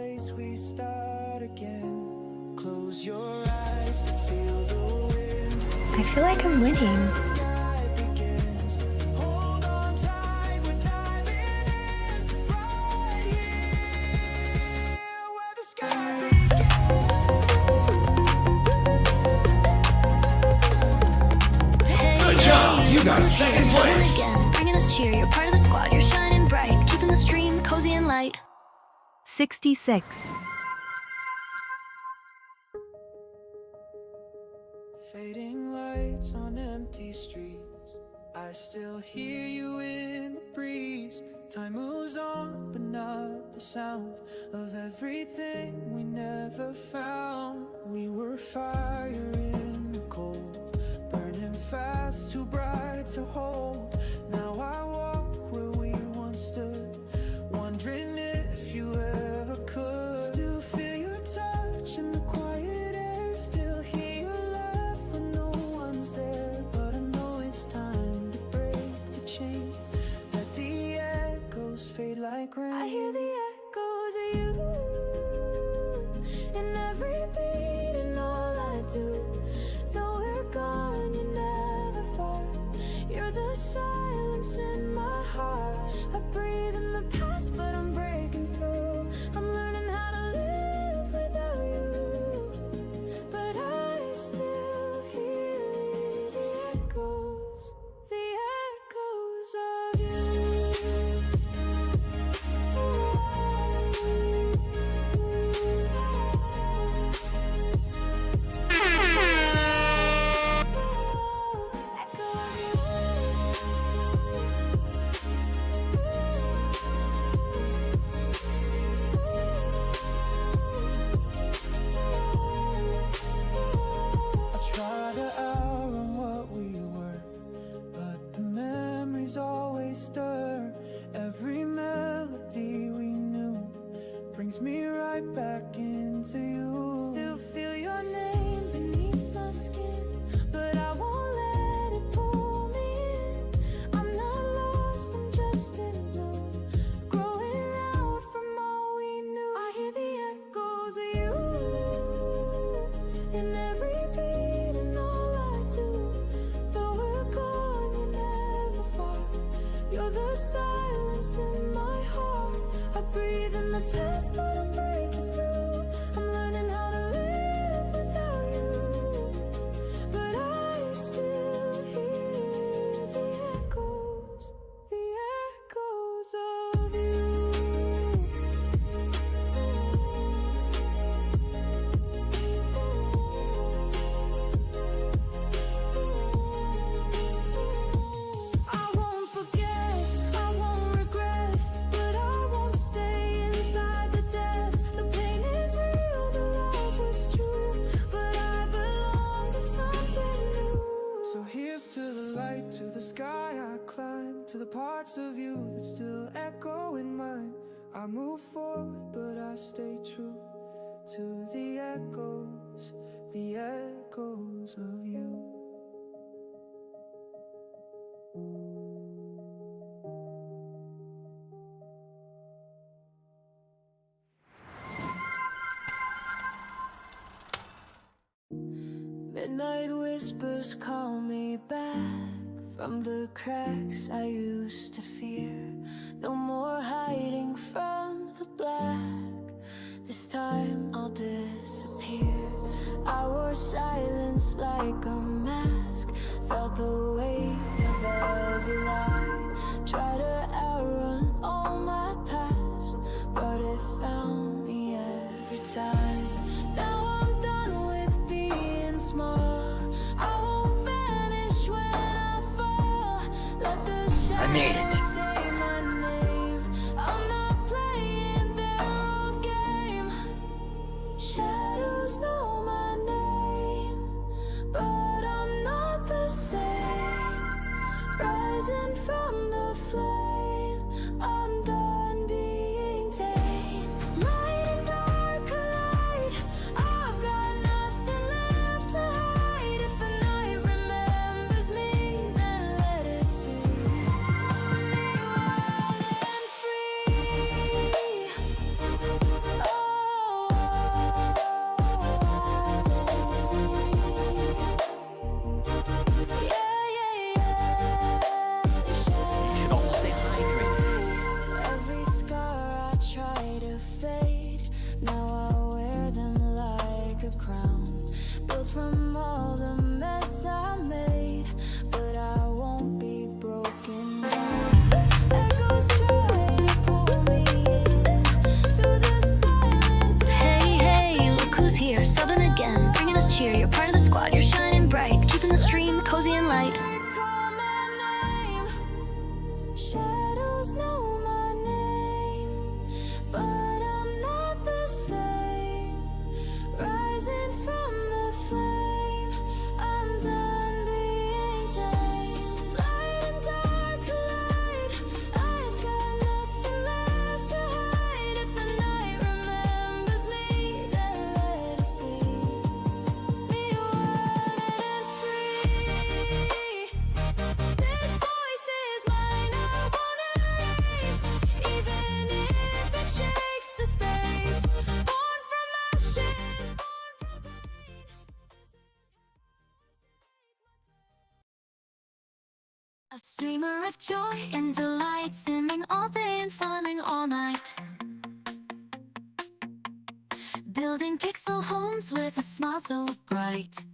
place we start again. Close your eyes, feel the wind. I feel like I'm winning. Sky begins. Hold on tight, we're diving in. Right here, where the sky begins. Good job! You got second place! Again, bringing us cheer. You're part of the squad. You're shining bright, keeping the stream cozy and light. 66. Fading lights on empty streets. I still hear you in the breeze. Time moves on, but not the sound of everything we never found. We were fire in the cold, burning fast, too bright to hold. Now I walk where we once stood, wondering if you ever could. Still feel your touch in the quiet air, still hear your laugh when no one's there. But I know it's time to break the chain, let the echoes fade like rain. I hear the echoes of you in every beat and all I do. Though we're gone, you're never far. You're the silence in my heart. I breathe in the past, but I'm breaking through. I'm learning how to live without you, but I still hear the echoes of you. I try to outrun what we were, but the memories always stir. Every melody we knew brings me right back into you. Still feel your name beneath my skin, but I won't let it pull me in. I'm not lost, I'm just in bloom, growing out from all we knew. I hear the echoes of you in every beat and all I do. Though we're gone, you're never far. You're the silence in my heart. I breathe in the past, but I'm breaking through. I'm learning how to live without you, but I still hear the echoes of you. I won't forget, I won't regret, but I won't stay inside the depths. The pain is real, the love was true, but I belong to something new. So here's to the light, to the sky I climb, to the parts of you that still echo in mine. I move forward, but I stay true to the echoes of you. Midnight whispers call me back from the cracks I used to fear. No more hiding from the black. This time I'll disappear. I wore silence like a mask, felt the weight of every lie. Tried to outrun all my past, but it found me every time. Now I'm done with being small. I won't vanish when I fall. Let the I made it. shadows say my name. I'm not playing their old game. Shadows know my name, but I'm not the same. Rising from the flame, I'm done being tame. Light and dark collide, I've got nothing left to hide. If the night remembers me, then let it see me wild and free. Oh, rising from the flame. I'm done being tamed. Light and dark collide. I've got nothing left to hide. If the night remembers me, then let it see me wild and free. This voice is mine, I won't erase, even if it shakes the space. Born from ashes, born from pain. A streamer of joy and delight, singing all day and farming all night. Building pixel homes with a smile so bright.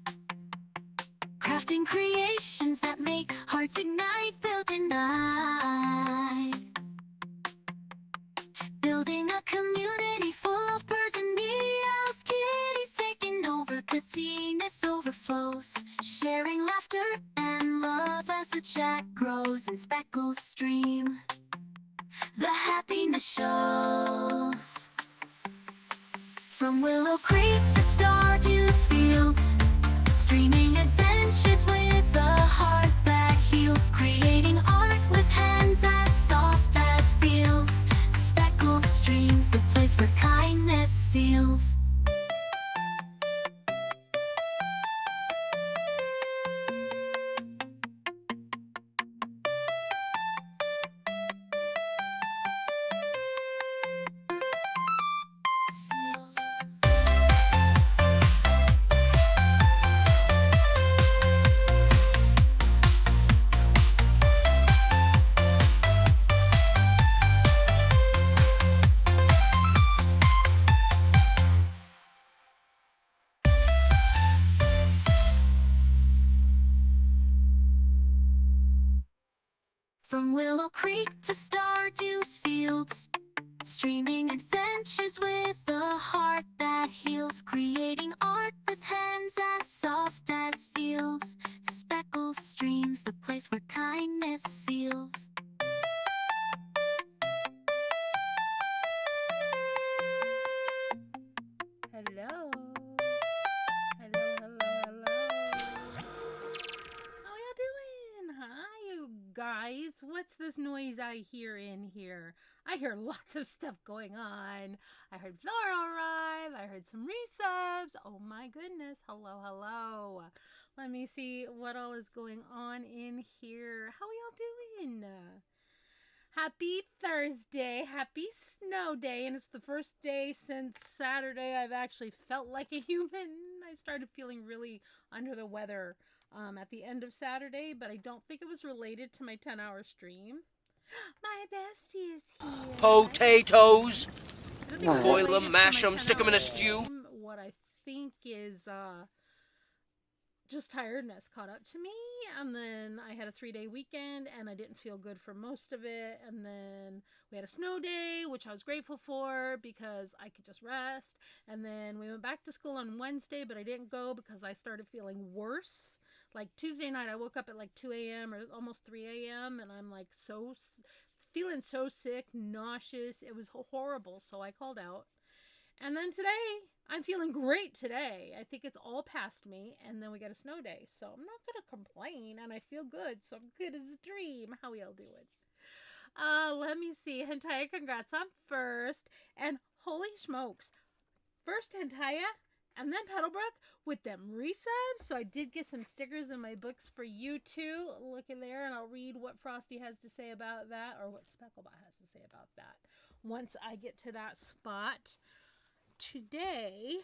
Crafting creations that make hearts ignite, built in night. Building a community full of birds and meows. Kitties taking over, casiness overflows. Sharing laughter and love as the chat grows and speckles stream. The happiness shows. From Willow Creek to Stardew's Fields, streaming adventures with a heart that heals. Creating art with hands as soft as feels. Speckle streams, the place where kindness seals. Seals. From Willow Creek to Stardew's Fields, streaming adventures with a heart that heals. Creating art with hands as soft as feels. Speckle streams, the place where kindness seals. Hello. Hello, hello, hello. How y'all doing? Hi, you guys. What's this noise I hear in here? I hear lots of stuff going on. I heard Flora arrive. I heard some resubs. Oh my goodness. Hello, hello. Let me see what all is going on in here. How y'all doing? Happy Thursday, happy snow day, and it's the first day since Saturday I've actually felt like a human. I started feeling really under the weather at the end of Saturday, but I don't think it was related to my 10-hour stream. My bestie is here. Potatoes. I don't think it was Boil related them, to mash my them, stick them in a 10-hour stew. stream. What I think is just tiredness caught up to me, and then I had a 3-day weekend and I didn't feel good for most of it, and then we had a snow day, which I was grateful for because I could just rest, and then we went back to school on Wednesday, but I didn't go because I started feeling worse. Like Tuesday night I woke up at like 2 a.m. or almost 3 a.m. and I'm like feeling so sick, nauseous. It was horrible, so I called out. And then today, I'm feeling great today. I think it's all past me, and then we got a snow day, so I'm not going to complain, and I feel good, so I'm good as a dream. How y'all doing? Let me see. Hentaya, congrats on first. And holy smokes, first Hentaya, and then Petalbrook with them resubs. So I did get some stickers in my books for you too. Look in there, and I'll read what Frosty has to say about that, or what Specklebot has to say about that once I get to that spot. Today,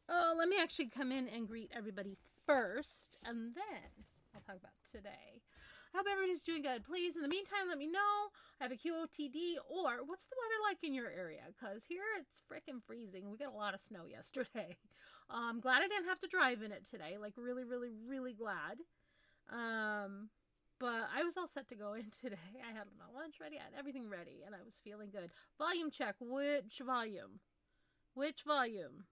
let me actually come in and greet everybody first, and then I'll talk about today. I hope everybody's doing good. Please, in the meantime, let me know. I have a QOTD, or what's the weather like in your area? Because here it's freaking freezing. We got a lot of snow yesterday. I'm glad I didn't have to drive in it today. Like, really, really, really glad. But I was all set to go in today. I had my lunch ready. I had everything ready, and I was feeling good. Volume check. Which volume? Which volume?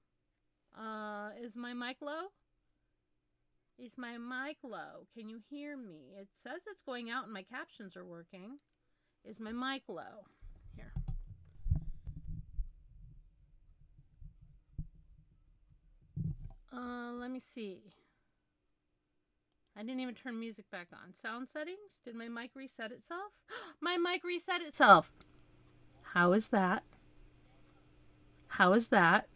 Is my mic low? Is my mic low? Can you hear me? It says it's going out and my captions are working. Is my mic low? Here. Let me see. I didn't even turn music back on. Sound settings? Did my mic reset itself? My mic reset itself. How is that? How is that?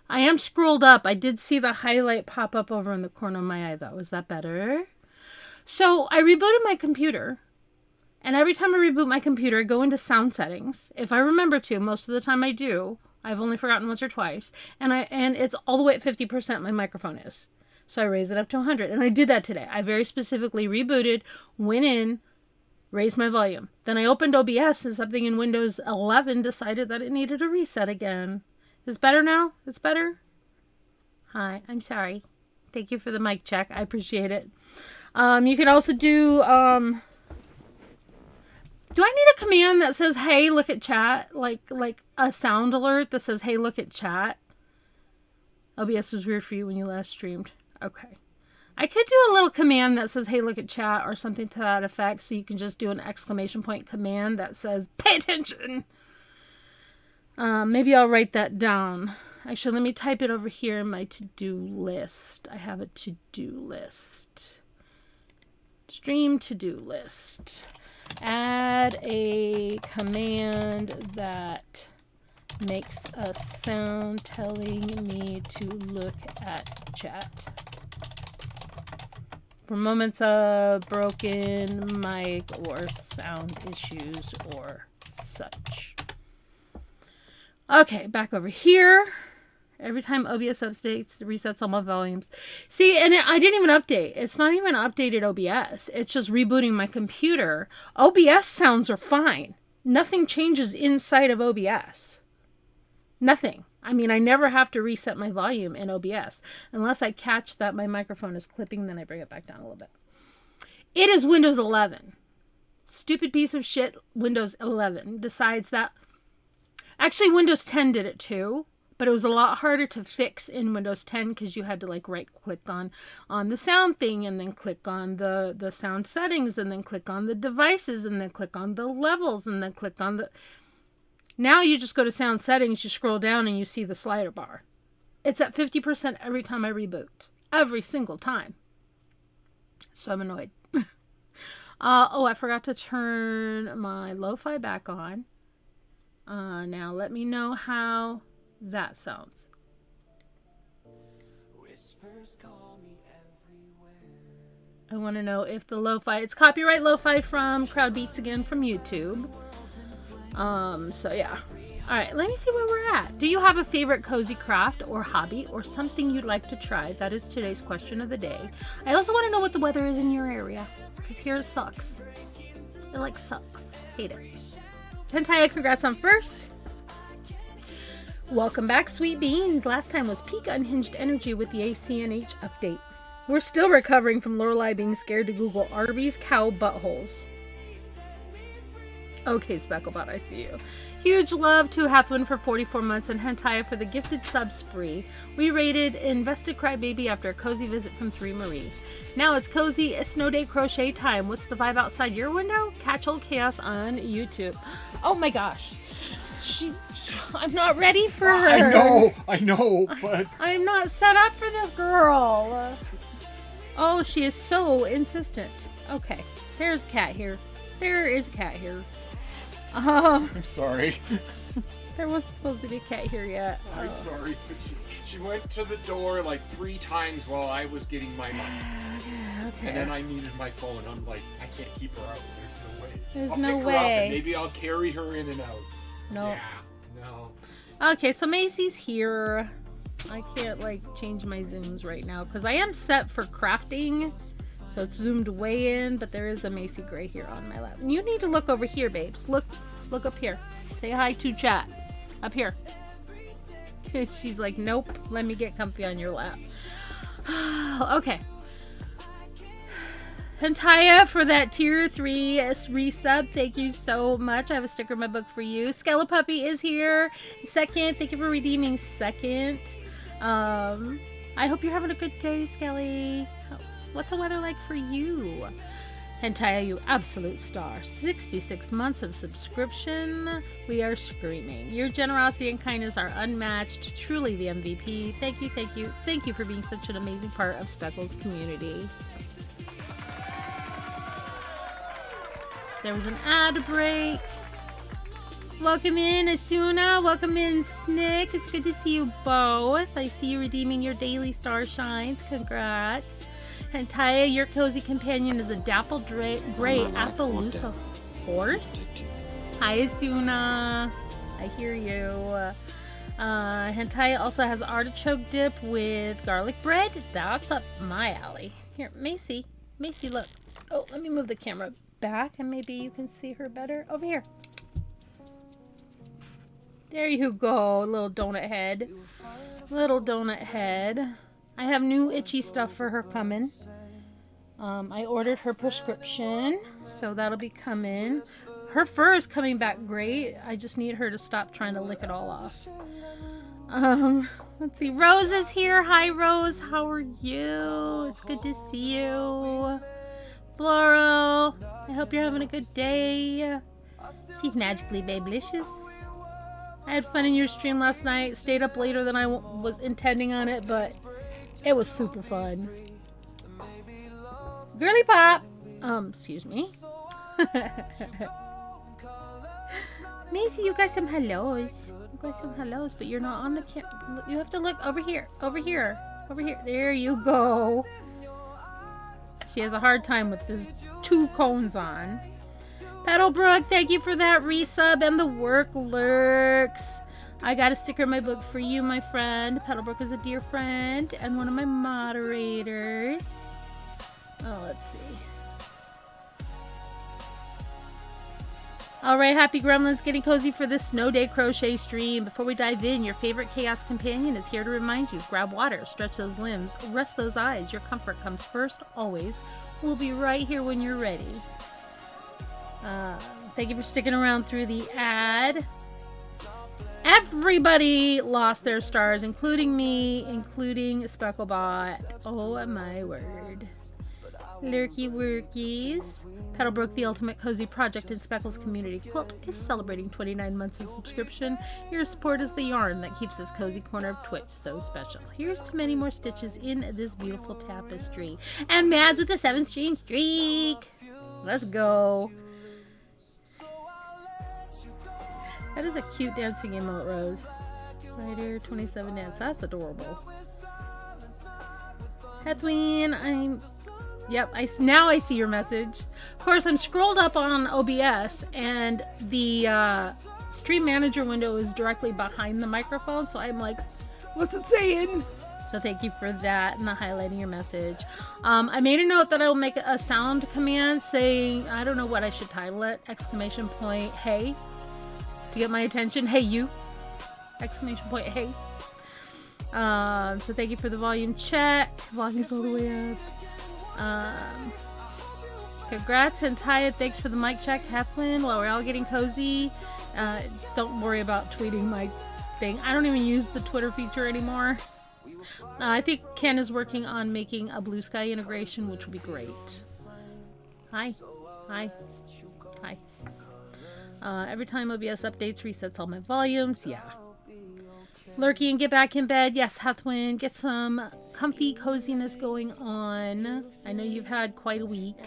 I am scrolled up. I did see the highlight pop up over in the corner of my eye, though. Is that better? So I rebooted my computer. And every time I reboot my computer, I go into sound settings. If I remember to, most of the time I do. I've only forgotten once or twice. And it's all the way at 50% my microphone is. So I raised it up to 100. And I did that today. I very specifically rebooted, went in, raised my volume. Then I opened OBS and something in Windows 11 decided that it needed a reset again. Is it better now? It's better? Hi, I'm sorry. Thank you for the mic check. I appreciate it. You can also do I need a command that says, hey, look at chat? Like a sound alert that says, hey, look at chat? OBS was weird for you when you last streamed. Okay. I could do a little command that says, hey, look at chat or something to that effect. So you can just do an exclamation point command that says, pay attention. Maybe I'll write that down. Actually, let me type it over here in my to-do list. I have a to-do list. Stream to-do list. Add a command that makes a sound telling me to look at chat. For moments of broken mic or sound issues or such. Okay, back over here. Every time OBS updates, resets all my volumes. See, and I didn't even update. It's not even updated OBS. It's just rebooting my computer. OBS sounds are fine. Nothing changes inside of OBS. Nothing. I mean, I never have to reset my volume in OBS. Unless I catch that my microphone is clipping, then I bring it back down a little bit. It is Windows 11. Stupid piece of shit Windows 11 decides that... Actually, Windows 10 did it too. But it was a lot harder to fix in Windows 10 because you had to like right click on the sound thing and then click on the sound settings and then click on the devices and then click on the levels and then click on the... Now you just go to sound settings, you scroll down and you see the slider bar. It's at 50% every time I reboot. Every single time. So I'm annoyed. Oh, I forgot to turn my lo-fi back on. Now let me know how... that sounds. I want to know if the lo-fi, it's copyright lo-fi from Crowd Beats again from YouTube. So yeah. All right, let me see where we're at. Do you have a favorite cozy craft or hobby or something you'd like to try? That is today's question of the day. I also want to know what the weather is in your area because here it sucks. It like sucks. Hate it. Hentaya, congrats on first. Welcome back, sweet beans. Last time was peak unhinged energy with the ACNH update. We're still recovering from Lorelai being scared to Google Arby's cow buttholes. Okay, Specklebot, I see you. Huge love to Hathwin for 44 months and Hentaya for the gifted sub spree. We rated Invested Crybaby after a cozy visit from 3 Marie. Now it's cozy snow day crochet time. What's the vibe outside your window? Catch Old Chaos on YouTube. Oh my gosh. I'm not ready for her. I know, but... I'm not set up for this girl. Oh, she is so insistent. Okay, there's a cat here. There is a cat here. I'm sorry. There was supposed to be a cat here yet. I'm sorry, but she went to the door like 3 times while I was getting my money. Okay. And then I needed my phone. I'm like, I can't keep her out. There's no way. There's I'll no pick her up and way. maybe I'll carry her in and out. No. Yeah, no. Okay, so Macy's here. I can't like change my zooms right now because I am set for crafting. So it's zoomed way in, but there is a Macy Gray here on my lap. And you need to look over here, babes. Look up here. Say hi to chat. Up here. She's like, nope, let me get comfy on your lap. Okay. Hentaya for that tier 3 resub. Thank you so much. I have a sticker in my book for you. Skelepuppy is here. Second. Thank you for redeeming second. I hope you're having a good day, Skelly. What's the weather like for you? Hentai, you absolute star. 66 months of subscription. We are screaming. Your generosity and kindness are unmatched. Truly the MVP. Thank you, thank you, thank you for being such an amazing part of Speckles community. There was an ad break. Welcome in, Asuna. Welcome in, Snick. It's good to see you both. I see you redeeming your daily star shines. Congrats. And Taya, your cozy companion is a dapple gray Appaloosa horse. Hi, Asuna. I hear you. Hentai also has artichoke dip with garlic bread. That's up my alley. Here, Macy. Macy, look. Oh, let me move the camera back and maybe you can see her better. Over here. There you go, little donut head. Little donut head. I have new itchy stuff for her coming. I ordered her prescription, so that'll be coming. Her fur is coming back great. I just need her to stop trying to lick it all off. Let's see. Rose is here. Hi, Rose. How are you? It's good to see you. Floral, I hope you're having a good day. She's magically babylicious. I had fun in your stream last night. Stayed up later than I was intending on it, but it was super fun. Girly Pop! Excuse me. Macy, you got some hellos. You got some hellos, but you're not on the camera. You have to look over here. Over here. Over here. There you go. She has a hard time with the 2 cones on. Petalbrook, thank you for that resub and the work lurks. I got a sticker in my book for you, my friend. Petalbrook is a dear friend and one of my moderators. Oh, let's see. Alright, happy gremlins, getting cozy for this snow day crochet stream. Before we dive in, your favorite chaos companion is here to remind you. Grab water, stretch those limbs, rest those eyes. Your comfort comes first, always. We'll be right here when you're ready. Thank you for sticking around through the ad. Everybody lost their stars, including me, including Specklebot. Oh my word. Lurky workies. Petalbrook, the ultimate cozy project in Speckles community quilt, is celebrating 29 months of subscription. Your support is the yarn that keeps this cozy corner of Twitch so special. Here's to many more stitches in this beautiful tapestry. And Mads with the 7-stream streak. Let's go. That is a cute dancing emote, Rose. Right here, 27 dance. That's adorable. Hethween, Yep, now I see your message. Of course, I'm scrolled up on OBS, and the stream manager window is directly behind the microphone, so I'm like, what's it saying? So thank you for that and the highlighting your message. I made a note that I will make a sound command saying, I don't know what I should title it, ! Hey, to get my attention. Hey, you! ! Hey. So thank you for the volume check. Volume's all the way up. Congrats, Hentai. Thanks for the mic check, Heflin. While we're all getting cozy, don't worry about tweeting my thing. I don't even use the Twitter feature anymore. I think Ken is working on making a Blue Sky integration, which will be great. Hi. Hi. Hi. Every time OBS updates, resets all my volumes. Yeah. Lurky and get back in bed. Yes, Hathwin, get some comfy coziness going on. I know you've had quite a week.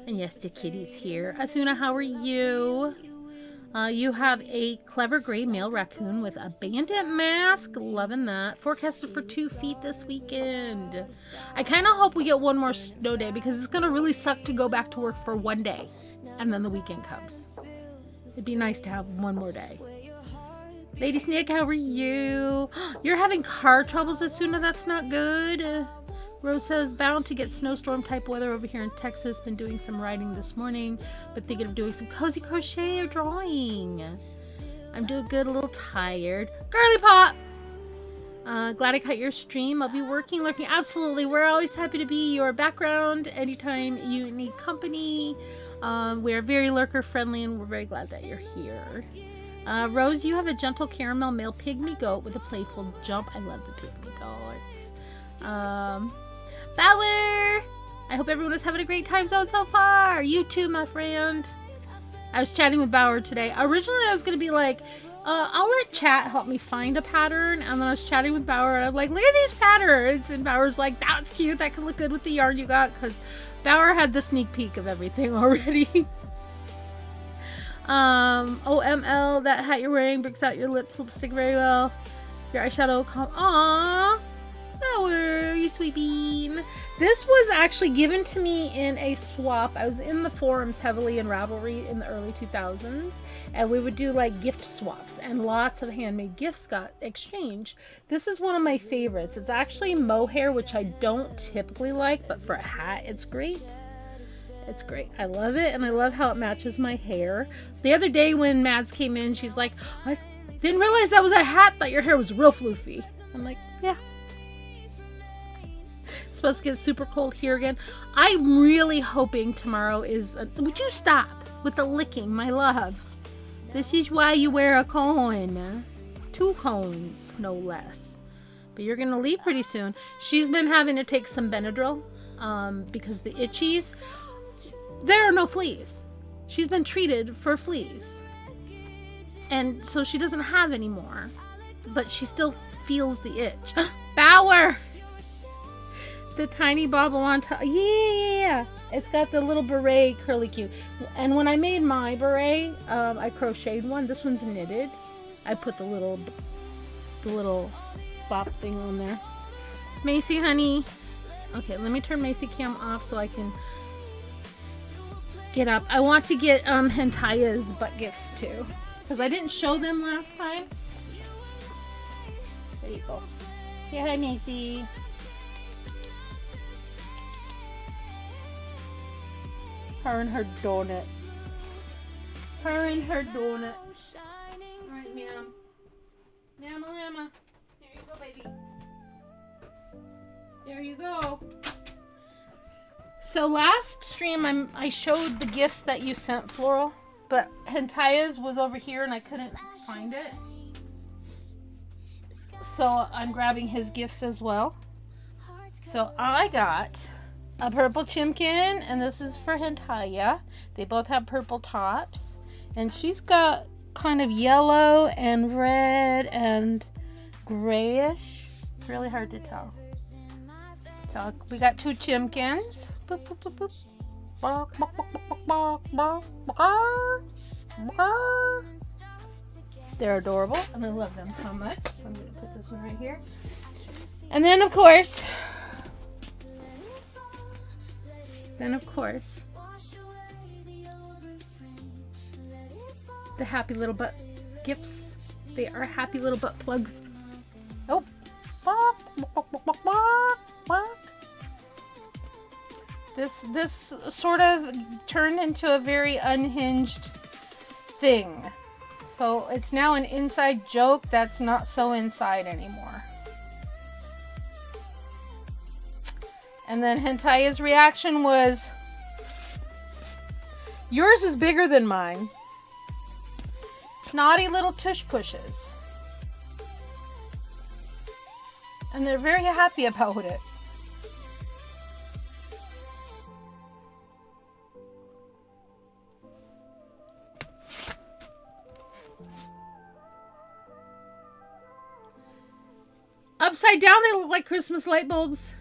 And yes, the kitty's here. Asuna, how are you? You have a clever gray male raccoon with a bandit mask. Loving that. Forecasted for 2 feet this weekend. I kind of hope we get one more snow day because it's going to really suck to go back to work for 1 day. And then the weekend comes. It'd be nice to have one more day. Lady Snake, how are you? You're having car troubles, Asuna? That's not good. Rose says, bound to get snowstorm type weather over here in Texas. Been doing some riding this morning, but thinking of doing some cozy crochet or drawing. I'm doing good, a little tired. Girly Pop! Glad I caught your stream. I'll be lurking. Absolutely. We're always happy to be your background anytime you need company. We are very lurker friendly and we're very glad that you're here. Rose, you have a gentle caramel male pygmy goat with a playful jump. I love the pygmy goats. Bauer! I hope everyone is having a great time so far. You too, my friend. I was chatting with Bauer today. Originally, I was going to be like, I'll let chat help me find a pattern. And then I was chatting with Bauer, and I'm like, look at these patterns. And Bauer's like, that's cute. That can look good with the yarn you got. Because Bauer had the sneak peek of everything already. OML, that hat you're wearing brings out your lipstick very well. Your eyeshadow, aww. Bauer, you sweet bean. This was actually given to me in a swap. I was in the forums heavily in Ravelry in the early 2000s, and we would do like gift swaps, and lots of handmade gifts got exchanged. This is one of my favorites. It's actually mohair, which I don't typically like, but for a hat, it's great. It's great. I love it, and I love how it matches my hair. The other day when Mads came in, she's like, I didn't realize that was a hat, thought your hair was real floofy. I'm like, yeah. It's supposed to get super cold here again. I'm really hoping tomorrow is... would you stop with the licking, my love? This is why you wear a cone. 2 cones, no less. But you're going to leave pretty soon. She's been having to take some Benadryl because the itchies... There are no fleas. She's been treated for fleas. And so she doesn't have any more. But she still feels the itch. Bauer! The tiny bobble on top. Yeah! It's got the little beret curly cue. And when I made my beret, I crocheted one. This one's knitted. I put the little bop thing on there. Macy, honey. Okay, let me turn Macy cam off so I can get up. I want to get Hentaya's butt gifts too, because I didn't show them last time. There you go. Say hi, Macy. Her and her donut. Her and her donut. Alright, ma'am. Mama llama. There you go, baby. There you go. So last stream I showed the gifts that you sent, Floral, but Hentaya's was over here and I couldn't find it. So I'm grabbing his gifts as well. So I got a purple chimkin, and this is for Hentaya. They both have purple tops, and she's got kind of yellow and red and grayish. It's really hard to tell. So we got 2 chimkins. Boop, boop, boop, boop. Bok, bok, bok, bok, bok, bok, bok, bok. They're adorable, and I love them so much. So I'm going to put this one right here. And then, of course, the happy little butt gifts. They are happy little butt plugs. Oh. Bok, bok, bok, bok, bok, bok. This sort of turned into a very unhinged thing. So it's now an inside joke that's not so inside anymore. And then Hentaya's reaction was, yours is bigger than mine. Naughty little tush pushes. And they're very happy about it. Upside down, they look like Christmas light bulbs.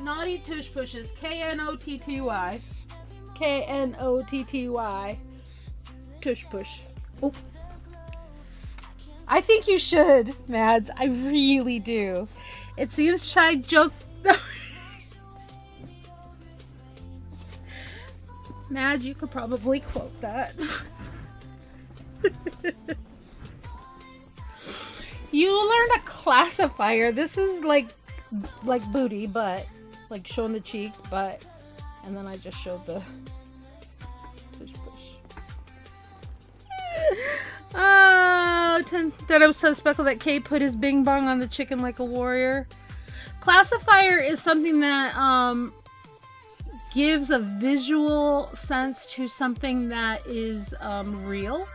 Naughty tush pushes. Knotty. Knotty. Tush push. Oh. I think you should, Mads. I really do. It's the inside joke. Mads, you could probably quote that. You learned a classifier. This is like booty, butt, like showing the cheeks, butt, and then I just showed the tush push. Oh, that I was so speckled that Kay put his bing bong on the chicken like a warrior. Classifier is something that gives a visual sense to something that is real.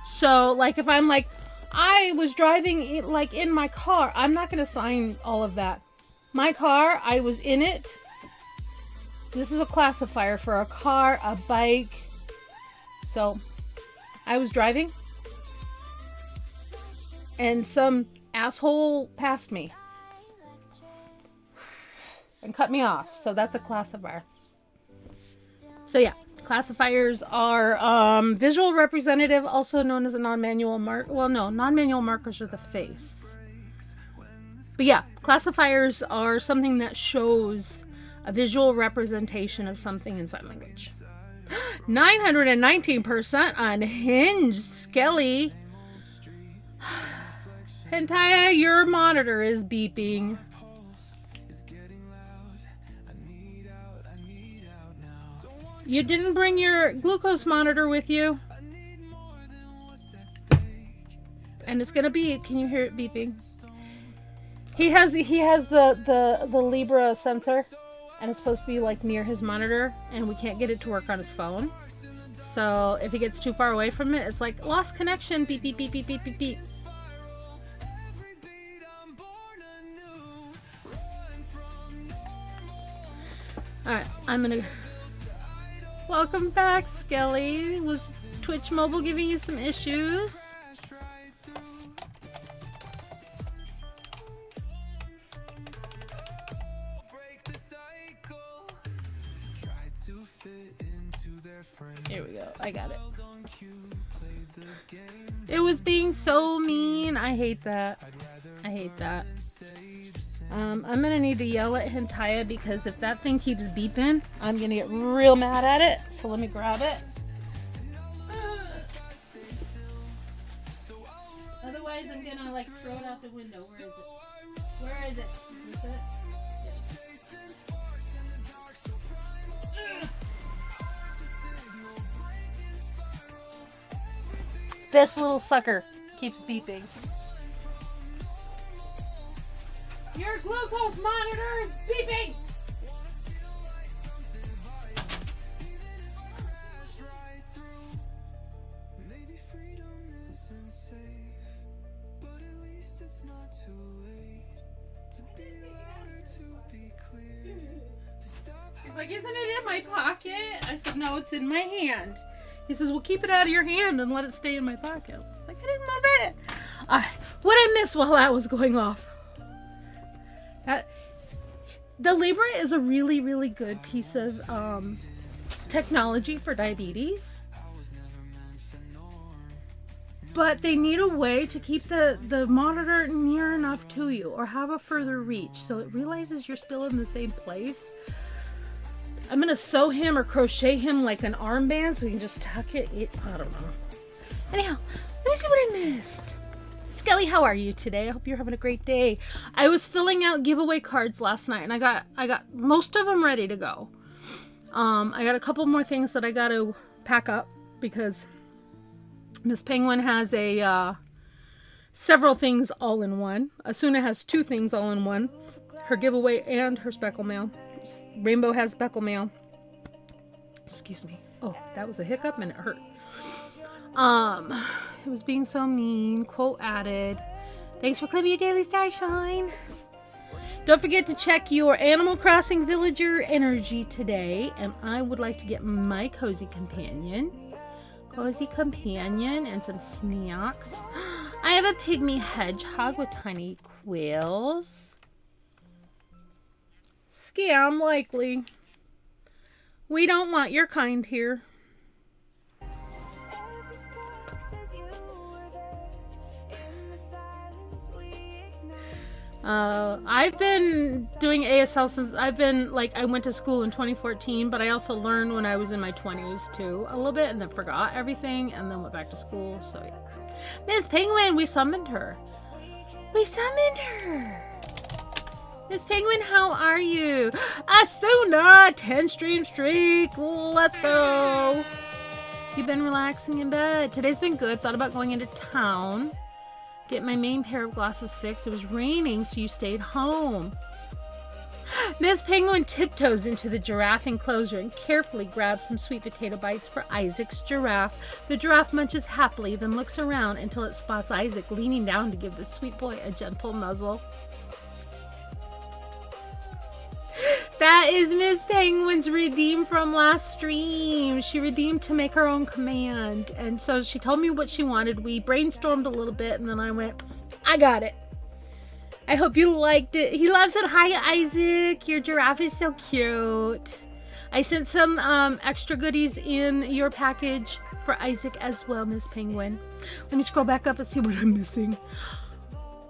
So like if I'm like, I was driving like in my car, I'm not going to sign all of that. My car, I was in it. This is a classifier for a car, a bike. So I was driving and some asshole passed me and cut me off. So that's a classifier. So yeah, classifiers are visual representative, also known as a non-manual mark. Well, no, non-manual markers are the face. But yeah, classifiers are something that shows a visual representation of something in sign language. 919% unhinged, Skelly. Hentaya, your monitor is beeping. You didn't bring your glucose monitor with you? And it's gonna beep. Can you hear it beeping? He has the Libra sensor, and it's supposed to be like near his monitor, and we can't get it to work on his phone. So if he gets too far away from it, it's like lost connection. Beep beep beep beep beep beep beep. All right, I'm gonna. Welcome back, Skelly. Was Twitch Mobile giving you some issues? Here we go. I got it. It was being so mean. I hate that. I hate that. I'm gonna need to yell at Hentaya because if that thing keeps beeping, I'm gonna get real mad at it. So let me grab it. Otherwise, I'm gonna like throw it out the window. Where is it? Where is it? Is this it? Yes. This little sucker keeps beeping. Your glucose monitor is beeping! He's like, isn't it in my pocket? I said, no, it's in my hand. He says, well, keep it out of your hand and let it stay in my pocket. Like, I didn't move it. What I missed while that was going off. The Libra is a really, really good piece of technology for diabetes. But they need a way to keep the monitor near enough to you or have a further reach so it realizes you're still in the same place. I'm going to sew him or crochet him like an armband so he can just tuck it. I don't know. Anyhow, let me see what I missed. Skelly, how are you today? I hope you're having a great day. I was filling out giveaway cards last night and I got most of them ready to go. I got a couple more things that I got to pack up because Miss Penguin has several things all in one. Asuna has 2 things all in one. Her giveaway and her speckle mail. Rainbow has speckle mail. Excuse me. Oh, that was a hiccup and it hurt. It was being so mean. Quote added. Thanks for claiming your daily star shine. Don't forget to check your Animal Crossing villager energy today. And I would like to get my Cozy Companion. Cozy Companion and some snacks. I have a pygmy hedgehog with tiny quills. Scam likely. We don't want your kind here. I've been doing ASL since I went to school in 2014, but I also learned when I was in my 20s too, a little bit, and then forgot everything, and then went back to school, so yeah. Miss Penguin, we summoned her. We summoned her. Miss Penguin, how are you? Asuna, 10-stream streak, let's go. You've been relaxing in bed. Today's been good. Thought about going into town. Get my main pair of glasses fixed. It was raining, so you stayed home. Miss Penguin tiptoes into the giraffe enclosure and carefully grabs some sweet potato bites for Isaac's giraffe. The giraffe munches happily, then looks around until it spots Isaac leaning down to give the sweet boy a gentle nuzzle. That is Miss Penguin's redeem from last stream. She redeemed to make her own command. And so she told me what she wanted. We brainstormed a little bit and then I went, I got it. I hope you liked it. He loves it. Hi, Isaac. Your giraffe is so cute. I sent some extra goodies in your package for Isaac as well, Miss Penguin. Let me scroll back up and see what I'm missing.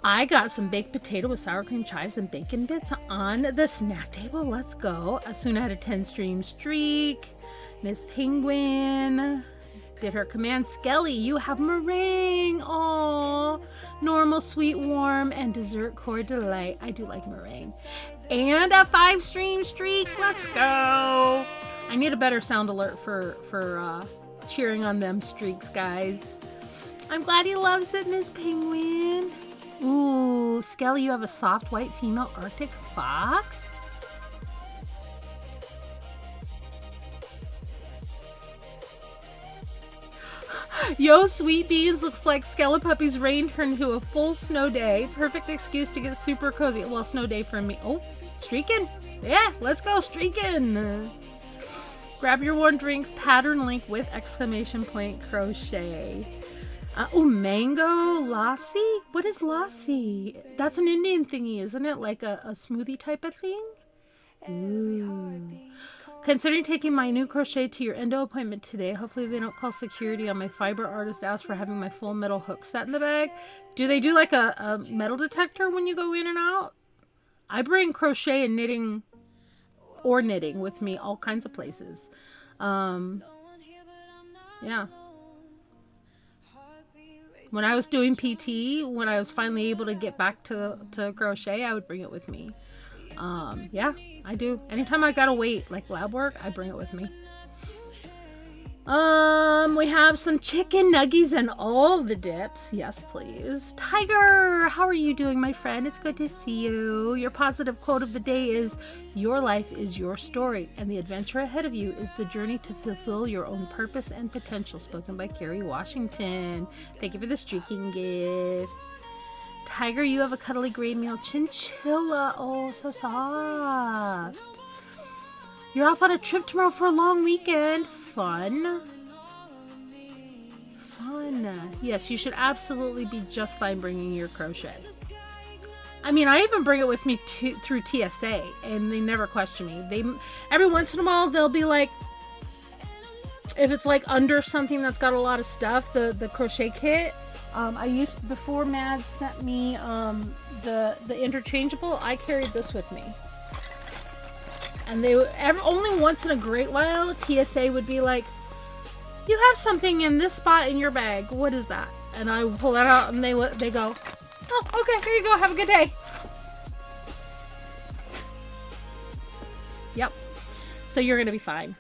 I got some baked potato with sour cream chives and bacon bits on the snack table. Let's go. Asuna had a 10-stream streak. Miss Penguin did her command. Skelly, you have meringue. Aww. Normal, sweet, warm, and dessert core delight. I do like meringue. And a 5-stream streak. Let's go. I need a better sound alert for cheering on them streaks, guys. I'm glad he loves it, Miss Penguin. Ooh, Skelly, you have a soft white female Arctic fox? Yo, Sweet Beans, looks like Skelepuppy's rain turned into a full snow day. Perfect excuse to get super cozy. Well, snow day for me. Oh, streaking. Yeah, let's go streaking. Grab your warm drinks, pattern link with exclamation point crochet. Oh, mango lassi? What is lassi? That's an Indian thingy, isn't it? Like a smoothie type of thing? Ooh. Considering taking my new crochet to your endo appointment today. Hopefully they don't call security on my fiber artist asked for having my full metal hook set in the bag. Do they do like a metal detector when you go in and out? I bring crochet and knitting with me all kinds of places. Yeah. When I was doing PT, when I was finally able to get back to crochet, I would bring it with me. Yeah, I do. Anytime I gotta wait, like lab work, I bring it with me. We have some chicken nuggies and all the dips. Yes, please. Tiger, how are you doing, my friend? It's good to see you. Your positive quote of the day is, your life is your story, and the adventure ahead of you is the journey to fulfill your own purpose and potential, spoken by Carrie Washington. Thank you for the streaking gift. Tiger, you have a cuddly gray male chinchilla. Oh, so soft. You're off on a trip tomorrow for a long weekend. Fun. Yes, you should absolutely be just fine bringing your crochet. I mean, I even bring it with me through TSA, and they never question me. Every once in a while, they'll be like, if it's like under something that's got a lot of stuff, the crochet kit. I used, before Mads sent me the interchangeable, I carried this with me. And they only once in a great while, TSA would be like, you have something in this spot in your bag. What is that? And I pull that out and they go, oh, okay, here you go. Have a good day. Yep. So you're going to be fine.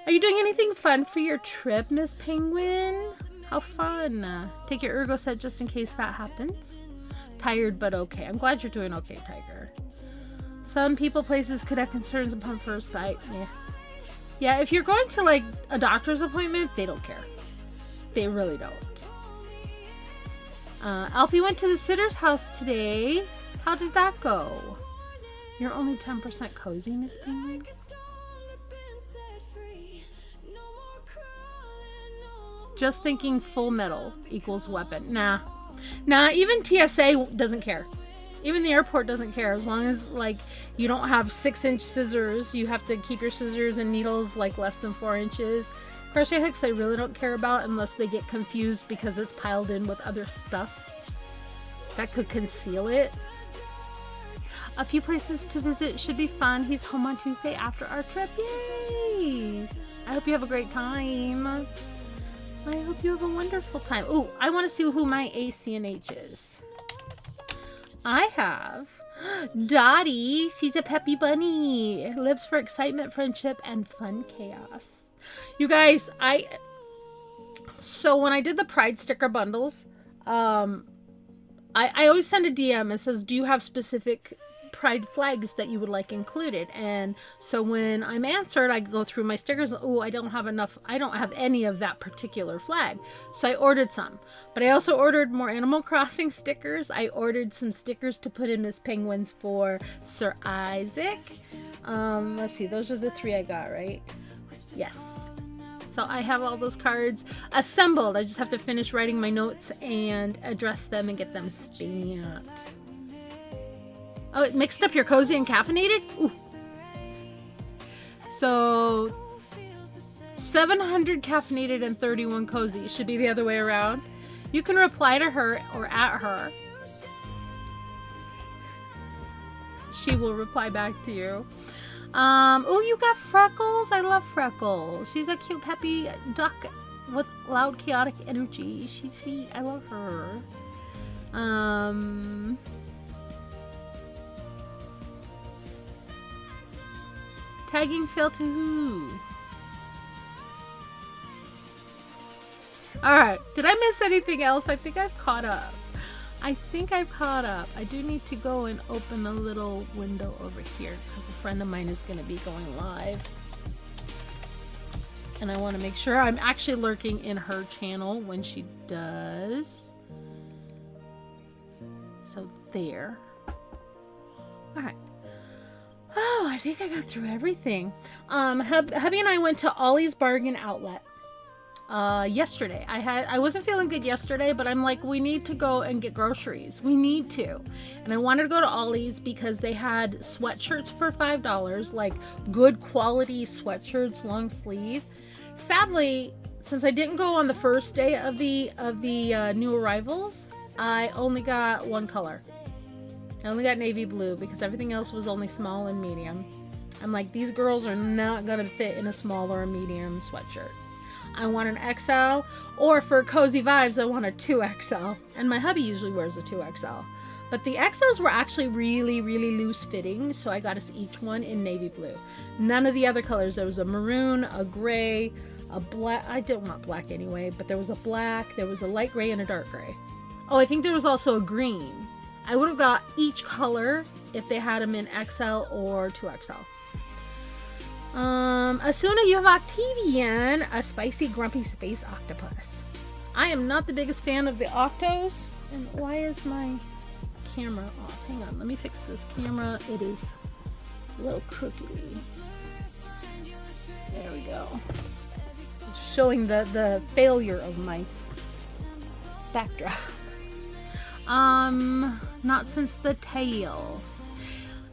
Are you doing anything fun for your trip, Miss Penguin? How fun. Take your ergo set just in case that happens. Tired, but okay. I'm glad you're doing okay, Tiger. Some people, places could have concerns upon first sight. Yeah, if you're going to like a doctor's appointment, they don't care. They really don't. Alfie went to the sitter's house today. How did that go? You're only 10% cozy, Miss Penguin. Just thinking full metal equals weapon. Nah, even TSA doesn't care. Even the airport doesn't care. As long as like you don't have 6-inch scissors, you have to keep your scissors and needles like less than 4 inches. Crochet hooks they really don't care about unless they get confused because it's piled in with other stuff that could conceal it. A few places to visit should be fun. He's home on Tuesday after our trip. Yay! I hope you have a great time. I hope you have a wonderful time. Oh, I want to see who my ACNH is. I have Dottie. She's a peppy bunny. Lives for excitement, friendship, and fun chaos. You guys, so when I did the Pride sticker bundles, I always send a DM. It says, do you have specific pride flags that you would like included. And so when I'm answered, I go through my stickers. Oh, I don't have enough. I don't have any of that particular flag. So I ordered some. But I also ordered more Animal Crossing stickers. I ordered some stickers to put in Miss Penguins for Sir Isaac. Let's see. Those are the 3 I got, right? Yes. So I have all those cards assembled. I just have to finish writing my notes and address them and get them stamped. Oh, it mixed up your cozy and caffeinated? Ooh. So 700 caffeinated and 31 cozy. It should be the other way around. You can reply to her or at her. She will reply back to you. Oh, you got Freckles. I love Freckles. She's a cute, peppy duck with loud, chaotic energy. She's sweet. I love her. Tagging failed to who? Alright. Did I miss anything else? I think I've caught up. I do need to go and open a little window over here because a friend of mine is going to be going live. And I want to make sure I'm actually lurking in her channel when she does. So there. Alright. Oh, I think I got through everything. Hubby and I went to Ollie's Bargain Outlet yesterday. I wasn't feeling good yesterday, but I'm like, we need to go and get groceries. We need to. And I wanted to go to Ollie's because they had sweatshirts for $5, like good quality sweatshirts, long sleeve. Sadly, since I didn't go on the first day of the new arrivals, I only got one color. I only got navy blue because everything else was only small and medium. I'm like, these girls are not going to fit in a small or a medium sweatshirt. I want an XL, or for cozy vibes, I want a 2XL. And my hubby usually wears a 2XL. But the XLs were actually really, really loose fitting, so I got us each one in navy blue. None of the other colors. There was a maroon, a gray, a black. I don't want black anyway, but there was a black, there was a light gray, and a dark gray. Oh, I think there was also a green. I would have got each color if they had them in XL or 2XL. Asuna, you have Octavian, a spicy, grumpy space octopus. I am not the biggest fan of the octos. And why is my camera off? Hang on, let me fix this camera. It is a little crooked. There we go. Showing the failure of my backdrop. Not since the tail.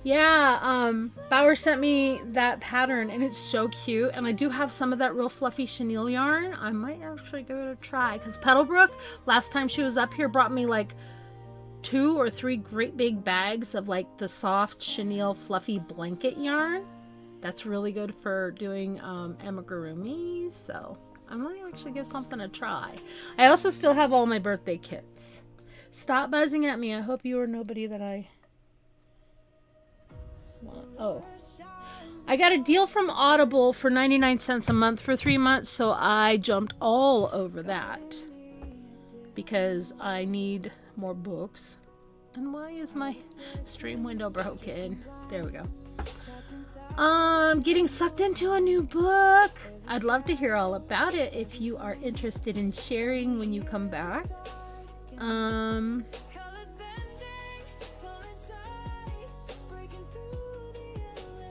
Yeah, Bauer sent me that pattern and it's so cute. And I do have some of that real fluffy chenille yarn. I might actually give it a try because Petalbrook, last time she was up here, brought me like 2 or 3 great big bags of like the soft chenille fluffy blanket yarn. That's really good for doing amigurumi. So I might actually give something a try. I also still have all my birthday kits. Stop buzzing at me. I hope you are nobody that I want. Oh. I got a deal from Audible for 99 cents a month for 3 months, so I jumped all over that because I need more books. And why is my stream window broken? There we go. Getting sucked into a new book. I'd love to hear all about it if you are interested in sharing when you come back.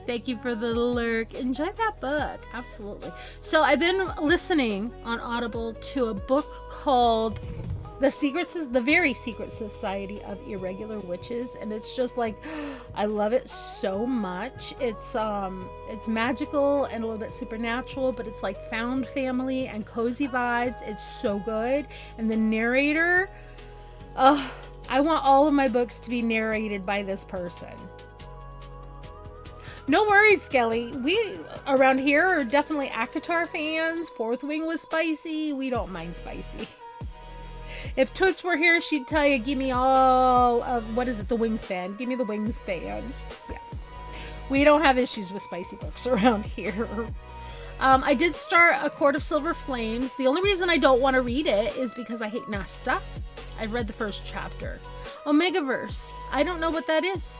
Thank you for the lurk. Enjoy that book. Absolutely. So I've been listening on Audible to a book called The Very Secret Society of Irregular Witches, and it's just like, I love it so much. It's magical and a little bit supernatural, but it's like found family and cozy vibes. It's so good. And the narrator, I want all of my books to be narrated by this person. No worries, Skelly. We around here are definitely Akatar fans. Fourth Wing was spicy. We don't mind spicy. If Toots were here, she'd tell you, give me all of, what is it, the Wings fan. Give me the Wings fan. Yeah. We don't have issues with spicy books around here. I did start A Court of Silver Flames. The only reason I don't want to read it is because I hate Nesta. I read the first chapter. Omegaverse. I don't know what that is.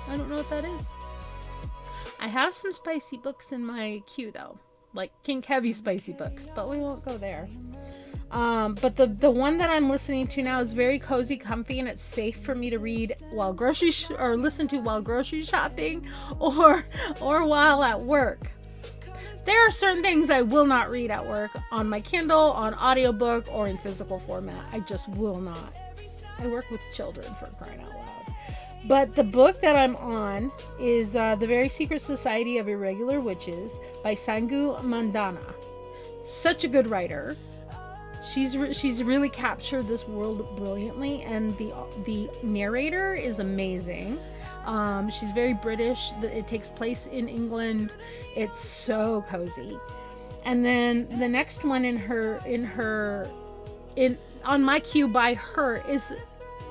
I don't know what that is. I have some spicy books in my queue though, like kink heavy spicy books, but we won't go there. But the one that I'm listening to now is very cozy, comfy, and it's safe for me to read while or listen to while grocery shopping or while at work. There are certain things I will not read at work on my Kindle, on audiobook, or in physical format. I just will not. I work with children, for crying out loud. But the book that I'm on is The Very Secret Society of Irregular Witches by Sangu Mandana. Such a good writer. She's really captured this world brilliantly, and the narrator is amazing. She's very British. It takes place in England. It's so cozy. And then the next one on my queue by her is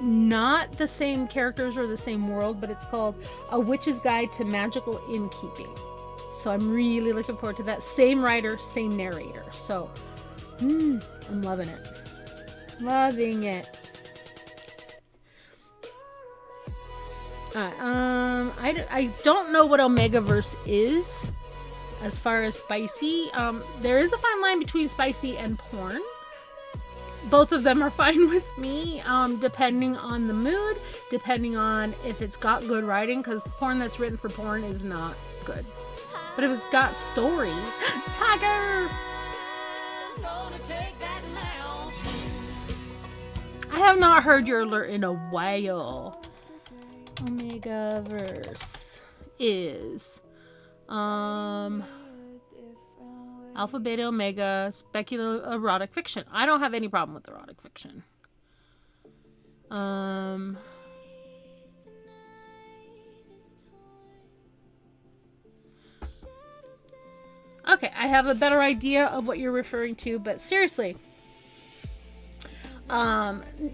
not the same characters or the same world, but it's called A Witch's Guide to Magical Innkeeping. So I'm really looking forward to that. Same writer, same narrator. So I'm loving it. Loving it. I don't know what Omegaverse is as far as spicy. There is a fine line between spicy and porn. Both of them are fine with me, depending on the mood, depending on if it's got good writing, because porn that's written for porn is not good. But if it's got story, Tiger! I have not heard your alert in a while. Omegaverse is Alpha, Beta, Omega, speculative erotic fiction. I don't have any problem with erotic fiction. Okay, I have a better idea of what you're referring to, but seriously,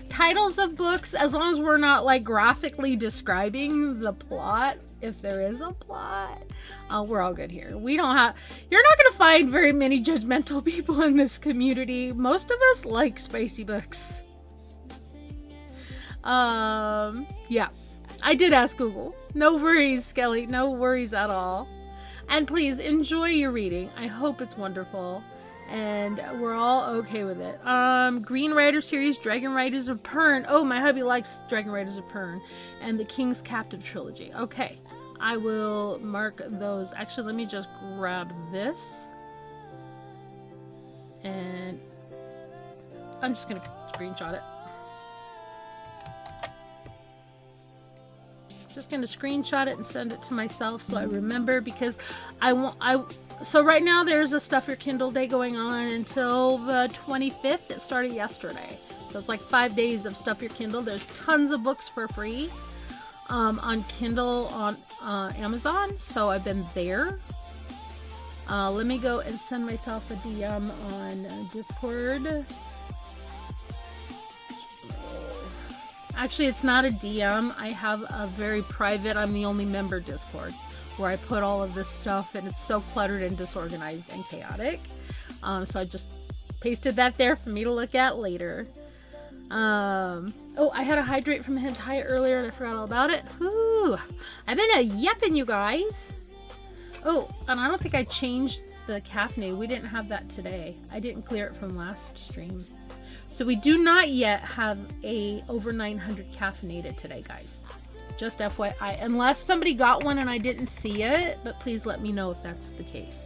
titles of books, as long as we're not like graphically describing the plot, if there is a plot, we're all good here. You're not going to find very many judgmental people in this community. Most of us like spicy books. Yeah, I did ask Google. No worries, Skelly. No worries at all. And please enjoy your reading. I hope it's wonderful. And we're all okay with it. Green Rider series, Dragon Riders of Pern. Oh, my hubby likes Dragon Riders of Pern. And the King's Captive trilogy. Okay, I will mark those. Actually, let me just grab this. And I'm just going to screenshot it. Just going to screenshot it and send it to myself so I remember, because so right now there's a Stuff Your Kindle Day going on until the 25th. It started yesterday. So it's like 5 days of Stuff Your Kindle. There's tons of books for free on Kindle on Amazon. So I've been there. Let me go and send myself a DM on Discord. Actually, it's not a DM. I have a very private, I'm the only member Discord, where I put all of this stuff, and it's so cluttered and disorganized and chaotic. So I just pasted that there for me to look at later. Oh, I had a hydrate from Hentai earlier and I forgot all about it. Whew. I've been yapping, you guys. Oh, and I don't think I changed the caffeinated. We didn't have that today. I didn't clear it from last stream. So we do not yet have a over 900 caffeinated today, guys. Just FYI, unless somebody got one and I didn't see it, but please let me know if that's the case.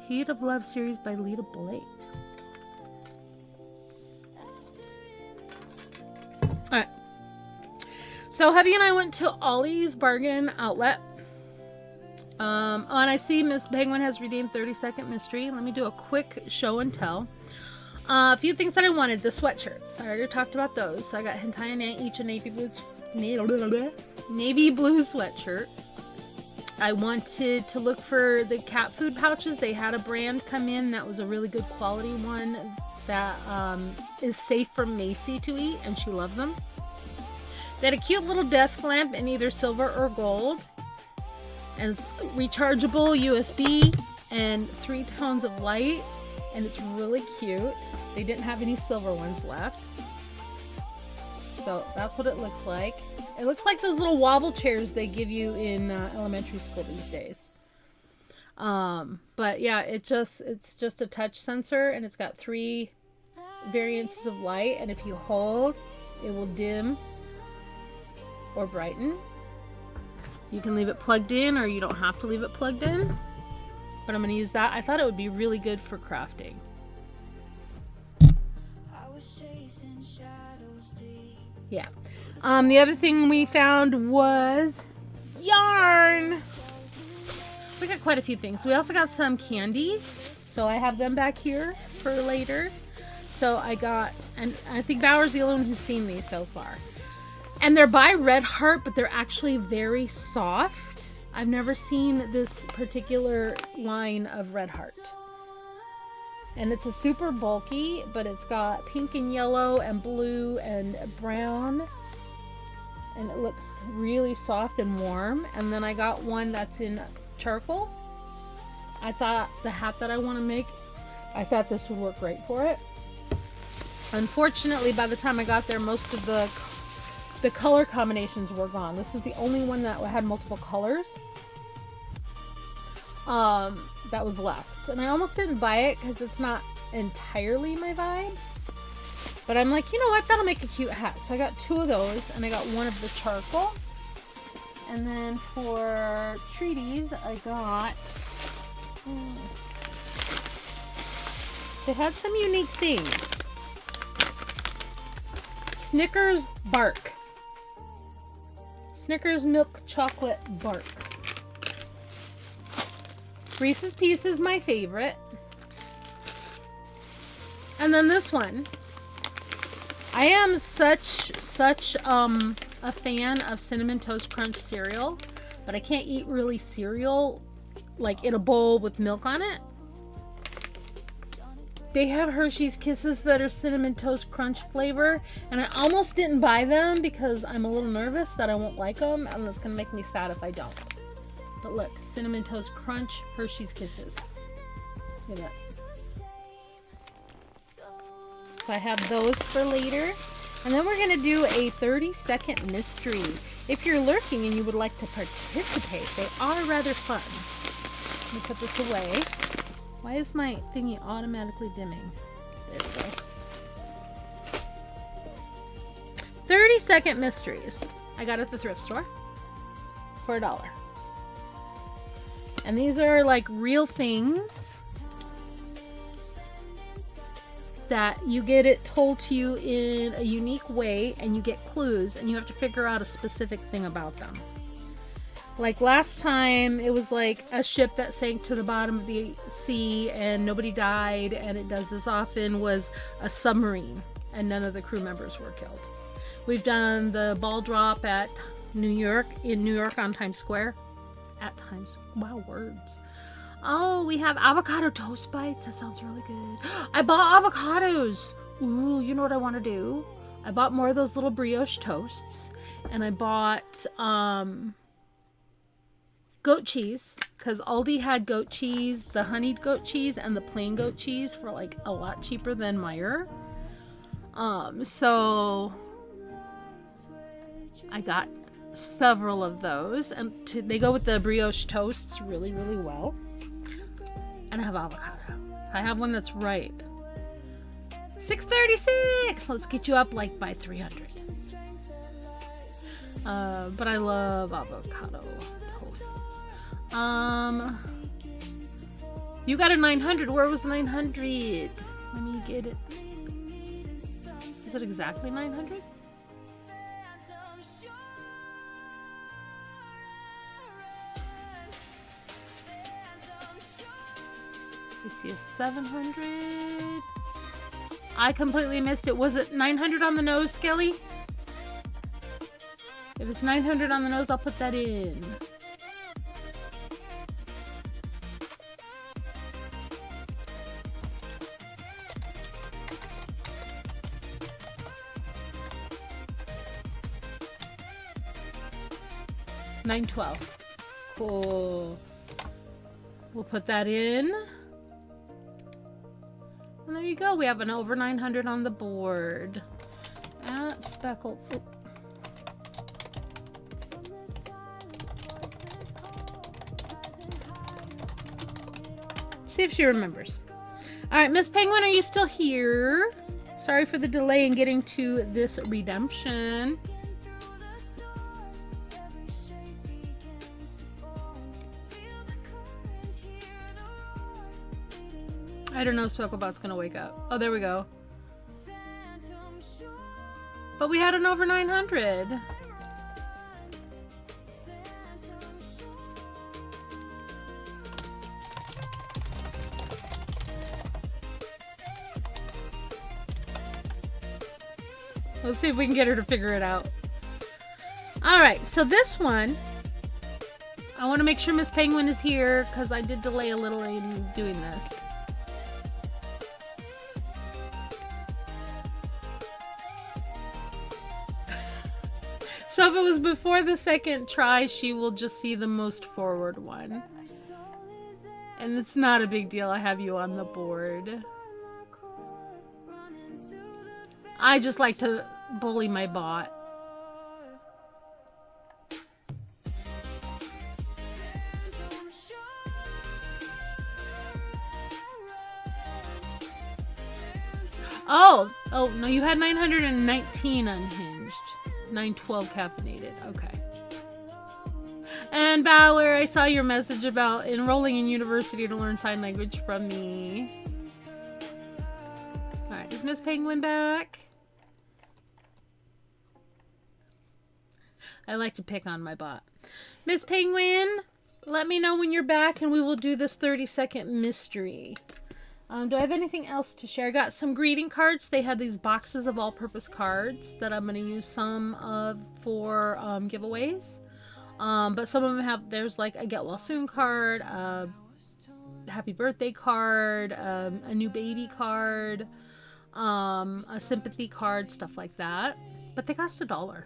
Heat of Love series by Lita Blake. Alright. So hubby and I went to Ollie's Bargain Outlet. And I see Miss Penguin has redeemed 30-second mystery. Let me do a quick show and tell. A few things that I wanted. The sweatshirts. I already talked about those. So I got Hentai and each a navy blue sweatshirt. I wanted to look for the cat food pouches. They had a brand come in that was a really good quality one that is safe for Macy to eat, and she loves them. They had a cute little desk lamp in either silver or gold. And it's rechargeable USB and 3 tones of light. and it's really cute. They didn't have any silver ones left. So that's what it looks like. It looks like those little wobble chairs they give you in elementary school these days. But yeah, it's just a touch sensor, and it's got 3 variances of light, and if you hold, it will dim or brighten. You can leave it plugged in, or you don't have to leave it plugged in, but I'm going to use that. I thought it would be really good for crafting. Yeah. The other thing we found was yarn. We got quite a few things. We also got some candies, so I have them back here for later. So I got, and I think Bower's the only one who's seen these so far. And they're by Red Heart, but they're actually very soft. I've never seen this particular line of Red Heart. And it's a super bulky, but it's got pink and yellow and blue and brown. And it looks really soft and warm. And then I got one that's in charcoal. I thought the hat that I want to make, I thought this would work great for it. Unfortunately, by the time I got there, most of the color combinations were gone. This was the only one that had multiple colors that was left. And I almost didn't buy it because it's not entirely my vibe. But I'm like, you know what? That'll make a cute hat. So I got 2 of those, and I got 1 of the charcoal. And then for treaties, I got... They had some unique things. Snickers bark. Snickers milk chocolate bark. Reese's Pieces, my favorite. And then this one. I am such a fan of Cinnamon Toast Crunch cereal, but I can't eat really cereal like in a bowl with milk on it. They have Hershey's Kisses that are Cinnamon Toast Crunch flavor, and I almost didn't buy them because I'm a little nervous that I won't like them, and it's going to make me sad if I don't. But look, Cinnamon Toast Crunch, Hershey's Kisses. Look at that. So I have those for later. And then we're going to do a 30-second mystery. If you're lurking and you would like to participate, they are rather fun. Let me put this away. Why is my thingy automatically dimming? There we go. 30-second mysteries. I got at the thrift store for $1. And these are like real things that you get it told to you in a unique way, and you get clues, and you have to figure out a specific thing about them. Like last time, it was like a ship that sank to the bottom of the sea and nobody died, and it does this often, was a submarine, and none of the crew members were killed. We've done the ball drop at New York on Times Square. Wow, words. Oh, we have avocado toast bites. That sounds really good. I bought avocados. Ooh, you know what I want to do? I bought more of those little brioche toasts, and I bought goat cheese, because Aldi had goat cheese, the honeyed goat cheese and the plain goat cheese for like a lot cheaper than Meijer. So I got several of those, and they go with the brioche toasts really, really well. And I have avocado. I have one that's ripe. $6.36. Let's get you up like by 300. But I love avocado toasts. You got a 900. Where was the 900? Let me get it. Is it exactly 900? You see a 700. I completely missed it. Was it 900 on the nose, Skelly? If it's 900 on the nose, I'll put that in. $9.12. Cool. We'll put that in. you go. We have an over 900 on the board. At Speckle. Oh. See if she remembers. All right, Miss Penguin, are you still here? Sorry for the delay in getting to this redemption. I don't know if Specklebot's gonna wake up. Oh, there we go. But we had an over 900. Let's see if we can get her to figure it out. Alright, so this one, I want to make sure Miss Penguin is here because I did delay a little in doing this. So if it was before the second try, she will just see the most forward one. And it's not a big deal. I have you on the board. I just like to bully my bot. Oh, no, you had 919 unhinged. 912 caffeinated. Okay. And Bauer, I saw your message about enrolling in university to learn sign language from me. Alright, is Miss Penguin back? I like to pick on my bot. Miss Penguin, let me know when you're back and we will do this 30-second mystery. Do I have anything else to share? I got some greeting cards. They had these boxes of all-purpose cards that I'm going to use some of for giveaways. But some of them have, there's like a get well soon card, a happy birthday card, a new baby card, a sympathy card, stuff like that. But they cost $1.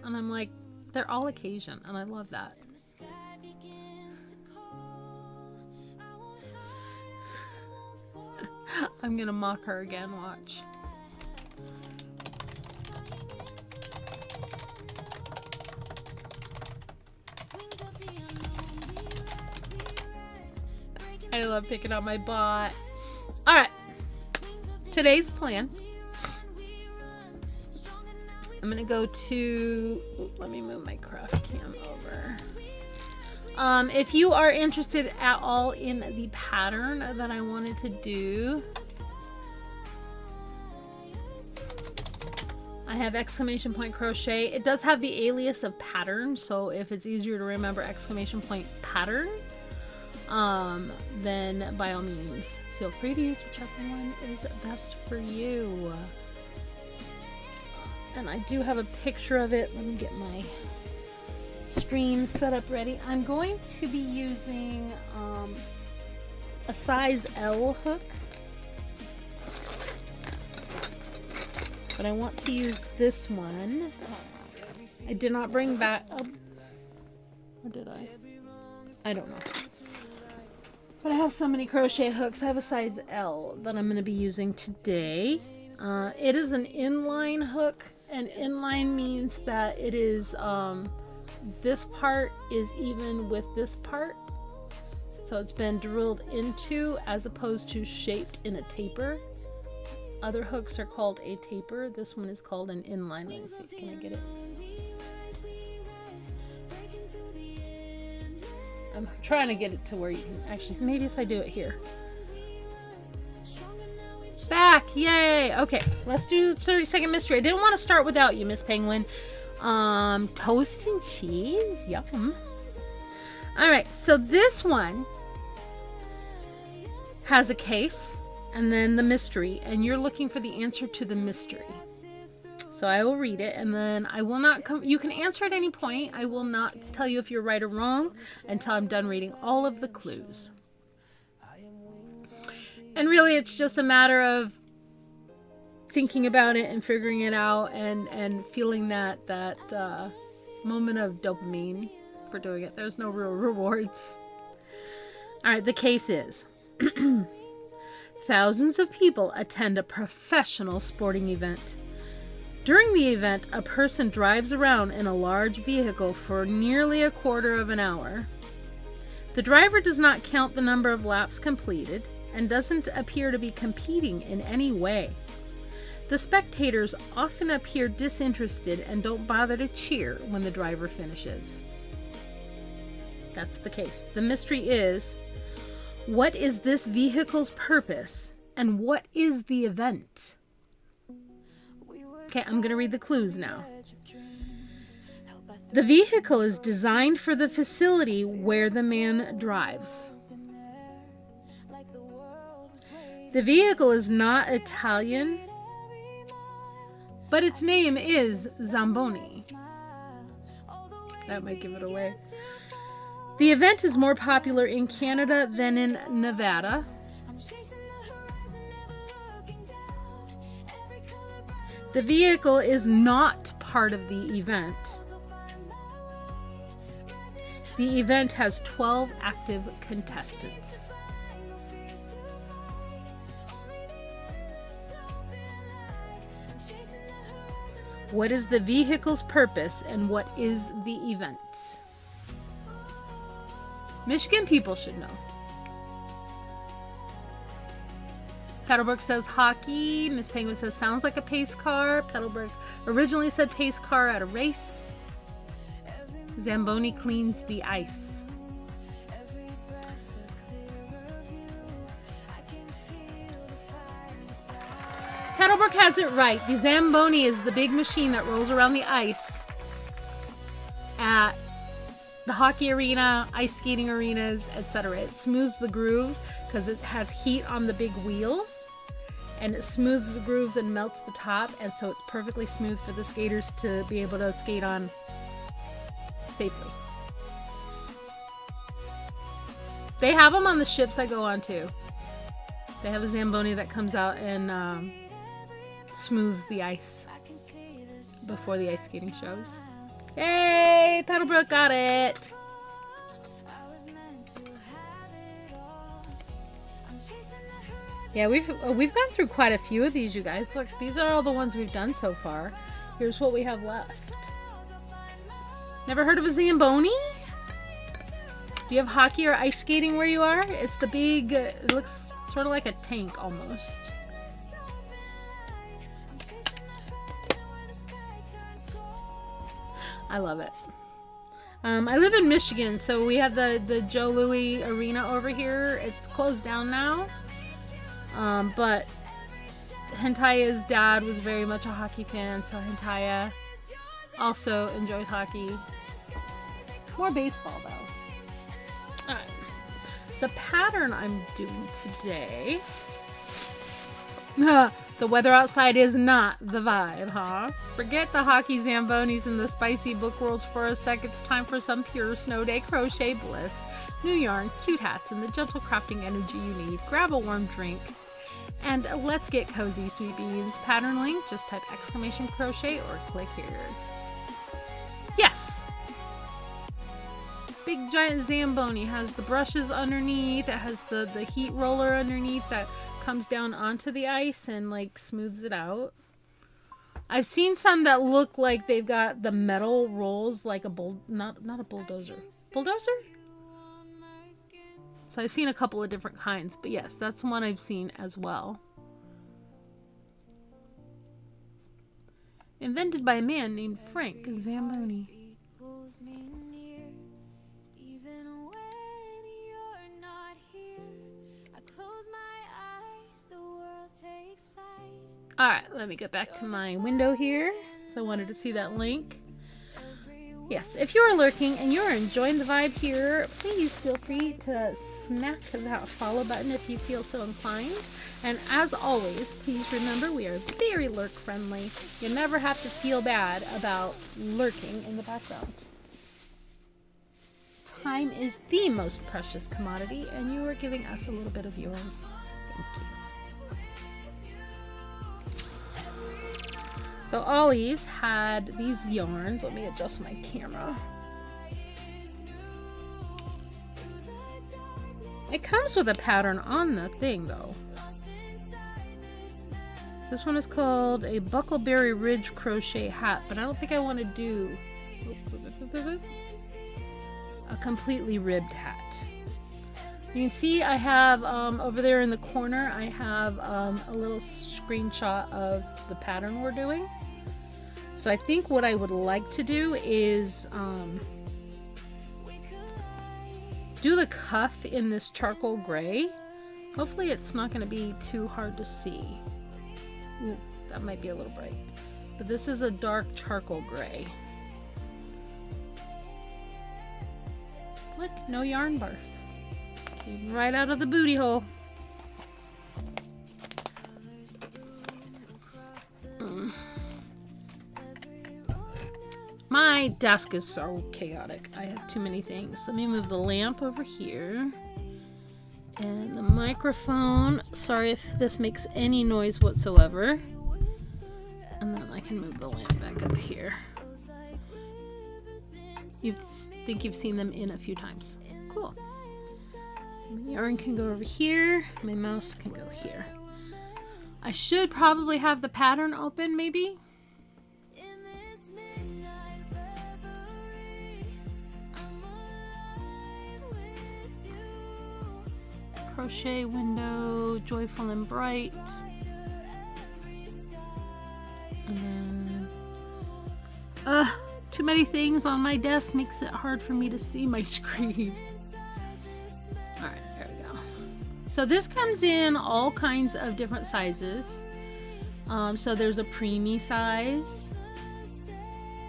And I'm like, they're all occasion, and I love that. I'm gonna mock her again, watch. I love picking on my bot. Alright. Today's plan. I'm gonna go to... let me move my craft cam over. If you are interested at all in the pattern that I wanted to do, I have exclamation point crochet. It does have the alias of pattern, so if it's easier to remember exclamation point pattern, then by all means feel free to use whichever one is best for you. And I do have a picture of it. Let me get my stream set up ready. I'm going to be using a size L hook, but I want to use this one. I did not bring back or did I don't know, but I have so many crochet hooks. I have a size L that I'm going to be using today. It is an inline hook, and inline means that it is this part is even with this part, so it's been drilled into as opposed to shaped in a taper. Other hooks are called a taper. This one is called an inline. Let me see, can I get it? I'm trying to get it to where you can actually, maybe if I do it here. Back, yay! Okay, let's do 30-second mystery. I didn't want to start without you, Miss Penguin. Toast and cheese, yum. Alright, so this one has a case and then the mystery, and you're looking for the answer to the mystery. So I will read it, and then I will not you can answer at any point. I will not tell you if you're right or wrong until I'm done reading all of the clues. And really, it's just a matter of thinking about it and figuring it out, and feeling that moment of dopamine for doing it. There's no real rewards. All right, the case is Thousands of people attend a professional sporting event. During the event, a person drives around in a large vehicle for nearly a quarter of an hour. The driver does not count the number of laps completed and doesn't appear to be competing in any way. The spectators often appear disinterested and don't bother to cheer when the driver finishes. That's the case. The mystery is, what is this vehicle's purpose and what is the event? Okay, I'm going to read the clues now. The vehicle is designed for the facility where the man drives. The vehicle is not Italian, but its name is Zamboni. That might give it away. The event is more popular in Canada than in Nevada. The vehicle is not part of the event. The event has 12 active contestants. What is the vehicle's purpose and what is the event? Michigan people should know. Petalbrook says hockey. Miss Penguin says sounds like a pace car. Petalbrook originally said pace car at a race. Zamboni cleans the ice. Petalbrook has it right. The Zamboni is the big machine that rolls around the ice at the hockey arena, ice skating arenas, etc. It smooths the grooves because it has heat on the big wheels, and it smooths the grooves and melts the top, and so it's perfectly smooth for the skaters to be able to skate on safely. They have them on the ships I go on too. They have a Zamboni that comes out and smooths the ice before the ice skating shows. Yay! Petalbrook got it! Yeah, we've gone through quite a few of these, you guys. Look, these are all the ones we've done so far. Here's what we have left. Never heard of a Zamboni? Do you have hockey or ice skating where you are? It's the big, it looks sort of like a tank almost. I love it. I live in Michigan, so we have the Joe Louis Arena over here. It's closed down now. But Hentaya's dad was very much a hockey fan, so Hentaya also enjoys hockey. More baseball, though. Alright. The pattern I'm doing today... The weather outside is not the vibe, huh? Forget the hockey Zambonis and the spicy book worlds for a sec. It's time for some pure snow day crochet bliss. New yarn, cute hats, and the gentle crafting energy you need. Grab a warm drink. And let's get cozy, sweet beans. Pattern link, just type ! crochet or click here. Yes! Big giant Zamboni has the brushes underneath. It has the heat roller underneath that comes down onto the ice and like smooths it out. I've seen some that look like they've got the metal rolls like a not a bulldozer. Bulldozer? So I've seen a couple of different kinds, but yes, that's one I've seen as well. Invented by a man named Frank Zamboni. Alright, let me get back to my window here. So I wanted to see that link. Yes, if you are lurking and you are enjoying the vibe here, please feel free to smack that follow button if you feel so inclined. And as always, please remember we are very lurk friendly. You never have to feel bad about lurking in the background. Time is the most precious commodity, and you are giving us a little bit of yours. Thank you. So Ollie's had these yarns. Let me adjust my camera. It comes with a pattern on the thing though. This one is called a Buckleberry Ridge Crochet Hat, but I don't think I want to do a completely ribbed hat. You can see I have over there in the corner, I have a little screenshot of the pattern we're doing. So I think what I would like to do is do the cuff in this charcoal gray. Hopefully it's not going to be too hard to see. Ooh, that might be a little bright. But this is a dark charcoal gray. Look, no yarn barf. Came right out of the booty hole. My desk is so chaotic. I have too many things. Let me move the lamp over here. And the microphone. Sorry if this makes any noise whatsoever. And then I can move the lamp back up here. You think you've seen them in a few times. Cool. My yarn can go over here. My mouse can go here. I should probably have the pattern open, maybe. Crochet window, joyful and bright. And then, too many things on my desk makes it hard for me to see my screen. Alright, there we go. So this comes in all kinds of different sizes. So there's a preemie size,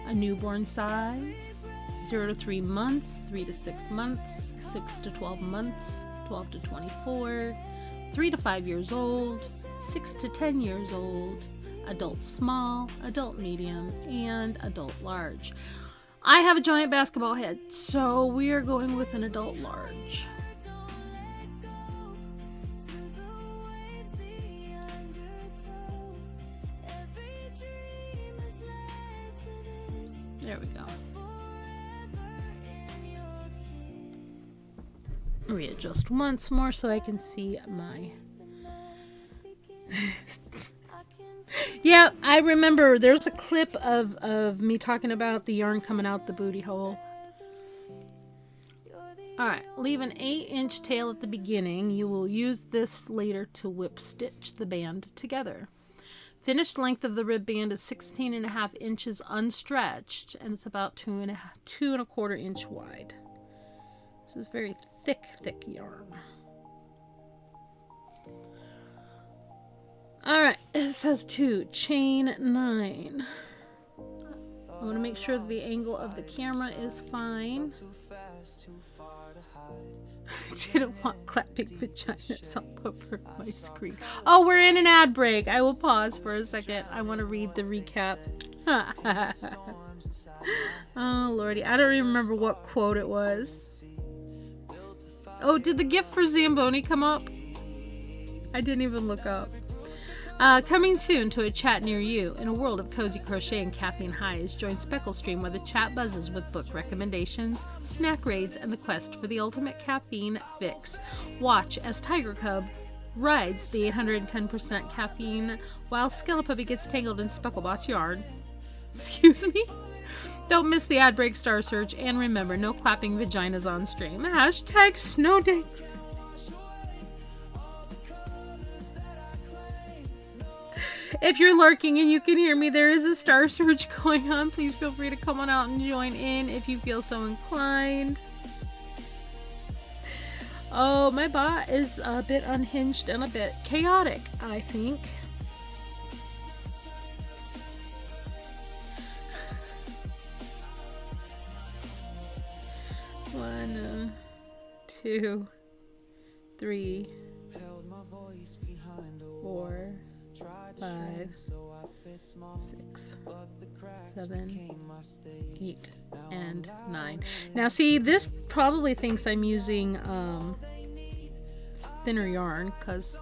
a newborn size, 0 to 3 months, 3 to 6 months, 6 to 12 months, 12 to 24, 3 to 5 years old, 6 to 10 years old, adult small, adult medium, and adult large. I have a giant basketball head, so we are going with an adult large. There we go. Readjust once more so I can see my... Yeah, I remember there's a clip of me talking about the yarn coming out the booty hole. Alright, leave an 8-inch tail at the beginning. You will use this later to whip stitch the band together. Finished length of the rib band is 16.5 inches unstretched, and it's about 2.25 inch wide. This is very thick yarn. Alright, it says to chain 9. I want to make sure that the angle of the camera is fine. I didn't want clapping vaginas all over my screen. Oh, we're in an ad break. I will pause for a second. I want to read the recap. Oh, Lordy. I don't even remember what quote it was. Oh, did the gift for Zamboni come up? I didn't even look up. Coming soon to a chat near you. In a world of cozy crochet and caffeine highs, join Specklestream where the chat buzzes with book recommendations, snack raids, and the quest for the ultimate caffeine fix. Watch as Tiger Cub rides the 810% caffeine while Skelepuppy gets tangled in Specklebot's yarn. Excuse me? Don't miss the ad break Star Search, and remember, no clapping vaginas on stream. Hashtag snow day. If you're lurking and you can hear me, there is a Star Search going on. Please feel free to come on out and join in if you feel so inclined. Oh, my bot is a bit unhinged and a bit chaotic, I think. One, 2, 3, 4, 5, 6, 7, 8, and 9. Now see, this probably thinks I'm using thinner yarn because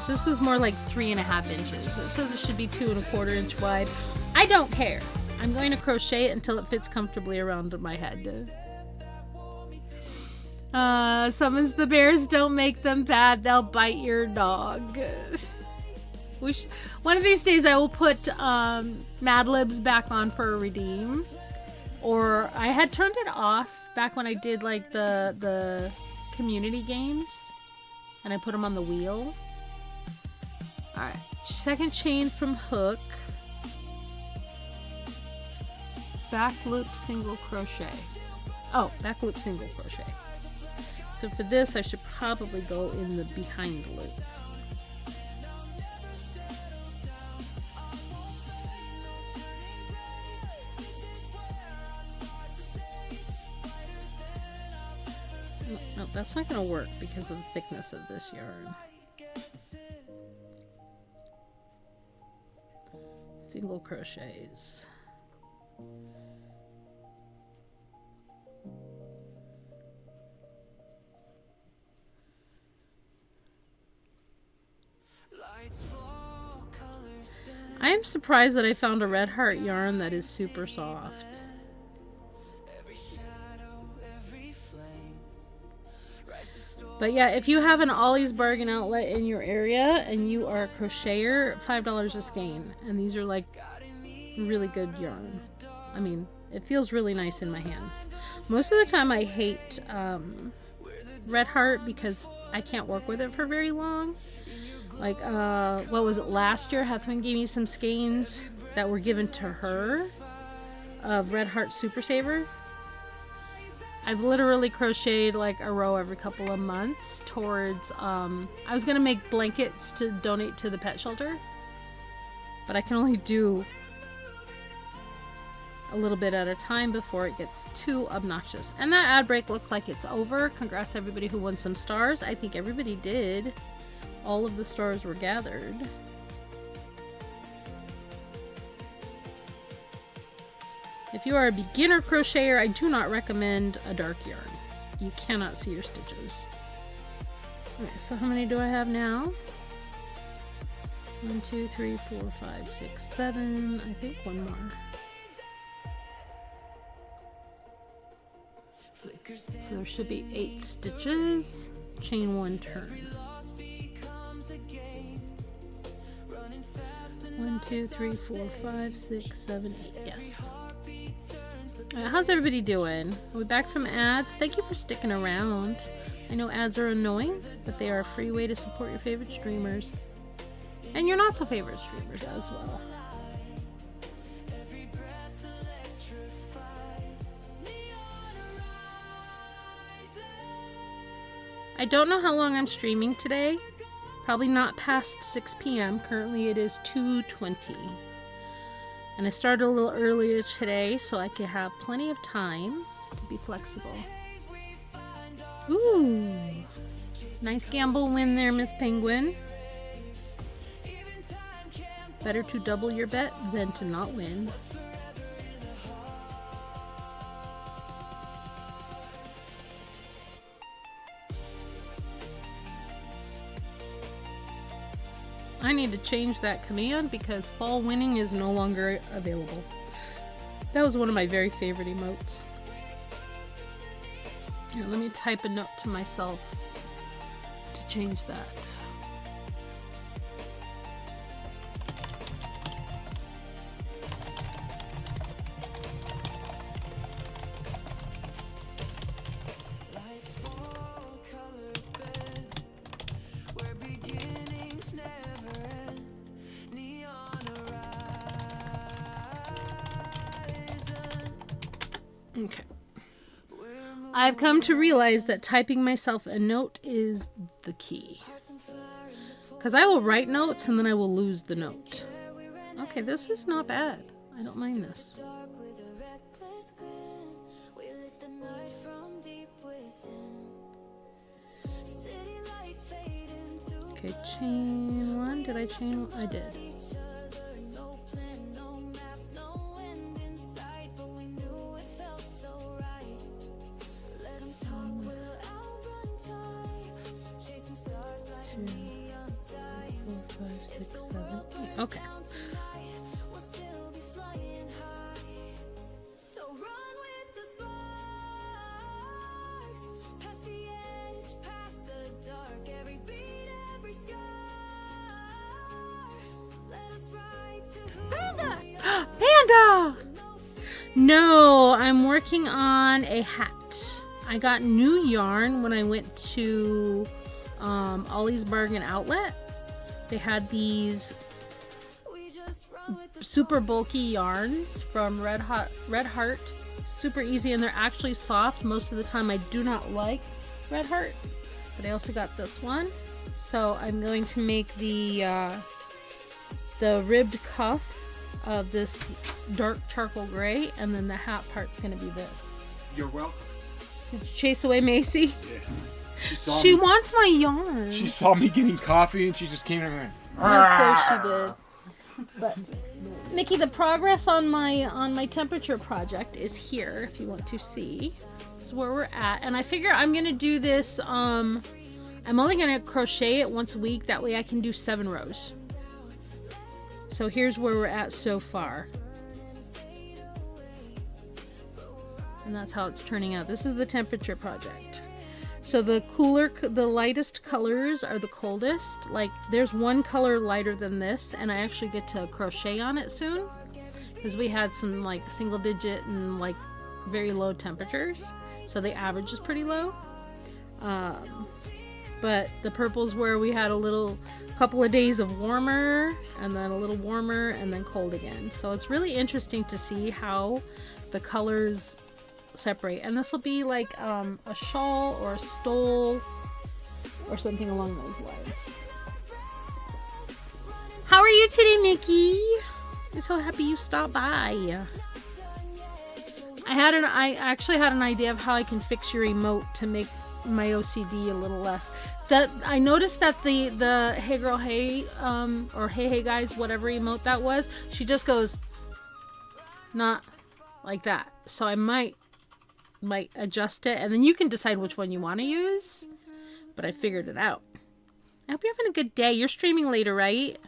this is more like 3.5 inches. It says it should be 2.25 inch wide. I don't care. I'm going to crochet it until it fits comfortably around my head. Summons the bears, don't make them bad, they'll bite your dog. One of these days I will put Mad Libs back on for a redeem. Or I had turned it off back when I did like the community games. And I put them on the wheel. Alright, second chain from hook. Back loop single crochet. Oh, back loop single crochet. So for this I should probably go in the behind loop. No, that's not going to work because of the thickness of this yarn. Single crochets. I am surprised that I found a red heart yarn that is super soft. But yeah, if you have an Ollie's bargain outlet in your area and you are a crocheter, $5 a skein. And these are like really good yarn. I mean, it feels really nice in my hands. Most of the time I hate red heart because I can't work with it for very long. Like, what was it, last year? Hethwin gave me some skeins that were given to her of Red Heart Super Saver. I've literally crocheted like a row every couple of months towards, I was going to make blankets to donate to the pet shelter. But I can only do a little bit at a time before it gets too obnoxious. And that ad break looks like it's over. Congrats to everybody who won some stars. I think everybody did. All of the stars were gathered. If you are a beginner crocheter, I do not recommend a dark yarn. You cannot see your stitches. Alright, so how many do I have now? 1, 2, 3, 4, 5, 6, 7. I think one more. So there should be 8 stitches. Chain 1 turn. 1, 2, 3, 4, 5, 6, 7, 8. Yes. How's everybody doing? Are we back from ads? Thank you for sticking around. I know ads are annoying, but they are a free way to support your favorite streamers. And your not so favorite streamers as well. I don't know how long I'm streaming today. Probably not past 6 p.m. Currently it is 2:20. And I started a little earlier today so I could have plenty of time to be flexible. Ooh. Nice gamble win there, Miss Penguin. Better to double your bet than to not win. I need to change that command because fall winning is no longer available. That was one of my very favorite emotes. Here, let me type a note to myself to change that. Okay. I've come to realize that typing myself a note is the key. Because I will write notes and then I will lose the note. Okay, this is not bad. I don't mind this. Okay, chain 1. Did I chain 1? I did. Okay. No, I'm working on a hat. I got new yarn when I went to Ollie's Bargain Outlet. They had these super bulky yarns from Red Heart. Super easy, and they're actually soft. Most of the time I do not like Red Heart, but I also got this one. So I'm going to make the ribbed cuff of this dark charcoal gray, and then the hat part's going to be this. You're welcome. Did you chase away Macy? Yes. She wants my yarn. She saw me getting coffee and she just came in and went, of course she did. But Mickey, the progress on my temperature project is here if you want to see. This is where we're at. And I figure I'm gonna do this, I'm only gonna crochet it once a week, that way I can do 7 rows. So here's where we're at so far. And that's how it's turning out. This is the temperature project. So the lightest colors are the coldest. Like there's one color lighter than this, and I actually get to crochet on it soon because we had some like single digit and like very low temperatures. So the average is pretty low. But the purple's where we had a couple of days of warmer, and then a little warmer, and then cold again. So it's really interesting to see how the colors separate. And this will be like a shawl or a stole or something along those lines. How are you today, Mickey? I'm so happy you stopped by. I actually had an idea of how I can fix your emote to make my OCD a little less. That I noticed that the hey girl hey or hey guys, whatever emote that was, she just goes not like that. So I might adjust it, and then you can decide which one you want to use. But I figured it out. I hope you're having a good day. You're streaming later, right?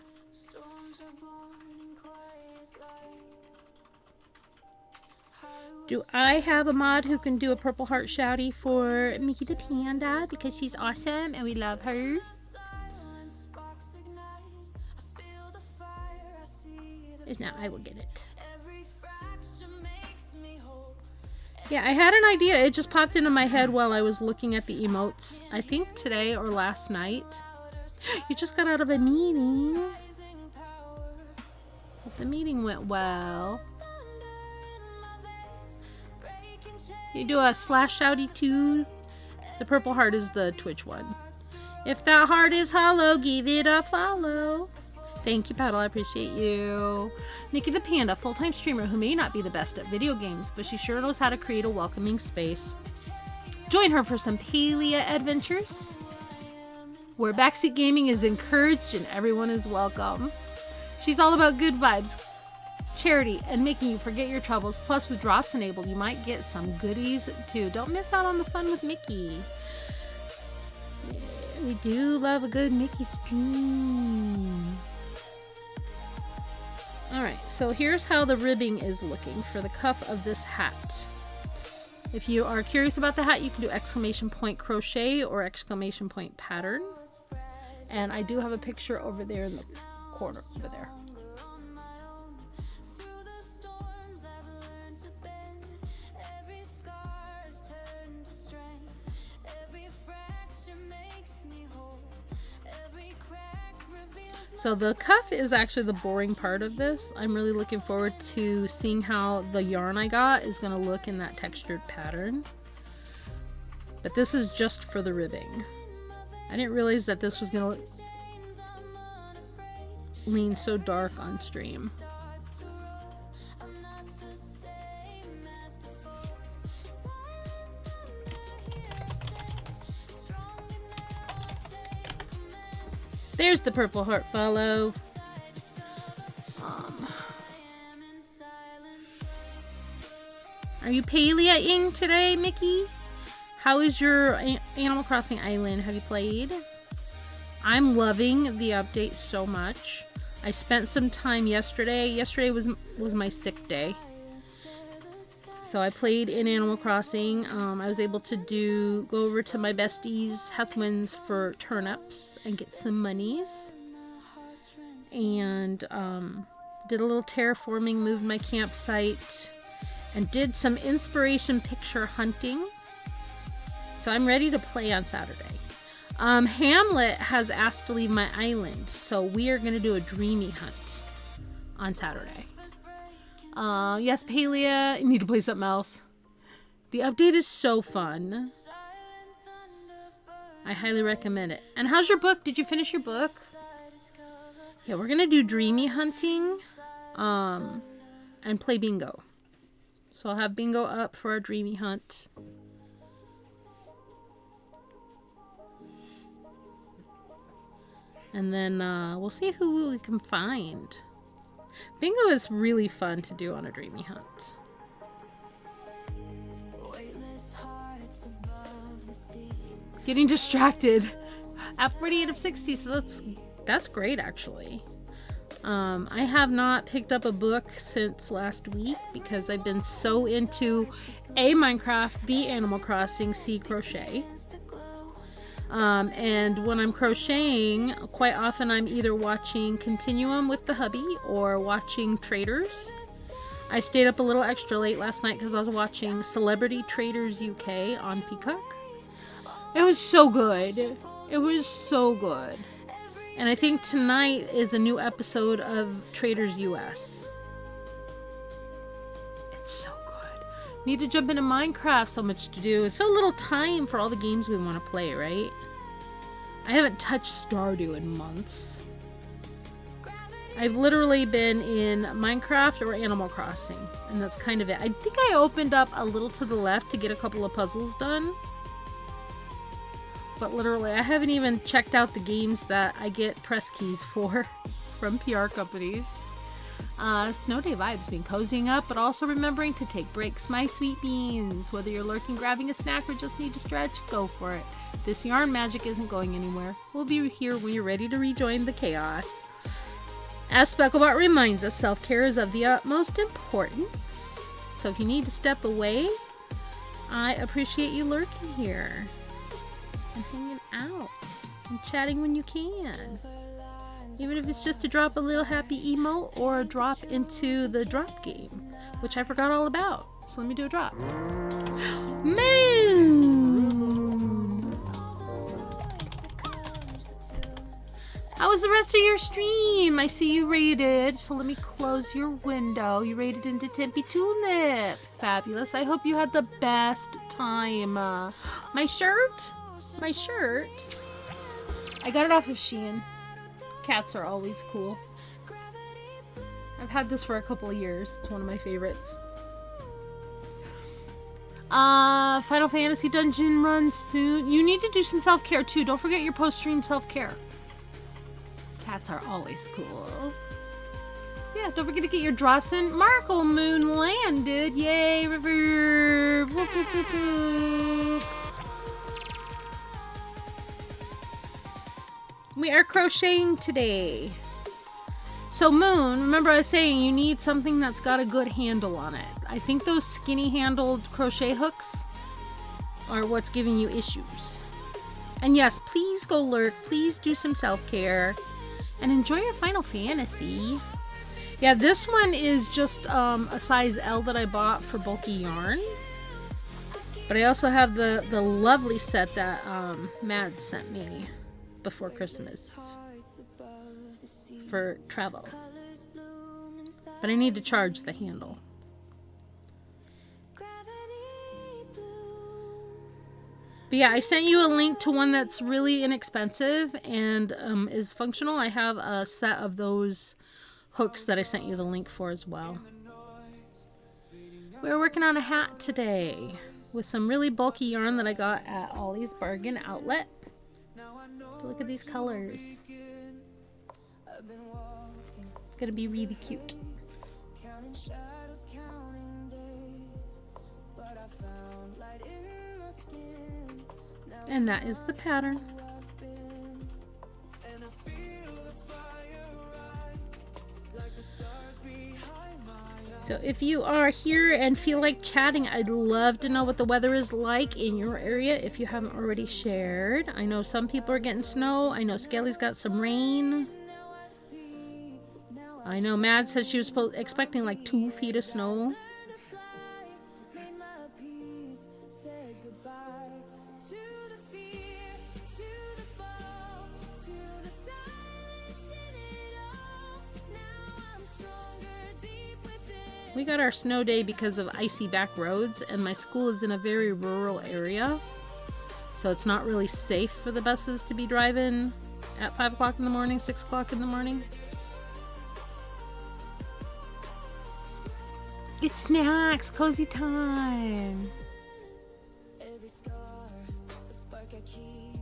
Do I have a mod who can do a Purple Heart shouty for Mickey the Panda because she's awesome and we love her? If not, I will get it. Yeah, I had an idea. It just popped into my head while I was looking at the emotes. I think today or last night. You just got out of a meeting. Hope the meeting went well. You do a slash shouty too. The Purple Heart is the Twitch one. If that heart is hollow, give it a follow. Thank you, Paddle. I appreciate you. Nikki the Panda, full-time streamer who may not be the best at video games, but she sure knows how to create a welcoming space. Join her for some Palia adventures, where backseat gaming is encouraged and everyone is welcome. She's all about good vibes, charity, and making you forget your troubles. Plus, with drops enabled, you might get some goodies too. Don't miss out on the fun with Mickey. Yeah, we do love a good Mickey stream. Alright, so here's how the ribbing is looking for the cuff of this hat. If you are curious about the hat, you can do exclamation point crochet or exclamation point pattern. And I do have a picture over there in the corner over there. So the cuff is actually the boring part of this. I'm really looking forward to seeing how the yarn I got is going to look in that textured pattern. But this is just for the ribbing. I didn't realize that this was going to lean so dark on stream. There's the Purple Heart follow. Are you Palia-ing today, Mickey? How is your Animal Crossing Island? Have you played? I'm loving the update so much. I spent some time yesterday. Yesterday was my sick day. So I played in Animal Crossing. I was able to go over to my besties, Hethwins, for turnips and get some monies. And did a little terraforming, moved my campsite, and did some inspiration picture hunting. So I'm ready to play on Saturday. Hamlet has asked to leave my island, so we are going to do a dreamy hunt on Saturday. Yes, Palia, I need to play something else. The update is so fun. I highly recommend it. And how's your book? Did you finish your book? Yeah, we're going to do dreamy hunting and play bingo. So I'll have bingo up for our dreamy hunt. And then we'll see who we can find. Bingo is really fun to do on a dreamy hunt. Getting distracted at 48 of 60, so that's great actually. I have not picked up a book since last week because I've been so into A, Minecraft, B, Animal Crossing, C, crochet. And when I'm crocheting, quite often I'm either watching Continuum with the hubby or watching Traders. I stayed up a little extra late last night because I was watching Celebrity Traders UK on Peacock. It was so good. It was so good. And I think tonight is a new episode of Traders US. It's so good. Need to jump into Minecraft, so much to do. It's so little time for all the games we want to play, right? I haven't touched Stardew in months. I've literally been in Minecraft or Animal Crossing, and that's kind of it. I think I opened up a little to the left to get a couple of puzzles done. But literally, I haven't even checked out the games that I get press keys for from PR companies. Snow day vibes, been cozying up, but also remembering to take breaks, my sweet beans. Whether you're lurking, grabbing a snack, or just need to stretch, go for it. This yarn magic isn't going anywhere. We'll be here when you're ready to rejoin the chaos. As Specklebot reminds us, self-care is of the utmost importance. So if you need to step away, I appreciate you lurking here and hanging out and chatting when you can. Even if it's just to drop a little happy emote or a drop into the drop game, which I forgot all about. So let me do a drop. Moon! How was the rest of your stream? I see you rated, so let me close your window. You rated into Tempe Tulip. Fabulous. I hope you had the best time. My shirt? My shirt? I got it off of Shein. Cats are always cool. I've had this for a couple of years. It's one of my favorites. Final Fantasy Dungeon run soon. You need to do some self-care too. Don't forget your post-stream self-care. Cats are always cool. Yeah, don't forget to get your drops in. Markle Moon landed. Yay, River. We are crocheting today. So Moon, remember I was saying you need something that's got a good handle on it. I think those skinny handled crochet hooks are what's giving you issues. And yes, please go lurk. Please do some self-care. And enjoy your Final Fantasy. Yeah, this one is just a size L that I bought for bulky yarn. But I also have the lovely set that Mad sent me before Christmas for travel. But I need to charge the handle. But yeah, I sent you a link to one that's really inexpensive and is functional. I have a set of those hooks that I sent you the link for as well. We're working on a hat today with some really bulky yarn that I got at Ollie's Bargain Outlet. But look at these colors. It's gonna be really cute. And that is the pattern. So if you are here and feel like chatting, I'd love to know what the weather is like in your area if you haven't already shared. I know some people are getting snow. I know Skelly's got some rain. I know Mad said she was expecting like 2 feet of snow. We got our snow day because of icy back roads, and my school is in a very rural area. So it's not really safe for the buses to be driving at 5 o'clock in the morning, 6 o'clock in the morning. Get snacks, cozy time. Every scar, a spark I keep,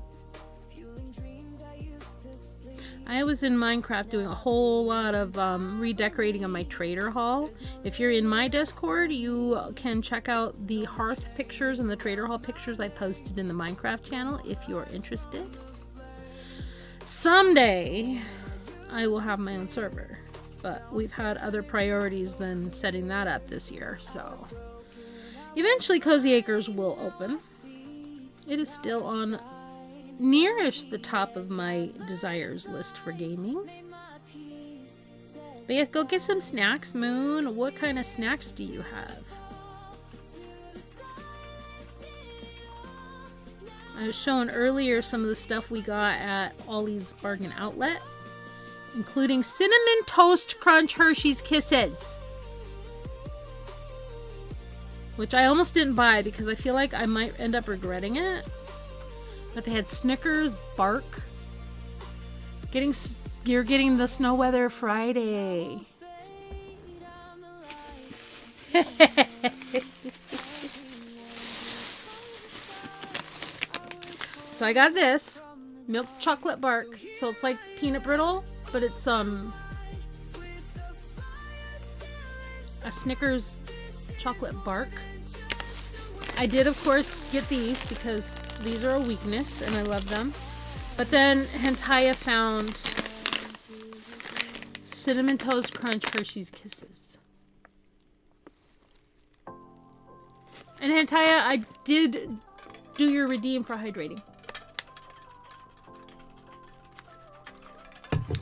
fueling dreams I used to sleep. I was in Minecraft doing a whole lot of redecorating of my trader hall. If you're in my Discord, you can check out the hearth pictures and the trader hall pictures I posted in the Minecraft channel if you're interested. Someday, I will have my own server, but we've had other priorities than setting that up this year, so eventually Cozy Acres will open. It is still on nearish the top of my desires list for gaming. But yeah, go get some snacks, Moon. What kind of snacks do you have? I was showing earlier some of the stuff we got at Ollie's Bargain Outlet, including Cinnamon Toast Crunch Hershey's Kisses, which I almost didn't buy because I feel like I might end up regretting it. But they had Snickers Bark. You're getting the Snow Weather Friday. So I got this milk chocolate bark. So it's like peanut brittle, but it's a Snickers chocolate bark. I did, of course, get these because these are a weakness and I love them. But then Hentaya found Cinnamon Toast Crunch Hershey's Kisses. And Hentaya, I did do your redeem for hydrating.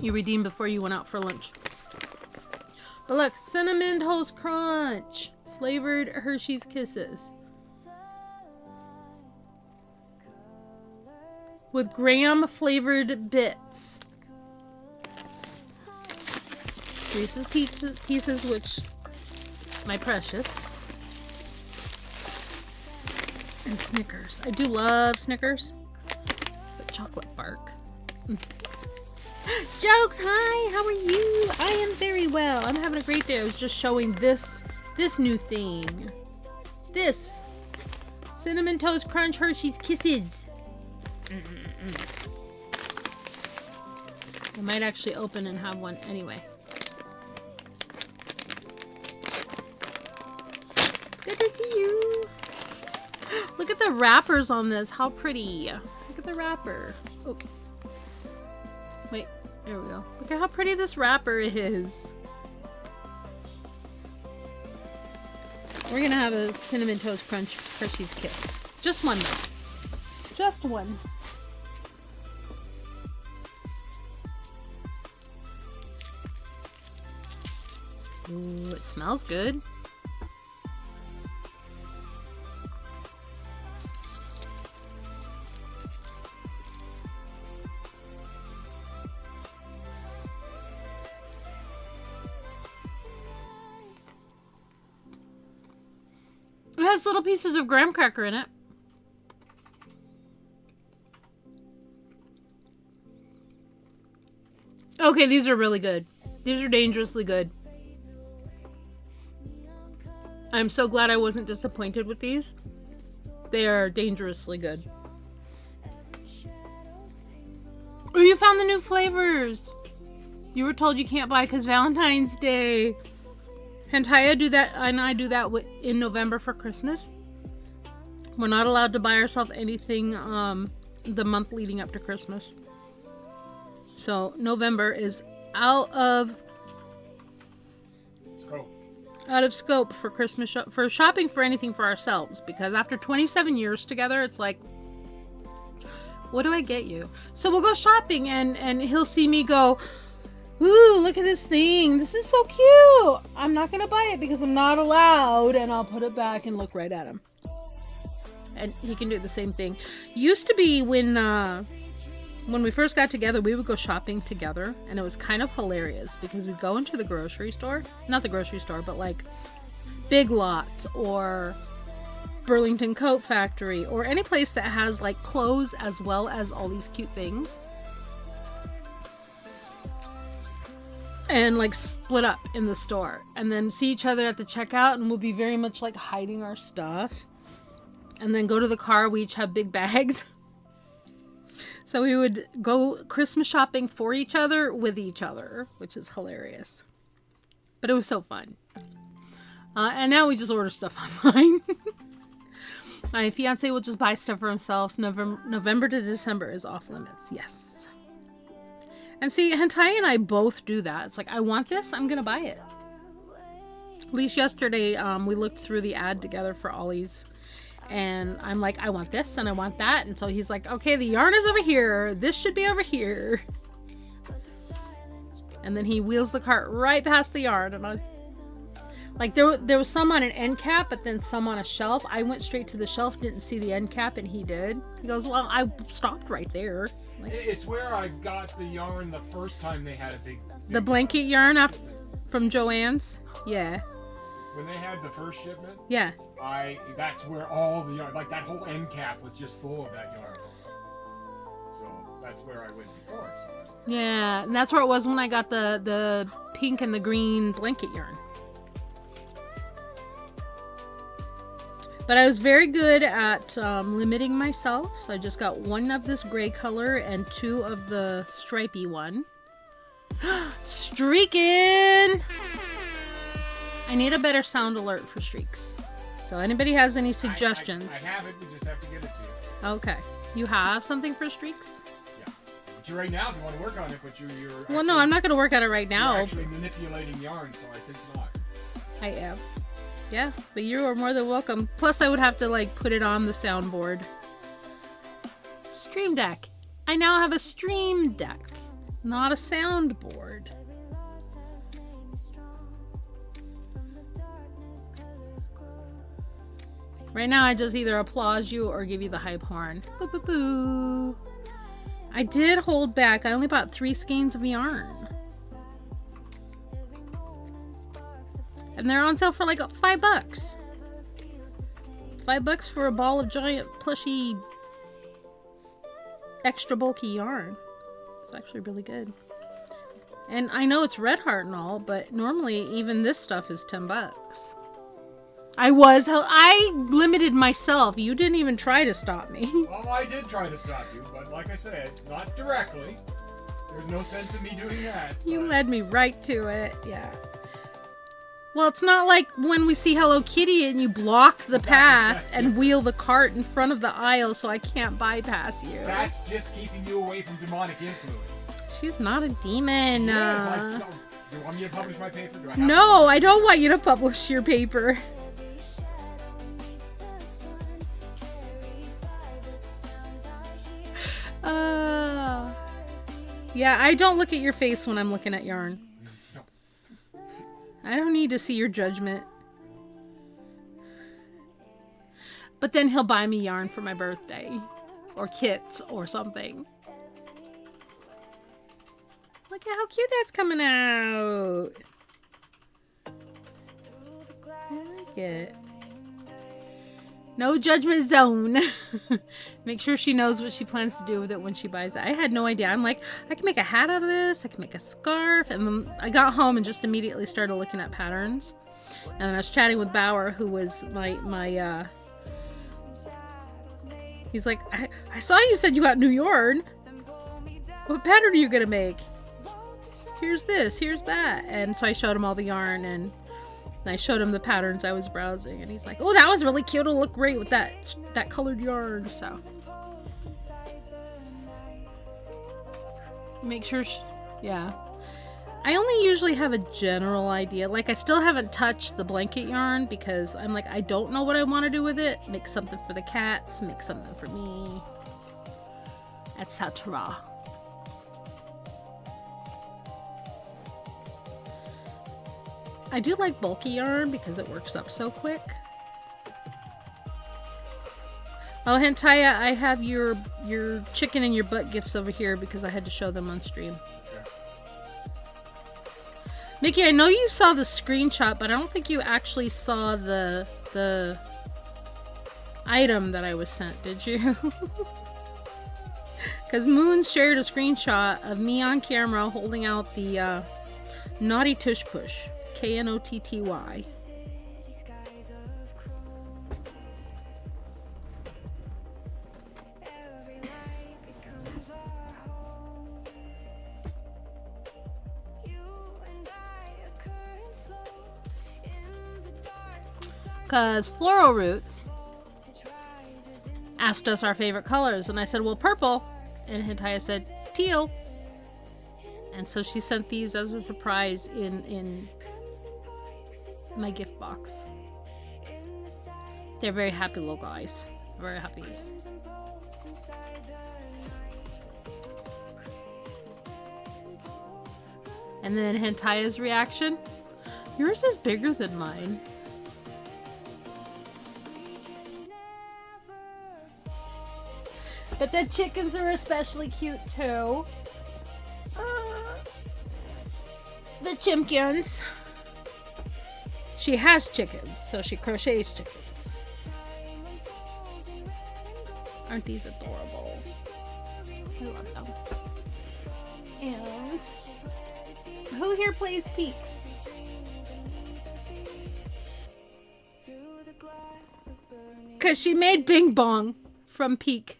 You redeemed before you went out for lunch. But look, Cinnamon Toast Crunch flavored Hershey's Kisses. With graham flavored bits. Reese's Pieces, which my precious. And Snickers. I do love Snickers. But chocolate bark. Jokes, hi, how are you? I am very well. I'm having a great day. I was just showing this new thing. This Cinnamon Toast Crunch Hershey's Kisses. I might actually open and have one anyway. Good to see you. Look at the wrappers on this. How pretty. Look at the wrapper. Oh. Wait, there we go. Look at how pretty this wrapper is. We're gonna have a Cinnamon Toast Crunch Hershey's Kiss. Just one though. Just one. Ooh, it smells good. It has little pieces of graham cracker in it. Okay, these are really good. These are dangerously good. I'm so glad I wasn't disappointed with these. They are dangerously good. Oh, you found the new flavors. You were told you can't buy because Valentine's Day. Hentaya do that, and I do that in November for Christmas. We're not allowed to buy ourselves anything the month leading up to Christmas. So November is out of scope for Christmas for shopping for anything for ourselves, because after 27 years together, it's like, what do I get you? So we'll go shopping and he'll see me go, ooh, look at this thing. This is so cute. I'm not going to buy it because I'm not allowed, and I'll put it back and look right at him. And he can do the same thing. Used to be when we first got together, we would go shopping together, and it was kind of hilarious because we'd go into the grocery store, not the grocery store, but like Big Lots or Burlington Coat Factory or any place that has like clothes as well as all these cute things. And like split up in the store and then see each other at the checkout, and we'll be very much like hiding our stuff. And then go to the car. We each have big bags. So we would go Christmas shopping for each other with each other, which is hilarious. But it was so fun. And now we just order stuff online. My fiance will just buy stuff for himself. November to December is off limits. Yes. And see, Hentai and I both do that. It's like, I want this, I'm going to buy it. At least yesterday, we looked through the ad together for Ollie's. And I'm like, I want this and I want that. And so he's like, okay, the yarn is over here. This should be over here. And then he wheels the cart right past the yarn. And I was like, there was some on an end cap, but then some on a shelf. I went straight to the shelf, didn't see the end cap, and he did. He goes, well, I stopped right there. Like, It's where I got the yarn the first time they had a big the blanket yarn from Joann's. Yeah. When they had the first shipment, Yeah. that's where all the yarn, like that whole end cap was just full of that yarn. So that's where I went before. So. Yeah, and that's where it was when I got the pink and the green blanket yarn. But I was very good at limiting myself. So I just got one of this gray color and two of the stripey one. Streaking! I need a better sound alert for streaks. So anybody has any suggestions? I have it, we just have to get it to you. Okay. You have something for streaks? Yeah. But right now, if you want to work on it, but you're Well, no, I'm not going to work on it right now. You're actually manipulating yarn, so I think not. I am. Yeah, but you are more than welcome. Plus, I would have to, like, put it on the soundboard. Stream Deck. I now have a Stream Deck, not a soundboard. Right now, I just either applause you or give you the hype horn. Boo, boo, boo. I did hold back. I only bought 3 skeins of yarn. And they're on sale for like $5. $5 for a ball of giant plushy extra bulky yarn. It's actually really good. And I know it's Red Heart and all, but normally even this stuff is $10. I limited myself. You didn't even try to stop me. Well, I did try to stop you, but like I said, not directly. There's no sense in me doing that. You led me right to it. Yeah. Well, it's not like when we see Hello Kitty and you block the path and wheel the cart in front of the aisle so I can't bypass you. That's just keeping you away from demonic influence. She's not a demon. Yeah, it's like, so, do you want me to publish my paper? Do I have No, I don't want you to publish your paper. Yeah, I don't look at your face when I'm looking at yarn. I don't need to see your judgment. But then he'll buy me yarn for my birthday. Or kits or something. Look at how cute that's coming out. I like it. No judgment zone. Make sure she knows what she plans to do with it when she buys it. I had no idea. I'm like, I can make a hat out of this. I can make a scarf. And then I got home and just immediately started looking at patterns. And then I was chatting with Bauer, who was my he's like, I saw you said you got new yarn. What pattern are you going to make? Here's this, here's that. And so I showed him all the yarn and I showed him the patterns I was browsing, and he's like, "Oh, that one's really cute. It'll look great with that colored yarn." So make sure, yeah. I only usually have a general idea. Like, I still haven't touched the blanket yarn because I'm like, I don't know what I want to do with it. Make something for the cats. Make something for me, etc. I do like bulky yarn because it works up so quick. Oh, Hentaya, I have your chicken and your butt gifts over here because I had to show them on stream. Mickey, I know you saw the screenshot, but I don't think you actually saw the item that I was sent, did you? Because Moon shared a screenshot of me on camera holding out the Naughty Tush Push, Knotty. Because Floral Roots asked us our favorite colors, and I said, well, purple, and Hintaya said teal, and so she sent these as a surprise in my gift box. They're very happy little guys, very happy. And then Hintaya's reaction, yours is bigger than mine. But the chickens are especially cute too. The chimkins. She has chickens, so she crochets chickens. Aren't these adorable? I love them. And who here plays Peek? Because she made Bing Bong from Peek.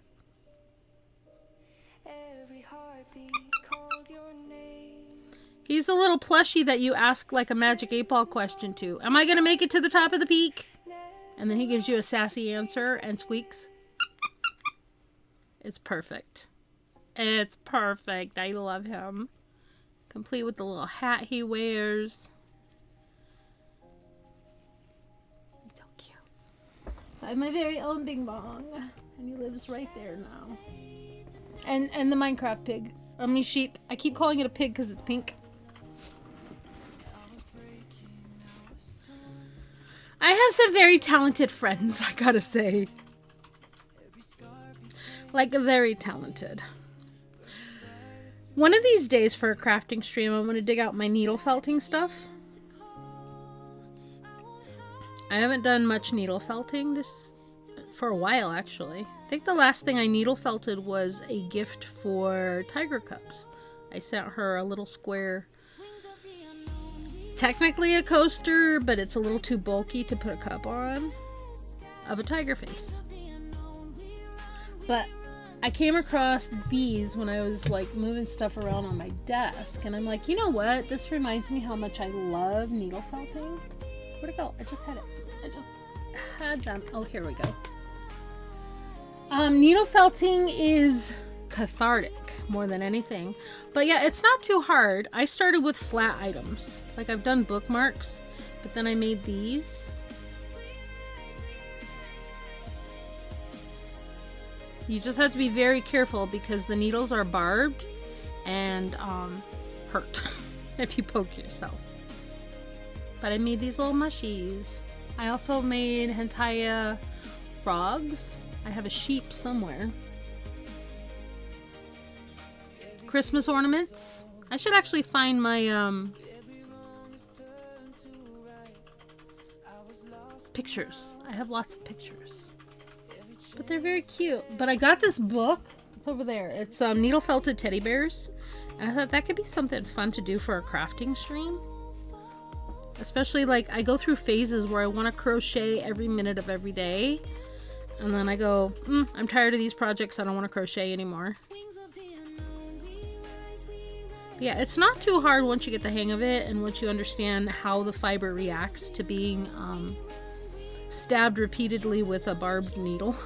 He's a little plushie that you ask like a Magic 8-Ball question to. Am I going to make it to the top of the peak? And then he gives you a sassy answer and squeaks. It's perfect. It's perfect. I love him. Complete with the little hat he wears. So cute. I have my very own Bing Bong. And he lives right there now. And the Minecraft pig. I mean sheep. I keep calling it a pig because it's pink. I have some very talented friends, I gotta say. Like, very talented. One of these days for a crafting stream, I'm gonna dig out my needle felting stuff. I haven't done much needle felting this for a while, actually. I think the last thing I needle felted was a gift for Tiger Cups. I sent her a little square, technically a coaster, but it's a little too bulky to put a cup on, of a tiger face. But I came across these when I was like moving stuff around on my desk, and I'm like, you know what? This reminds me how much I love needle felting. Where'd it go? I just had it. I just had them. Oh, here we go. Needle felting is cathartic more than anything, but yeah, it's not too hard. I started with flat items, like I've done bookmarks, but then I made these. You just have to be very careful because the needles are barbed and hurt if you poke yourself. But I made these little mushies. I also made Hintaya frogs. I have a sheep somewhere. Christmas ornaments. I should actually find my pictures. I have lots of pictures. But they're very cute. But I got this book. It's over there. It's needle felted teddy bears. And I thought that could be something fun to do for a crafting stream. Especially like I go through phases where I want to crochet every minute of every day. And then I go, I'm tired of these projects. I don't want to crochet anymore. But yeah, it's not too hard once you get the hang of it and once you understand how the fiber reacts to being stabbed repeatedly with a barbed needle.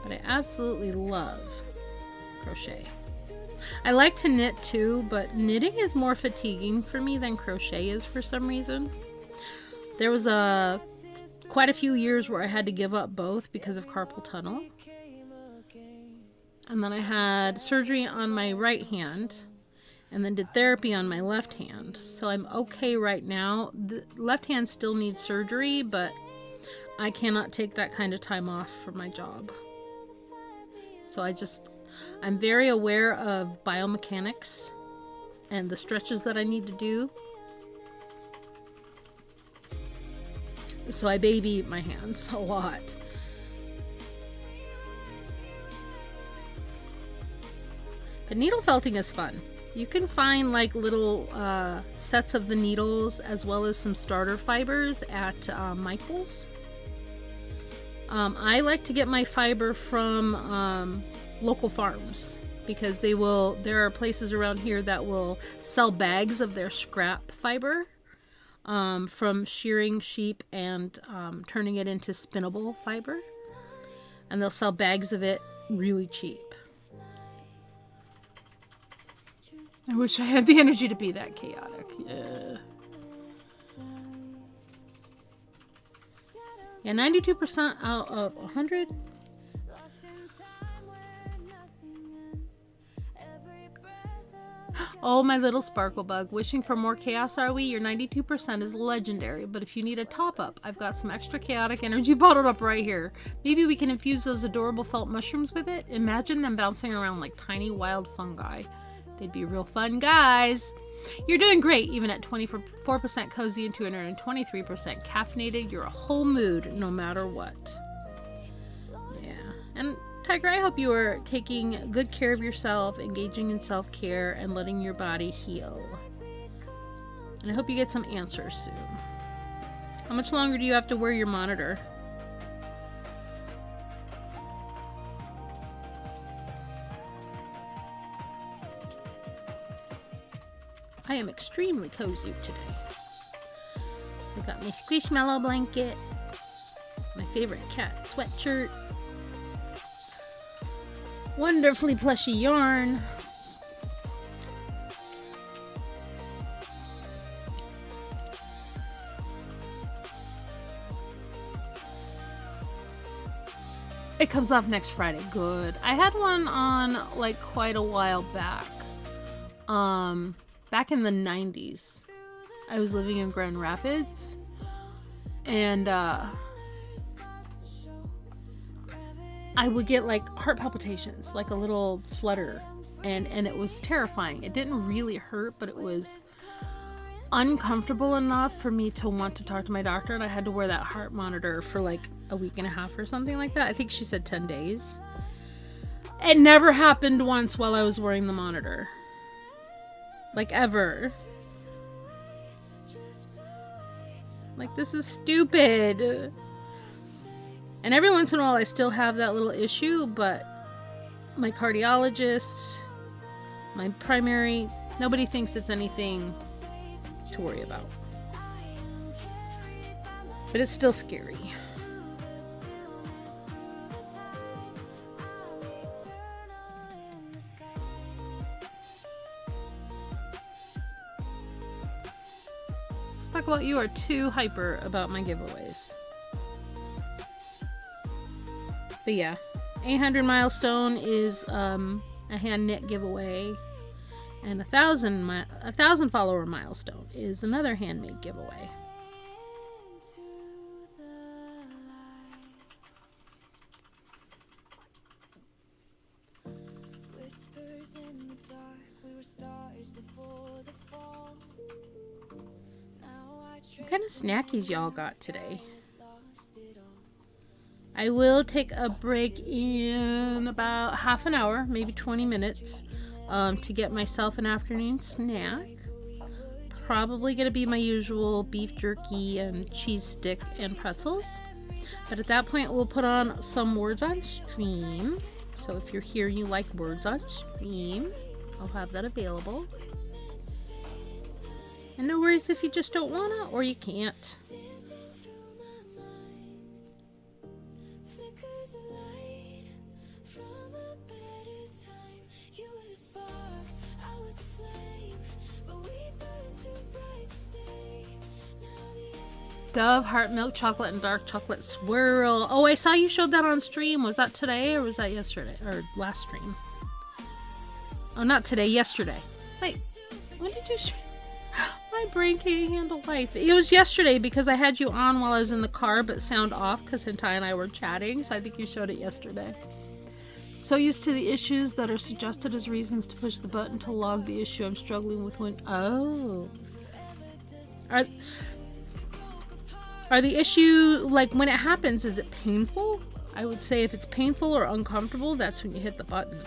But I absolutely love crochet. I like to knit too, but knitting is more fatiguing for me than crochet is for some reason. There was quite a few years where I had to give up both because of carpal tunnel. And then I had surgery on my right hand and then did therapy on my left hand. So I'm okay right now. The left hand still needs surgery, but I cannot take that kind of time off for my job. So I just I'm very aware of biomechanics and the stretches that I need to do. So I baby my hands a lot. But needle felting is fun. You can find like little sets of the needles as well as some starter fibers at Michael's. I like to get my fiber from local farms because there are places around here that will sell bags of their scrap fiber from shearing sheep and turning it into spinnable fiber. And they'll sell bags of it really cheap. I wish I had the energy to be that chaotic. Yeah, 92% out of 100. Oh, my little sparkle bug. Wishing for more chaos, are we? Your 92% is legendary, but if you need a top-up, I've got some extra chaotic energy bottled up right here. Maybe we can infuse those adorable felt mushrooms with it? Imagine them bouncing around like tiny wild fungi. They'd be real fun, guys. You're doing great, even at 24% cozy and 223% caffeinated. You're a whole mood, no matter what. Yeah. And Tiger, I hope you are taking good care of yourself, engaging in self-care, and letting your body heal. And I hope you get some answers soon. How much longer do you have to wear your monitor? I am extremely cozy today. I got my Squishmallow blanket, my favorite cat sweatshirt, wonderfully plushy yarn, it comes off next Friday. Good. I had one on like quite a while back. Back in the 90s, I was living in Grand Rapids, and I would get like heart palpitations, like a little flutter, and it was terrifying. It didn't really hurt, but it was uncomfortable enough for me to want to talk to my doctor, and I had to wear that heart monitor for like a week and a half or something like that. I think she said 10 days. It never happened once while I was wearing the monitor. Like, ever. Like, this is stupid. And every once in a while I still have that little issue, but my cardiologist, my primary, nobody thinks it's anything to worry about. But it's still scary. Talk about you are too hyper about my giveaways. But yeah, 800 milestone is a hand knit giveaway, and 1,000 follower milestone is another handmade giveaway. What kind of snackies y'all got today? I will take a break in about half an hour, maybe 20 minutes, to get myself an afternoon snack. Probably going to be my usual beef jerky and cheese stick and pretzels. But at that point, we'll put on some Words on Stream. So if you're here and you like Words on Stream, I'll have that available. And no worries if you just don't wanna or you can't. Dove, heart milk chocolate, and dark chocolate swirl. Oh, I saw you showed that on stream. Was that today or was that yesterday? Or last stream? Oh, not today, yesterday. Wait, when did you stream? My brain can't handle life. It was yesterday because I had you on while I was in the car, but sound off because Hintai and I were chatting. So I think you showed it yesterday. So so used to the issues that are suggested as reasons to push the button to log the issue I'm struggling with when... Oh. Are the issue, like when it happens, is it painful? I would say if it's painful or uncomfortable, that's when you hit the button.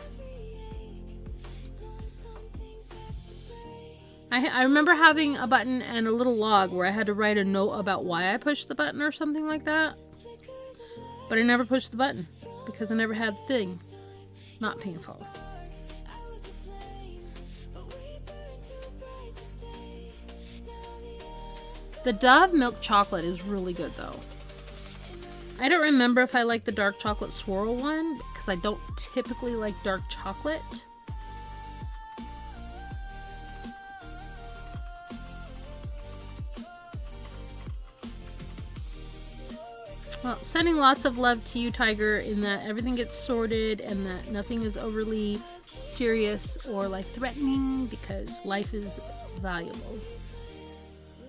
I remember having a button and a little log where I had to write a note about why I pushed the button or something like that. But I never pushed the button because I never had the thing. Not painful. The Dove milk chocolate is really good though. I don't remember if I like the dark chocolate swirl one because I don't typically like dark chocolate. Well, sending lots of love to you, Tiger, in that everything gets sorted and that nothing is overly serious or life-threatening because life is valuable.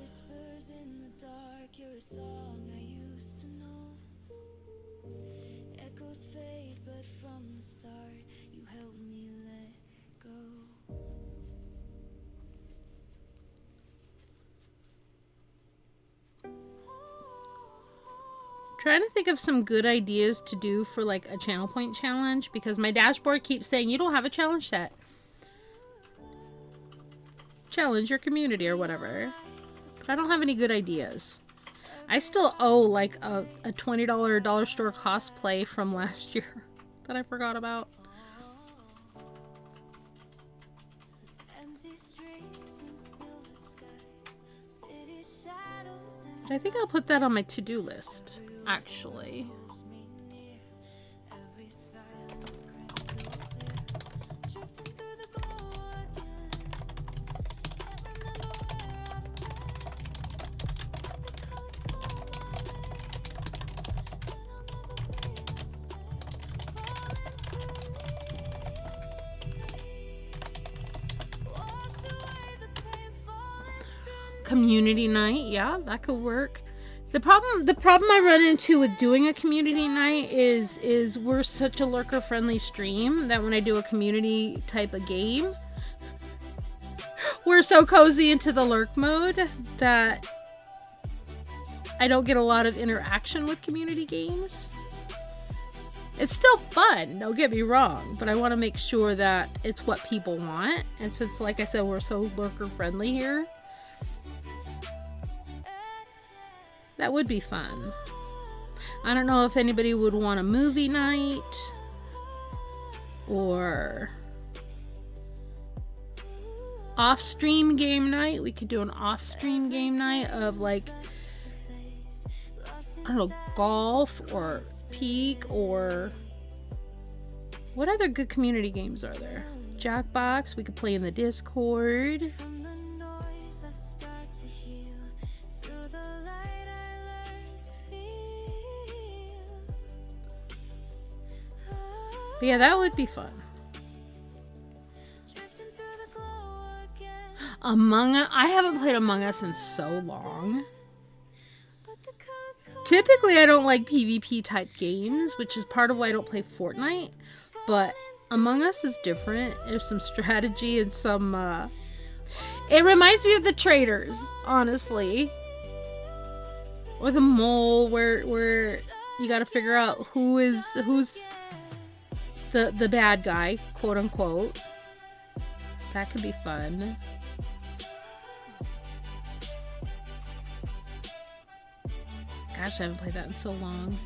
Whispers in the dark, you're a song I used to know. Echoes fade, but from the start, you helped me let go. Trying to think of some good ideas to do for like a channel point challenge because my dashboard keeps saying you don't have a challenge set. Challenge your community or whatever. But I don't have any good ideas. I still owe like a $20 dollar store cosplay from last year that I forgot about. But I think I'll put that on my to-do list, actually. Community night, yeah, that could work. The problem I run into with doing a community night is we're such a lurker friendly stream that when I do a community type of game, we're so cozy into the lurk mode that I don't get a lot of interaction with community games. It's still fun, don't get me wrong, but I want to make sure that it's what people want. And since, like I said, we're so lurker friendly here, that would be fun. I don't know if anybody would want a movie night or off-stream game night. We could do an off-stream game night of like, I don't know, golf or Peak or what other good community games are there? Jackbox, we could play in the Discord. But yeah, that would be fun. Among Us, I haven't played Among Us in so long. Typically, I don't like PvP type games, which is part of why I don't play Fortnite. But Among Us is different. There's some strategy and some. It reminds me of the Traders, honestly, or the Mole, where you got to figure out who's the bad guy, quote unquote. That could be fun. Gosh, I haven't played that in so long.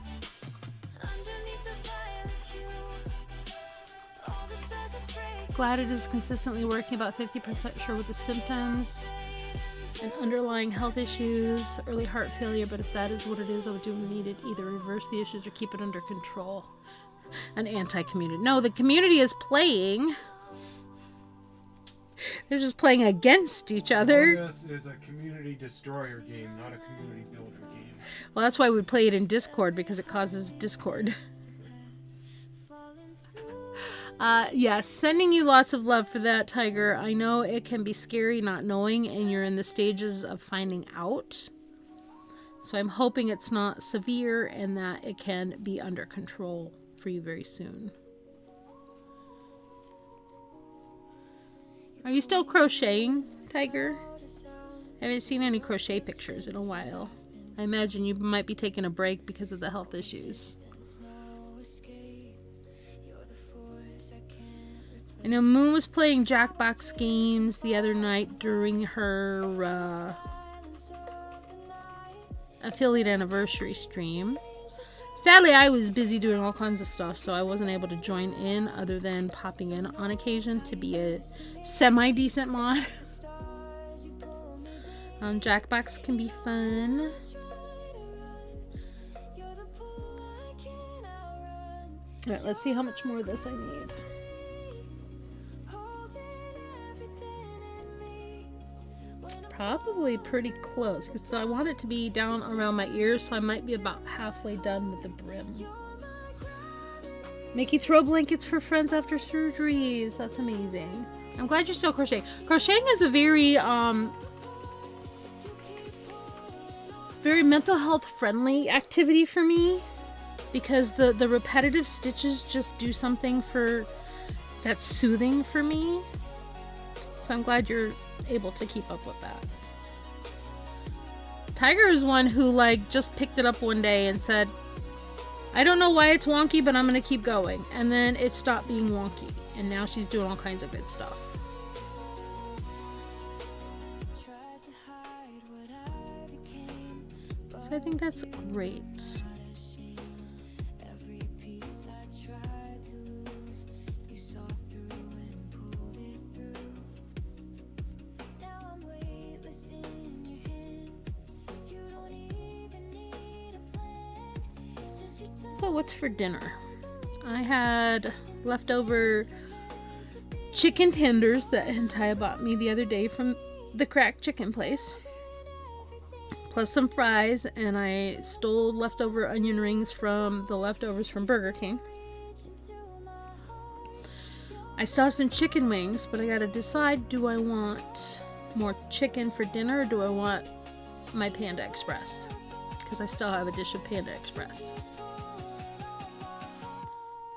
Glad it is consistently working, about 50% sure with the symptoms and underlying health issues, early heart failure, but if that is what it is, I would do needed either reverse the issues or keep it under control. An anti-community. No, the community is playing. They're just playing against each other. This is a community destroyer game, not a community builder game. Well, that's why we play it in Discord, because it causes discord. Yes, sending you lots of love for that, Tiger. I know it can be scary not knowing, and you're in the stages of finding out. So I'm hoping it's not severe and that it can be under control for you very soon. Are you still crocheting, Tiger? I haven't seen any crochet pictures in a while. I imagine you might be taking a break because of the health issues. I know Moon was playing Jackbox games the other night during her affiliate anniversary stream. Sadly, I was busy doing all kinds of stuff, so I wasn't able to join in other than popping in on occasion to be a semi-decent mod. Jackbox can be fun. Alright, let's see how much more of this I need. Probably pretty close, because I want it to be down around my ears, so I might be about halfway done with the brim. Make you throw blankets for friends after surgeries. That's amazing. I'm glad you're still crocheting. Crocheting is a very mental health friendly activity for me, because the repetitive stitches just do something that's soothing for me. So I'm glad you're able to keep up with that. Tiger is one who just picked it up one day and said, I don't know why it's wonky, but I'm gonna keep going. And then it stopped being wonky, and now she's doing all kinds of good stuff. So I think that's great. So what's for dinner? I had leftover chicken tenders that Hentai bought me the other day from the cracked chicken place, plus some fries, and I stole leftover onion rings from the leftovers from Burger King. I still have some chicken wings, but I gotta decide, do I want more chicken for dinner, or do I want my Panda Express? Because I still have a dish of Panda Express.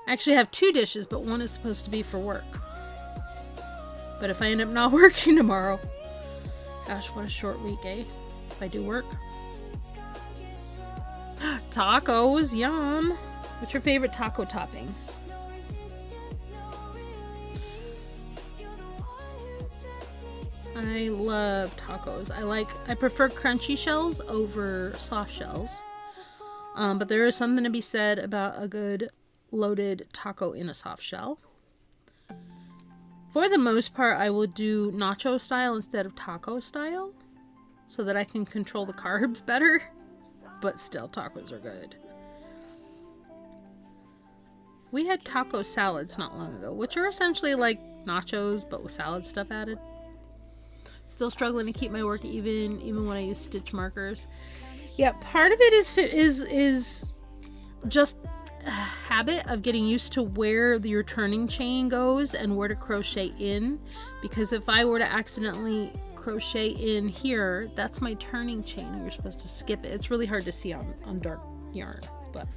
I actually have two dishes, but one is supposed to be for work. But if I end up not working tomorrow, gosh, what a short week, eh? If I do work. Tacos, yum. What's your favorite taco topping? I love tacos. I prefer crunchy shells over soft shells. But there is something to be said about a good loaded taco in a soft shell. For the most part, I will do nacho style instead of taco style, so that I can control the carbs better. But still, tacos are good. We had taco salads not long ago, which are essentially like nachos, but with salad stuff added. Still struggling to keep my work even when I use stitch markers. Yeah, part of it is just a habit of getting used to where your turning chain goes and where to crochet in, because if I were to accidentally crochet in here, that's my turning chain and you're supposed to skip it. It's really hard to see on dark yarn, but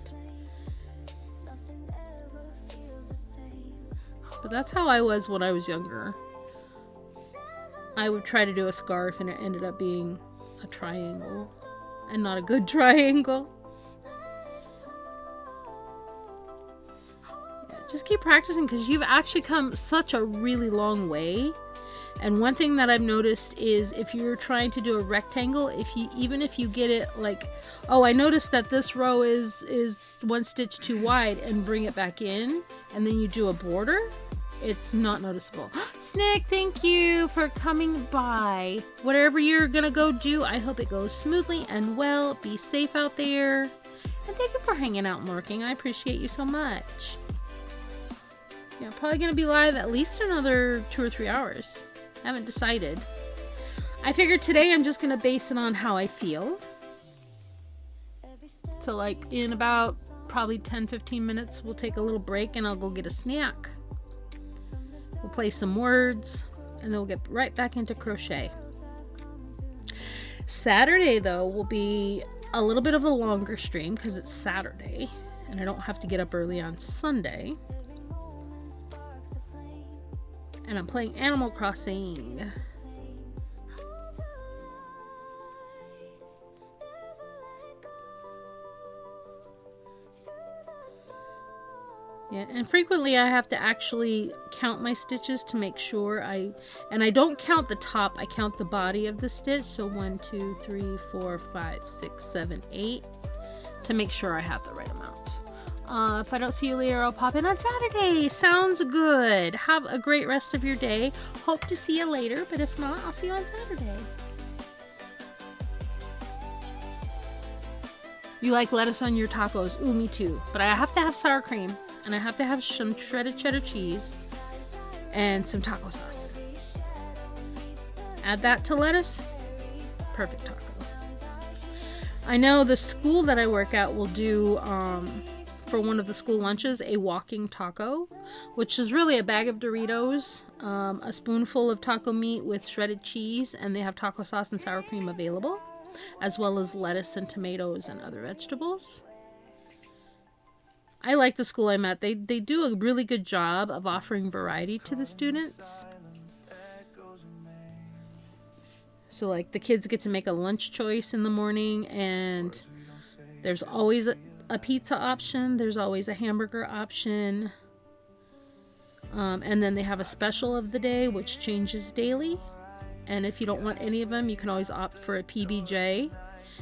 that's how I was when I was younger. I would try to do a scarf and it ended up being a triangle and not a good triangle. Just keep practicing, because you've actually come such a really long way. And one thing that I've noticed is if you're trying to do a rectangle, even if you get it like, oh, I noticed that this row is one stitch too wide, and bring it back in, and then you do a border, it's not noticeable. Snick, thank you for coming by. Whatever you're gonna go do, I hope it goes smoothly and well. Be safe out there. And thank you for hanging out and lurking. I appreciate you so much. Yeah, probably going to be live at least another 2 or 3 hours. I haven't decided. I figured today I'm just going to base it on how I feel. So like in about probably 10-15 minutes, we'll take a little break and I'll go get a snack. We'll play some words and then we'll get right back into crochet. Saturday though will be a little bit of a longer stream because it's Saturday and I don't have to get up early on Sunday. And I'm playing Animal Crossing. Yeah, and frequently I have to actually count my stitches to make sure I don't count the top, I count the body of the stitch. So 1, 2, 3, 4, 5, 6, 7, 8 to make sure I have the right amount. If I don't see you later, I'll pop in on Saturday. Sounds good. Have a great rest of your day. Hope to see you later, but if not, I'll see you on Saturday. You like lettuce on your tacos? Ooh, me too. But I have to have sour cream, and I have to have some shredded cheddar cheese and some taco sauce. Add that to lettuce. Perfect taco. I know the school that I work at will do, for one of the school lunches, a walking taco, which is really a bag of Doritos, a spoonful of taco meat with shredded cheese, and they have taco sauce and sour cream available, as well as lettuce and tomatoes and other vegetables. I like the school I'm at. They do a really good job of offering variety to the students. So like the kids get to make a lunch choice in the morning, and there's always a pizza option. There's always a hamburger option. And then they have a special of the day, which changes daily. And if you don't want any of them, you can always opt for a PBJ.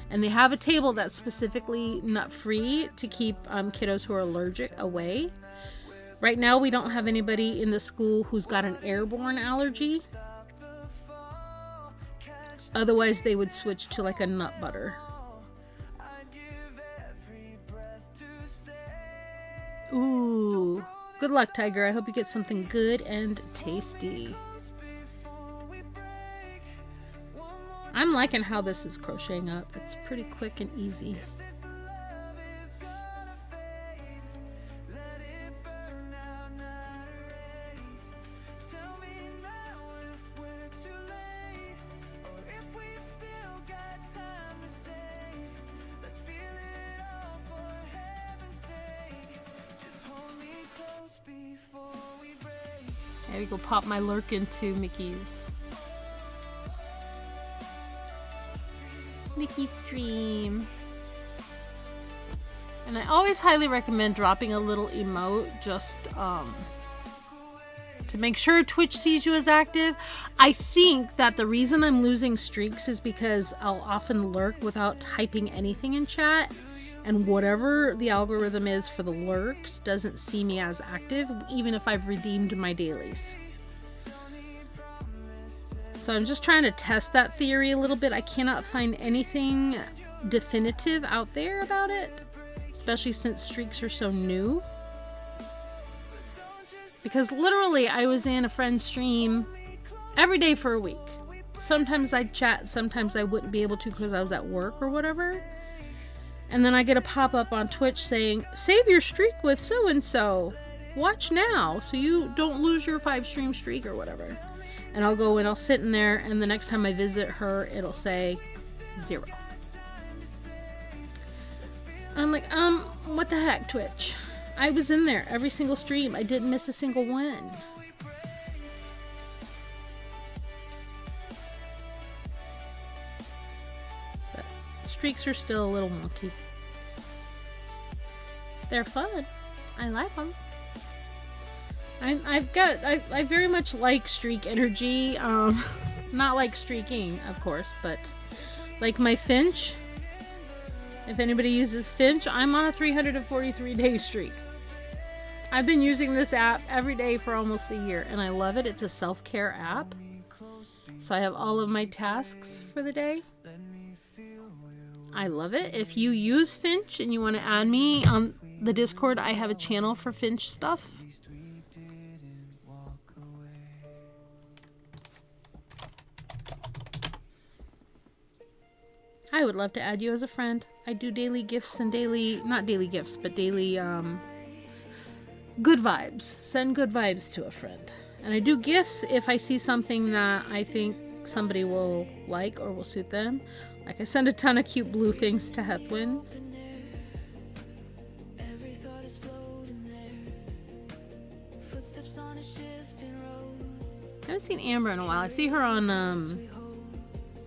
And they have a table that's specifically nut-free to keep kiddos who are allergic away. Right now, we don't have anybody in the school who's got an airborne allergy. Otherwise, they would switch to like a nut butter. Ooh, good luck, Tiger. I hope you get something good and tasty. I'm liking how this is crocheting up. It's pretty quick and easy. There we go, pop my lurk into Mickey's stream. And I always highly recommend dropping a little emote just to make sure Twitch sees you as active. I think that the reason I'm losing streaks is because I'll often lurk without typing anything in chat, and whatever the algorithm is for the lurks doesn't see me as active, even if I've redeemed my dailies. So I'm just trying to test that theory a little bit. I cannot find anything definitive out there about it, especially since streaks are so new. Because literally I was in a friend's stream every day for a week. Sometimes I'd chat, sometimes I wouldn't be able to because I was at work or whatever. And then I get a pop-up on Twitch saying, save your streak with so-and-so. Watch now so you don't lose your 5-stream streak or whatever. And I'll go and I'll sit in there, and the next time I visit her, it'll say 0. I'm like, what the heck, Twitch? I was in there every single stream. I didn't miss a single one. But streaks are still a little wonky. They're fun. I like them. I very much like streak energy. Not like streaking, of course, but like my Finch. If anybody uses Finch, I'm on a 343-day streak. I've been using this app every day for almost a year, and I love it. It's a self-care app. So I have all of my tasks for the day. I love it. If you use Finch and you want to add me on the Discord, I have a channel for Finch stuff. I would love to add you as a friend. I do daily gifts and daily, not daily gifts, but daily good vibes. Send good vibes to a friend. And I do gifts if I see something that I think somebody will like or will suit them. Like I send a ton of cute blue things to Hethwin. Every thought is floating there. Footsteps on a shifting road. I haven't seen Amber in a while. I see her on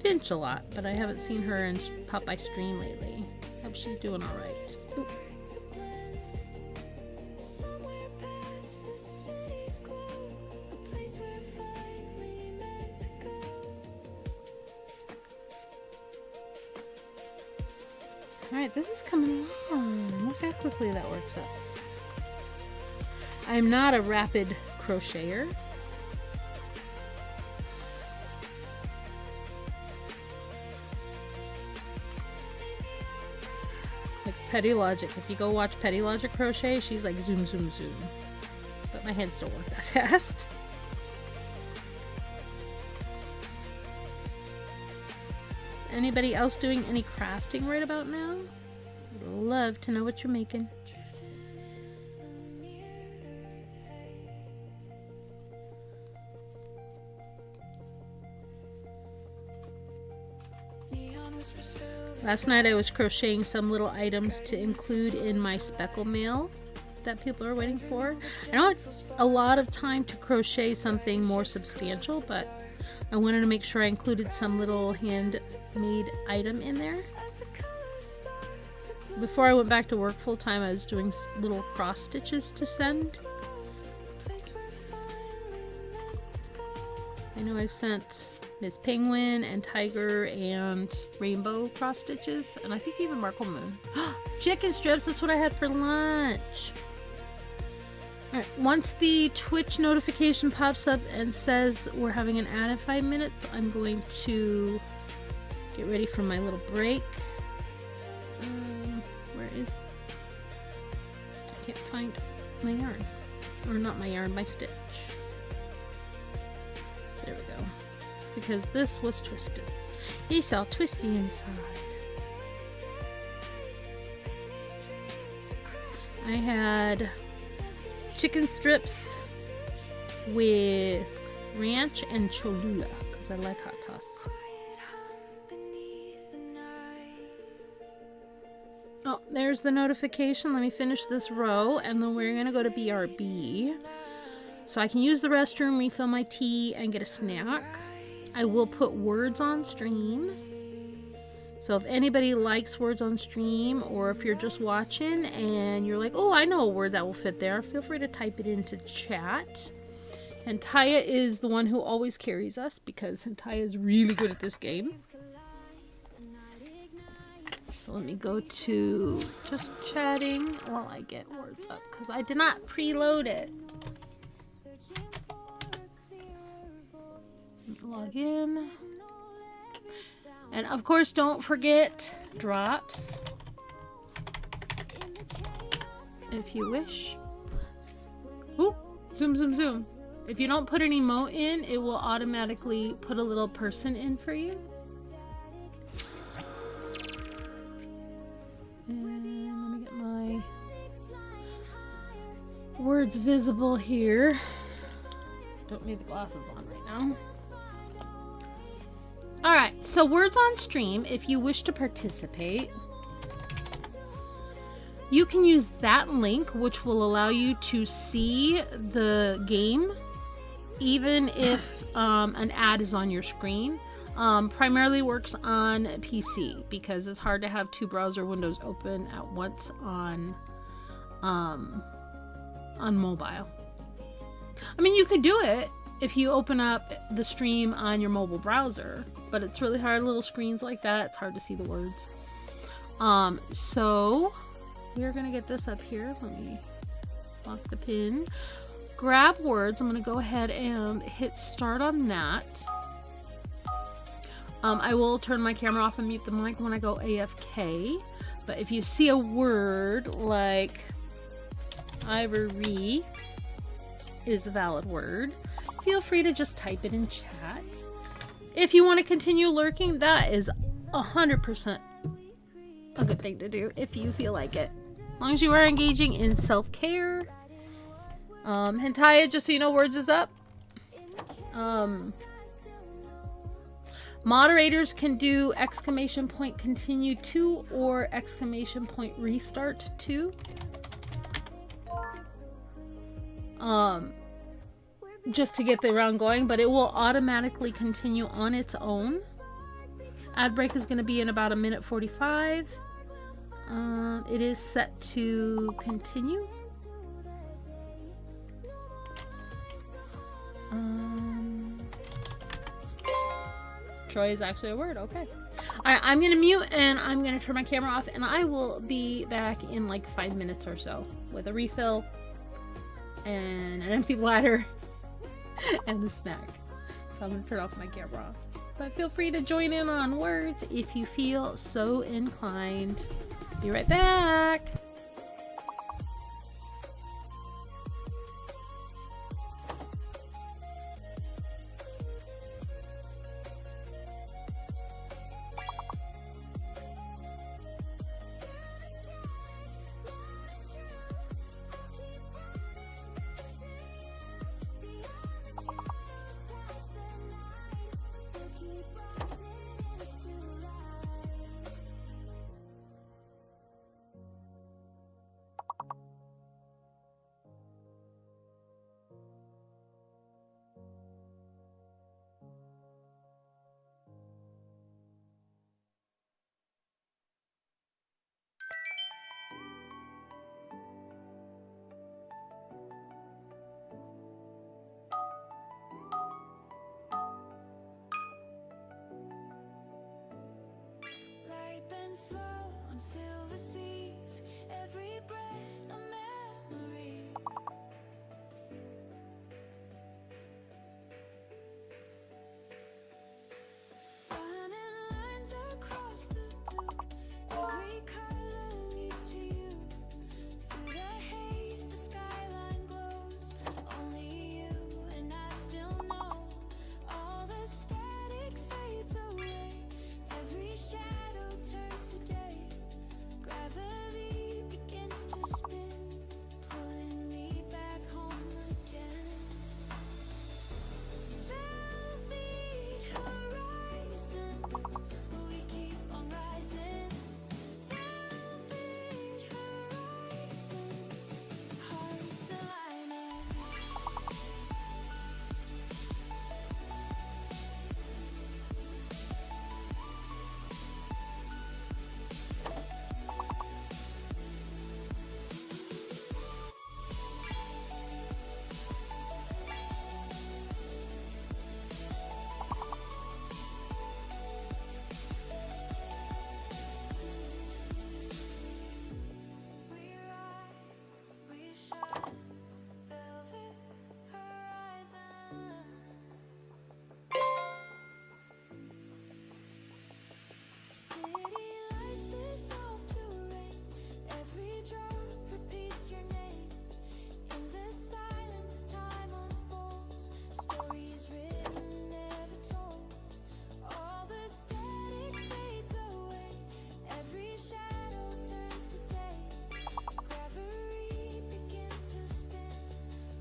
Finch a lot, but I haven't seen her in Popeye Stream lately. Hope she's doing all right. Ooh. Alright, this is coming along. Look how quickly that works up. I'm not a rapid crocheter. Like Petty Logic. If you go watch Petty Logic crochet, she's like zoom, zoom, zoom. But my hands don't work that fast. Anybody else doing any crafting right about now? Would love to know what you're making. Last night I was crocheting some little items to include in my speckle mail that people are waiting for. I don't have a lot of time to crochet something more substantial, but I wanted to make sure I included some little handmade item in there. Before I went back to work full time, I was doing little cross stitches to send. I know I've sent Miss Penguin and Tiger and Rainbow cross stitches, and I think even Markle Moon. Chicken strips, that's what I had for lunch. Alright, once the Twitch notification pops up and says we're having an ad in 5 minutes, I'm going to get ready for my little break. Where is... I can't find my yarn. Or not my yarn, my stitch. There we go. It's because this was twisted. He's all twisty inside. I had chicken strips with ranch and Cholula because I like hot sauce. Oh, there's the notification. Let me finish this row and then we're gonna go to BRB so I can use the restroom, refill my tea, and get a snack. I will put words on stream. So if anybody likes words on stream, or if you're just watching and you're like, oh, I know a word that will fit there, feel free to type it into chat. And Taya is the one who always carries us because Taya is really good at this game. So let me go to just chatting while I get words up because I did not preload it. Log in. And of course, don't forget drops if you wish. Ooh, zoom, zoom, zoom. If you don't put an emote in, it will automatically put a little person in for you. And let me get my words visible here. Don't need the glasses on right now. Alright, so words on stream, if you wish to participate, you can use that link, which will allow you to see the game, even if an ad is on your screen. Primarily works on PC, because it's hard to have two browser windows open at once on mobile. I mean, you could do it if you open up the stream on your mobile browser, but it's really hard. Little screens like that, it's hard to see the words. So we're gonna get this up here. Let me lock the pin. Grab words. I'm gonna go ahead and hit start on that. I will turn my camera off and mute the mic when I go AFK. But if you see a word like ivory is a valid word, feel free to just type it in chat. If you want to continue lurking, that is 100% a good thing to do if you feel like it. As long as you are engaging in self-care. Hentai, just so you know, words is up. Moderators can do exclamation point continue to or exclamation point restart to. just to get the round going, but it will automatically continue on its own. Ad break is going to be in about 1:45. It is set to continue. Troy is actually a word. Okay. Alright, I'm going to mute and I'm going to turn my camera off, and I will be back in like 5 minutes or so with a refill and an empty bladder and a snack. So I'm going to turn off my camera. But feel free to join in on words if you feel so inclined. Be right back. Light bends slow on silver seas, every breath a memory. Running lines across the blue, every color leads to you. Through the haze, the skyline glows, only you and I still know. All the static fades away, every shadow turns to day. Gravity begins to spin, pulling me back home again. Velvet horizon, we keep on rising. Velvet horizon, hearts aligning. We rise, we shine, velvet horizon. City lights dissolve to rain, every drop repeats your name. In the silence, time unfolds, stories written, never told. All the static fades away, every shadow turns to day. Gravity begins to spin,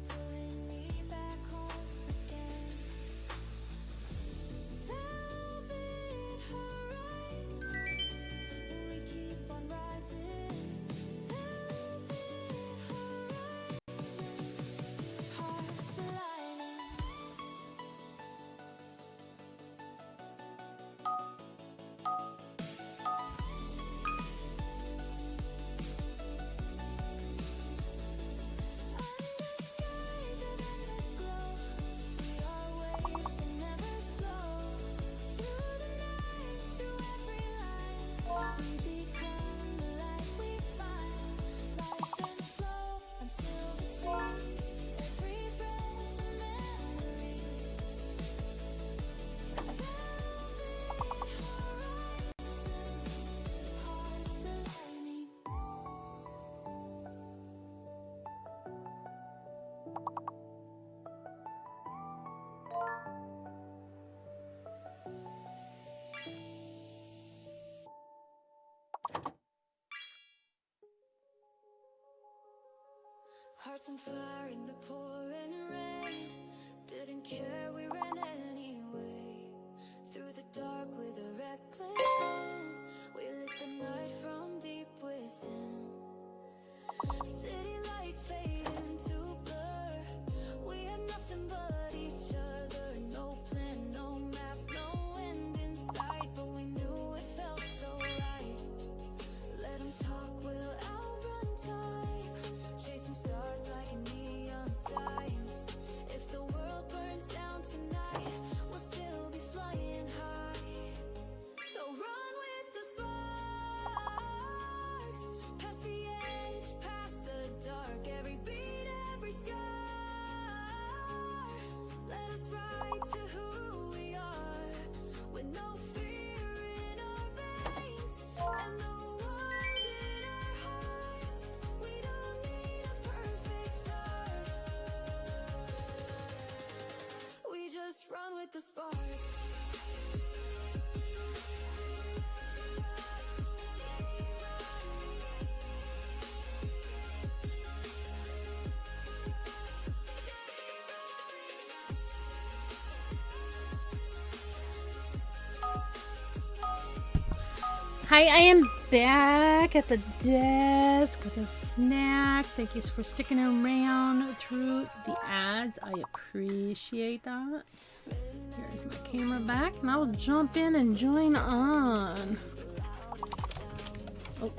pulling me back home again. Velvet horizon, we keep on rising. Velvet horizon, hearts aligning. Under skies of endless glow, we are waves that never slow. Through the night, through every line, we become the light we find. Light bends slow on silver seas, every breath a memory. Velvet horizon, hearts aligning. Hearts on fire in the pouring rain. Didn't care, we ran anyway. Through the dark with a reckless hand, we lit the night from deep within. City lights fade into blur, we had nothing but the spark. Hi, I am back at the desk with a snack. Thank you for sticking around through the ads. I appreciate that. Here's my camera back, and I will jump in and join on. Oh.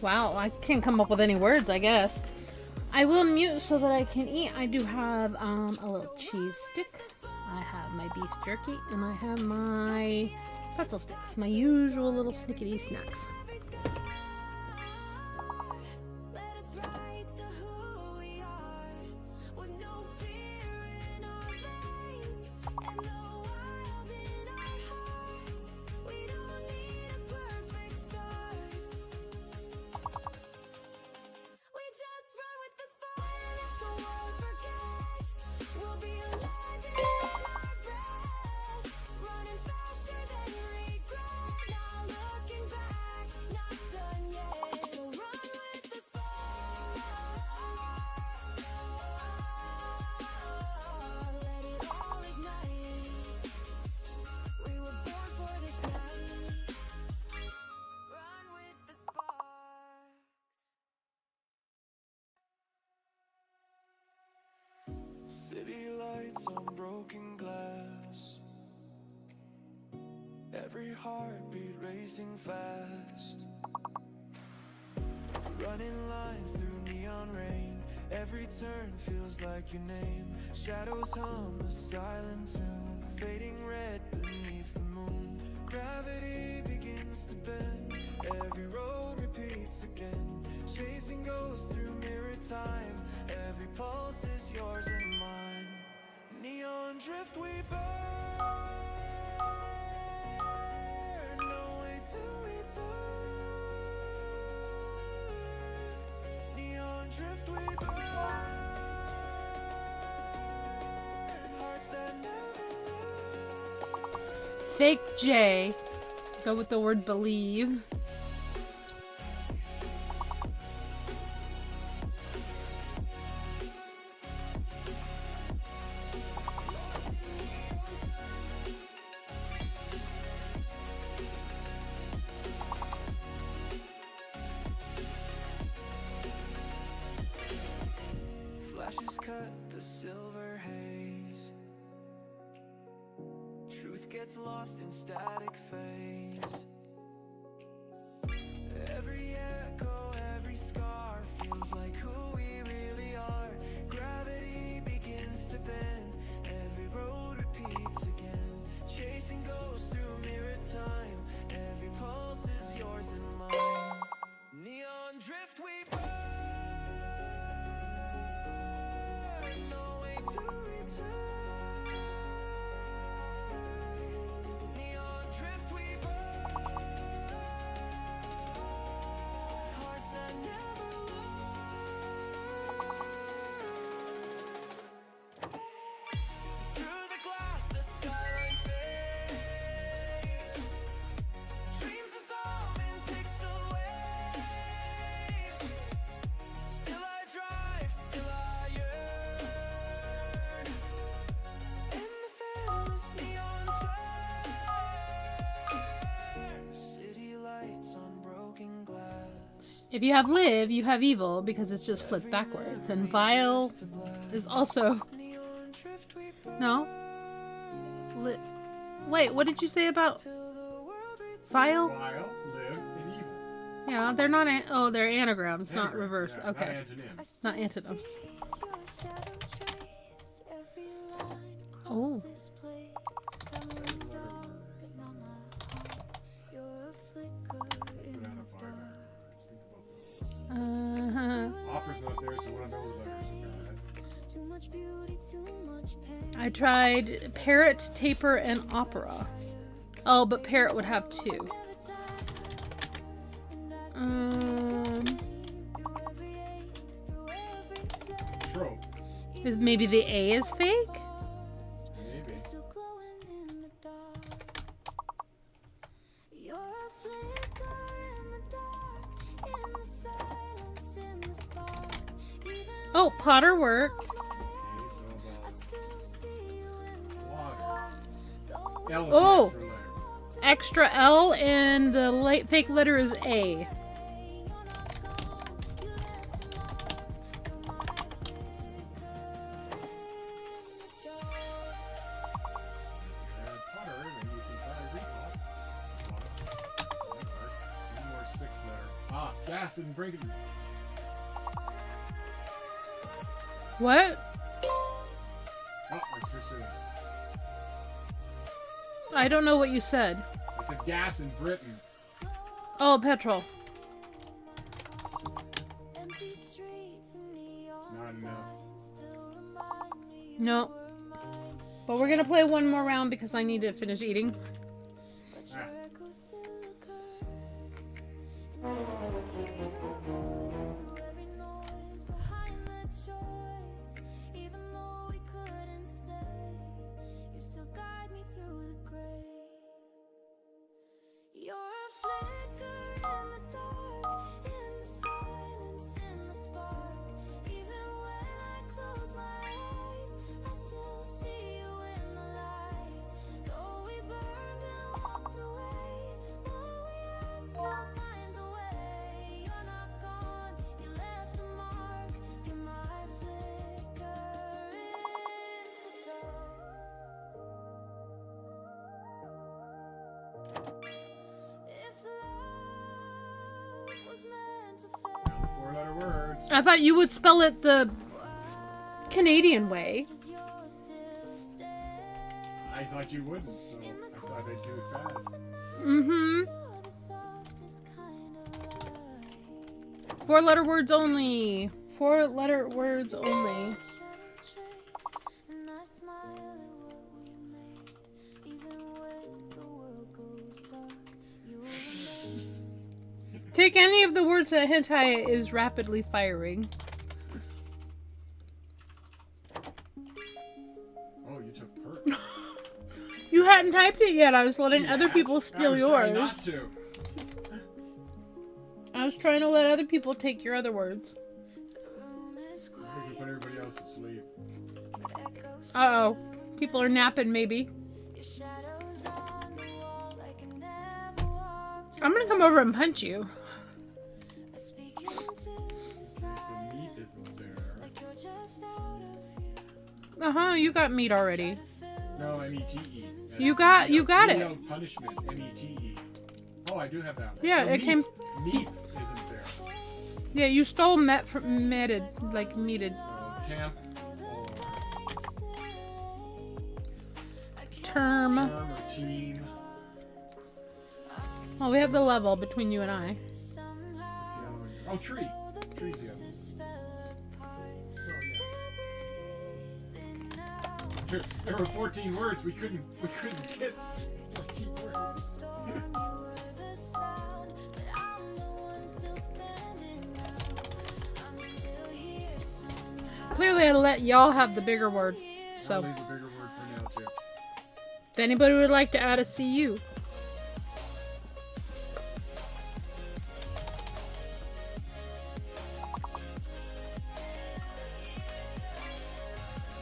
Wow, I can't come up with any words, I guess. I will mute so that I can eat. I do have a little cheese stick. I have my beef jerky, and I have my pretzel sticks. My usual little snickety snacks. City lights on broken glass, every heartbeat racing fast, running lines through neon rain, every turn feels like your name, shadows hum a silent tune, fading red beneath the moon, gravity begins to bend, every road repeats again, chasing ghosts through mirror time, every pulse is yours and mine, neon drift we burn, no way to return, neon drift we burn, hearts that never learn. Fake J. Go with the word believe. Flashes cut the silver haze, truth gets lost in static phase, every echo, every scar feels like who we really are, gravity begins to bend, every road repeats again, chasing ghosts through mirror time, every pulse is yours and mine, neon drift we burn, no way to return, neon drift we burn, hearts that never learn, through the glass the skyline fades, dreams dissolve in pixel waves, still I drive, still I yearn, in this endless neon turn, city lights on broken glass, If you have live, you have evil because it's just flipped backwards. And vile is also. neon drift we burn, No? Wait, what did you say about till the world returns. vile? Vile, live, and evil. Yeah, they're not. Oh, they're anagrams, not Anagrams, reverse. yeah, Okay. Not antonyms. Not antonyms. Your shadow trace every line across Oh. this place. Time moved on, but not my heart. You're a flicker in Put the out a fire. dark. Think about those. Opera's not there, so one of those letters are bad. Too much beauty, too much pain. I tried parrot, taper, and opera. Oh, but parrot would have two. Trope. Is maybe the A is fake? Maybe. Oh, Potter worked. Okay, so about water. L is Oh. an extra letter. Extra L and the fake letter is A. Potter, maybe you can try repot. One more 6 letter. Ah, gas and bring it. What? Oh, we're pursuing. I don't know what you said. It's a gas in Britain. Oh, petrol. Not enough. No. But we're gonna play one more round because I need to finish eating. Ah. Now the 4-letter words. I thought you would spell it the Canadian way. I thought you wouldn't, so I thought I'd do it fast. Mm-hmm. 4-letter words only. 4-letter words only. Take any of the words that hentai is rapidly firing. Oh, you took perk. You hadn't typed it yet. I was letting Yeah, other people I steal was yours. trying not to. I was trying to let other people take your other words. I think we put everybody else to sleep. Uh-oh. People are napping, maybe. I'm gonna come over and punch you. Okay, so meat isn't there. Uh-huh, you got meat already. No, M-E-T-E. You got it. No punishment, M-E-T-E. Oh, I do have that one. Yeah, Oh, it came... Meat isn't there. Yeah, you stole meted, like meated. So temp Term. or team. Well, we have the level between you and I. What's the other one? Oh, tree. Tree's the other one. Oh, yeah. There were 14 words. We couldn't get 14 words. Clearly, I let y'all have the bigger word. I'll So, leave the bigger word for now, too. if anybody would like to add a CU.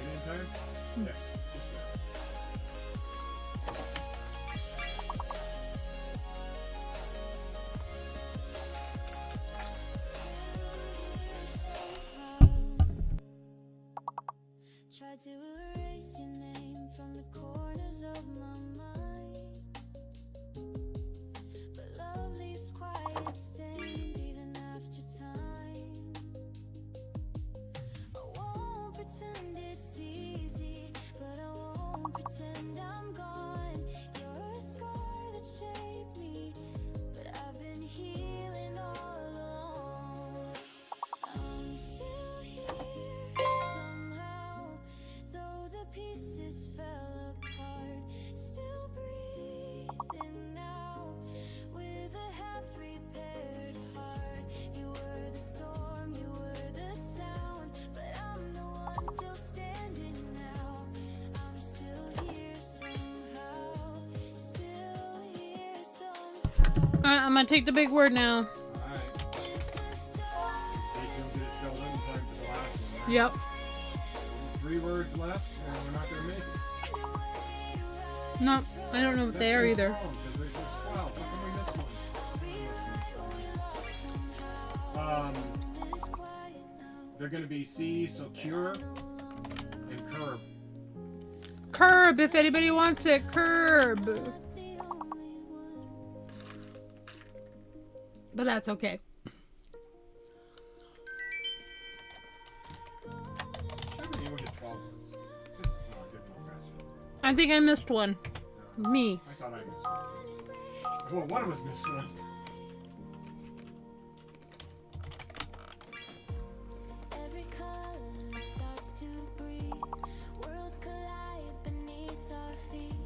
In time? Yes. Try to erase your name from the corners of my mind, but love leaves quiet stains even after time. I won't pretend it's easy, but I won't pretend I'm gone. You're a scar that shaped me, but I've been healing all along. I'm still here somehow, though the pieces fell apart. Still breathing now with a half-repaired heart. Alright, I'm gonna take the big word now. Alright. In case you don't get it filled in time for the last one. Yep. 3 words left, and we're not gonna make it. No, I don't know what they are either. There's just 12. How come we missed one? They're gonna be C, so cure and curb. Curb, if anybody wants it. Curb. But that's okay. Sure, you would get 12. Just, no, get more faster. I think I missed one. Me. I thought I missed one. Well, one of us missed one. Every color starts to breathe. Worlds collide beneath our feet.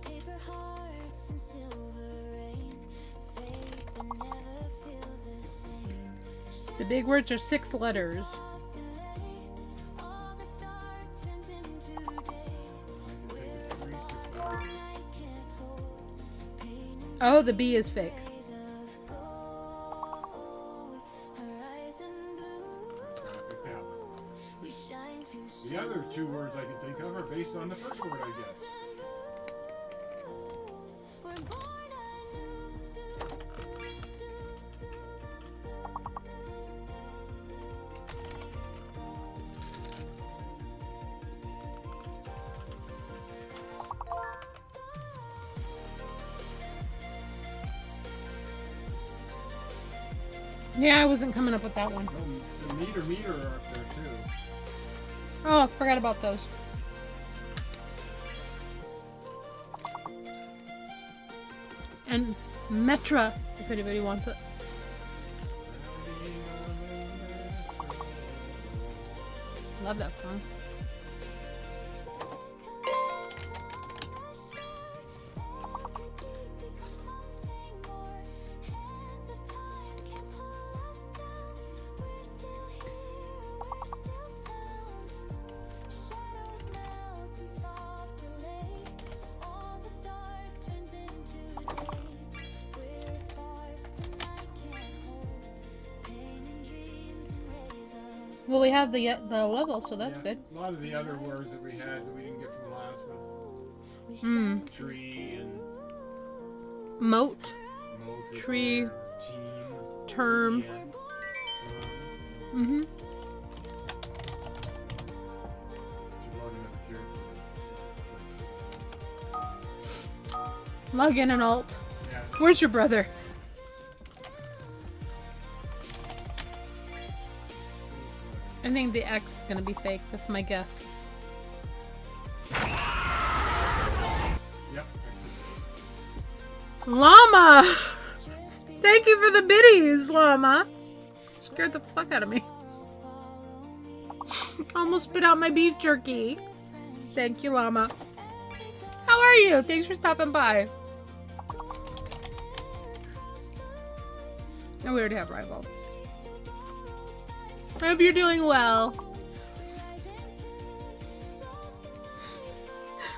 Paper hearts and silver rain. Fade but never feel the same. The big words are 6 letters. Of delay. All the dark turns into day. Night can't hold. Pain and Oh, the B is fake. days of gold. Horizon blue. Pick that one. We shine too The other 2 words I can think of are based on the first word I guess. We're born anew. Yeah, I wasn't coming up with that one. No, the meter are up there too. Oh, I forgot about those. And Metra, if anybody wants it. Love that song. Well, we have the level, so that's Yeah, good. A lot of the other words that we had that we didn't get from the last one. Hmm. Tree and Moat, mold, Tree. team. term. Yeah. Mm-hmm. Log in and alt. Yeah. Where's your brother? I think the X is gonna be fake. That's my guess. Yep. Llama! Thank you for the biddies, Llama. Scared the fuck out of me. Almost spit out my beef jerky. Thank you, Llama. How are you? Thanks for stopping by. Oh, we already have rival. I hope you're doing well.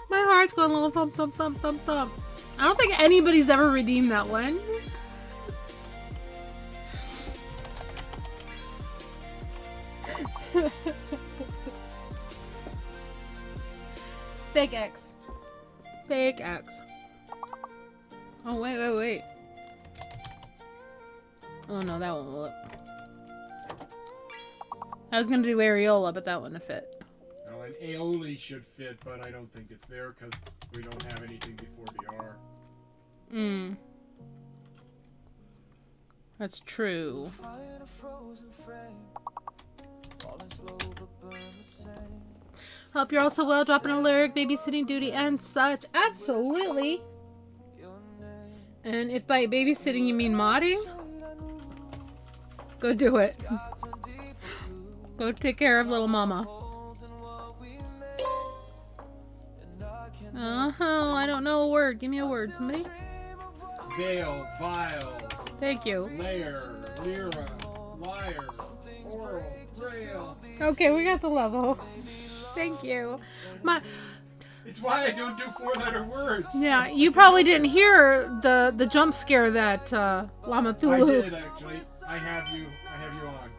My heart's going a little thump, thump, thump, thump, thump. I don't think anybody's ever redeemed that one. Fake X. Fake X. Oh, wait, wait, wait. Oh, no, that won't look. I was gonna do areola, but that wouldn't have fit. Well, an aioli should fit, but I don't think it's there because we don't have anything before the R. That's true. Hope you're also well, dropping a lyric, babysitting duty, and such. Absolutely. And if by babysitting you mean modding, go do it. Go take care of little mama. Oh, I don't know a word. Give me a word, somebody. Veil, vial, Thank you. layer, lyra, liar, oral, grail. Okay, we got the level. Thank you. It's why I don't do 4-letter words. Yeah, you probably didn't hear the jump scare that Lama I Thulu. did actually. I have you on.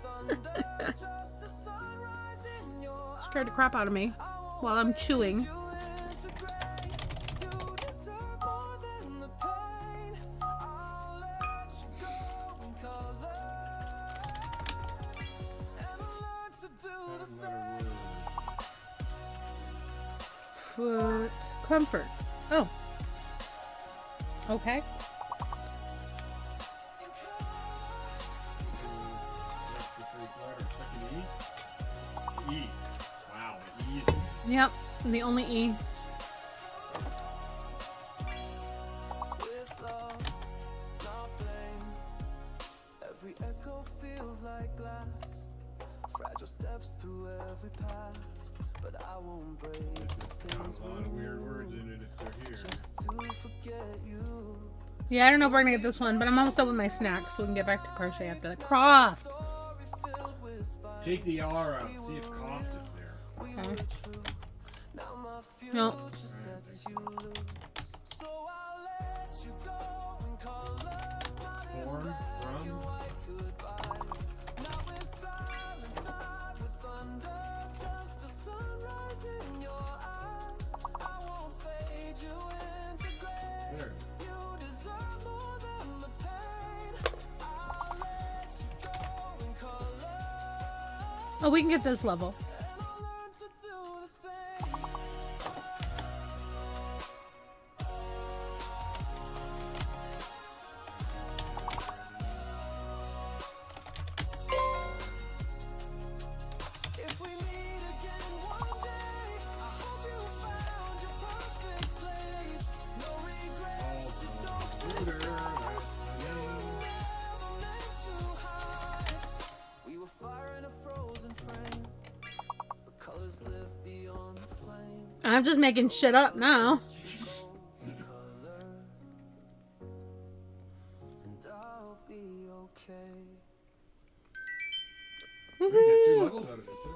Scared the crap out of me while I'm chewing. Foot comfort. Oh. Okay. E. Wow, the E is Yep, the only E. With love, not blame. Every echo feels like glass. Fragile steps through every past. But I won't break the things a lot of weird words in it if they're here. just to forget you. Yeah, I don't know if we're gonna get this one, but I'm almost done with my snacks, so we can get back to crochet after that. Croft! Take the R out. See if cough is there. Okay. Now my No. future sets you loose. So I'll let you go in color. Not in Form black and from. white goodbyes. Not with silence, not with thunder. Just a sunrise in your eyes. I won't fade you into gray. There. You deserve more than the pain. I'll let you go in color. Oh, we can get this level. And I'll learn to do the same. If we meet again one day, I hope you found your perfect place. No regrets, just open sides. You never meant to hide. We were fire in a frozen frame, but colors live beyond the flame. I'm just making shit up now. In color, and I'll be okay. We're gonna get 2 levels out of it too.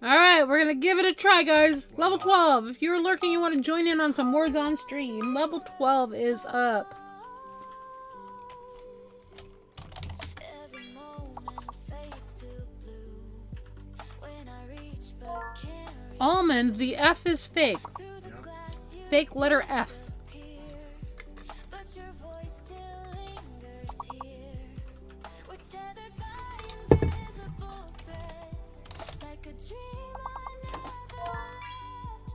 Alright, we're gonna give it a try, guys. Level 12. If you're lurking, you want to join in on some words on stream, level 12 is up. Every moment fades to blue when I reach but can't reach Almond, the F is fake. through the glass you Fake letter F. appear, but your voice still lingers here. We're tethered by invisible threads, like a dream I never left.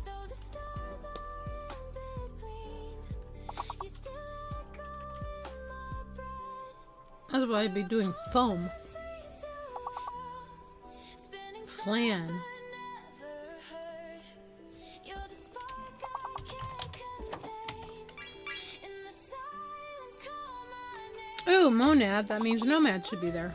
Though the stars are in between, you still echo in my breath. That's why I'd be doing foam. Flan. Ooh, monad. That means nomad should be there.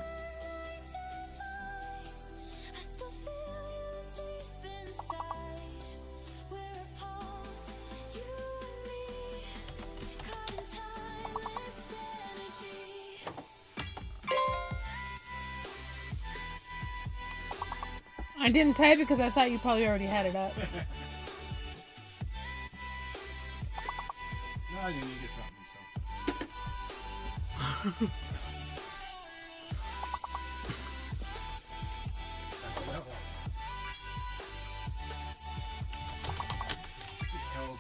I didn't type it because I thought you probably already had it up. No, I didn't get something, so. That's what that was. Help.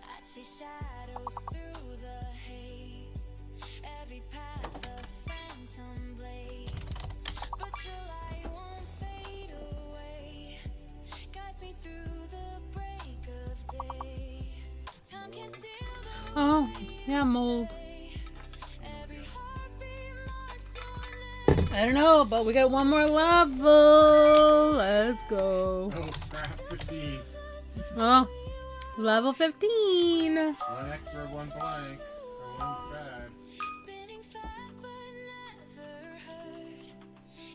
I chase shadows through the haze. Every path a phantom blaze. But your light won't fade away. Guides me through the break of day. Time can steal the Oh, yeah, mold. every heartbeat marks your name. I don't know, but we got one more level. Let's go. Oh crap, 15. Oh, level 15. One extra, one blank. Or one bad. Spinning fast but never heard.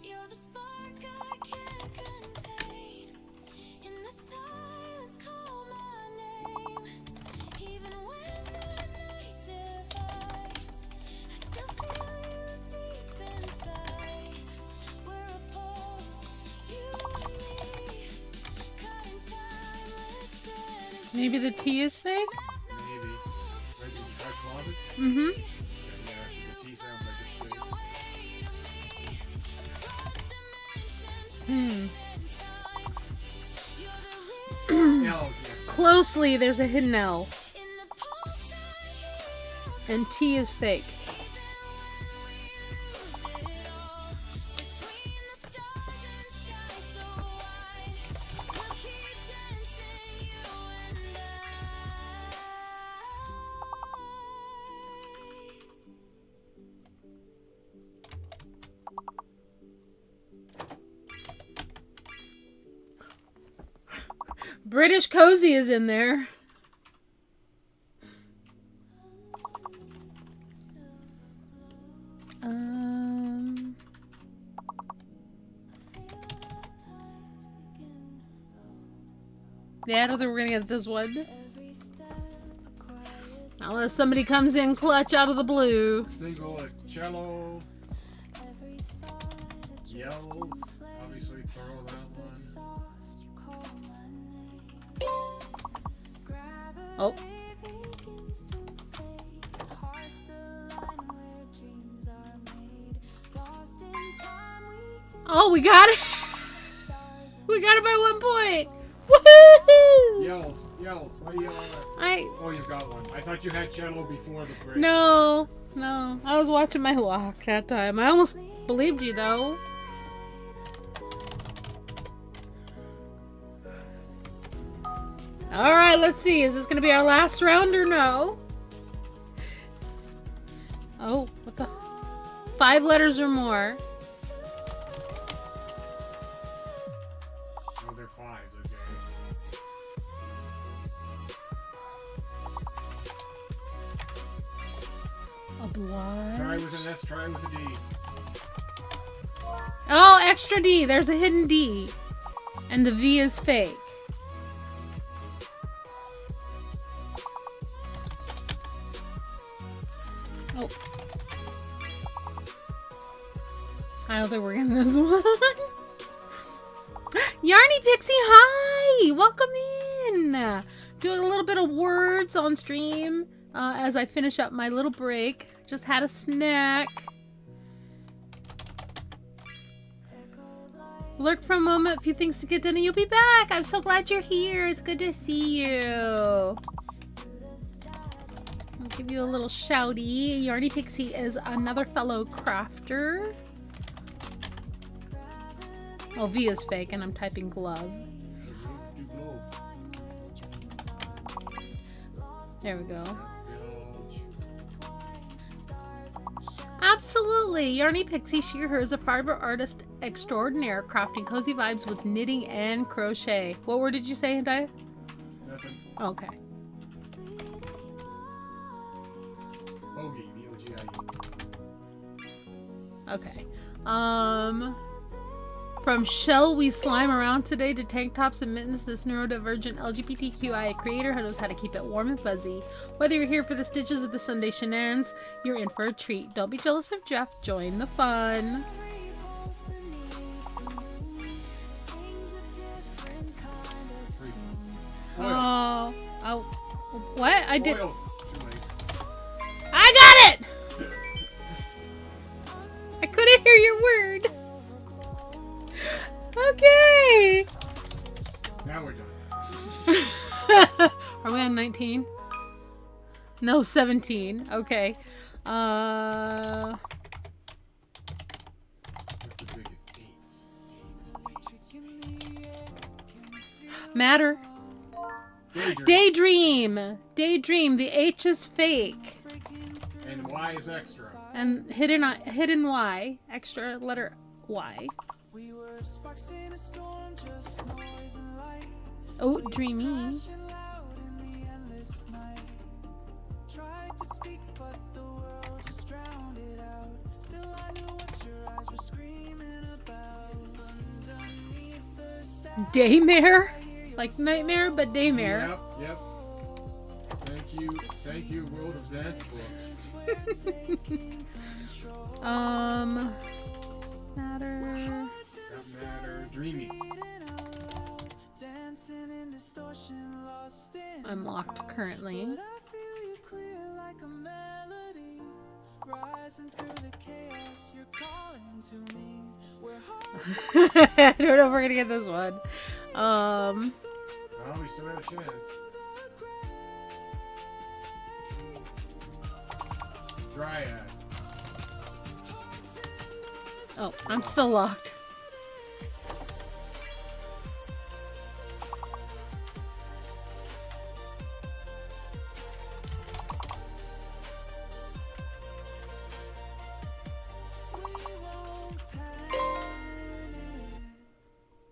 You're the spark I can't contain. In the silence, call my name. Even when the night Maybe the T is fake? Maybe. Maybe try closet? Mm-hmm. Yeah, the T sounds like it's fake. L's, yeah. Closely, there's a hidden L. And T is fake. British Cozy is in there. Yeah, I don't think we're gonna get this one. Unless somebody comes in clutch out of the blue. Single at cello. Yells. Obviously throw that one. Oh. Oh, we got it! We got it by 1 point! Woohoo! Yells. Why are you yelling at us? Oh, you've got one. I thought you had cello before the break. No. I was watching my lock that time. I almost believed you, though. Alright, let's see. Is this going to be our last round or no? Oh, what the? 5 letters or more. Oh, they're 5s, okay. Oblige. Try with an S, try with a D. Oh, extra D. There's a hidden D. And the V is fake. Oh. I don't think we're getting this one. Yarny Pixie, hi! Welcome in! Doing a little bit of words on stream as I finish up my little break. Just had a snack. Lurk for a moment, a few things to get done, and you'll be back. I'm so glad you're here. It's good to see you. I'll give you a little shouty. Yarny Pixie is another fellow crafter. Oh, V is fake, and I'm typing glove. There we go. Absolutely! Yarny Pixie, she, her is a fiber artist extraordinaire, crafting cozy vibes with knitting and crochet. What word did you say, Hidayah? Nothing. Okay. Bogey, B-O-G-I-E. Okay. From Shall We Slime Around Today to Tank Tops and Mittens, this neurodivergent LGBTQIA creator who knows how to keep it warm and fuzzy. Whether you're here for the stitches of the Sunday shenanigans, you're in for a treat. Don't be jealous of Jeff. Join the fun. Oh, what? I did. I got it! I couldn't hear your word. Okay. Now we're done. Are we on 19? No, 17. Okay. What's the biggest? Matter. Daydream. The H is fake. And Y is extra. And hidden Y. Extra letter Y. Oh, dreamy. Daymare? Like nightmare, but daymare. Yep. Thank you, World of Xanth books. Matter. Dreamy. I'm locked currently. But I feel you clear like a melody, rising through the chaos. You're calling to me. We're I don't know if we're gonna get this one. Oh, we still have a chance. Dryad. Oh, I'm still locked.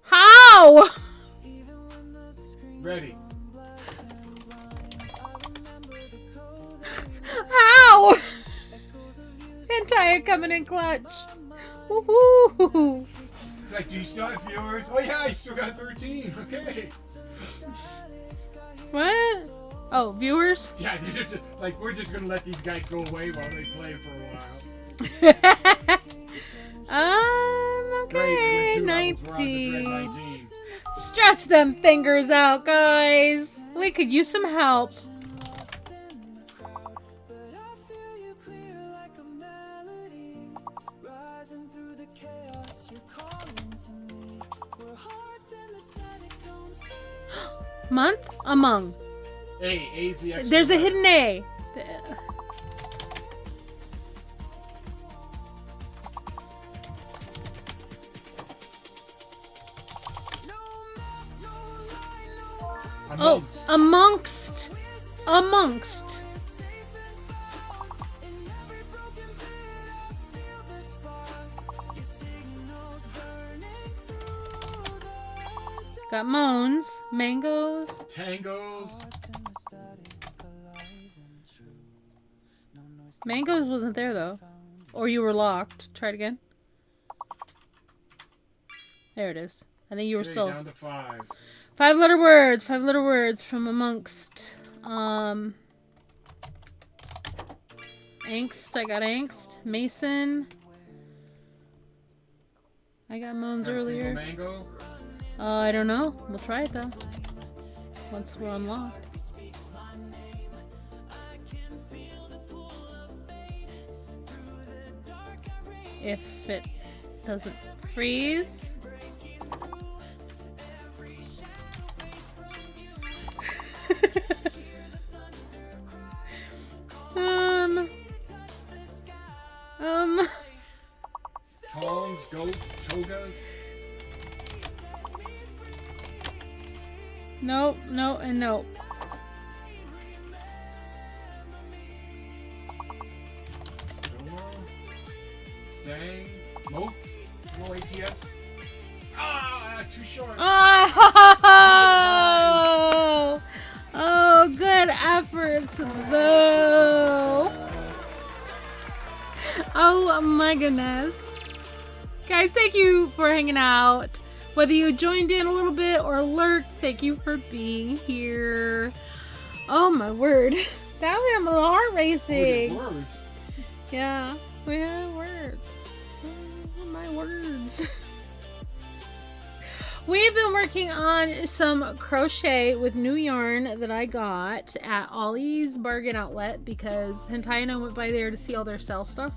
How? Ready. How? Entire coming in clutch. Woohoo! It's like, do you still have viewers? Oh yeah, I still got 13. Okay. What? Oh, viewers? Yeah, they're just like, we're just gonna let these guys go away while they play for a while. Okay, Great, we're 2 levels. We're on to dread 19. 19. Stretch them fingers out, guys. We could use some help. Month? Among. A. A's the extra There's a letter. hidden A. Oh, Amongst. amongst. Got moans, mangoes. Tangos. Mangoes wasn't there though. Or you were locked. Try it again. There it is. I think you were Okay, still. down to 5. 5-letter words. 5-letter words from amongst. Angst. I got angst. Mason. I got moans Got a single earlier. mango. I don't know. We'll try it though. Once we're unlocked. If it doesn't freeze. Tongs, goats, togas. Nope, no, and nope. Stang. Moats. No ATS. Ah, too short. Oh, oh, good efforts, though. Oh my goodness. Guys, thank you for hanging out. Whether you joined in a little bit or lurked, thank you for being here. Oh my word. That was my heart racing. Words. Yeah, we have words. Oh, my words. We've been working on some crochet with new yarn that I got at Ollie's Bargain Outlet because Hentai and I went by there to see all their sale stuff.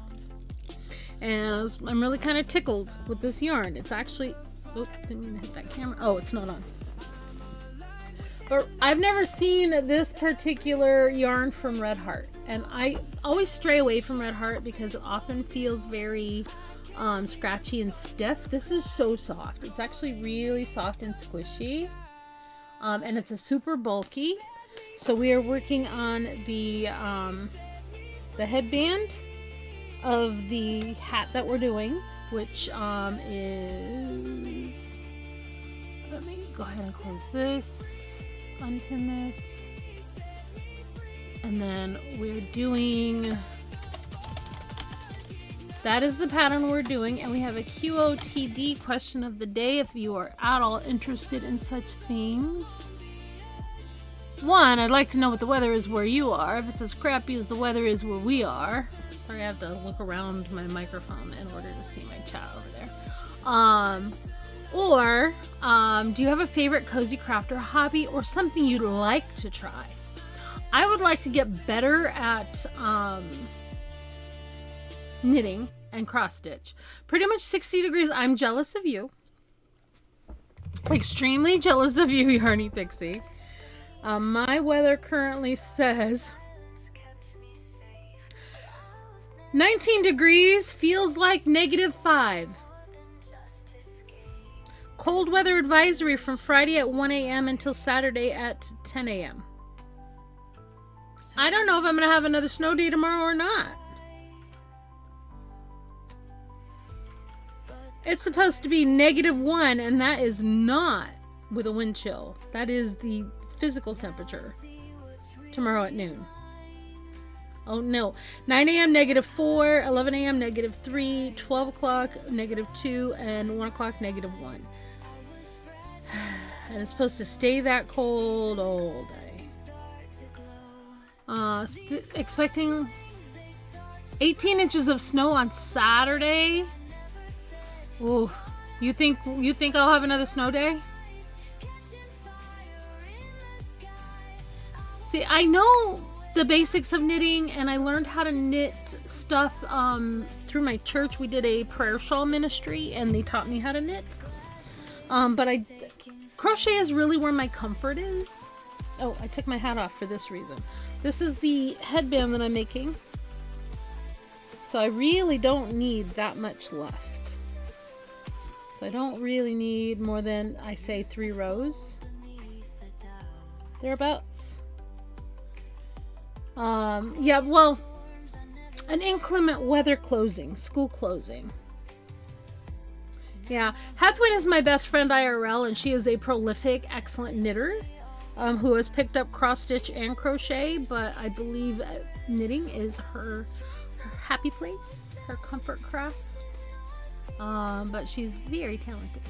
And I'm really kind of tickled with this yarn. It's actually... Oh, didn't mean to hit that camera. Oh, it's not on. But I've never seen this particular yarn from Red Heart. And I always stray away from Red Heart because it often feels very scratchy and stiff. This is so soft. It's actually really soft and squishy. And it's a super bulky. So we are working on the headband of the hat that we're doing, which is... Let me go ahead and close this, unpin this, and then we're doing... That is the pattern we're doing, and we have a QOTD question of the day if you are at all interested in such things. One, I'd like to know what the weather is where you are, if it's as crappy as the weather is where we are. Sorry, I have to look around my microphone in order to see my chat over there. Or do you have a favorite cozy craft or hobby or something you'd like to try? I would like to get better at knitting and cross stitch. Pretty much 60 degrees. I'm jealous of you. Extremely jealous of you, Yarny Pixie. My weather currently says 19 degrees, feels like -5. Cold weather advisory from Friday at 1 a.m. until Saturday at 10 a.m. I don't know if I'm going to have another snow day tomorrow or not. It's supposed to be -1, and that is not with a wind chill. That is the physical temperature tomorrow at noon. Oh no. 9 a.m. -4, 11 a.m. -3, 12 o'clock -2, and 1 o'clock -1. And it's supposed to stay that cold all day. Expecting 18 inches of snow on Saturday. Ooh, you think I'll have another snow day? See, I know the basics of knitting, and I learned how to knit stuff through my church. We did a prayer shawl ministry, and they taught me how to knit. But crochet is really where my comfort is. Oh, I took my hat off for this reason. This is the headband that I'm making. So I really don't need that much left. So I don't really need more than, I say, 3 rows. Thereabouts. Yeah, well, an inclement weather closing, school closing. Yeah, Hathaway is my best friend IRL, and she is a prolific, excellent knitter who has picked up cross stitch and crochet, but I believe knitting is her happy place, her comfort craft. But she's very talented.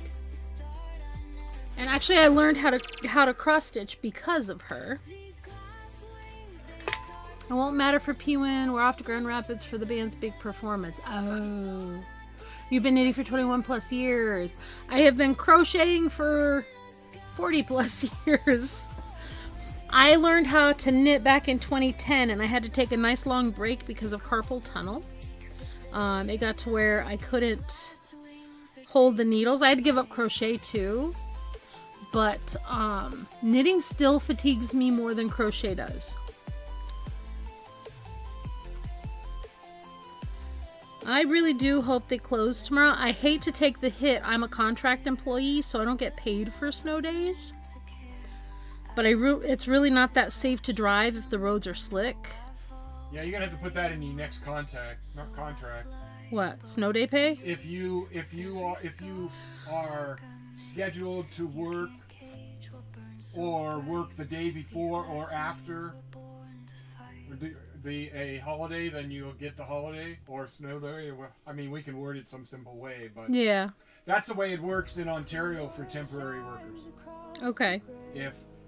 And actually, I learned how to cross stitch because of her. It won't matter for Pewin. We're off to Grand Rapids for the band's big performance. Oh. You've been knitting for 21 plus years. I have been crocheting for 40 plus years. I learned how to knit back in 2010, and I had to take a nice long break because of carpal tunnel. It got to where I couldn't hold the needles. I had to give up crochet too. But knitting still fatigues me more than crochet does. I really do hope they close tomorrow. I hate to take the hit. I'm a contract employee, so I don't get paid for snow days. But it's really not that safe to drive if the roads are slick. Yeah, you're gonna have to put that in your next contract. What? Snow day pay? If you are scheduled to work or work the day before or after a holiday, then you'll get the holiday or snow day. I mean, we can word it some simple way, but yeah, that's the way it works in Ontario for temporary workers. Okay.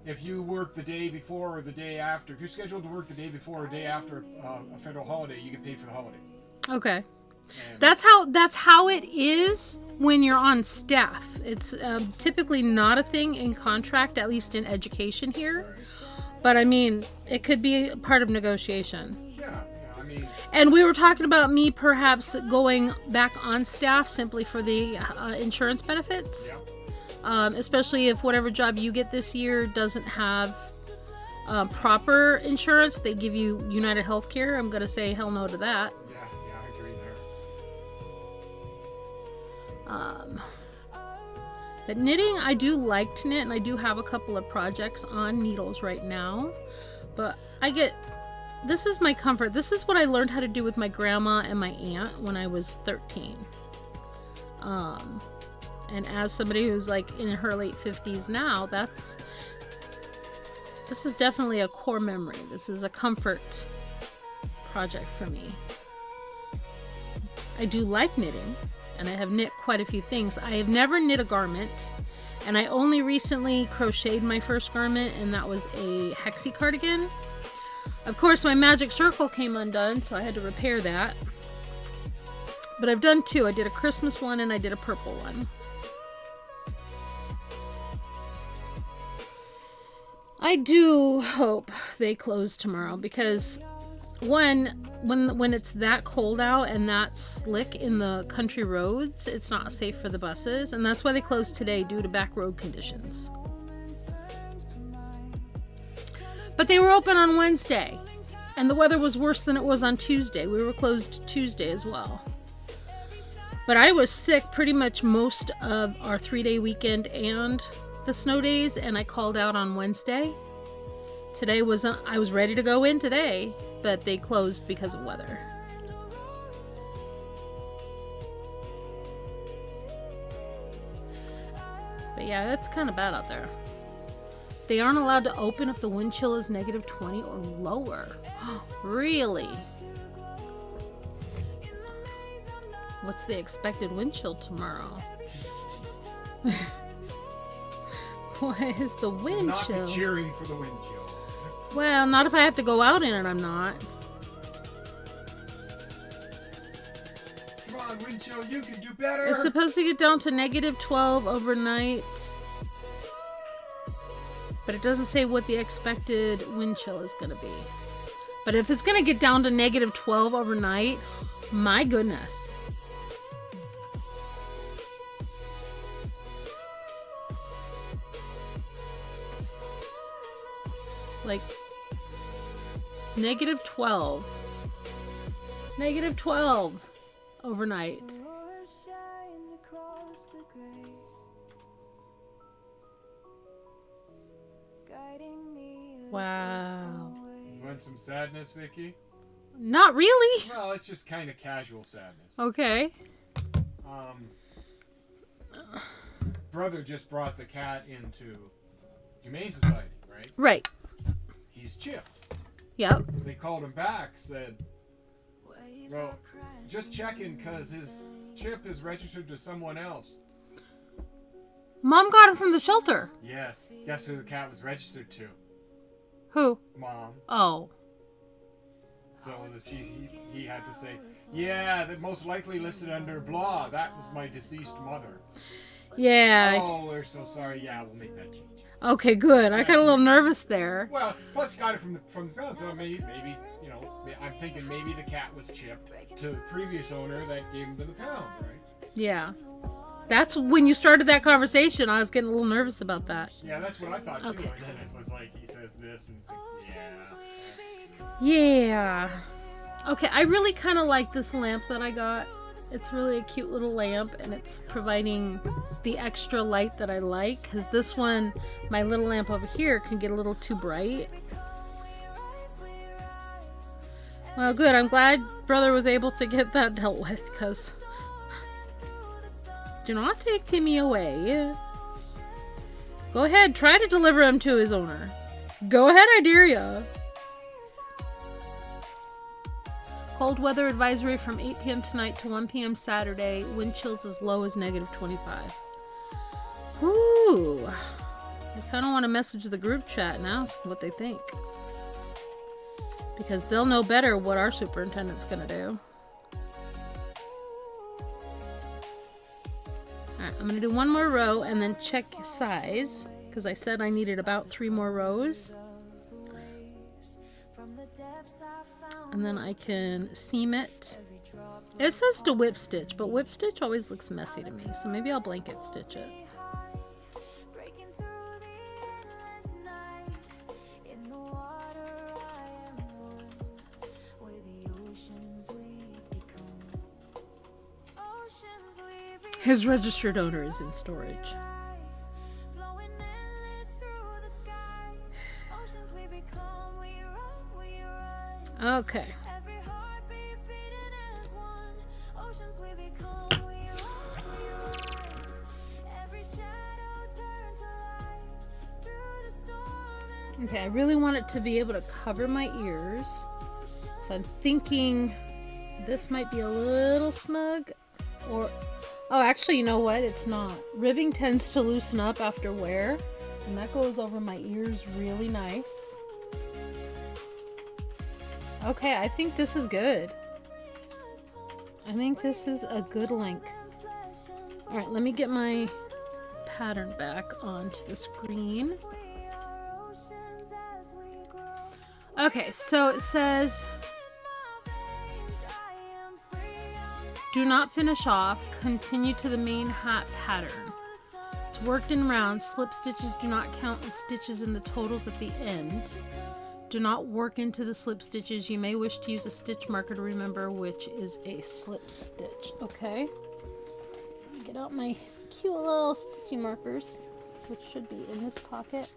If you work the day before or the day after, if you're scheduled to work the day before or day after a federal holiday, you get paid for the holiday. Okay. And that's how it is when you're on staff. It's typically not a thing in contract, at least in education here. But I mean, it could be part of negotiation. Yeah, I mean. And we were talking about me perhaps going back on staff simply for the insurance benefits. Yeah. Especially if whatever job you get this year doesn't have proper insurance. They give you United Healthcare. I'm going to say hell no to that. Yeah, I agree there. But knitting, I do like to knit, and I do have a couple of projects on needles right now. But this is my comfort. This is what I learned how to do with my grandma and my aunt when I was 13. And as somebody who's like in her late 50s now, this is definitely a core memory. This is a comfort project for me. I do like knitting, and I have knit quite a few things. I have never knit a garment, and I only recently crocheted my first garment, and that was a hexie cardigan. Of course, my magic circle came undone, so I had to repair that. But I've done 2. I did a Christmas one, and I did a purple one. I do hope they close tomorrow because when it's that cold out and that slick in the country roads, it's not safe for the buses, and that's why they closed today due to back road conditions. But they were open on Wednesday, and the weather was worse than it was on Tuesday. We were closed Tuesday as well. But I was sick pretty much most of our 3-day weekend and the snow days, and I called out on Wednesday. I was ready to go in today, but they closed because of weather. But yeah, that's kind of bad out there. They aren't allowed to open if the wind chill is negative 20 or lower. Really? What's the expected wind chill tomorrow? What is the wind Not chill? be cheering for the wind chill. Well, not if I have to go out in it, I'm not. Come on, wind chill, you can do better. It's supposed to get down to negative 12 overnight. But it doesn't say what the expected wind chill is going to be. But if it's going to get down to negative 12 overnight, my goodness. Like, negative 12. Negative 12 overnight. Wow. You want some sadness, Vicky? Not really. Well, it's just kind of casual sadness. Okay. Brother just brought the cat into Humane Society, right? Right. He's chipped. Yep. They called him back, said, well, just checking because his chip is registered to someone else. Mom got him from the shelter. Yes. Guess who the cat was registered to? Who? Mom. Oh. So he had to say, yeah, that most likely listed under blah. That was my deceased mother. Yeah. Oh, we're so sorry. Yeah, we'll make that change. Okay, good. I got a little nervous there. Well, plus got it from the ground, so maybe you know, I'm thinking maybe the cat was chipped to the previous owner that gave him to the pound, right? Yeah. That's when you started that conversation. I was getting a little nervous about that. Yeah, that's what I thought too. Okay. And then it was like he says this, and it's like, Yeah. Okay, I really kind of like this lamp that I got. It's really a cute little lamp, and it's providing the extra light that I like, because this one, my little lamp over here, can get a little too bright. Well, good. I'm glad Brother was able to get that dealt with, because do not take Timmy away. Go ahead, try to deliver him to his owner. Go ahead, I dare ya. Cold weather advisory from 8 p.m. tonight to 1 p.m. Saturday. Wind chills as low as negative 25. Ooh. I kind of want to message the group chat and ask what they think. Because they'll know better what our superintendent's going to do. Alright, I'm going to do one more row and then check size. Because I said I needed about 3 more rows. And then I can seam it. It says to whip stitch, but whip stitch always looks messy to me, so maybe I'll blanket stitch it. His registered owner is in storage. Okay. Okay, I really want it to be able to cover my ears. So I'm thinking this might be a little snug. Or, oh, actually, you know what? It's not. Ribbing tends to loosen up after wear. And that goes over my ears really nice. Okay, I think this is good. I think this is a good length. Alright, let me get my pattern back onto the screen. Okay, so it says, do not finish off. Continue to the main hat pattern. It's worked in rounds. Slip stitches do not count as stitches in the totals at the end. Do not work into the slip stitches. You may wish to use a stitch marker to remember which is a slip stitch. Okay. Let me get out my cute little stitchy markers, which should be in this pocket.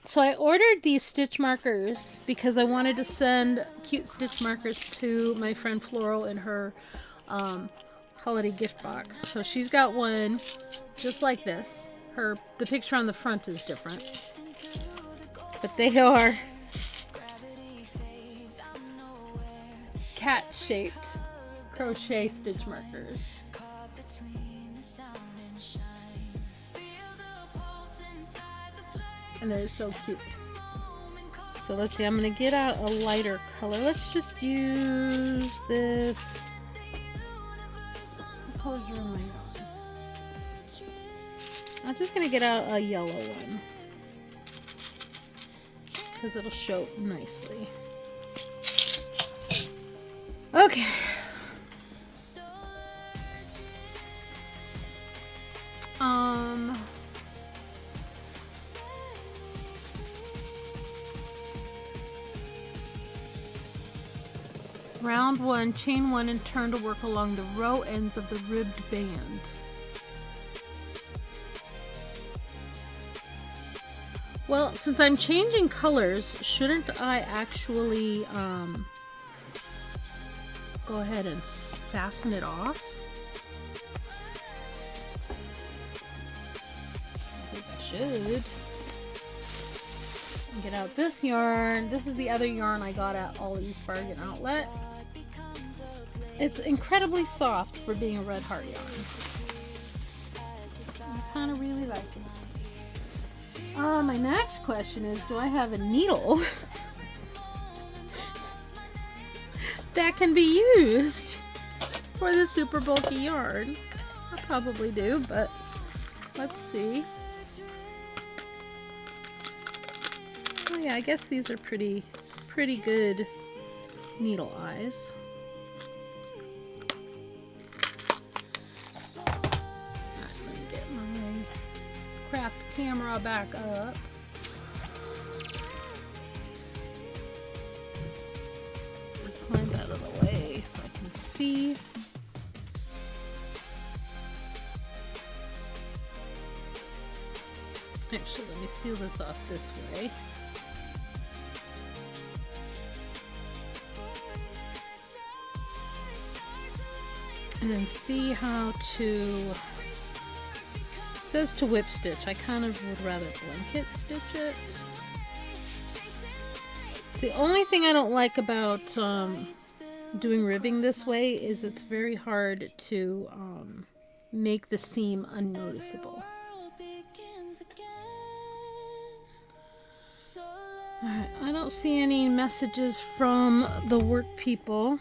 So I ordered these stitch markers because I wanted to send cute stitch markers to my friend Floral in her holiday gift box. So she's got one just like this. The picture on the front is different, but they are cat-shaped crochet stitch markers. And they're so cute. So let's see, I'm gonna get out a lighter color. Let's just use this. What colors are in my yarn? I'm just gonna get out a yellow one because it'll show nicely. Okay. Round 1, chain 1 and turn to work along the row ends of the ribbed band. Well, since I'm changing colors, shouldn't I actually go ahead and fasten it off? I think I should. Get out this yarn. This is the other yarn I got at Ollie's Bargain Outlet. It's incredibly soft for being a Red Heart yarn. I kind of really like it. My next question is, do I have a needle that can be used for the super bulky yarn? I probably do, but let's see. Oh yeah, I guess these are pretty good needle eyes. Alright, let me get my craft camera back up. Let's slide that out of the way so I can see. Actually, let me seal this off this way. And then see how to, it says to whip stitch. I kind of would rather blanket stitch it. The only thing I don't like about doing ribbing this way is it's very hard to make the seam unnoticeable. Alright, I don't see any messages from the work people.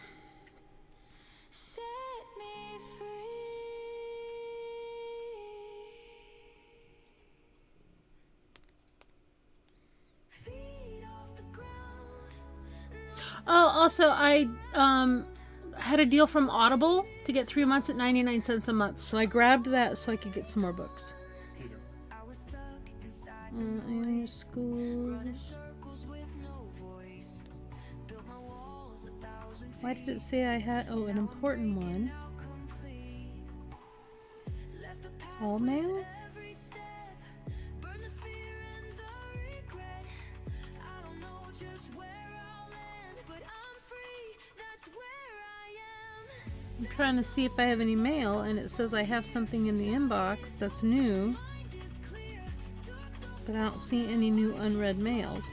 Oh, also I had a deal from Audible to get 3 months at 99 cents a month. So I grabbed that so I could get some more books. School. Why did it say I had, oh, an important one? All mail? I'm trying to see if I have any mail, and it says I have something in the inbox that's new, but I don't see any new unread mails.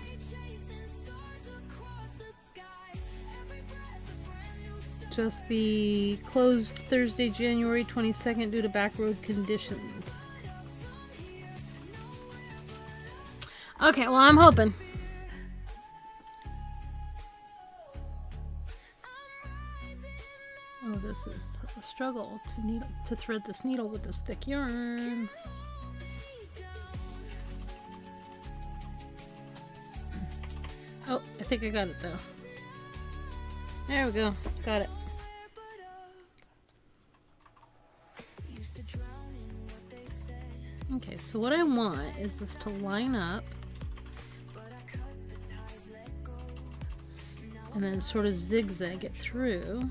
Just the closed Thursday, January 22nd due to back road conditions. Okay, well, I'm hoping. Oh, this is a struggle to thread this needle with this thick yarn. Oh, I think I got it though. There we go. Got it. Okay, so what I want is this to line up and then sort of zigzag it through.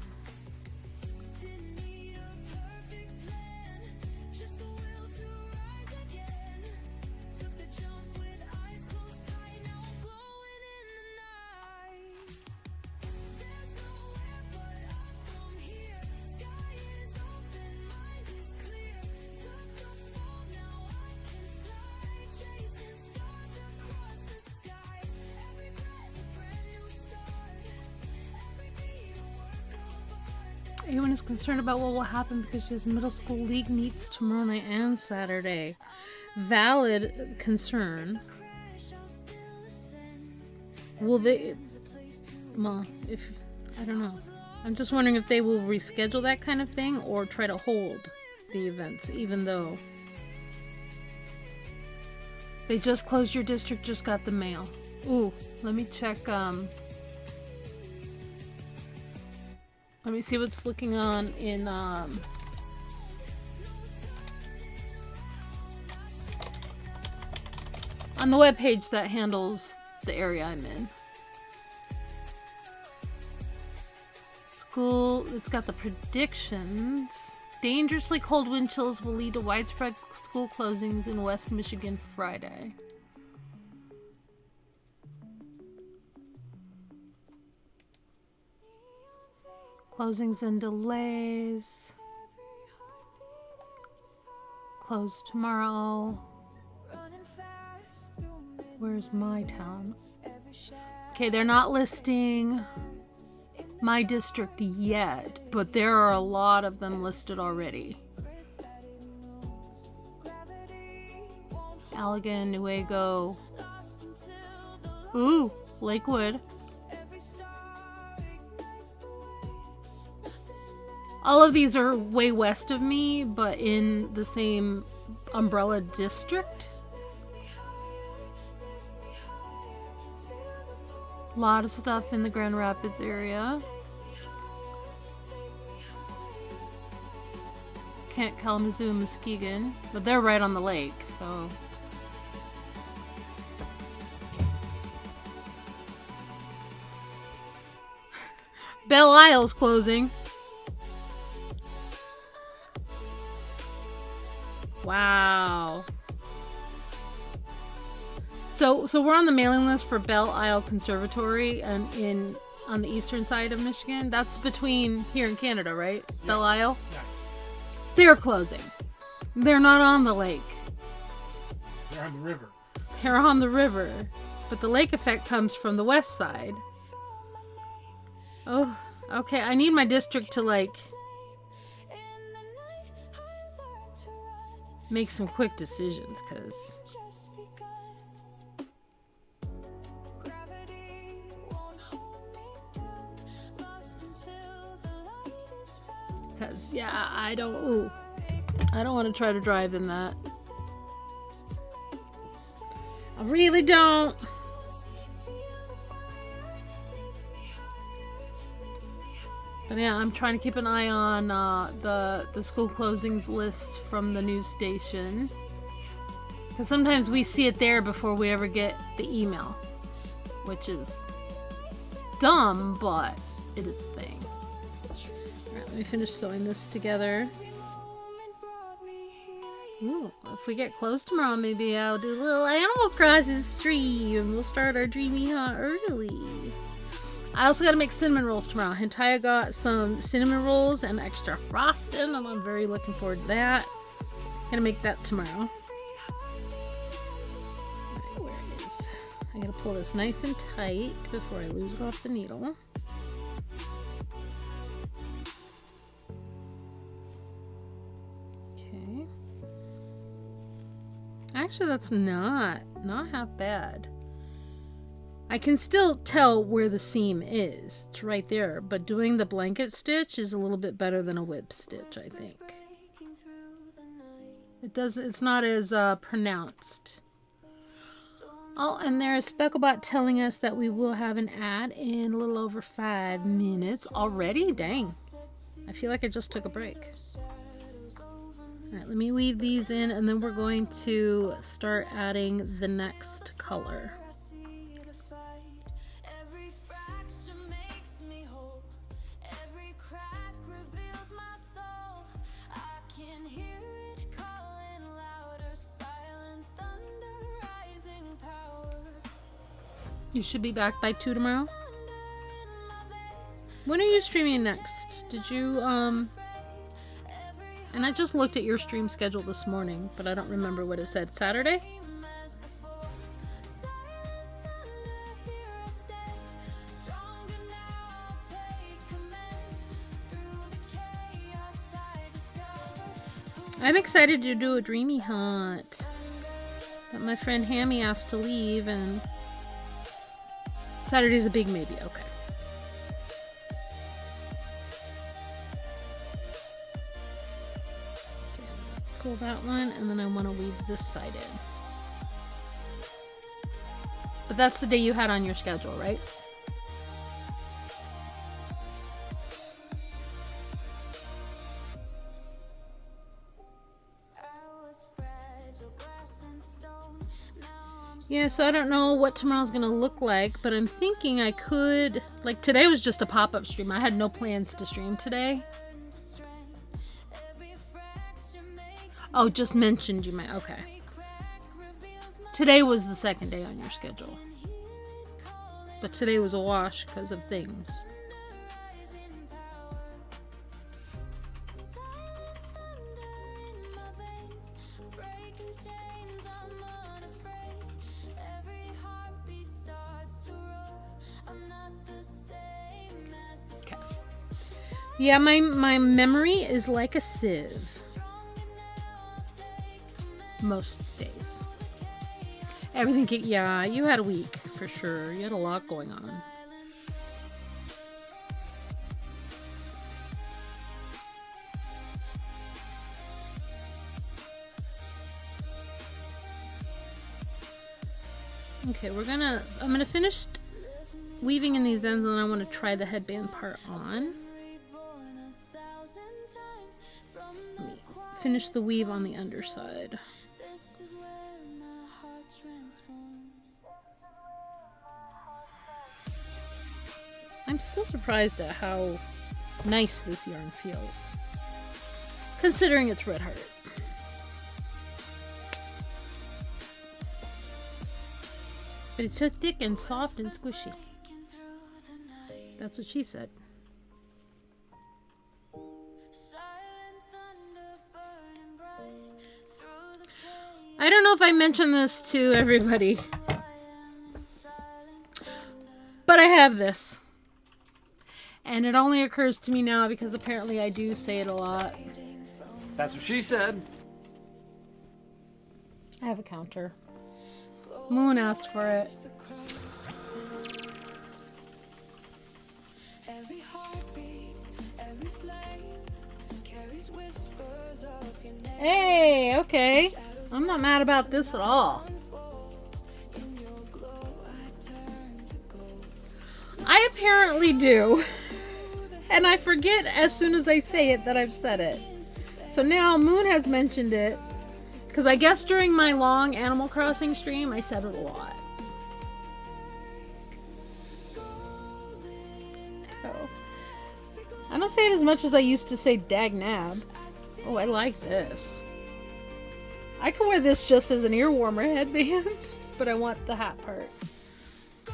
Everyone is concerned about what will happen because she has middle school league meets tomorrow night and Saturday. Valid concern. Will they... Well, if... I don't know. I'm just wondering if they will reschedule that kind of thing or try to hold the events, even though... They just closed your district, just got the mail. Ooh, let me check, let me see what's looking on in, on the webpage that handles the area I'm in. School, it's got the predictions. Dangerously cold wind chills will lead to widespread school closings in West Michigan Friday. Closings and delays. Closed tomorrow. Where's my town? Okay, they're not listing my district yet, but there are a lot of them listed already. Allegan, Newaygo. Ooh, Lakewood. All of these are way west of me, but in the same umbrella district. A lot of stuff in the Grand Rapids area. Kent, Kalamazoo, Muskegon, but they're right on the lake, so. Belle Isle's closing. Wow. So we're on the mailing list for Belle Isle Conservatory and on the eastern side of Michigan. That's between here and Canada, right? Yeah. Belle Isle? Yeah. They're closing. They're not on the lake. They're on the river. They're on the river. But the lake effect comes from the west side. Oh, okay. I need my district to like make some quick decisions, because yeah, I don't want to try to drive in that. I really don't. But yeah, I'm trying to keep an eye on the school closings list from the news station. Because sometimes we see it there before we ever get the email. Which is dumb, but it is a thing. Alright, let me finish sewing this together. Ooh, if we get close tomorrow, maybe I'll do a little Animal Crossing stream. We'll start our dreamy haunt early. I also got to make cinnamon rolls tomorrow. Hentaya got some cinnamon rolls and extra frosting, and I'm very looking forward to that. Gonna make that tomorrow. Alright, where it is. I gotta pull this nice and tight before I lose it off the needle. Okay. Actually, that's not half bad. I can still tell where the seam is. It's right there. But doing the blanket stitch is a little bit better than a whip stitch, I think. It's not as pronounced. Oh, and there's Specklebot telling us that we will have an ad in a little over 5 minutes already. Dang. I feel like I just took a break. All right, let me weave these in, and then we're going to start adding the next color. You should be back by 2 tomorrow. When are you streaming next? Did you, and I just looked at your stream schedule this morning, but I don't remember what it said. Saturday? I'm excited to do a dreamy hunt, but my friend Hammy asked to leave, and Saturday's a big maybe. Okay. Pull that one, and then I want to weave this side in. But that's the day you had on your schedule, right? Yeah, so I don't know what tomorrow's gonna look like, but I'm thinking I could, like, today was just a pop-up stream. I had no plans to stream today. Oh, just mentioned you might. Okay. Today was the second day on your schedule. But today was a wash because of things. Okay. Yeah, my memory is like a sieve. Most days. Everything, yeah, you had a week for sure. You had a lot going on. Okay, I'm gonna finish weaving in these ends, and then I want to try the headband part on. Let me finish the weave on the underside. I'm still surprised at how nice this yarn feels, considering it's Red Heart. But it's so thick and soft and squishy. That's what she said. I don't know if I mentioned this to everybody, but I have this. And it only occurs to me now because apparently I do say it a lot. That's what she said. I have a counter. Moon asked for it. Hey, okay. I'm not mad about this at all. I apparently do. And I forget as soon as I say it that I've said it. So now Moon has mentioned it. Because I guess during my long Animal Crossing stream, I said it a lot. So, I don't say it as much as I used to say dagnab. Oh, I like this. I can wear this just as an ear warmer headband, but I want the hat part.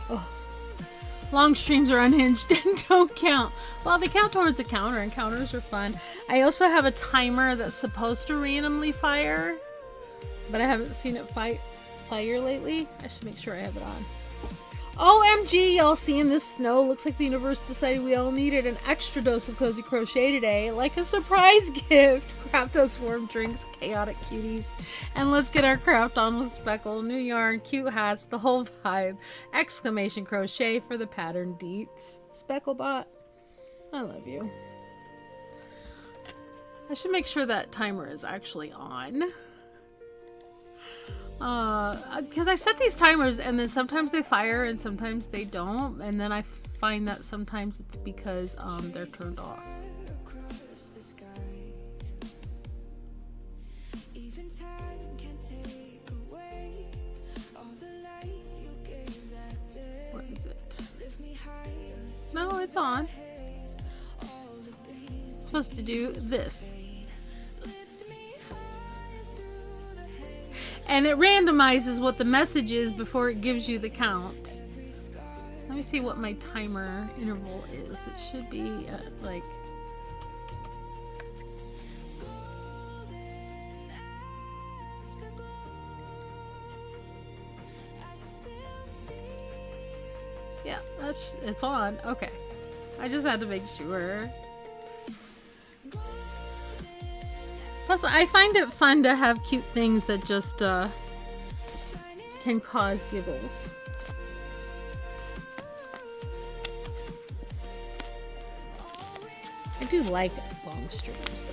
Oh. Long streams are unhinged and don't count. Well, they count towards a counter, and counters are fun. I also have a timer that's supposed to randomly fire, but I haven't seen it fire lately. I should make sure I have it on. OMG, y'all seeing this snow? Looks like the universe decided we all needed an extra dose of Cozy Crochet today, like a surprise gift. Grab those warm drinks, chaotic cuties, and let's get our craft on with speckle, new yarn, cute hats, the whole vibe. Exclamation crochet for the pattern deets. Specklebot, I love you. I should make sure that timer is actually on. Because I set these timers and then sometimes they fire and sometimes they don't, and then I find that sometimes it's because they're turned off. What is it? No, it's on. It's supposed to do this. And it randomizes what the message is before it gives you the count. Let me see what my timer interval is. It should be like... Yeah, it's on. Okay. I just had to make sure. Plus, I find it fun to have cute things that just can cause giggles. I do like long streams, though.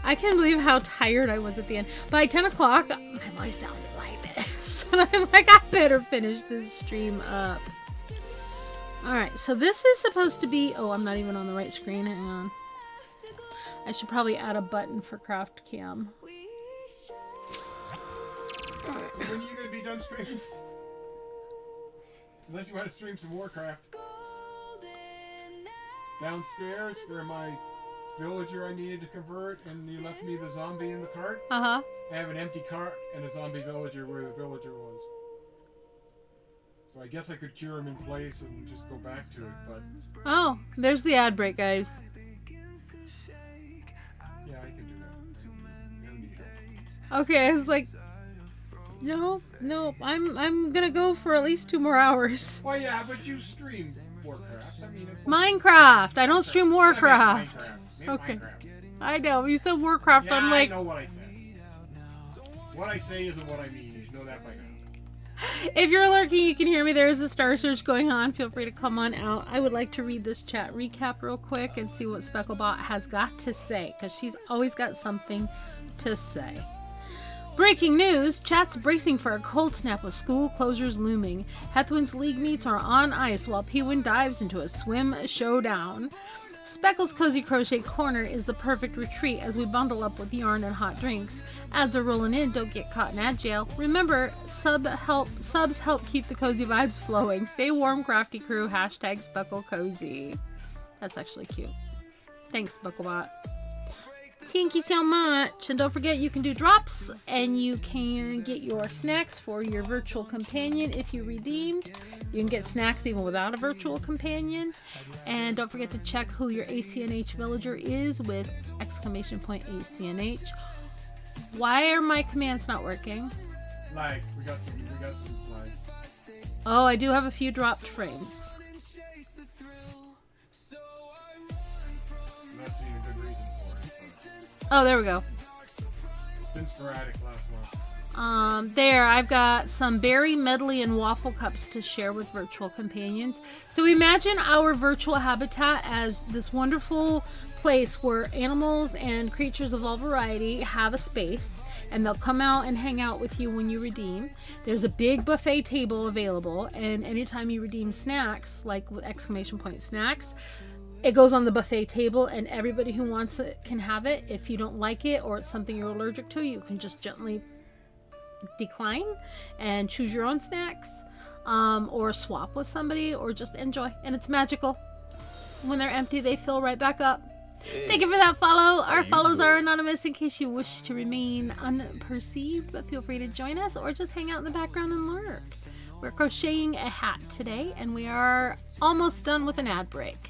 I can't believe how tired I was at the end. By 10 o'clock, my voice sounded like this. And I'm like, I better finish this stream up. Alright, so this is supposed to be... Oh, I'm not even on the right screen. Hang on. I should probably add a button for Craft Cam. When are you going to be done streaming? Unless you want to stream some Warcraft. Downstairs, where my villager I needed to convert, and you left me the zombie in the cart. Uh-huh. I have an empty cart and a zombie villager where the villager was. So I guess I could cure him in place and just go back to it, but... Oh, there's the ad break, guys. Yeah, I can do that. No need help. Okay, I was like... No, I'm gonna go for at least 2 more hours. Well, yeah, but you stream Warcraft. I mean... Minecraft! I don't stream Warcraft. Okay. Okay. I know, you said Warcraft, Yeah, I'm like... I know what I said. What I say isn't what I mean. You should know that by now. If you're lurking, you can hear me. There is a star search going on. Feel free to come on out. I would like to read this chat recap real quick and see what Specklebot has got to say, because she's always got something to say. Breaking news, chat's bracing for a cold snap with school closures looming. Hethwin's league meets are on ice while Pewin dives into a swim showdown. Speckle's Cozy Crochet Corner is the perfect retreat as we bundle up with yarn and hot drinks. Ads are rolling in, don't get caught in ad jail. Remember, subs help keep the cozy vibes flowing. Stay warm, crafty crew, hashtag SpeckleCozy. That's actually cute. Thanks, Specklebot. Thank you so much. And don't forget, you can do drops and you can get your snacks for your virtual companion if you redeemed. You can get snacks even without a virtual companion. And don't forget to check who your ACNH villager is with !ACNH. Why are my commands not working? Lag. We got some lag. Oh, I do have a few dropped frames. I'm not seeing a good reason for it. Oh, there we go. It's been sporadic last month. There, I've got some berry medley and waffle cups to share with virtual companions. So imagine our virtual habitat as this wonderful place where animals and creatures of all variety have a space, and they'll come out and hang out with you when you redeem. There's a big buffet table available, and anytime you redeem snacks, like with !snacks, it goes on the buffet table, and everybody who wants it can have it. If you don't like it or it's something you're allergic to, you can just gently decline and choose your own snacks, or swap with somebody, or just enjoy. And it's magical. When they're empty, they fill right back up. Thank you for that follow. Our follows are anonymous in case you wish to remain unperceived, but feel free to join us or just hang out in the background and lurk. We're crocheting a hat today, and we are almost done with an ad break.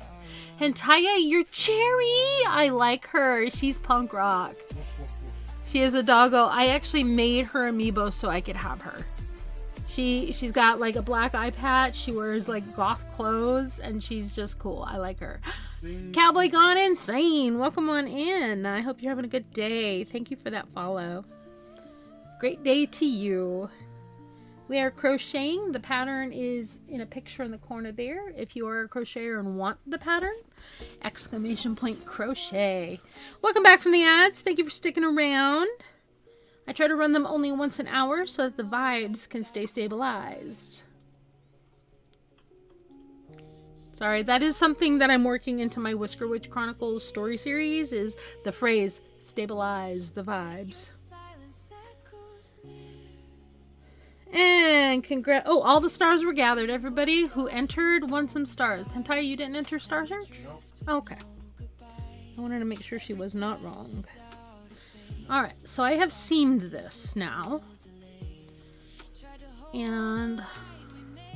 Hentaya, you're cherry. I like her. She's punk rock. She is a doggo. I actually made her amiibo so I could have her. She's got like a black eye patch. She wears like goth clothes, and she's just cool. I like her. Cowboy Gone Insane. Welcome on in. I hope you're having a good day. Thank you for that follow. Great day to you. We are crocheting. The pattern is in a picture in the corner there. If you are a crocheter and want the pattern, !crochet. Welcome back from the ads. Thank you for sticking around. I try to run them only once an hour so that the vibes can stay stabilized. Sorry, that is something that I'm working into my Whisker Witch Chronicles story series, is the phrase, stabilize the vibes. And oh, all the stars were gathered. Everybody who entered won some stars. Hentai, you didn't enter Star Search? No. Okay. I wanted to make sure she was not wrong. Alright, so I have seamed this now. And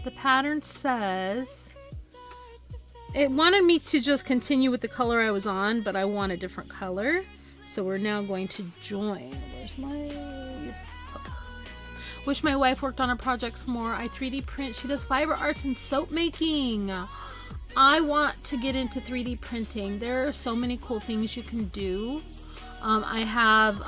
the pattern says... It wanted me to just continue with the color I was on, but I want a different color. So we're now going to join. Where's my hook? Wish my wife worked on her projects more. I 3D print. She does fiber arts and soap making. I want to get into 3D printing. There are so many cool things you can do. I have...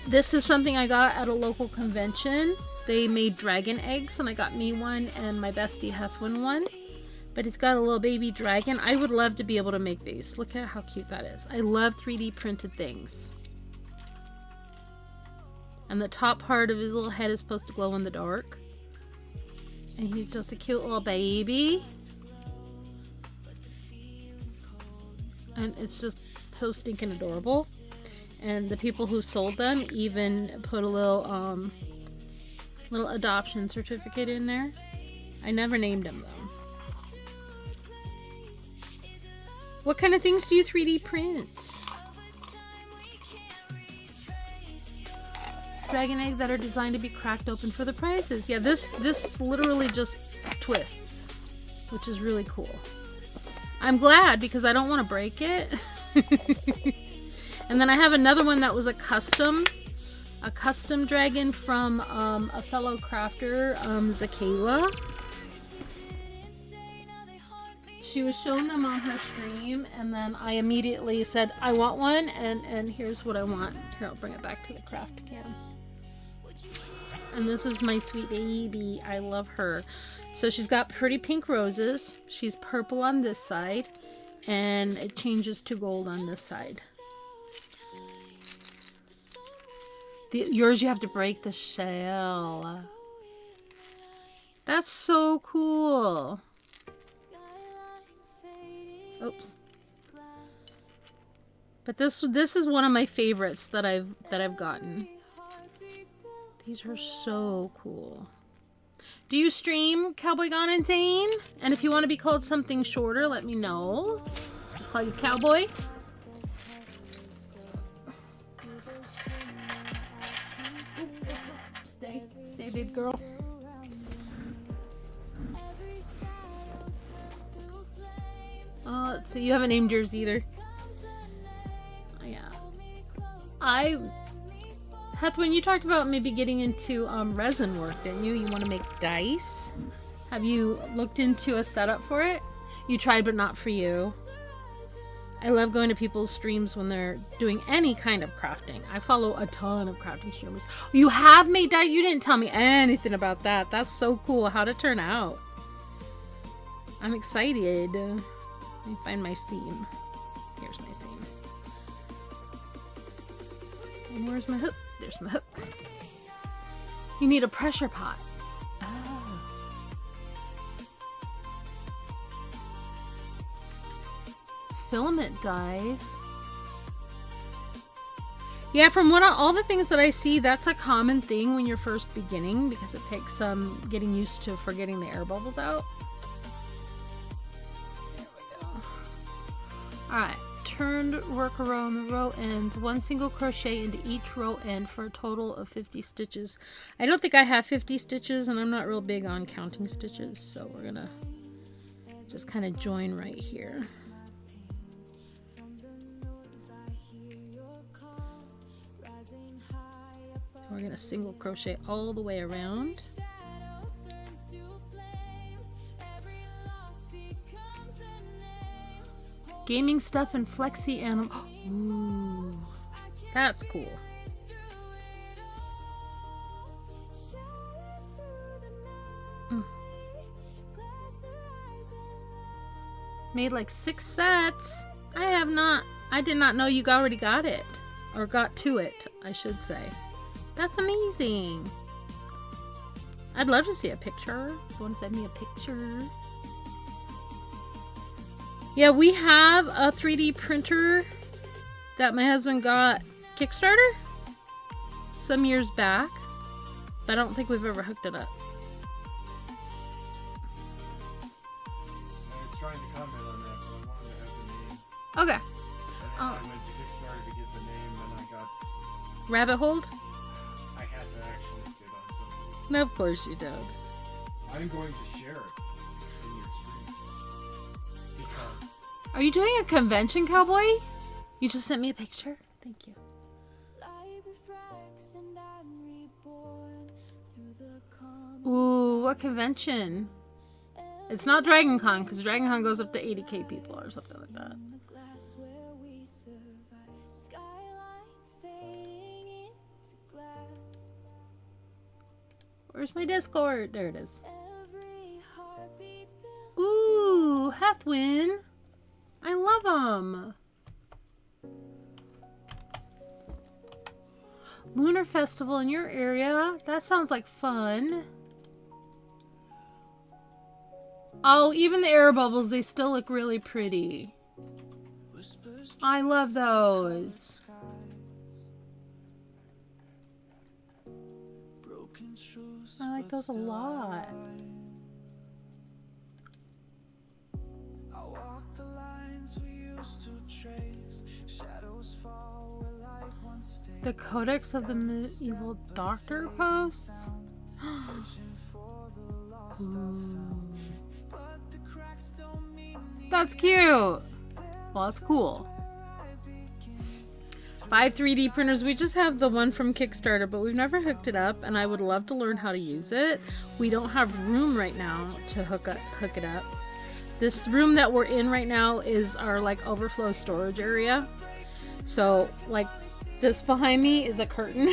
this is something I got at a local convention. They made dragon eggs, and I got me one, and my bestie Hethwin one. But it's got a little baby dragon. I would love to be able to make these. Look at how cute that is. I love 3D printed things. And the top part of his little head is supposed to glow in the dark. And he's just a cute little baby. And it's just so stinking adorable. And the people who sold them even put a little adoption certificate in there. I never named him though. What kind of things do you 3D print? Dragon eggs that are designed to be cracked open for the prizes. Yeah, this literally just twists, which is really cool. I'm glad because I don't want to break it. And then I have another one that was a custom dragon from a fellow crafter, Zakayla. She was showing them on her stream, and then I immediately said, I want one, and here's what I want. Here, I'll bring it back to the craft cam. And this is my sweet baby. I love her. So she's got pretty pink roses. She's purple on this side, and it changes to gold on this side. Yours, you have to break the shell. That's so cool. Oops. But this is one of my favorites that I've gotten. These are so cool. Do you stream Cowboy Gone Insane? And if you want to be called something shorter, let me know. Just call you Cowboy. Stay, babe girl. Let's see. You haven't named yours either. Yeah. Hethwin, you talked about maybe getting into resin work, didn't you? You want to make dice? Have you looked into a setup for it? You tried, but not for you. I love going to people's streams when they're doing any kind of crafting. I follow a ton of crafting streamers. You have made dice? You didn't tell me anything about that. That's so cool. How'd it turn out? I'm excited. Let me find my seam. Here's my seam. And where's my hook? There's my hook. You need a pressure pot. Oh. Filament dyes. Yeah, from all the things that I see, that's a common thing when you're first beginning because it takes some getting used to for getting the air bubbles out. There we go. Alright. Turned work around the row ends, one single crochet into each row end for a total of 50 stitches. I don't think I have 50 stitches, and I'm not real big on counting stitches, so we're gonna just kind of join right here. We're gonna single crochet all the way around. Gaming stuff and flexi animal. Ooh, that's cool. Made like 6 sets. I did not know you already got it. Or got to it, I should say. That's amazing. I'd love to see a picture. You want to send me a picture? Yeah, we have a 3D printer that my husband got Kickstarter some years back, but I don't think we've ever hooked it up. I was trying to comment on that, but I wanted to have the name. Okay. And I went to Kickstarter to get the name, and I got. Rabbit hold? I had to actually get on something. No, of course you don't. I'm going to share it in your stream because Are you doing a convention, cowboy? You just sent me a picture? Thank you. Ooh, what convention? It's not Dragon Con, because Dragon Con goes up to 80k people or something like that. Where's my Discord? There it is. Ooh, Hathwin. I love them. Lunar Festival in your area? That sounds like fun. Oh, even the air bubbles, they still look really pretty. I love those. I like those a lot. The Codex of the Medieval Doctor posts? Ooh. That's cute! Well, that's cool. 5 3D printers. We just have the one from Kickstarter, but we've never hooked it up, and I would love to learn how to use it. We don't have room right now to hook it up. This room that we're in right now is our like overflow storage area. So like this behind me is a curtain.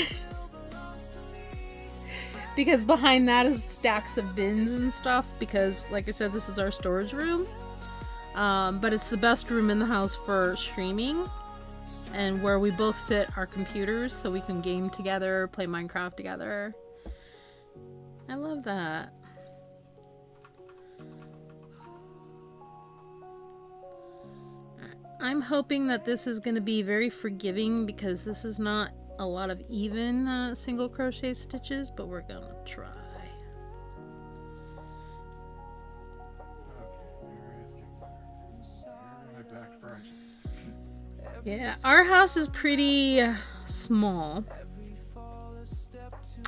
Because behind that is stacks of bins and stuff, because like I said, this is our storage room. But it's the best room in the house for streaming and where we both fit our computers so we can game together, play Minecraft together. I love that. I'm hoping that this is going to be very forgiving because this is not a lot of even single crochet stitches, but we're going to try. Yeah, our house is pretty small.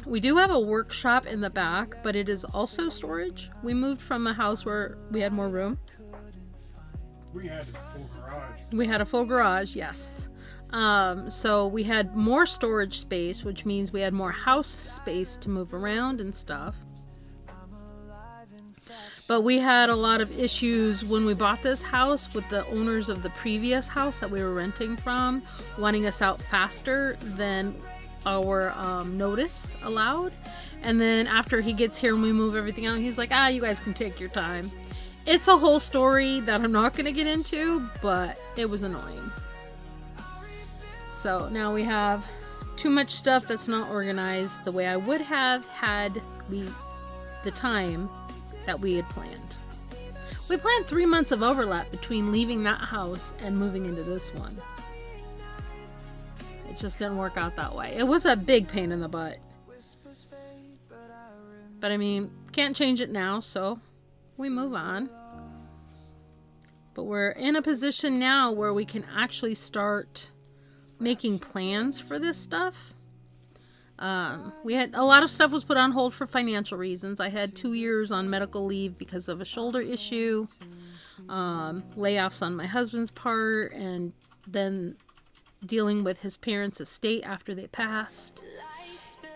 We do have a workshop in the back, but it is also storage. We moved from a house where we had more room. we had a full garage. We had a full garage, yes. So we had more storage space, which means we had more house space to move around and stuff. But we had a lot of issues when we bought this house with the owners of the previous house that we were renting from, wanting us out faster than our notice allowed. And then after he gets here and we move everything out, he's like, you guys can take your time. It's a whole story that I'm not going to get into, but it was annoying. So now we have too much stuff that's not organized the way I would have had the time that we had planned. We planned 3 months of overlap between leaving that house and moving into this one. It just didn't work out that way. It was a big pain in the butt. But I mean, can't change it now, so we move on. But we're in a position now where we can actually start making plans for this stuff. We had a lot of stuff was put on hold for financial reasons. I had 2 years on medical leave because of a shoulder issue, layoffs on my husband's part, and then dealing with his parents' estate after they passed.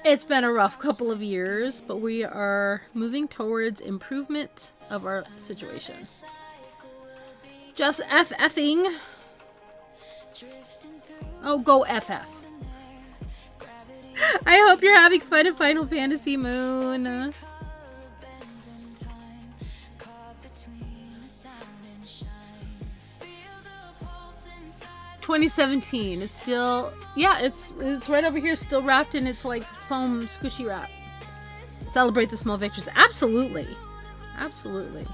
It's been a rough couple of years, but we are moving towards improvement of our situation. Just FFing. Oh, go FF. I hope you're having fun in Final Fantasy Moon. 2017. It's still, yeah, it's right over here, still wrapped in its like foam squishy wrap. Celebrate the small victories. Absolutely. Absolutely.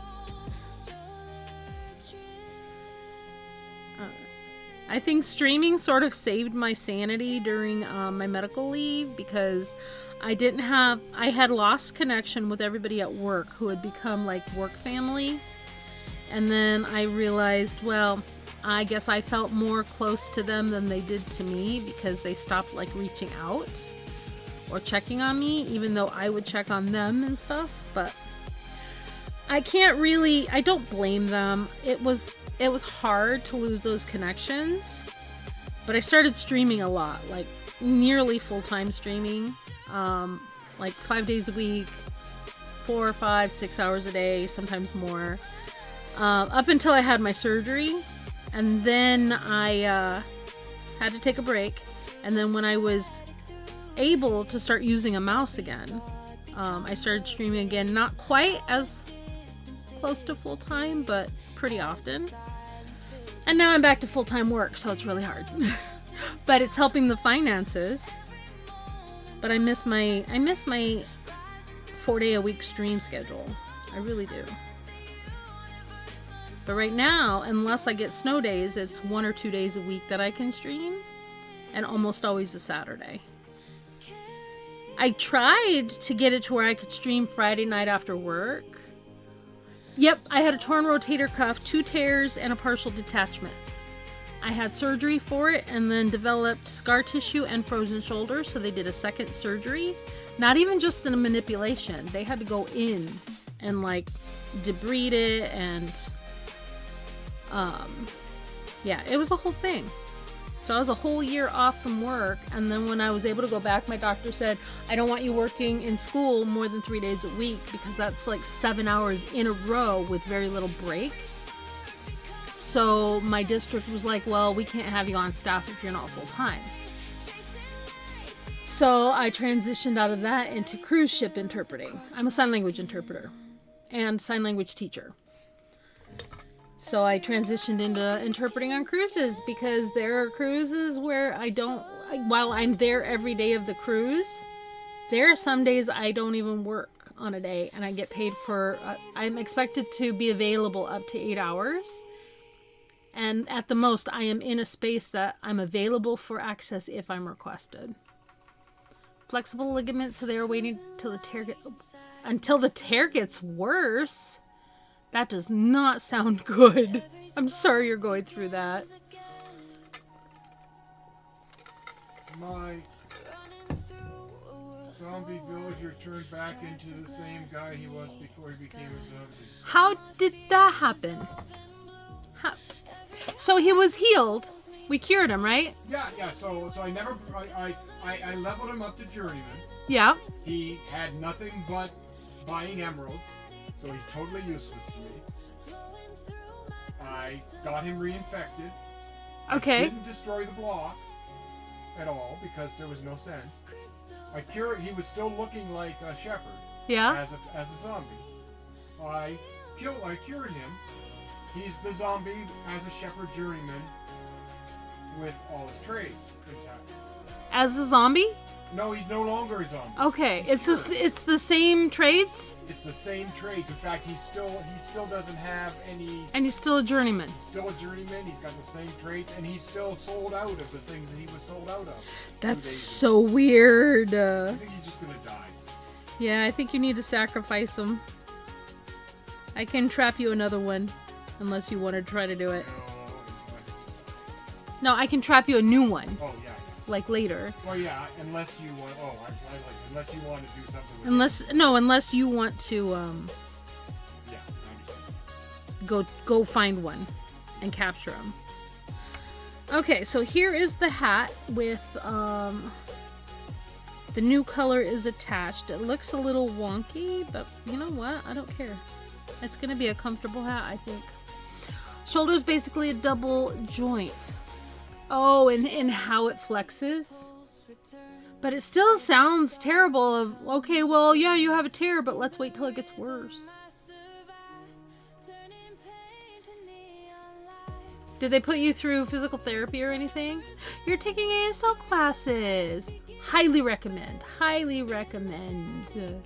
I think streaming sort of saved my sanity during my medical leave because I had lost connection with everybody at work who had become like work family. And then I realized, well, I guess I felt more close to them than they did to me because they stopped like reaching out or checking on me, even though I would check on them and stuff. But I don't blame them. It was hard to lose those connections, but I started streaming a lot, like nearly full-time streaming, like 5 days a week, 4 or 5, 6 hours a day, sometimes more, up until I had my surgery. And then I had to take a break. And then when I was able to start using a mouse again, I started streaming again, not quite as close to full-time, but pretty often. And now I'm back to full-time work, so it's really hard. But it's helping the finances. But I miss my 4-day-a-week stream schedule. I really do. But right now, unless I get snow days, it's 1 or 2 days a week that I can stream, and almost always a Saturday. I tried to get it to where I could stream Friday night after work. Yep, I had a torn rotator cuff, 2 tears, and a partial detachment. I had surgery for it and then developed scar tissue and frozen shoulder, so they did a second surgery. Not even just in a manipulation. They had to go in and like debride it and yeah, it was a whole thing. So I was a whole year off from work, and then when I was able to go back, my doctor said, I don't want you working in school more than 3 days a week because that's like 7 hours in a row with very little break. So my district was like, well, we can't have you on staff if you're not full-time. So I transitioned out of that into cruise ship interpreting. I'm a sign language interpreter and sign language teacher. So I transitioned into interpreting on cruises because there are cruises where while I'm there every day of the cruise, there are some days I don't even work on a day and I get paid for, I'm expected to be available up to 8 hours. And at the most, I am in a space that I'm available for access if I'm requested. Flexible ligaments, so they are waiting until the tear gets worse. That does not sound good. I'm sorry you're going through that. My zombie villager turned back into the same guy he was before he became a zombie. How did that happen? So he was healed. We cured him, right? Yeah. So I leveled him up to journeyman. Yeah. He had nothing but buying emeralds, so he's totally useless to me. I got him reinfected. Okay. I didn't destroy the block at all because there was no sense. He was still looking like a shepherd. Yeah. As a zombie. I cured him. He's the zombie as a shepherd journeyman with all his trades. As a zombie? No, he's no longer a zombie. Okay, it's the same trades? It's the same trades. In fact, he still doesn't have any. And he's still a journeyman. He's still a journeyman. He's got the same traits, and he's still sold out of the things that he was sold out of. That's so weird. I think he's just gonna die. Yeah, I think you need to sacrifice him. I can trap you another one, unless you want to try to do it. No, I can trap you a new one. Oh yeah. Like later. Well, yeah, unless you want. Oh, unless you want to do something with unless you want to Yeah, I understand. go find one and capture him. Okay, so here is the hat with the new color is attached. It looks a little wonky, but you know what? I don't care. It's gonna be a comfortable hat, I think. Shoulder is basically a double joint. Oh, and how it flexes. But it still sounds terrible okay, well, yeah, you have a tear, but let's wait till it gets worse. Did they put you through physical therapy or anything? You're taking ASL classes. Highly recommend. Highly recommend.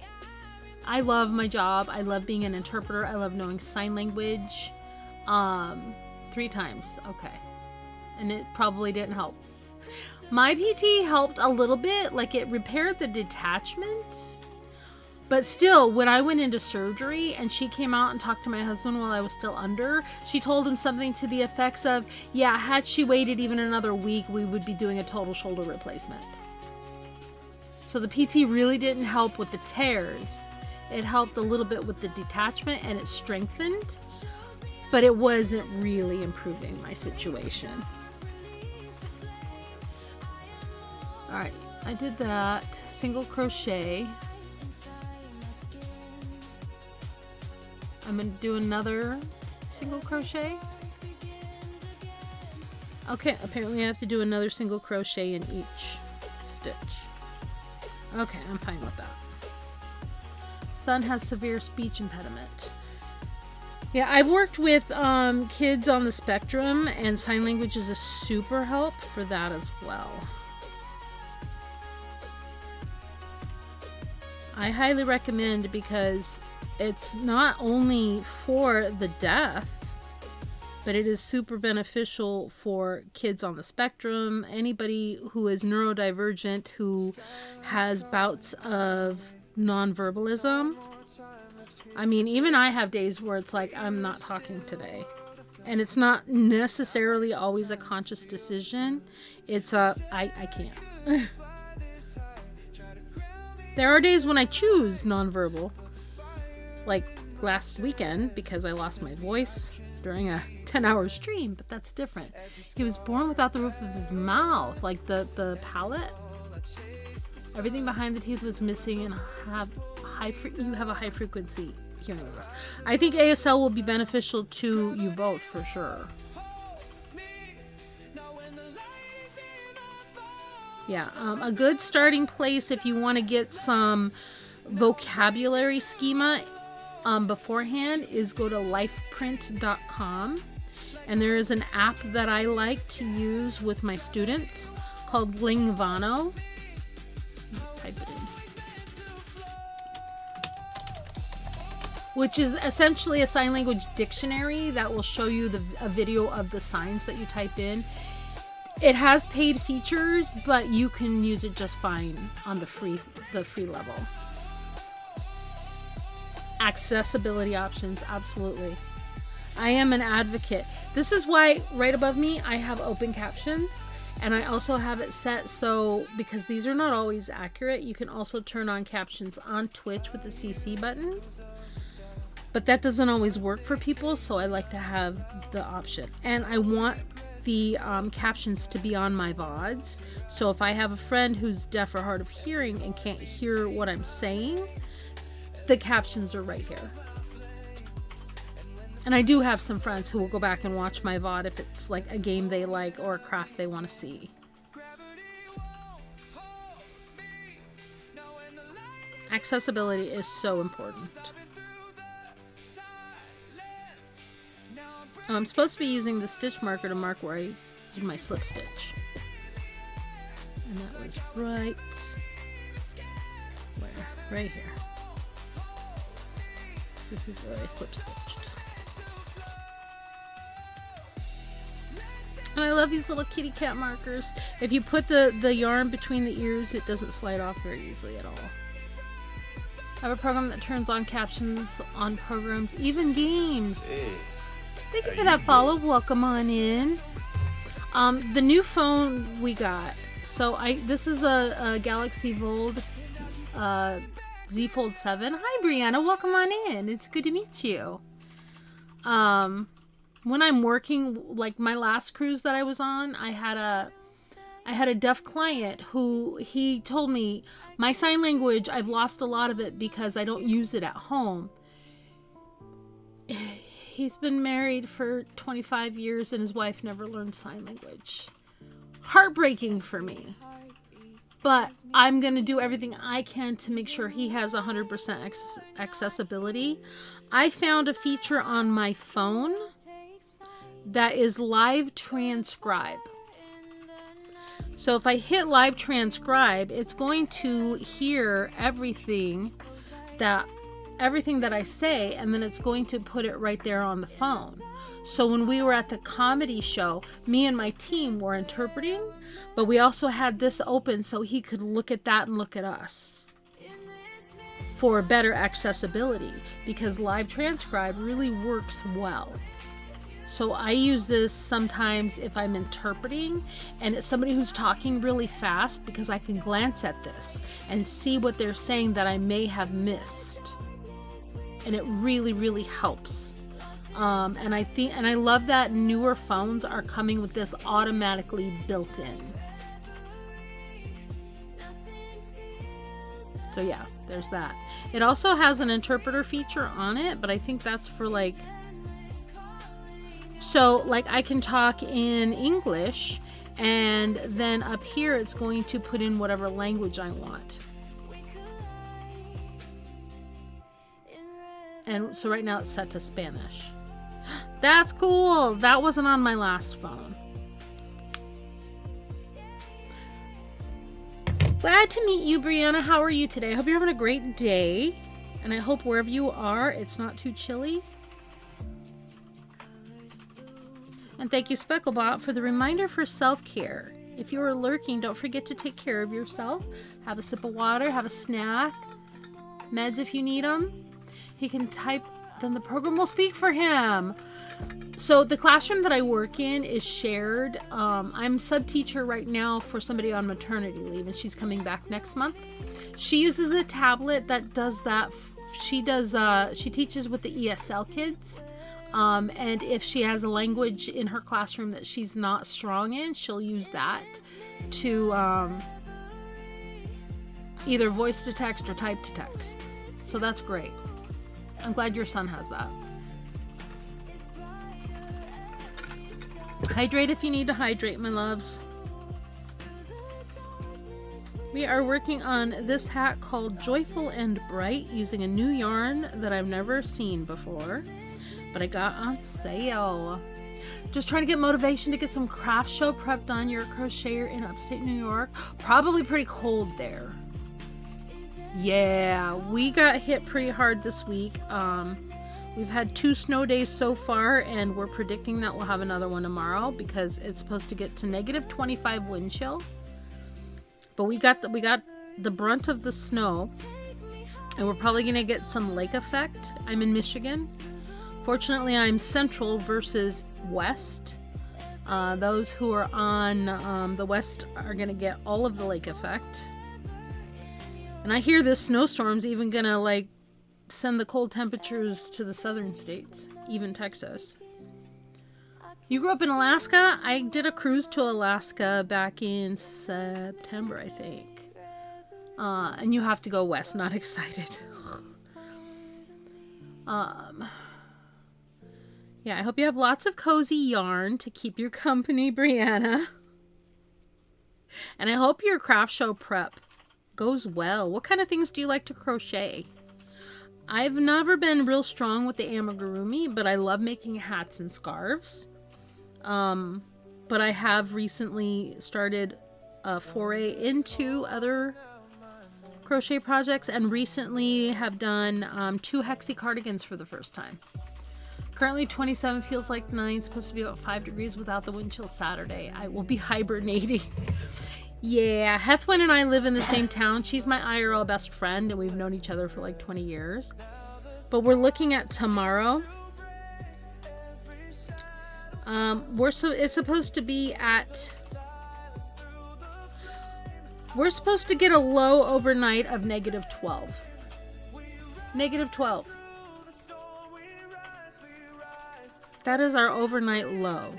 I love my job. I love being an interpreter. I love knowing sign language. 3 times. Okay. And it probably didn't help. My PT helped a little bit. Like, it repaired the detachment. But still, when I went into surgery and she came out and talked to my husband while I was still under, she told him something to the effects of, yeah, had she waited even another week, we would be doing a total shoulder replacement. So the PT really didn't help with the tears. It helped a little bit with the detachment and it strengthened, but it wasn't really improving my situation. All right, I did that. Single crochet. I'm going to do another single crochet. Okay, apparently I have to do another single crochet in each stitch. Okay, I'm fine with that. Son has severe speech impediment. Yeah, I've worked with kids on the spectrum, and sign language is a super help for that as well. I highly recommend because it's not only for the deaf, but it is super beneficial for kids on the spectrum, anybody who is neurodivergent, who has bouts of non-verbalism. I mean, even I have days where it's like, I'm not talking today. And it's not necessarily always a conscious decision. It's I can't. There are days when I choose nonverbal. Like last weekend, because I lost my voice during a 10-hour stream, but that's different. He was born without the roof of his mouth, like the palate. Everything behind the teeth was missing, and you have a high frequency hearing loss. I think ASL will be beneficial to you both for sure. Yeah, a good starting place if you want to get some vocabulary schema beforehand is go to lifeprint.com, and there is an app that I like to use with my students called Lingvano. Type it in. Which is essentially a sign language dictionary that will show you a video of the signs that you type in. It has paid features, but you can use it just fine on the free level. Accessibility options, absolutely. I am an advocate. This is why right above me I have open captions, and I also have it set so, because these are not always accurate, you can also turn on captions on Twitch with the CC button. But that doesn't always work for people, so I like to have the option. And I want the captions to be on my VODs. So if I have a friend who's deaf or hard of hearing and can't hear what I'm saying, the captions are right here. And I do have some friends who will go back and watch my VOD if it's like a game they like or a craft they want to see. Accessibility is so important. I'm supposed to be using the stitch marker to mark where I did my slip stitch. And that was right here. This is where I slip stitched. And I love these little kitty cat markers. If you put the yarn between the ears, it doesn't slide off very easily at all. I have a program that turns on captions on programs, even games. Hey. Thank you for that follow. Welcome on in. The new phone we got. So this is a Galaxy Fold Z Fold 7. Hi Brianna, welcome on in. It's good to meet you. When I'm working, like my last cruise that I was on, I had a deaf client who he told me my sign language, I've lost a lot of it because I don't use it at home. He's been married for 25 years and his wife never learned sign language. Heartbreaking for me. But I'm going to do everything I can to make sure he has 100% accessibility. I found a feature on my phone that is live transcribe. So if I hit live transcribe, it's going to hear everything that I say, and then it's going to put it right there on the phone. So when we were at the comedy show, me and my team were interpreting, but we also had this open so he could look at that and look at us for better accessibility, because live transcribe really works well. So I use this sometimes if I'm interpreting and it's somebody who's talking really fast, because I can glance at this and see what they're saying that I may have missed. And it really, really helps. And I love that newer phones are coming with this automatically built in. So yeah, there's that. It also has an interpreter feature on it, but I think that's for like, so like I can talk in English, and then up here it's going to put in whatever language I want. And so right now it's set to Spanish. That's cool. That wasn't on my last phone. Glad to meet you, Brianna. How are you today? I hope you're having a great day. And I hope wherever you are, it's not too chilly. And thank you, Specklebot, for the reminder for self-care. If you are lurking, don't forget to take care of yourself. Have a sip of water, have a snack, meds if you need them. He can type, then the program will speak for him. So the classroom that I work in is shared. I'm sub-teacher right now for somebody on maternity leave, and she's coming back next month. She uses a tablet that does that. She teaches with the ESL kids. And if she has a language in her classroom that she's not strong in, she'll use that to either voice to text or type to text. So that's great. I'm glad your son has that. Hydrate if you need to hydrate, my loves. We are working on this hat called Joyful and Bright using a new yarn that I've never seen before, but I got on sale. Just trying to get motivation to get some craft show prep done. You're a crocheter in upstate New York. Probably pretty cold there. Yeah, we got hit pretty hard this week. We've had 2 snow days so far, and we're predicting that we'll have another one tomorrow because it's supposed to get to negative 25 wind chill. But we got the brunt of the snow, and we're probably gonna get some lake effect. I'm in Michigan. Fortunately, I'm central versus west. Those who are on the west are gonna get all of the lake effect. And I hear this snowstorm's even gonna like send the cold temperatures to the southern states, even Texas. You grew up in Alaska? I did a cruise to Alaska back in September, I think. And you have to go west. Not excited. Yeah, I hope you have lots of cozy yarn to keep you company, Brianna. And I hope your craft show prep goes well. What kind of things do you like to crochet? I've never been real strong with the amigurumi, but I love making hats and scarves. But I have recently started a foray into other crochet projects, and recently have done 2 hexie cardigans for the first time. Currently 27, feels like 9, supposed to be about 5 degrees without the wind chill Saturday. I will be hibernating. Yeah, Hethwin and I live in the same town. She's my IRL best friend, and we've known each other for like 20 years. But we're looking at tomorrow. It's supposed to be at... We're supposed to get a low overnight of negative 12. Negative 12. That is our overnight low.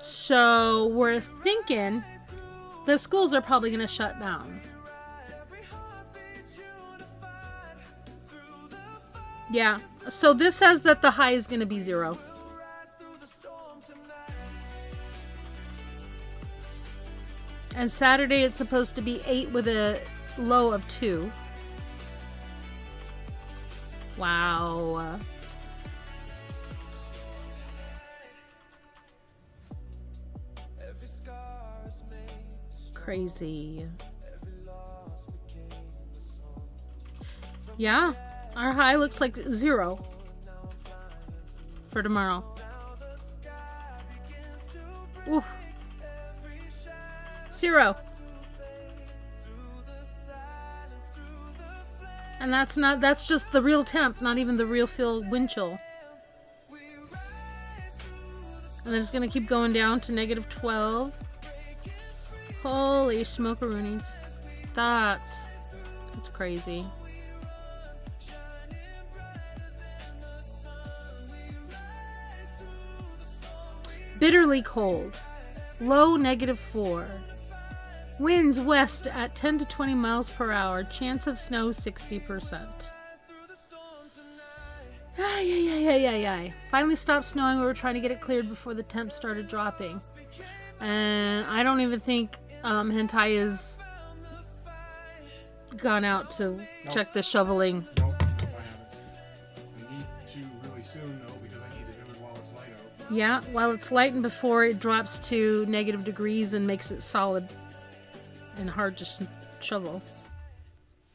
So we're thinking the schools are probably going to shut down. Yeah. So this says that the high is going to be 0. And Saturday it's supposed to be 8 with a low of 2. Wow. Crazy. Yeah, our high looks like 0 for tomorrow. Ooh. 0. And that's just the real temp, not even the real feel wind chill. And then it's gonna keep going down to -12. Holy smokeroonies. That's crazy. Bitterly cold. Low -4. Winds west at 10 to 20 miles per hour. Chance of snow 60%. Ay. Finally stopped snowing. We were trying to get it cleared before the temps started dropping. And I don't even think Hentai has gone out to check the shoveling. Nope, I haven't. I need to really soon though, because I need to do it while it's light out. Yeah, while it's light and before it drops to -degrees and makes it solid and hard to shovel.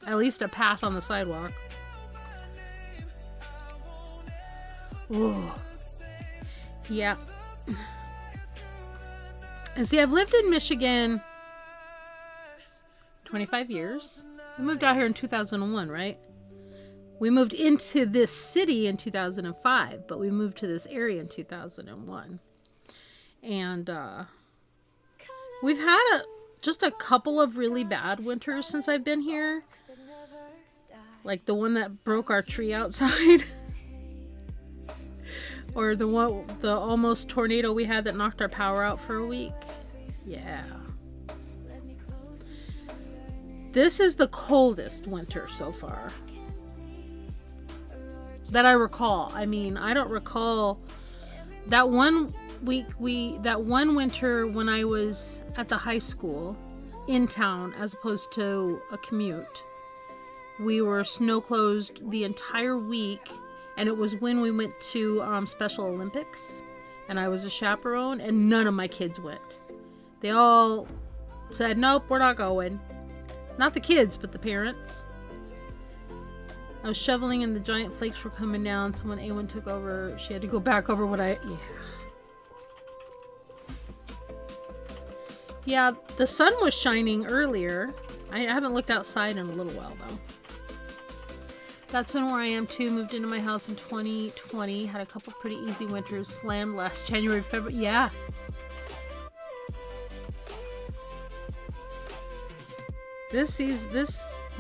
At least a path on the sidewalk. Ooh. Yeah. And see, I've lived in Michigan 25 years. We moved out here in 2001, right? We moved into this city in 2005, but we moved to this area in 2001. And we've had just a couple of really bad winters since I've been here. Like the one that broke our tree outside. Or the almost tornado we had that knocked our power out for a week. Yeah. This is the coldest winter so far that I recall. I mean, I don't recall that one week that one winter when I was at the high school in town as opposed to a commute. We were snow closed the entire week, and it was when we went to Special Olympics, and I was a chaperone, and none of my kids went. They all said, nope, we're not going. Not the kids, but the parents. I was shoveling and the giant flakes were coming down, so when Awen took over, she had to go back over Yeah, the sun was shining earlier. I haven't looked outside in a little while, though. That's been where I am, too. Moved into my house in 2020. Had a couple pretty easy winters. Slammed last January, February. Yeah. This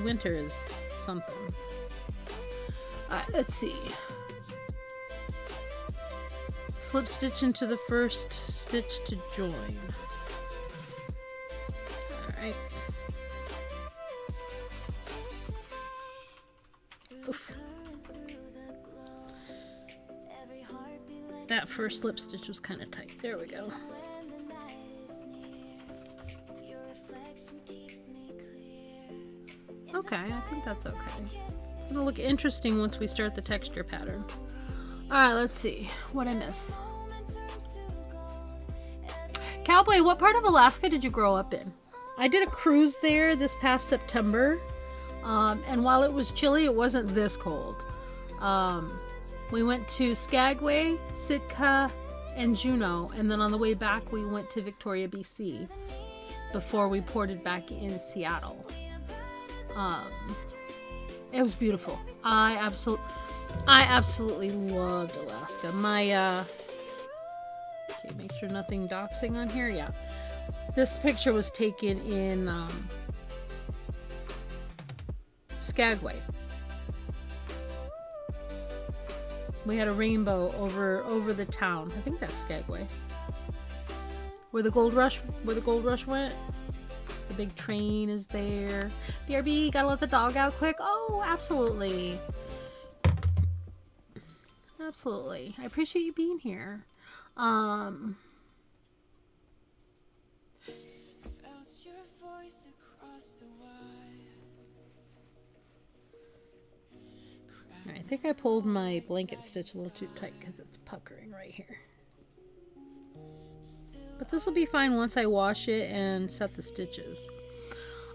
winter is something. Let's see. Slip stitch into the first stitch to join. Alright. Oof. That first slip stitch was kind of tight. There we go. Okay, I think that's okay. It'll look interesting once we start the texture pattern. Alright, let's see what I miss. Cowboy, what part of Alaska did you grow up in? I did a cruise there this past September. And while it was chilly, it wasn't this cold. We went to Skagway, Sitka, and Juneau. And then on the way back, we went to Victoria, BC before we ported back in Seattle. It was beautiful. I absolutely loved Alaska. Okay, make sure nothing doxing on here. Yeah. This picture was taken in Skagway. We had a rainbow over the town. I think that's Skagway. Where the gold rush went. The big train is there. BRB, gotta let the dog out quick. Oh, absolutely. Absolutely. I appreciate you being here. Alright, I think I pulled my blanket stitch a little too tight because it's puckering right here. But this will be fine once I wash it and set the stitches.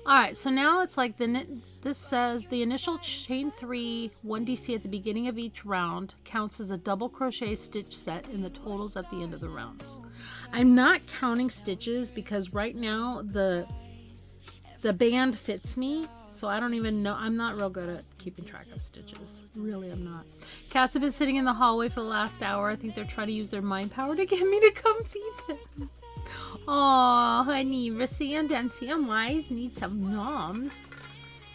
Alright, so now it's like this says the initial chain 3 1DC at the beginning of each round counts as a double crochet stitch set in the totals at the end of the rounds. I'm not counting stitches because right now the band fits me, so I don't even know. I'm not real good at keeping track of stitches. Really, I'm not. Cats have been sitting in the hallway for the last hour. I think they're trying to use their mind power to get me to come feed them. Oh, honey, Rissy and Dancy and Wise need some noms.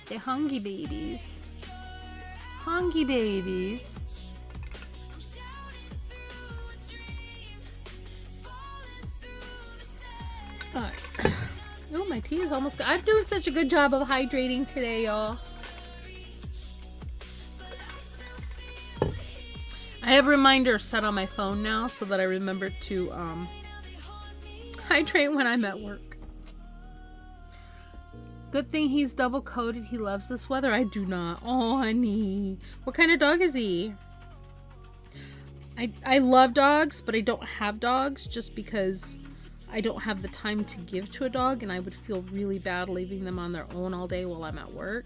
They're hungry babies. Hungry babies. Alright. Oh, my tea is almost good. I'm doing such a good job of hydrating today, y'all. I have reminders set on my phone now so that I remember to hydrate when I'm at work. Good thing he's double coated. He loves this weather. I do not. Oh, honey. What kind of dog is he? I love dogs, but I don't have dogs just because I don't have the time to give to a dog, and I would feel really bad leaving them on their own all day while I'm at work.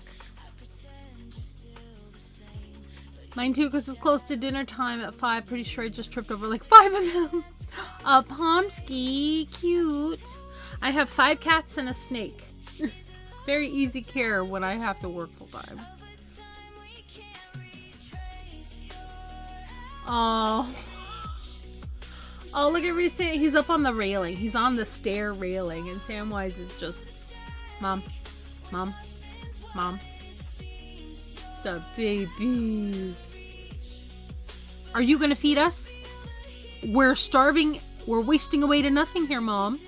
Mine too, because it's close to dinner time at 5. Pretty sure I just tripped over like 5 of them. Pomsky, cute. I have 5 cats and a snake. Very easy care when I have to work full time. Oh. Oh, look at Reese. He's up on the railing. He's on the stair railing. And Samwise is just, Mom, Mom, Mom. The babies. Are you going to feed us? We're starving. We're wasting away to nothing here, Mom.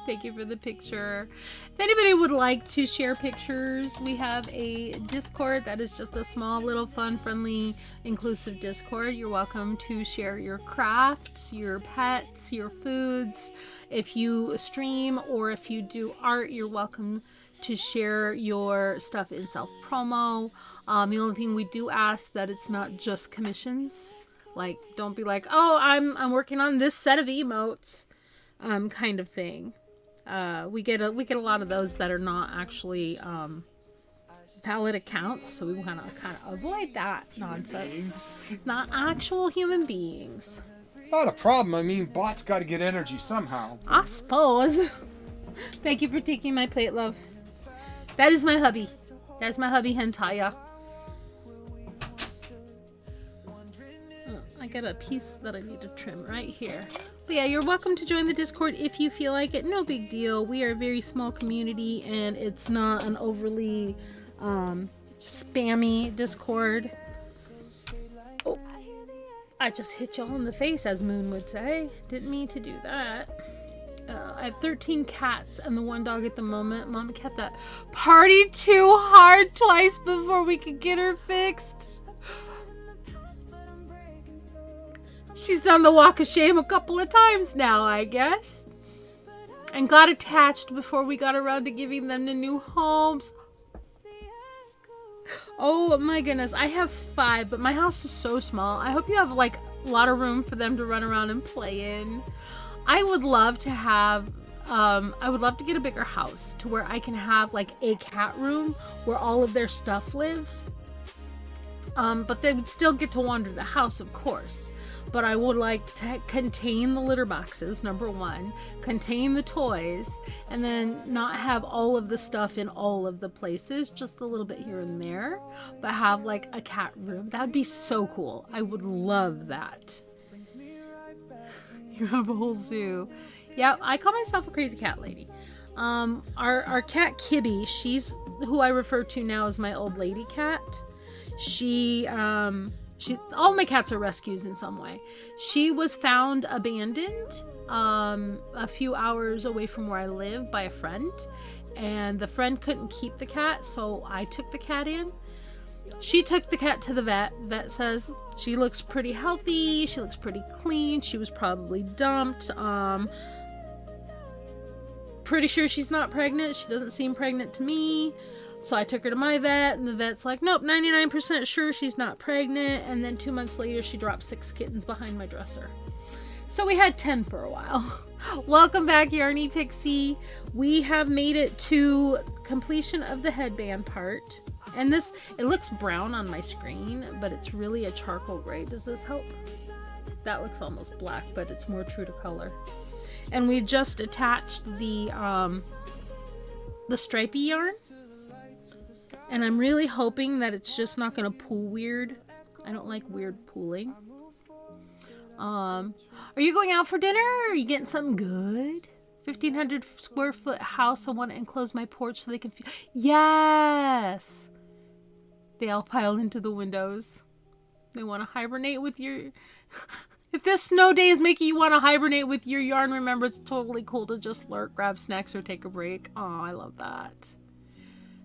Thank you for the picture. If anybody would like to share pictures, we have a Discord that is just a small, little, fun, friendly, inclusive Discord. You're welcome to share your crafts, your pets, your foods. If you stream or if you do art, you're welcome to share your stuff in self-promo. The only thing we do ask that it's not just commissions. Like, don't be like, oh, I'm working on this set of emotes, kind of thing. We get a lot of those that are not actually valid accounts, so we want to kind of avoid that nonsense. Not actual human beings. Not a problem. I mean, bots got to get energy somehow. I suppose. Thank you for taking my plate, love. That is my hubby. That's my hubby, Hentaya. I got a piece that I need to trim right here. But yeah, you're welcome to join the Discord if you feel like it. No big deal. We are a very small community and it's not an overly spammy Discord. Oh, I just hit y'all in the face, as Moon would say. Didn't mean to do that. I have 13 cats and the one dog at the moment. Mama cat that partied too hard twice before we could get her fixed. She's done the walk of shame a couple of times now, I guess. And got attached before we got around to giving them to new homes. Oh my goodness, I have 5, but my house is so small. I hope you have like a lot of room for them to run around and play in. I would love to have, I would love to get a bigger house to where I can have like a cat room where all of their stuff lives. But they would still get to wander the house, of course. But I would like to contain the litter boxes, number 1, contain the toys, and then not have all of the stuff in all of the places, just a little bit here and there, but have like a cat room. That would be so cool. I would love that. You have a whole zoo. Yeah, I call myself a crazy cat lady. Our cat Kibby, she's who I refer to now as my old lady cat. All my cats are rescues in some way. She was found abandoned a few hours away from where I live by a friend, and the friend couldn't keep the cat, so I took the cat in. She took the cat to the vet. Vet says she looks pretty healthy, she looks pretty clean, she was probably dumped. Pretty sure she's not pregnant. She doesn't seem pregnant to me. So I took her to my vet, and the vet's like, nope, 99% sure she's not pregnant. And then 2 months later, she dropped 6 kittens behind my dresser. So we had 10 for a while. Welcome back, Yarny Pixie. We have made it to completion of the headband part. And this, it looks brown on my screen, but it's really a charcoal gray. Does this help? That looks almost black, but it's more true to color. And we just attached the stripey yarn. And I'm really hoping that it's just not going to pool weird. I don't like weird pooling. Are you going out for dinner? Are you getting something good? 1,500 square foot house. I want to enclose my porch so they can feel. Yes! They all pile into the windows. They want to hibernate with your... If this snow day is making you want to hibernate with your yarn, remember it's totally cool to just lurk, grab snacks, or take a break. Oh, I love that.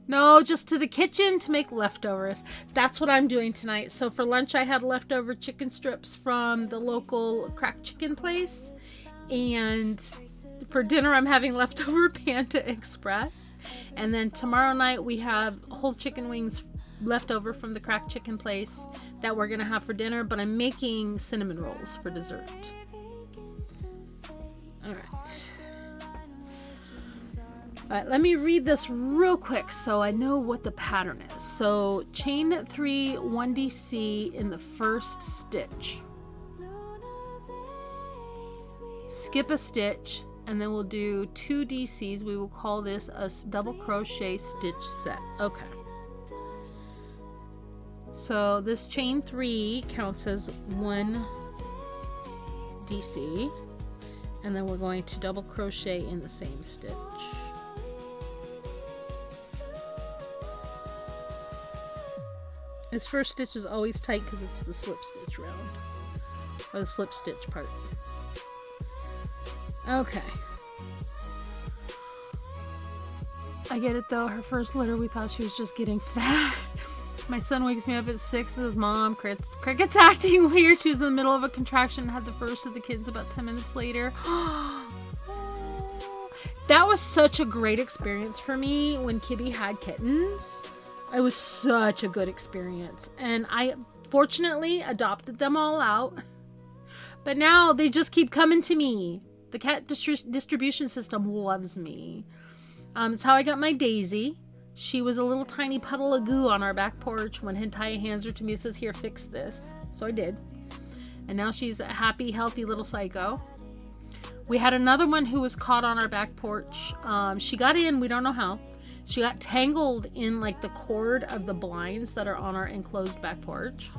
No, just to the kitchen to make leftovers. That's what I'm doing tonight. So for lunch, I had leftover chicken strips from the local cracked chicken place. And for dinner, I'm having leftover Panda Express. And then tomorrow night, we have whole chicken wings leftover from the cracked chicken place that we're going to have for dinner. But I'm making cinnamon rolls for dessert. All right. Alright, let me read this real quick so I know what the pattern is. So, chain 3, 1DC in the first stitch. Skip a stitch, and then we'll do 2 DCs. We will call this a double crochet stitch set. Okay. So, this chain 3 counts as 1 DC. And then we're going to double crochet in the same stitch. This first stitch is always tight because it's the slip stitch round. Or the slip stitch part. Okay. I get it though. Her first litter, we thought she was just getting fat. My son wakes me up at 6 and says, Mom, Cricket's acting weird. She was in the middle of a contraction and had the first of the kids about 10 minutes later. That was such a great experience for me when Kibby had kittens. It was such a good experience. And I fortunately adopted them all out. But now they just keep coming to me. The cat distribution system loves me. It's how I got my Daisy. She was a little tiny puddle of goo on our back porch when Hentai hands her to me and says, here, fix this. So I did. And now she's a happy, healthy little psycho. We had another one who was caught on our back porch. She got in, we don't know how. She got tangled in like the cord of the blinds that are on our enclosed back porch.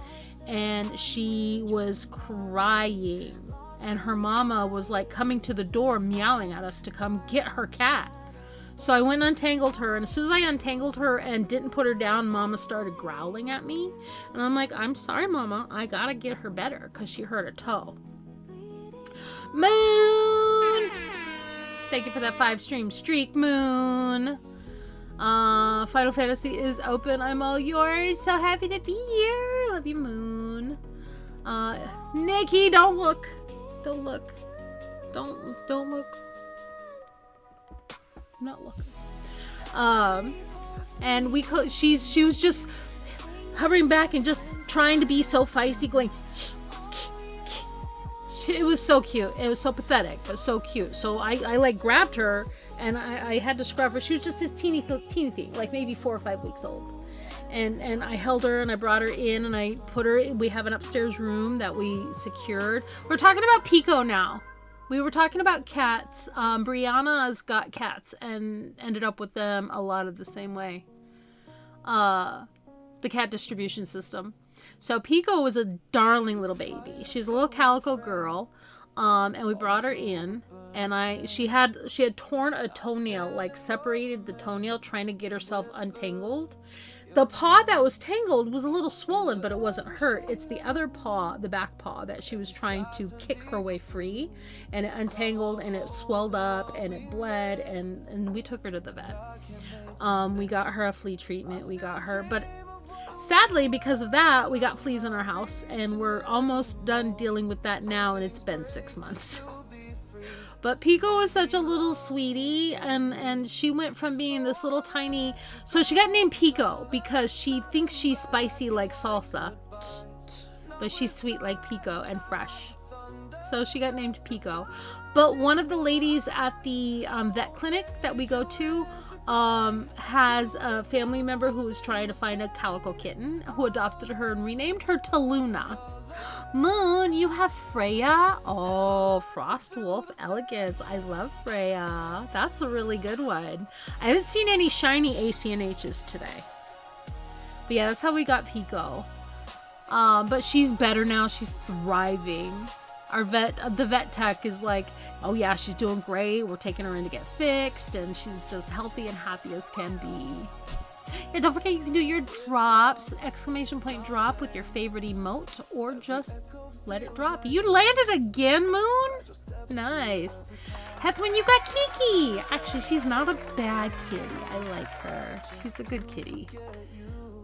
And she was crying. And her mama was like coming to the door meowing at us to come get her cat. So I went and untangled her. And as soon as I untangled her and didn't put her down, Mama started growling at me. And I'm like, I'm sorry, Mama. I gotta get her better because she hurt a toe. Moon! Thank you for that 5-stream streak, Moon. Final Fantasy is open. I'm all yours. So happy to be here. Love you, Moon. Nikki, don't look. Don't look. Don't look. I'm not looking. And she was just hovering back and just trying to be so feisty, going. It was so cute. It was so pathetic, but so cute. So I like grabbed her and I had to scrub her. She was just this teeny thing, like maybe 4 or 5 weeks old. And I held her and I brought her in and I put her. We have an upstairs room that we secured. We're talking about Pico now. We were talking about cats. Brianna's got cats and ended up with them a lot of the same way. The cat distribution system. So Pico was a darling little baby. She's a little calico girl. And we brought her in and she had torn a toenail, like separated the toenail trying to get herself untangled. The paw that was tangled was a little swollen, but it wasn't hurt. It's the other paw, the back paw, that she was trying to kick her way free. And it untangled and it swelled up and it bled and we took her to the vet. We got her a flea treatment. But sadly, because of that, we got fleas in our house and we're almost done dealing with that now and it's been 6 months. But Pico is such a little sweetie, and she went from being this little tiny... So she got named Pico because she thinks she's spicy like salsa. But she's sweet like Pico and fresh. So she got named Pico. But one of the ladies at the vet clinic that we go to has a family member who was trying to find a calico kitten, who adopted her and renamed her to Luna. Moon, you have Freya. Oh, Frost Wolf Elegance. I love Freya. That's a really good one. I haven't seen any shiny ACNHs today. But yeah, that's how we got Pico. But she's better now. She's thriving. The vet tech is like, oh yeah, she's doing great. We're taking her in to get fixed, and she's just healthy and happy as can be. Yeah, don't forget you can do your drops, exclamation point drop with your favorite emote, or just let it drop. You landed again, Moon? Nice. Hethwin, you got Kiki. Actually, she's not a bad kitty. I like her. She's a good kitty.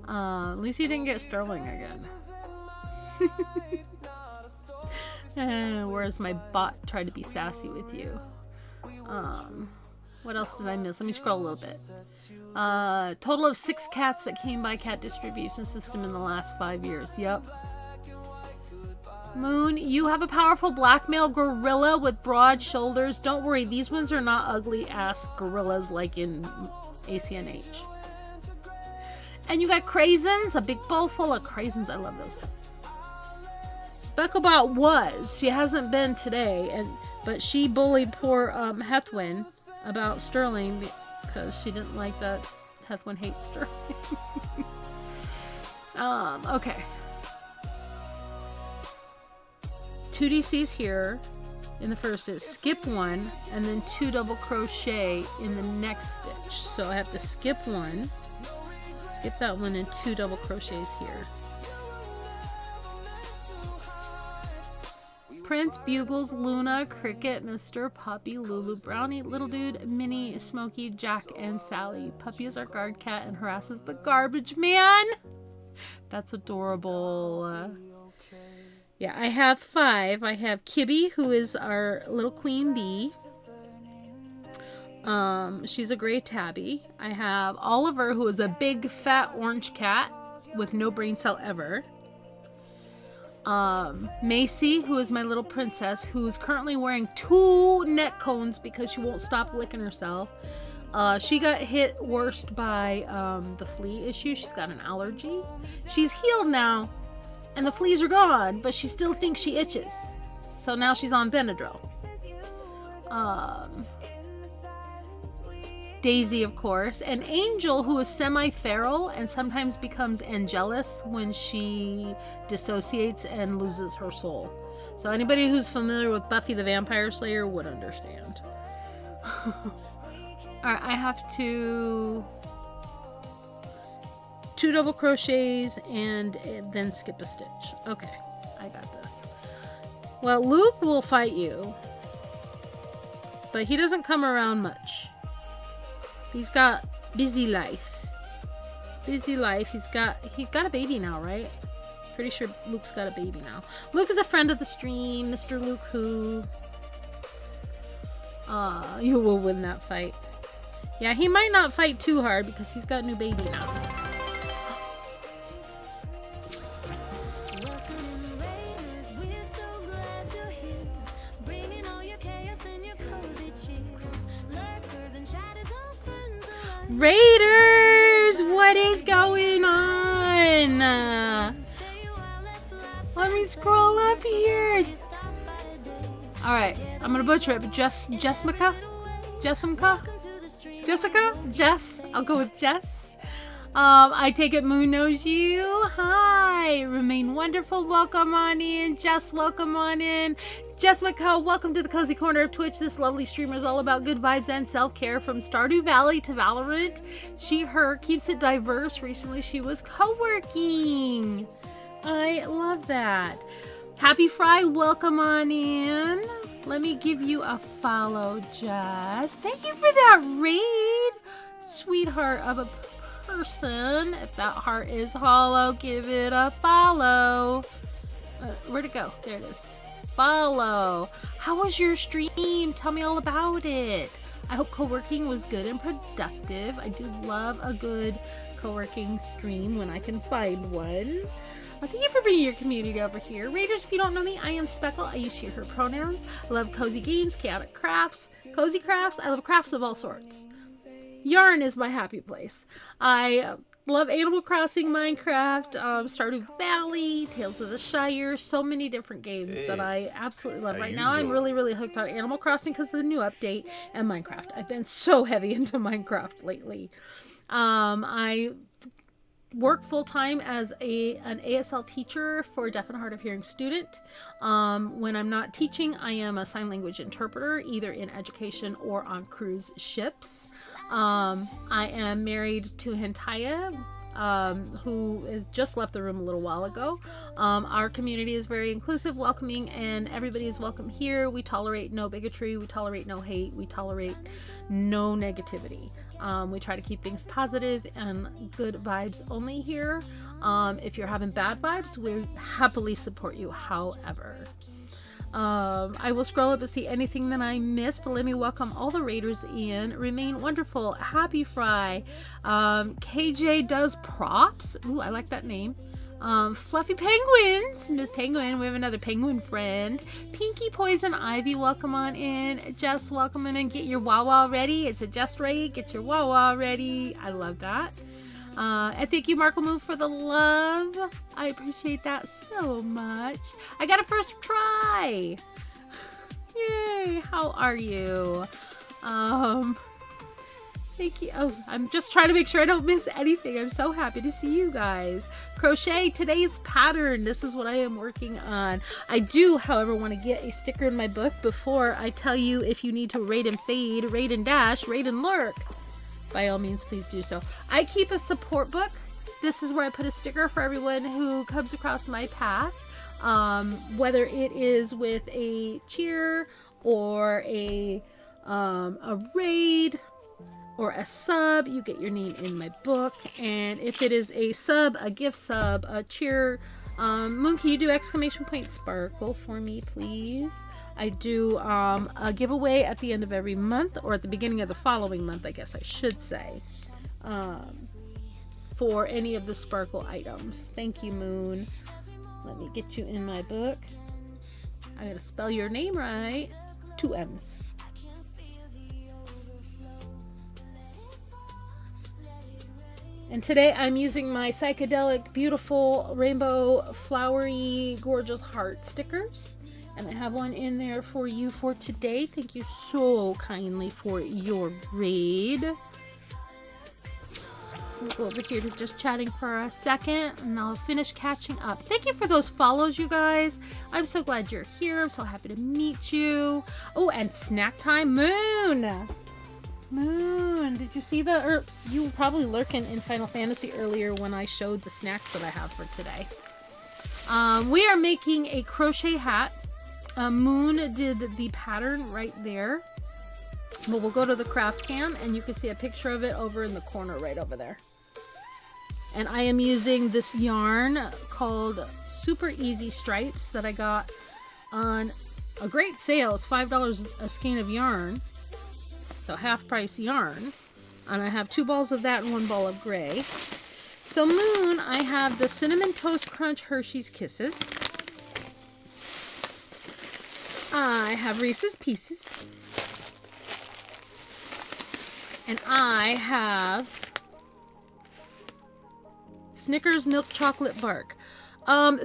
At least you didn't get Sterling again. Whereas my bot tried to be sassy with you. What else did I miss? Let me scroll a little bit. Total of 6 cats that came by cat distribution system in the last 5 years. Yep. Moon, you have a powerful black male gorilla with broad shoulders. Don't worry, these ones are not ugly ass gorillas like in ACNH. And you got craisins, a big bowl full of craisins. I love those. Specklebot was. She hasn't been today, but she bullied poor Hethwin about Sterling because she didn't like that Hethwin hates Sterling. Okay. 2 DCs here in the first is skip 1 and then 2 double crochet in the next stitch. So I have to skip 1, skip that one, and 2 double crochets here. Prince, Bugles, Luna, Cricket, Mr. Puppy, Lulu, Brownie, Little Dude, Minnie, Smokey, Jack, and Sally. Puppy is our guard cat and harasses the garbage man. That's adorable. Yeah, I have 5. I have Kibby, who is our little queen bee. She's a gray tabby. I have Oliver, who is a big fat orange cat with no brain cell ever. Macy, who is my little princess, who is currently wearing 2 neck cones because she won't stop licking herself. She got hit worst by the flea issue. She's got an allergy. She's healed now, and the fleas are gone, but she still thinks she itches. So now she's on Benadryl. Daisy, of course, and Angel, who is semi-feral and sometimes becomes angelous when she dissociates and loses her soul. So anybody who's familiar with Buffy the Vampire Slayer would understand. Alright, I have to 2 double crochets and then skip a stitch. Okay, I got this. Well, Luke will fight you, but he doesn't come around much. He's got busy life. Busy life. He's got a baby now, right? Pretty sure Luke's got a baby now. Luke is a friend of the stream, Mr. Luke Who. You will win that fight. Yeah, he might not fight too hard because he's got a new baby now. Raiders! What is going on? Let me scroll up here. Alright, I'm gonna butcher it, but Jessica? Jess? I'll go with Jess. I take it Moon knows you. Hi! Remain wonderful. Welcome on in. Jess, welcome on in. Jess McCall, welcome to the Cozy Corner of Twitch. This lovely streamer is all about good vibes and self-care from Stardew Valley to Valorant. She, her, keeps it diverse. Recently, she was co-working. I love that. Happy Fry, welcome on in. Let me give you a follow, Jess. Thank you for that raid. Sweetheart of a person. If that heart is hollow, give it a follow. Where'd it go? There it is. follow. How was your stream? Tell me all about it. I hope co-working was good and productive. I do love a good co-working stream when I can find one. Thank you for bringing your community over here. Raiders, if you don't know me, I am Speckle. I use she, her pronouns. I love cozy games, chaotic crafts, cozy crafts. I love crafts of all sorts. Yarn is my happy place. I love Animal Crossing, Minecraft, Stardew Valley, Tales of the Shire, so many different games that I absolutely love. Right now I'm really hooked on Animal Crossing because of the new update, and Minecraft. I've been so heavy into Minecraft lately. I work full-time as an ASL teacher for a deaf and hard of hearing student. When I'm not teaching, I am a sign language interpreter, either in education or on cruise ships. I am married to Hentaya, who has just left the room a little while ago. Our community is very inclusive, welcoming, and everybody is welcome here. We tolerate no bigotry, we tolerate no hate, we tolerate no negativity. We try to keep things positive and good vibes only here. If you're having bad vibes, we happily support you, however. I will scroll up to see anything that I missed, but let me welcome all the raiders in. Remain wonderful. Happy Fry. KJ does props. Ooh, I like that name. Fluffy Penguins. Miss Penguin. We have another penguin friend. Pinky Poison Ivy, welcome on in. Jess, welcome in and get your Wawa ready. It's a just right. Get your Wawa ready. I love that. And thank you, Markle Move, for the love. I appreciate that so much. I got a first try. Yay. How are you? Thank you. Oh, I'm just trying to make sure I don't miss anything. I'm so happy to see you guys. Crochet today's pattern. This is what I am working on. I do, however, want to get a sticker in my book before I tell you if you need to raid and fade, raid and dash, raid and lurk. By all means, please do so. I keep a support book. This is where I put a sticker for everyone who comes across my path. Whether it is with a cheer or a raid or a sub, you get your name in my book. And if it is a sub, a gift sub, a cheer, Moon, can you do exclamation point sparkle for me, please? I do a giveaway at the end of every month, or at the beginning of the following month, I guess I should say, for any of the sparkle items. Thank you, Moon. Let me get you in my book. I gotta spell your name right. 2 M's. And today I'm using my psychedelic, beautiful, rainbow, flowery, gorgeous heart stickers. And I have one in there for you for today. Thank you so kindly for your raid. We'll go over here to just chatting for a second, and I'll finish catching up. Thank you for those follows, you guys. I'm so glad you're here. I'm so happy to meet you. Oh, and snack time. Moon! Moon, did you see you were probably lurking in Final Fantasy earlier when I showed the snacks that I have for today. We are making a crochet hat. Moon did the pattern right there. But we'll go to the craft cam and you can see a picture of it over in the corner right over there. And I am using this yarn called Super Easy Stripes that I got on a great sale. It's $5 a skein of yarn. So half price yarn. And I have 2 balls of that and 1 ball of gray. So Moon, I have the Cinnamon Toast Crunch Hershey's Kisses. I have Reese's Pieces. And I have Snickers Milk Chocolate Bark.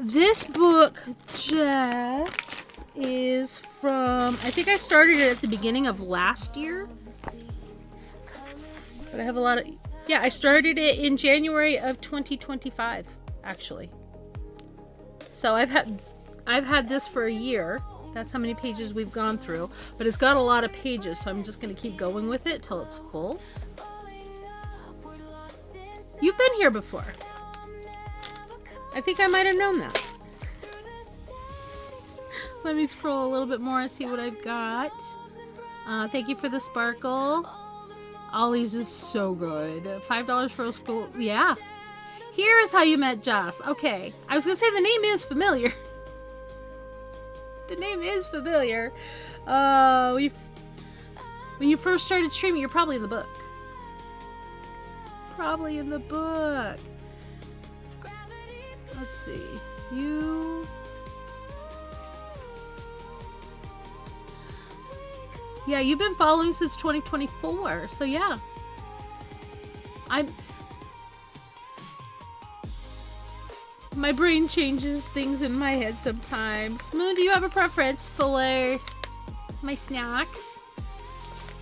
This book, Jess, is from, I think I started it at the beginning of last year. But I have a lot of, yeah, I started it in January of 2025, actually. So I've had this for a year. That's how many pages we've gone through. But it's got a lot of pages, so I'm just going to keep going with it till it's full. You've been here before. I think I might have known that. Let me scroll a little bit more and see what I've got. Thank you for the sparkle. Ollie's is so good. $5 for a school. Yeah. Here is how you met Joss. Okay. I was going to say the name is familiar. The name is familiar. When you first started streaming, you're probably in the book. Probably in the book. Let's see. Yeah, you've been following since 2024. So yeah. My brain changes things in my head sometimes. Moon, do you have a preference for my snacks?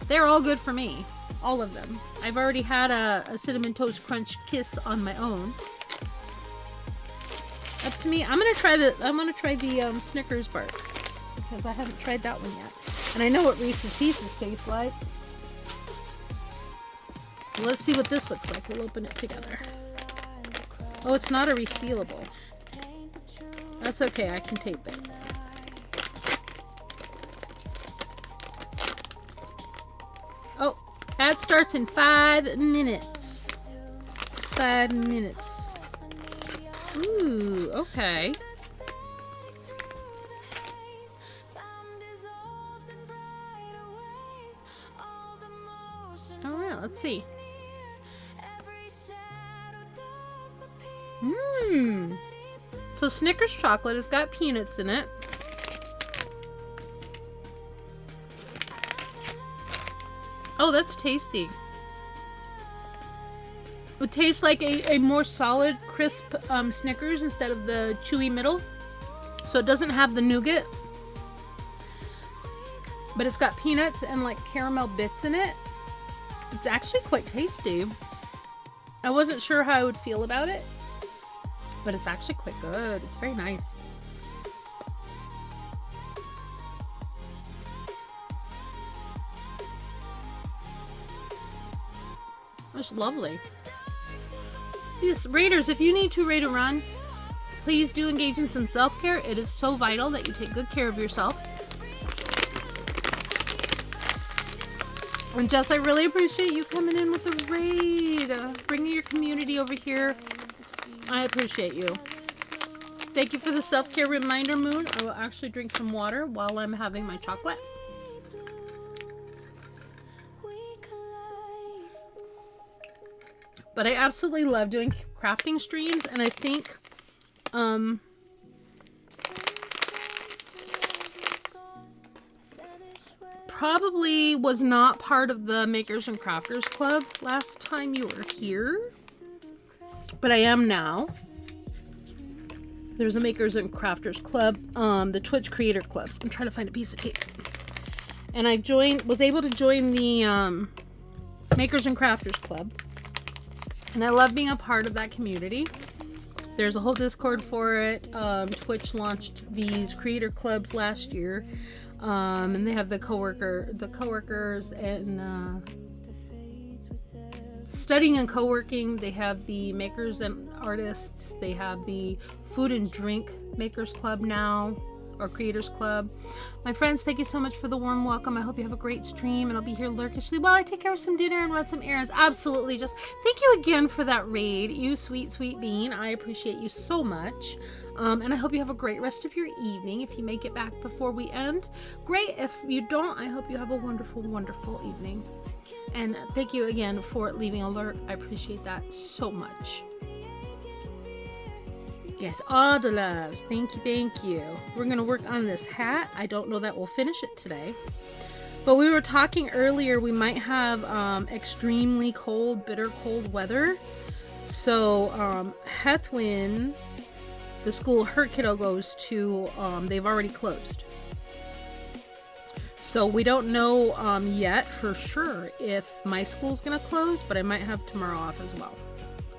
They're all good for me. All of them. I've already had a Cinnamon Toast Crunch Kiss on my own. Up to me. I'm gonna try the Snickers bar because I haven't tried that one yet, and I know what Reese's Pieces taste like. So let's see what this looks like. We'll open it together. Oh, it's not a resealable. That's okay. I can tape it. Oh, ad starts in 5 minutes. 5 minutes. Ooh, okay. Alright, let's see. Mmm. So Snickers chocolate has got peanuts in it. Oh, that's tasty. It tastes like a more solid, crisp Snickers instead of the chewy middle. So it doesn't have the nougat. But it's got peanuts and like caramel bits in it. It's actually quite tasty. I wasn't sure how I would feel about it. But it's actually quite good. It's very nice. It's lovely. Yes, Raiders, if you need to raid a run, please do engage in some self-care. It is so vital that you take good care of yourself. And Jess, I really appreciate you coming in with a raid, bringing your community over here. I appreciate you. Thank you for the self-care reminder, Moon. I will actually drink some water while I'm having my chocolate. But I absolutely love doing crafting streams, and I think probably was not part of the Makers and Crafters Club last time you were here, but I am now. There's a Makers and Crafters Club, the Twitch Creator Clubs. I'm trying to find a piece of tape. And I was able to join the Makers and Crafters Club. And I love being a part of that community. There's a whole Discord for it. Twitch launched these creator clubs last year. And they have the coworkers and studying and co-working. They have the makers and artists. They have the food and drink makers club now, or creators club. My friends, thank you so much for the warm welcome. I hope you have a great stream, and I'll be here lurkishly while I take care of some dinner and run some errands. Absolutely. Just thank you again for that raid, you sweet, sweet bean. I appreciate you so much. And I hope you have a great rest of your evening. If you make it back before we end, great. If you don't, I hope you have a wonderful, wonderful evening. And thank you again for leaving a lurk. I appreciate that so much. Yes, all the loves. Thank you, thank you. We're going to work on this hat. I don't know that we'll finish it today. But we were talking earlier, we might have extremely cold, bitter cold weather. So Hethwin, the school her kiddo goes to, they've already closed. So we don't know yet for sure if my school's going to close, but I might have tomorrow off as well.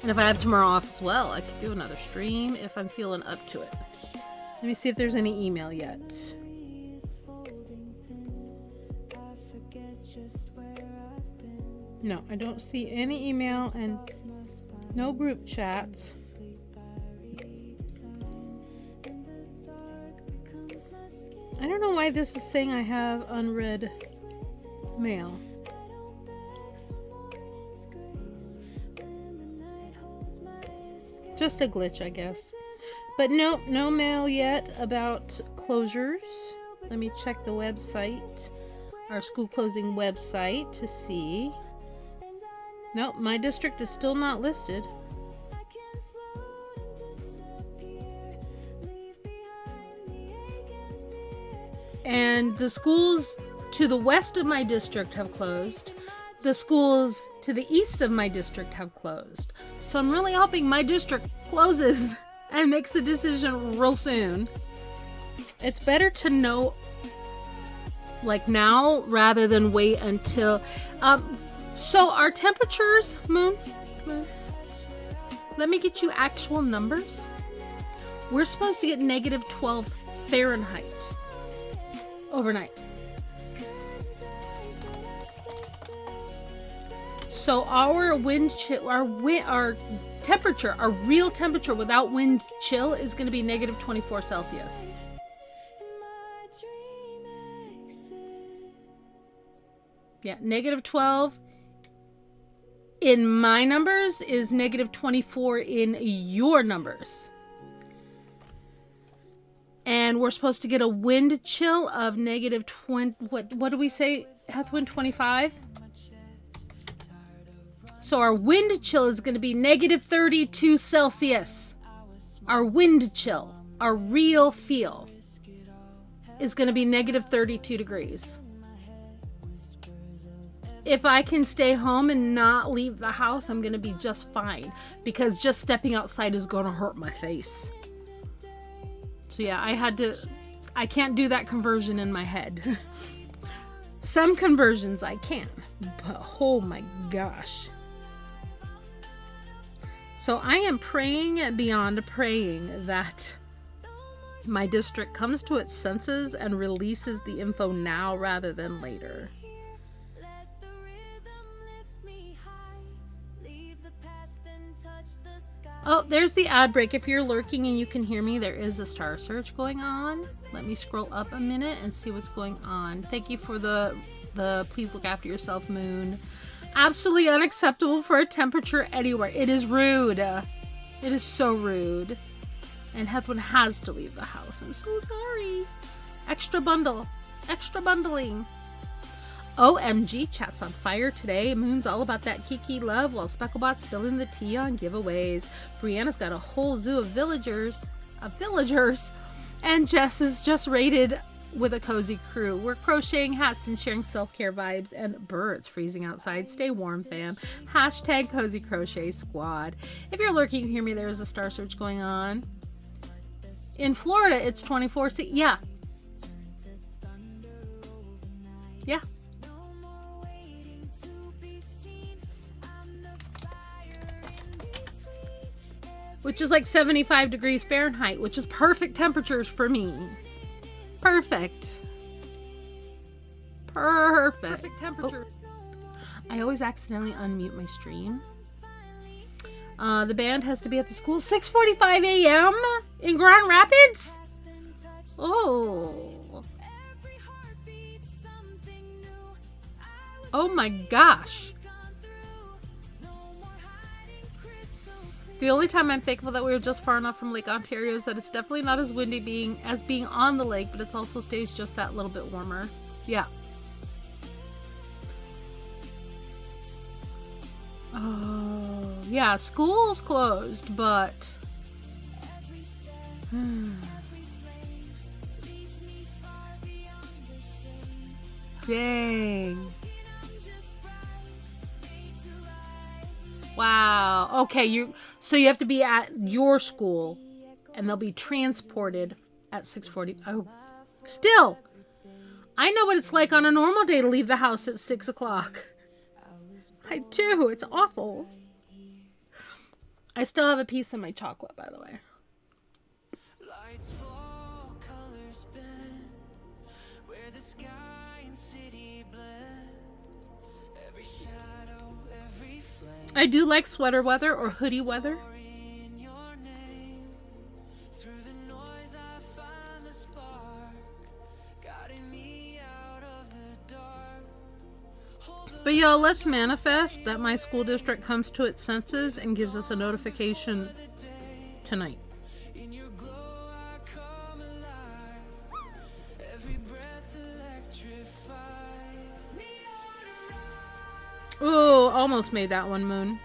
And if I have tomorrow off as well, I could do another stream if I'm feeling up to it. Let me see if there's any email yet. No, I don't see any email and no group chats. I don't know why this is saying I have unread mail. Just a glitch, I guess. But no mail yet about closures. Let me check the website, our school closing website, to see. Nope, my district is still not listed. And the schools to the west of my district have closed. The schools to the east of my district have closed. So I'm really hoping my district closes and makes a decision real soon. It's better to know like now rather than wait until so our temperatures, Moon, let me get you actual numbers. We're supposed to get negative 12 Fahrenheit overnight. So our wind chill, our temperature, our real temperature without wind chill is going to be negative 24 Celsius. Yeah, negative 12 in my numbers is negative 24 in your numbers. And we're supposed to get a wind chill of negative 20. What do we say? Heathwind 25? So our wind chill is going to be negative 32 Celsius. Our wind chill, our real feel, is going to be negative 32 degrees. If I can stay home and not leave the house, I'm going to be just fine. Because just stepping outside is going to hurt my face. So yeah, I can't do that conversion in my head. Some conversions I can, but oh my gosh. So I am praying beyond praying that my district comes to its senses and releases the info now rather than later. Oh, there's the ad break. If you're lurking and you can hear me, there is a star search going on. Let me scroll up a minute and see what's going on. Thank you for the please look after yourself, Moon. Absolutely unacceptable for a temperature anywhere. It is rude. It is so rude. And Heathwin has to leave the house. I'm so sorry. Extra bundle. Extra bundling. OMG, chat's on fire today. Moon's all about that Kiki love while Specklebot's spilling the tea on giveaways. Brianna's got a whole zoo of villagers. And Jess is just raided with a cozy crew. We're crocheting hats and sharing self-care vibes. And birds freezing outside. Stay warm, fam. Hashtag Cozy Crochet Squad. If you're lurking, you hear me, there's a star search going on. In Florida, it's 24. Yeah. Yeah. Which is like 75 degrees Fahrenheit, which is perfect temperatures for me. Perfect. Perfect temperature. Oh. I always accidentally unmute my stream. The band has to be at the school 6:45 a.m. in Grand Rapids? Oh. Oh my gosh. The only time I'm thankful that we were just far enough from Lake Ontario is that it's definitely not as windy being on the lake, but it also stays just that little bit warmer. Yeah. Oh, yeah, school's closed, but dang. Wow. Okay, so you have to be at your school and they'll be transported at 6:40. Oh, still. I know what it's like on a normal day to leave the house at 6 o'clock. I do. It's awful. I still have a piece of my chocolate, by the way. I do like sweater weather or hoodie weather. But y'all, let's manifest that my school district comes to its senses and gives us a notification tonight. Oh, almost made that one, Moon.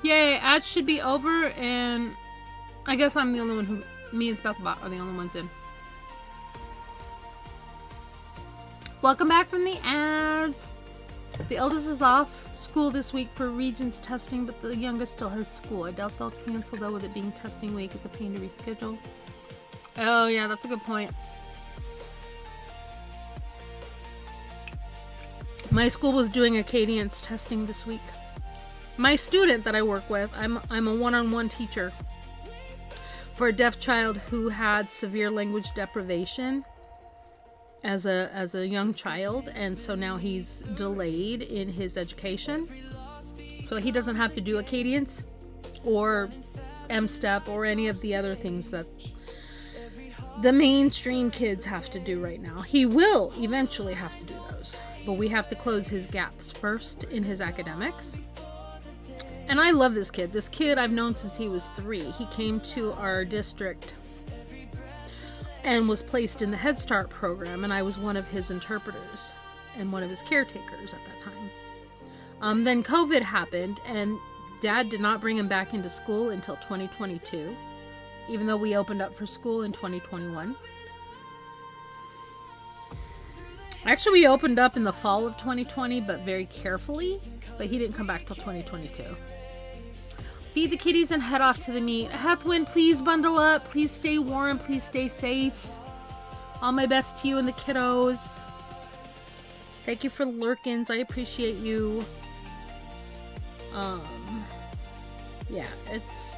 Yay, ads should be over, and I guess I'm the only one who... Me and Specklebot are the only ones in. Welcome back from the ads. The eldest is off school this week for Regents testing, but the youngest still has school. I doubt they'll cancel, though, with it being testing week. It's a pain to reschedule. Oh, yeah, that's a good point. My school was doing Acadiance testing this week. My student that I work with, I'm a one-on-one teacher for a deaf child who had severe language deprivation as a young child, and so now he's delayed in his education. So he doesn't have to do Acadiance or M-Step or any of the other things that the mainstream kids have to do right now. He will eventually have to do those, but we have to close his gaps first in his academics. And I love this kid. This kid I've known since he was 3. He came to our district and was placed in the Head Start program, and I was one of his interpreters and one of his caretakers at that time. Then COVID happened, and Dad did not bring him back into school until 2022, even though we opened up for school in 2021. Actually, we opened up in the fall of 2020, but very carefully, but he didn't come back till 2022. Feed the kitties and head off to the meet. Hethwin, please bundle up. Please stay warm. Please stay safe. All my best to you and the kiddos. Thank you for lurkins. I appreciate you. Yeah, it's...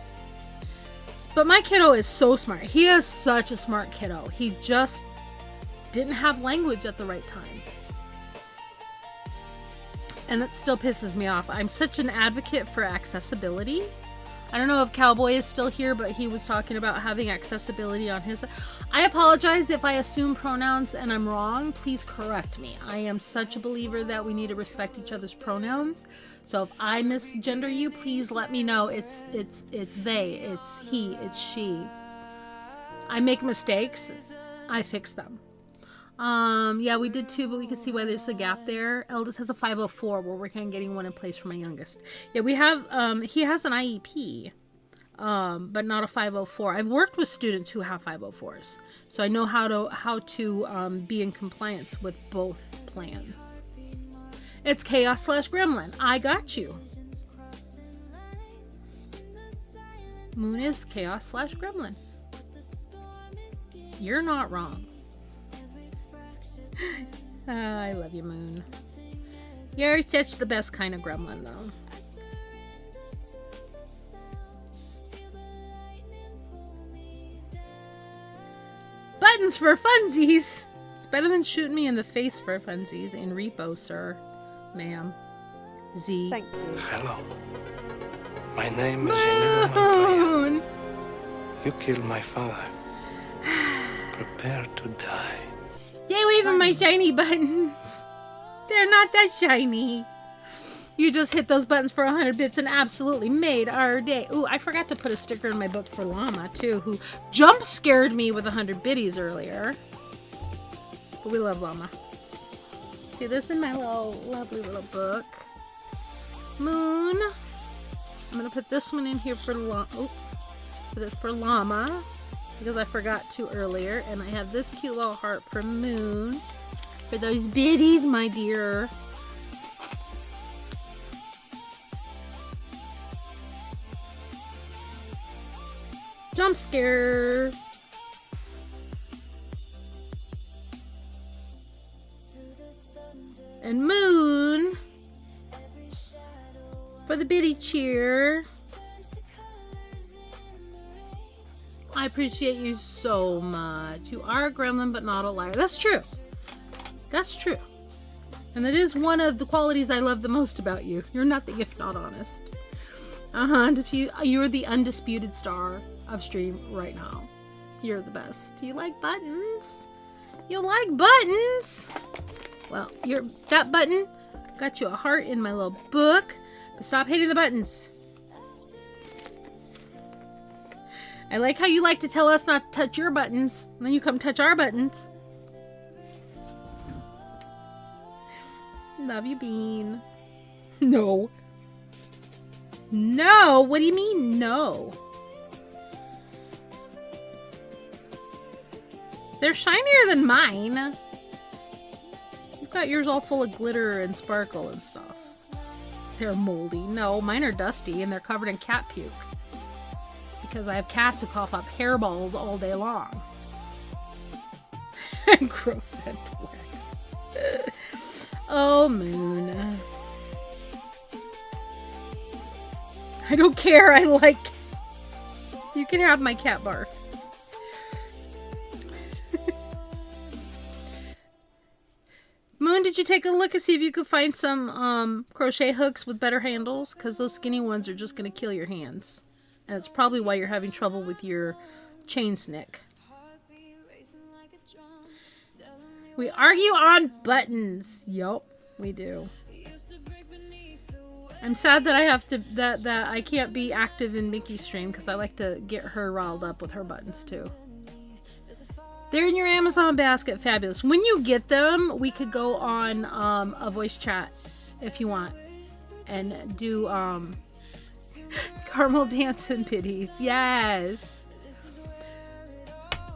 But my kiddo is so smart. He is such a smart kiddo. He just didn't have language at the right time. And that still pisses me off. I'm such an advocate for accessibility. I don't know if Cowboy is still here, but he was talking about having accessibility on his... I apologize if I assume pronouns and I'm wrong. Please correct me. I am such a believer that we need to respect each other's pronouns. So if I misgender you, please let me know. It's they, it's he, it's she. I make mistakes. I fix them. Yeah, we did too, but we can see why there's a gap there. Eldest has a 504. We're working on getting one in place for my youngest. Yeah, we have, he has an IEP, but not a 504. I've worked with students who have 504s, so I know how to be in compliance with both plans. It's Chaos/Gremlin. I got you. Moon is Chaos/Gremlin. You're not wrong. I love you, Moon. You're such the best kind of gremlin, though. Buttons for funsies! It's better than shooting me in the face for funsies in repo, sir. Ma'am. Z. Thank you. Hello. My name is Inigo Montoya. Moon! You killed my father. Prepare to die. Stay away from my shiny buttons. They're not that shiny. You just hit those buttons for 100 bits and absolutely made our day. Ooh, I forgot to put a sticker in my book for Llama, too, who jump scared me with 100 biddies earlier. But we love Llama. See, this is my lovely little book. Moon. I'm going to put this one in here for Llama. Oh, for Llama. Because I forgot to earlier. And I have this cute little heart for Moon. For those biddies, my dear. Jump scare. And Moon. For the biddy cheer. I appreciate you so much. You are a gremlin, but not a liar. That's true. That's true. And that is one of the qualities I love the most about you. You're nothing if not honest. You're the undisputed star of stream right now. You're the best. Do you like buttons? You like buttons? Well, that button got you a heart in my little book. But stop hating the buttons. I like how you like to tell us not to touch your buttons, and then you come touch our buttons. Love you, Bean. No. No. What do you mean, no? They're shinier than mine. You've got yours all full of glitter and sparkle and stuff. They're moldy. No, mine are dusty and they're covered in cat puke. Because I have cats who cough up hairballs all day long. Gross and wet. Oh, Moon. I don't care. I like... You can have my cat barf. Moon, did you take a look and see if you could find some crochet hooks with better handles? Because those skinny ones are just going to kill your hands. And that's probably why you're having trouble with your chain snick. We argue on buttons. Yup, we do. I'm sad that I have to that I can't be active in Mickey's stream because I like to get her riled up with her buttons too. They're in your Amazon basket. Fabulous. When you get them, we could go on a voice chat if you want and do caramel dance and pitties. Yes.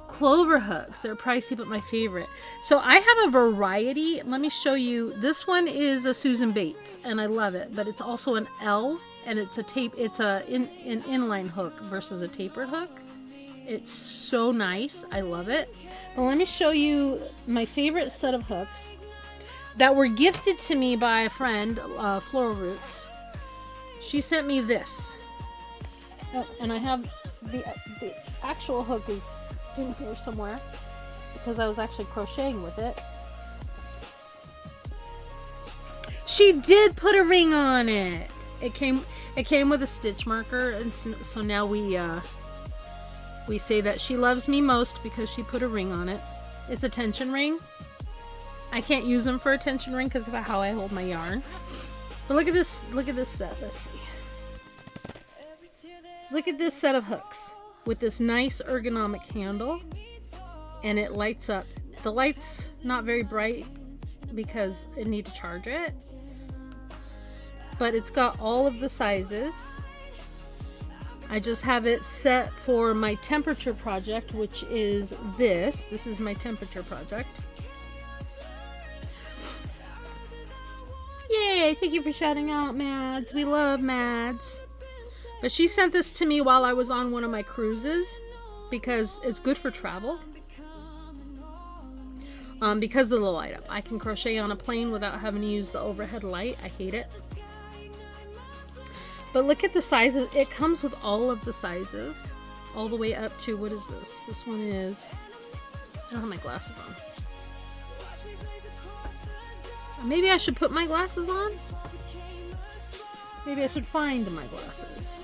Clover hooks. They're pricey, but my favorite. So I have a variety. Let me show you. This one is a Susan Bates, and I love it. But it's also an L, and it's a tape. It's an inline hook versus a tapered hook. It's so nice. I love it. But let me show you my favorite set of hooks that were gifted to me by a friend, Floral Roots. She sent me this. Oh, and I have the actual hook is in here somewhere because I was actually crocheting with it. She did put a ring on it. It came with a stitch marker, and so now we say that she loves me most because she put a ring on it. It's a tension ring. I can't use them for a tension ring because of how I hold my yarn. But look at this set. Let's see. Look at this set of hooks with this nice ergonomic handle, and it lights up. The light's not very bright because I need to charge it, but it's got all of the sizes. I just have it set for my temperature project, which is this. This is my temperature project. Yay! Thank you for shouting out, Mads. We love Mads. But she sent this to me while I was on one of my cruises because it's good for travel. Because of the light up. I can crochet on a plane without having to use the overhead light. I hate it. But look at the sizes. It comes with all of the sizes. All the way up to, what is this? This one is... I don't have my glasses on. Maybe I should put my glasses on? Maybe I should find my glasses.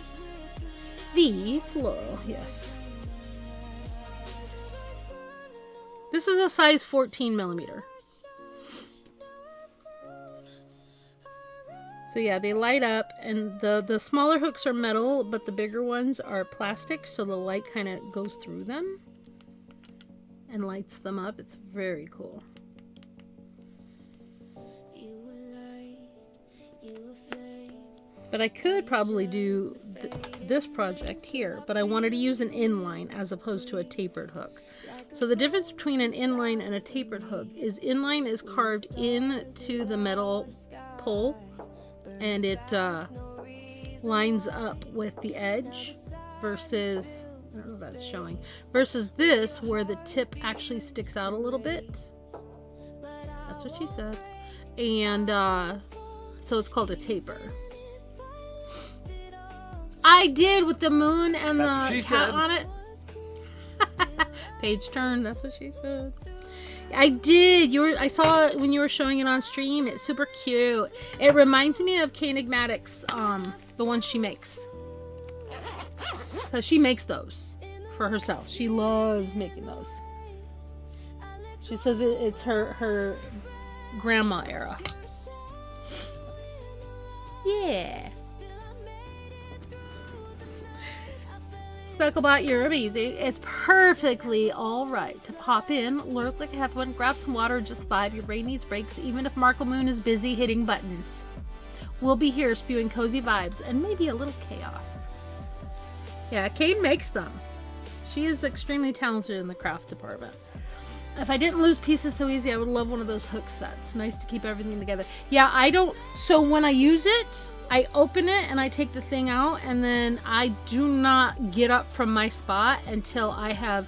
The floral, yes. This is a size 14 millimeter. So yeah, they light up, and the smaller hooks are metal, but the bigger ones are plastic, so the light kind of goes through them and lights them up. It's very cool. But I could probably do this project here, but I wanted to use an inline as opposed to a tapered hook. So the difference between an inline and a tapered hook is inline is carved into the metal pole, and it lines up with the edge versus, I don't know if that's showing, versus this where the tip actually sticks out a little bit. That's what she said. And so it's called a taper. I did, with the moon and the cat on it. Page turn, that's what she said. I did. I saw it when you were showing it on stream. It's super cute. It reminds me of K-Enigmatics, the ones she makes. Because she makes those for herself. She loves making those. She says it's her grandma era. Yeah. Specklebot, you're amazing. It's perfectly all right to pop in, lurk like a Hethwin, grab some water, just 5. Your brain needs breaks, even if Markle Moon is busy hitting buttons. We'll be here spewing cozy vibes and maybe a little chaos. Yeah, Kane makes them. She is extremely talented in the craft department. If I didn't lose pieces so easy, I would love one of those hook sets. Nice to keep everything together. Yeah, I don't... So when I use it, I open it and I take the thing out, and then I do not get up from my spot until I have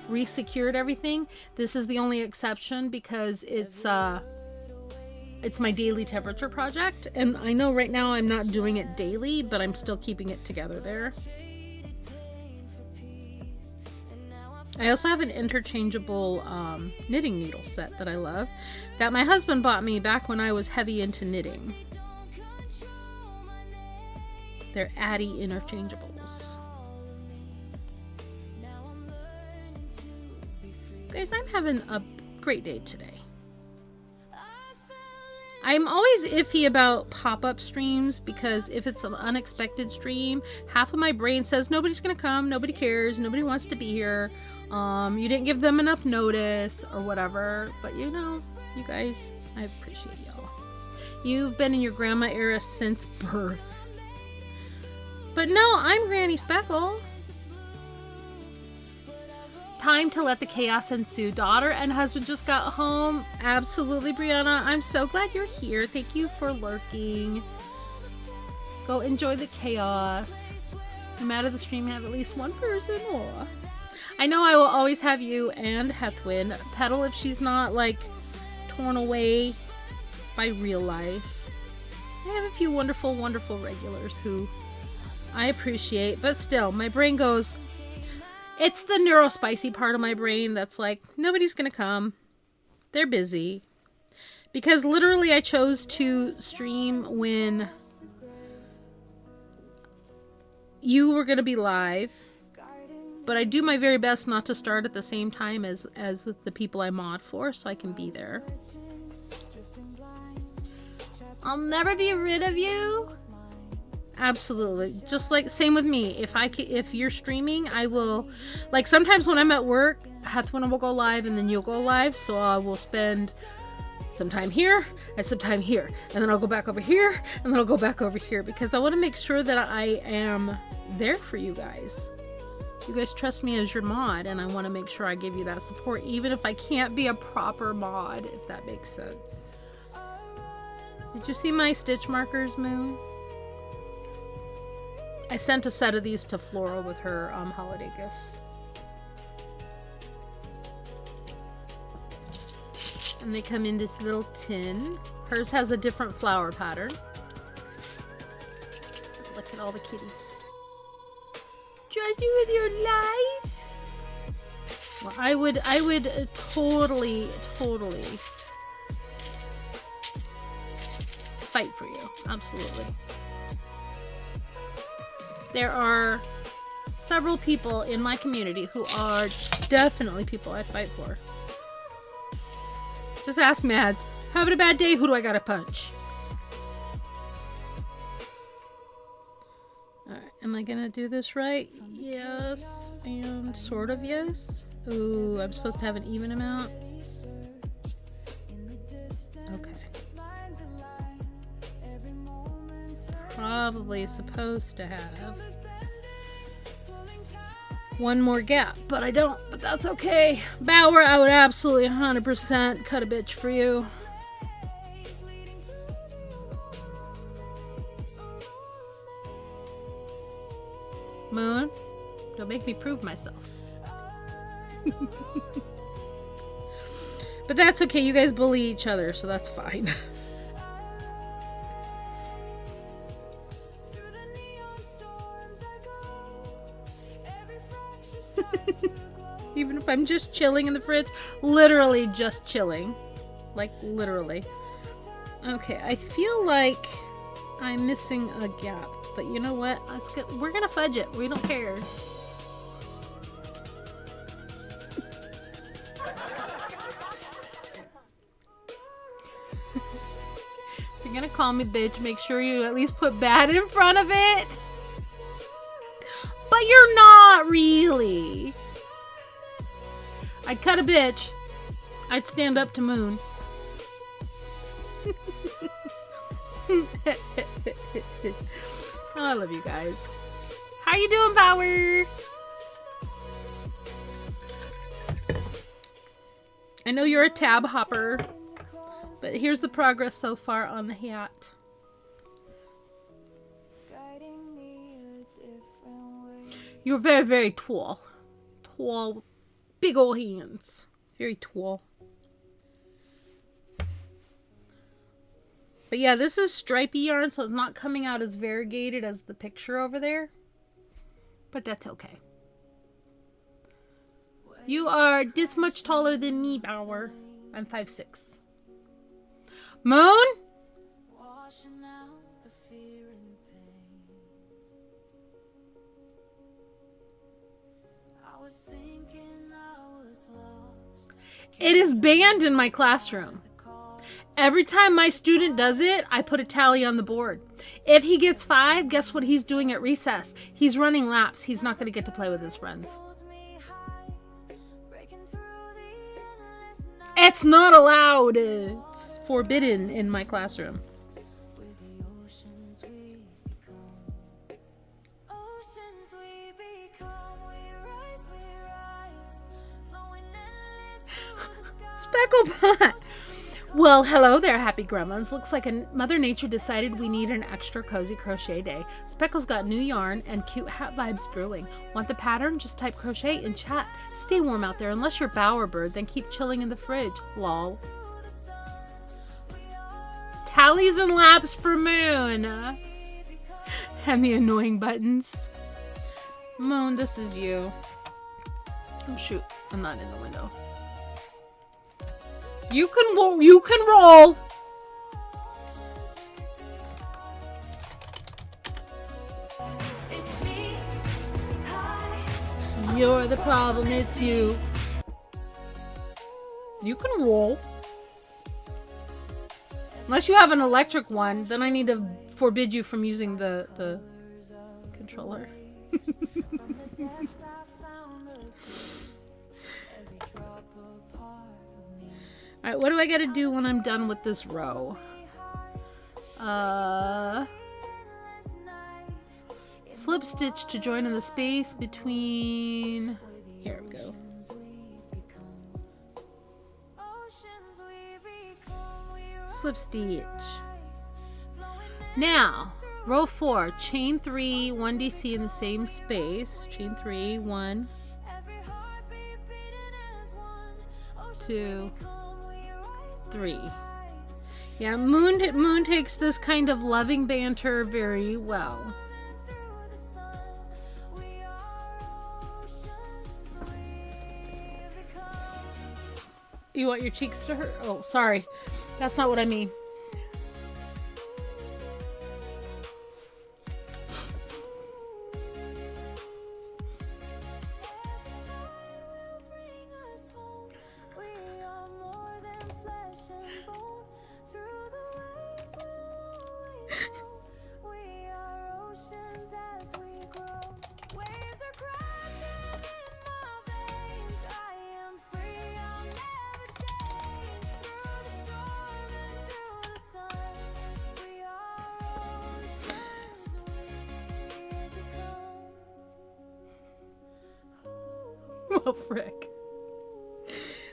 resecured everything. This is the only exception because it's my daily temperature project, and I know right now I'm not doing it daily, but I'm still keeping it together there. I also have an interchangeable knitting needle set that I love that my husband bought me back when I was heavy into knitting. They're Addy interchangeables. Guys, I'm having a great day today. I'm always iffy about pop-up streams because if it's an unexpected stream, half of my brain says nobody's gonna come, nobody cares, nobody wants to be here. You didn't give them enough notice or whatever, but you know, you guys, I appreciate y'all. You've been in your grandma era since birth. But no, I'm Granny Speckle. Time to let the chaos ensue. Daughter and husband just got home. Absolutely, Brianna. I'm so glad you're here. Thank you for lurking. Go enjoy the chaos. I'm out of the stream. Have at least one person more. I know I will always have you and Hethwin. Petal if she's not like torn away by real life. I have a few wonderful, wonderful regulars who I appreciate, but still, my brain goes, it's the neurospicy part of my brain that's like, nobody's gonna come. They're busy. Because literally I chose to stream when you were gonna be live. But I do my very best not to start at the same time as the people I mod for, so I can be there. I'll never be rid of you. Absolutely. Just like, same with me. If you're streaming, I will, like sometimes when I'm at work, Hethwin will go live and then you'll go live, so I will spend some time here and some time here. And then I'll go back over here and then I'll go back over here because I want to make sure that I am there for you guys. You guys trust me as your mod, and I want to make sure I give you that support, even if I can't be a proper mod, if that makes sense. Did you see my stitch markers, Moon? I sent a set of these to Flora with her holiday gifts. And they come in this little tin. Hers has a different flower pattern. Look at all the kitties. Trust you with your life. Well, I would totally fight for you. Absolutely. There are several people in my community who are definitely people I'd fight for. Just ask Mads. Having a bad day, who do I gotta punch? Alright, am I gonna do this right? Yes, and sort of yes. Ooh, I'm supposed to have an even amount. Okay. Probably supposed to have one more gap, but I don't, but that's okay. Bauer, I would absolutely 100% cut a bitch for you. Moon, don't make me prove myself. But that's okay, you guys bully each other, so that's fine. Even if I'm just chilling in the fridge, literally just chilling, like literally. Okay, I feel like I'm missing a gap, but you know what? That's good. We're gonna fudge it. We don't care. If you're gonna call me bitch, make sure you at least put bad in front of it. But But you're not really. I'd cut a bitch. I'd stand up to Moon. I love you guys. How you doing, Power? I know you're a tab hopper, but here's the progress so far on the hat. You're very, very tall. Tall, big old hands. Very tall. But yeah, this is stripy yarn, so it's not coming out as variegated as the picture over there. But that's okay. You are this much taller than me, Bauer. I'm 5'6". Moon? It is banned in my classroom. Every time my student does it, I put a tally on the board. If he gets 5, guess what he's doing at recess? He's running laps. He's not going to get to play with his friends. It's not allowed. It's forbidden in my classroom. Specklebot! Well, hello there, happy gremlins. Looks like Mother Nature decided we need an extra cozy crochet day. Speckle's got new yarn and cute hat vibes brewing. Want the pattern? Just type crochet in chat. Stay warm out there. Unless you're Bowerbird, then keep chilling in the fridge. Lol. Tallies and laps for Moon. And the annoying buttons. Moon, this is you. Oh shoot, I'm not in the window. You can roll. You can roll. You're the problem. It's you. You can roll. Unless you have an electric one, then I need to forbid you from using the controller. Alright, what do I gotta do when I'm done with this row? Slip stitch to join in the space between... Here we go. Slip stitch. Now, row 4, chain 3, 1DC in the same space. Chain 3, 1, 2, 3. Yeah, Moon takes this kind of loving banter very well. You want your cheeks to hurt? Oh, sorry. That's not what I mean. Oh, frick.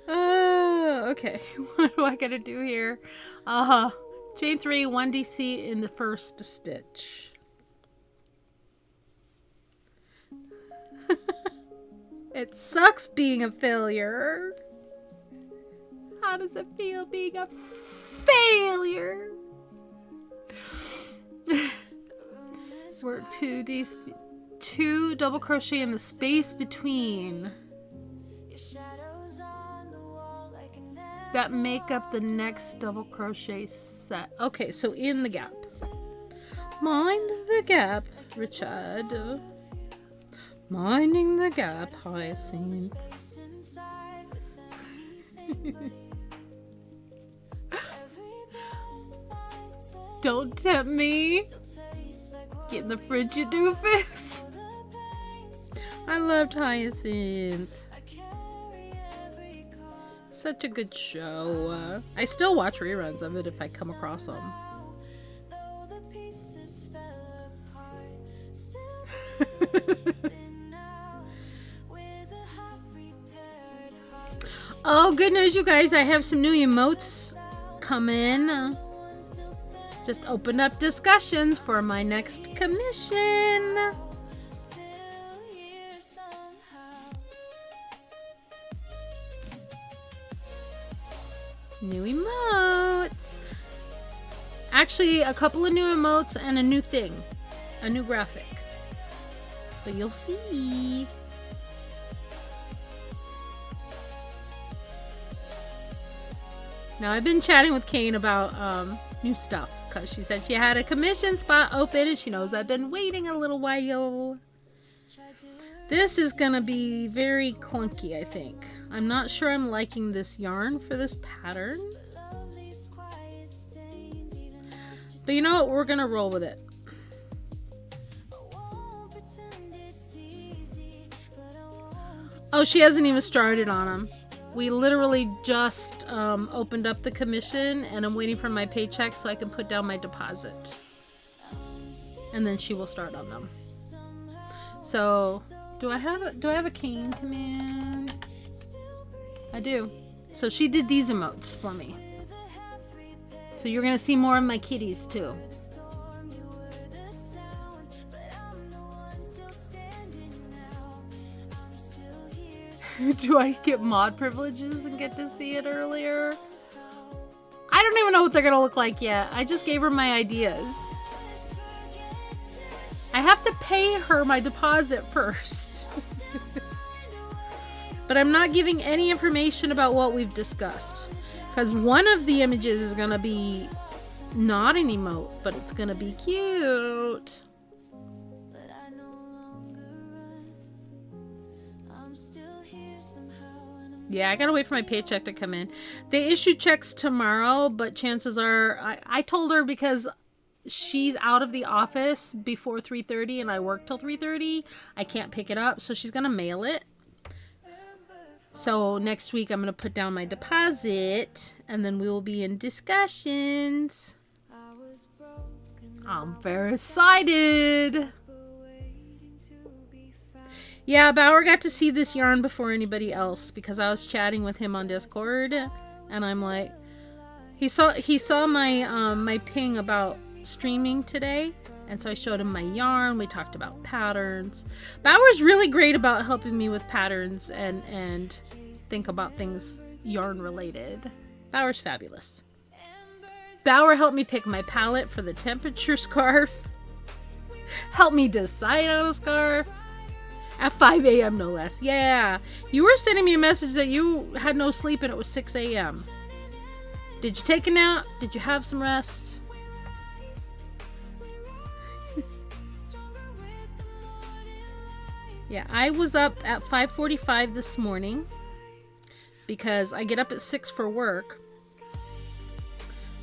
Okay. What do I gotta do here? Chain 3, 1DC in the first stitch. It sucks being a failure. How does it feel being a failure? Work 2 double crochet in the space between that make up the next double crochet set. Okay, so in the gap. Mind the gap, Richard. Minding the gap, Hyacinth. Don't tempt me. Get in the fridge, you doofus. I loved Hyacinth. Such a good show. I still watch reruns of it if I come across them. Oh, good news, you guys. I have some new emotes coming. Just opened up discussions for my next commission. New emotes. Actually, a couple of new emotes and a new thing. A new graphic. But you'll see. Now, I've been chatting with Kane about new stuff because she said she had a commission spot open and she knows I've been waiting a little while. This is going to be very clunky, I think. I'm not sure I'm liking this yarn for this pattern. But you know what? We're going to roll with it. Oh, she hasn't even started on them. We literally just opened up the commission and I'm waiting for my paycheck so I can put down my deposit. And then she will start on them. So, do I have a Cane command? I do. So she did these emotes for me. So you're going to see more of my kitties too. Do I get mod privileges and get to see it earlier? I don't even know what they're gonna look like yet. I just gave her my ideas. I have to pay her my deposit first. But I'm not giving any information about what we've discussed. Because one of the images is gonna be not an emote, but it's gonna be cute. Yeah, I gotta wait for my paycheck to come in. They issue checks tomorrow, but chances are, I told her because she's out of the office before 3:30 and I work till 3:30, I can't pick it up, so she's gonna mail it. So next week I'm gonna put down my deposit and then we will be in discussions. I'm very excited. Yeah, Bauer got to see this yarn before anybody else because I was chatting with him on Discord, and I'm like, he saw my my ping about streaming today, and so I showed him my yarn. We talked about patterns. Bauer's really great about helping me with patterns and think about things yarn related. Bauer's fabulous. Bauer helped me pick my palette for the temperature scarf. Helped me decide on a scarf. At 5 a.m. no less. Yeah. You were sending me a message that you had no sleep and it was 6 a.m. Did you take a nap? Did you have some rest? Yeah, I was up at 5:45 this morning because I get up at 6 for work.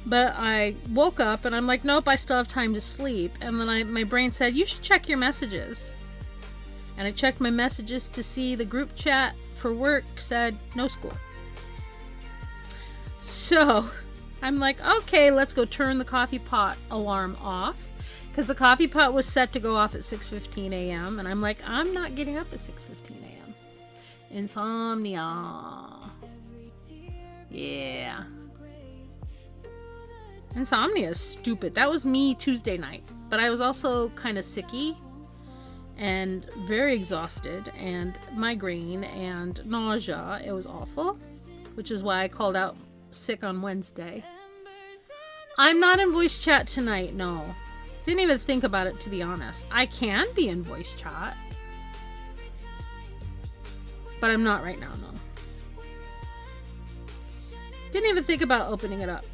But I woke up and I'm like, nope, I still have time to sleep. And then my brain said, you should check your messages. And I checked my messages to see the group chat for work said no school. So I'm like, okay, let's go turn the coffee pot alarm off. Because the coffee pot was set to go off at 6:15 a.m. And I'm like, I'm not getting up at 6:15 a.m. Insomnia. Yeah. Insomnia is stupid. That was me Tuesday night. But I was also kind of sicky. And very exhausted and migraine and nausea. It was awful, which is why I called out sick on Wednesday. I'm not in voice chat tonight, no. Didn't even think about it, to be honest. I can be in voice chat, but I'm not right now, no. Didn't even think about opening it up.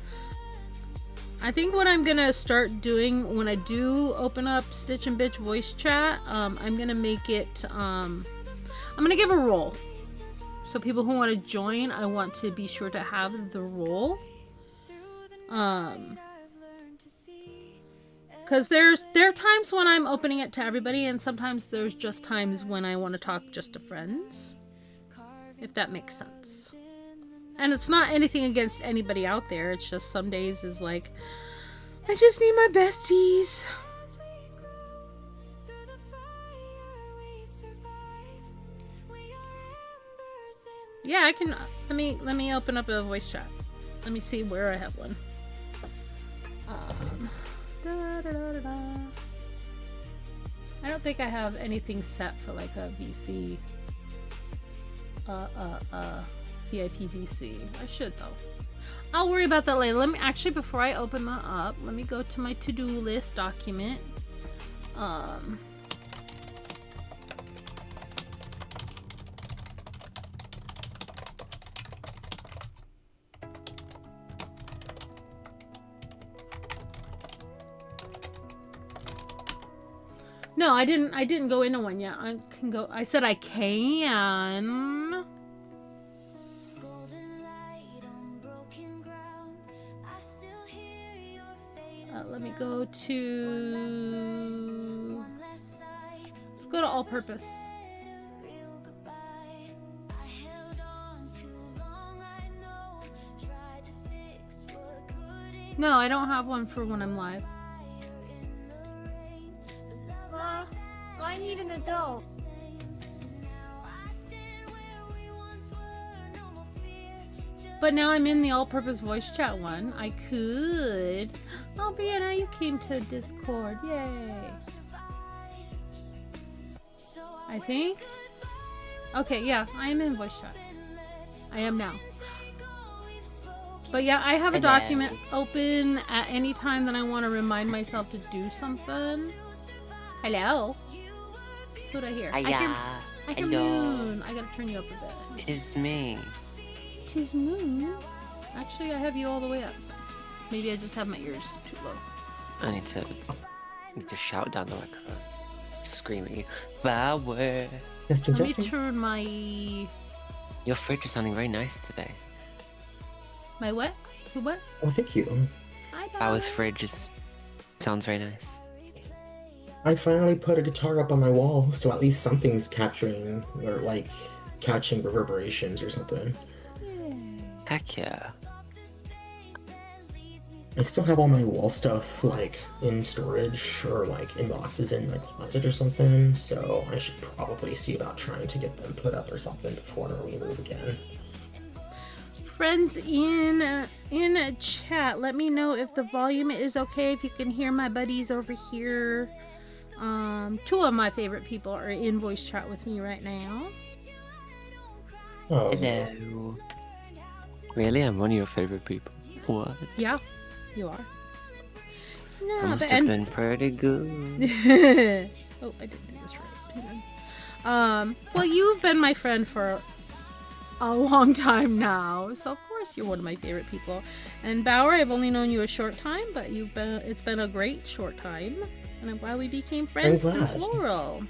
I think what I'm gonna start doing when I do open up Stitch and Bitch voice chat, I'm gonna make it, I'm gonna give a role. So people who want to join, I want to be sure to have the role. Because there are times when I'm opening it to everybody, and sometimes there's just times when I want to talk just to friends, if that makes sense. And it's not anything against anybody out there. It's just some days is like, I just need my besties. Yeah, I can. Let me open up a voice chat. Let me see where I have one. I don't think I have anything set for like a VC. VIP VC. I should though. I'll worry about that later. Let me actually, before I open that up, let me go to my to-do list document. No, I didn't go into one yet. I can go. I said I can. Let me go to. Let's go to all-purpose. No, I don't have one for when I'm live. I need an adult. But now I'm in the all-purpose voice chat one. I could. Oh, Brianna, you came to Discord. Yay. I think. Okay, yeah, I am in voice chat. I am now. But yeah, I have a document open at any time that I want to remind myself to do something. Hello. Who do I hear? Hiya. I can moon. I gotta turn you up a bit. Tis me. Tis moon. Actually, I have you all the way up. Maybe I just have my ears too low. I need to shout down the microphone. Scream at you. Power. Let me turn my... Your fridge is sounding very nice today. My what? Who what? Oh, thank you. Power's fridge sounds very nice. I finally put a guitar up on my wall, so at least something's capturing, or like, catching reverberations or something. Heck yeah. I still have all my wall stuff, like, in storage, or like, in boxes in my closet or something, so I should probably see about trying to get them put up or something before we move again. Friends in chat, let me know if the volume is okay, if you can hear my buddies over here. Two of my favorite people are in voice chat with me right now. Oh. Hello. Really? I'm one of your favorite people. What? Yeah, you are. No, I must have been pretty good. Oh, I didn't do this right. Hang on. Well, you've been my friend for a long time now, so of course you're one of my favorite people. And Bauer, I've only known you a short time, but it's been a great short time, and I'm glad we became friends through Floral.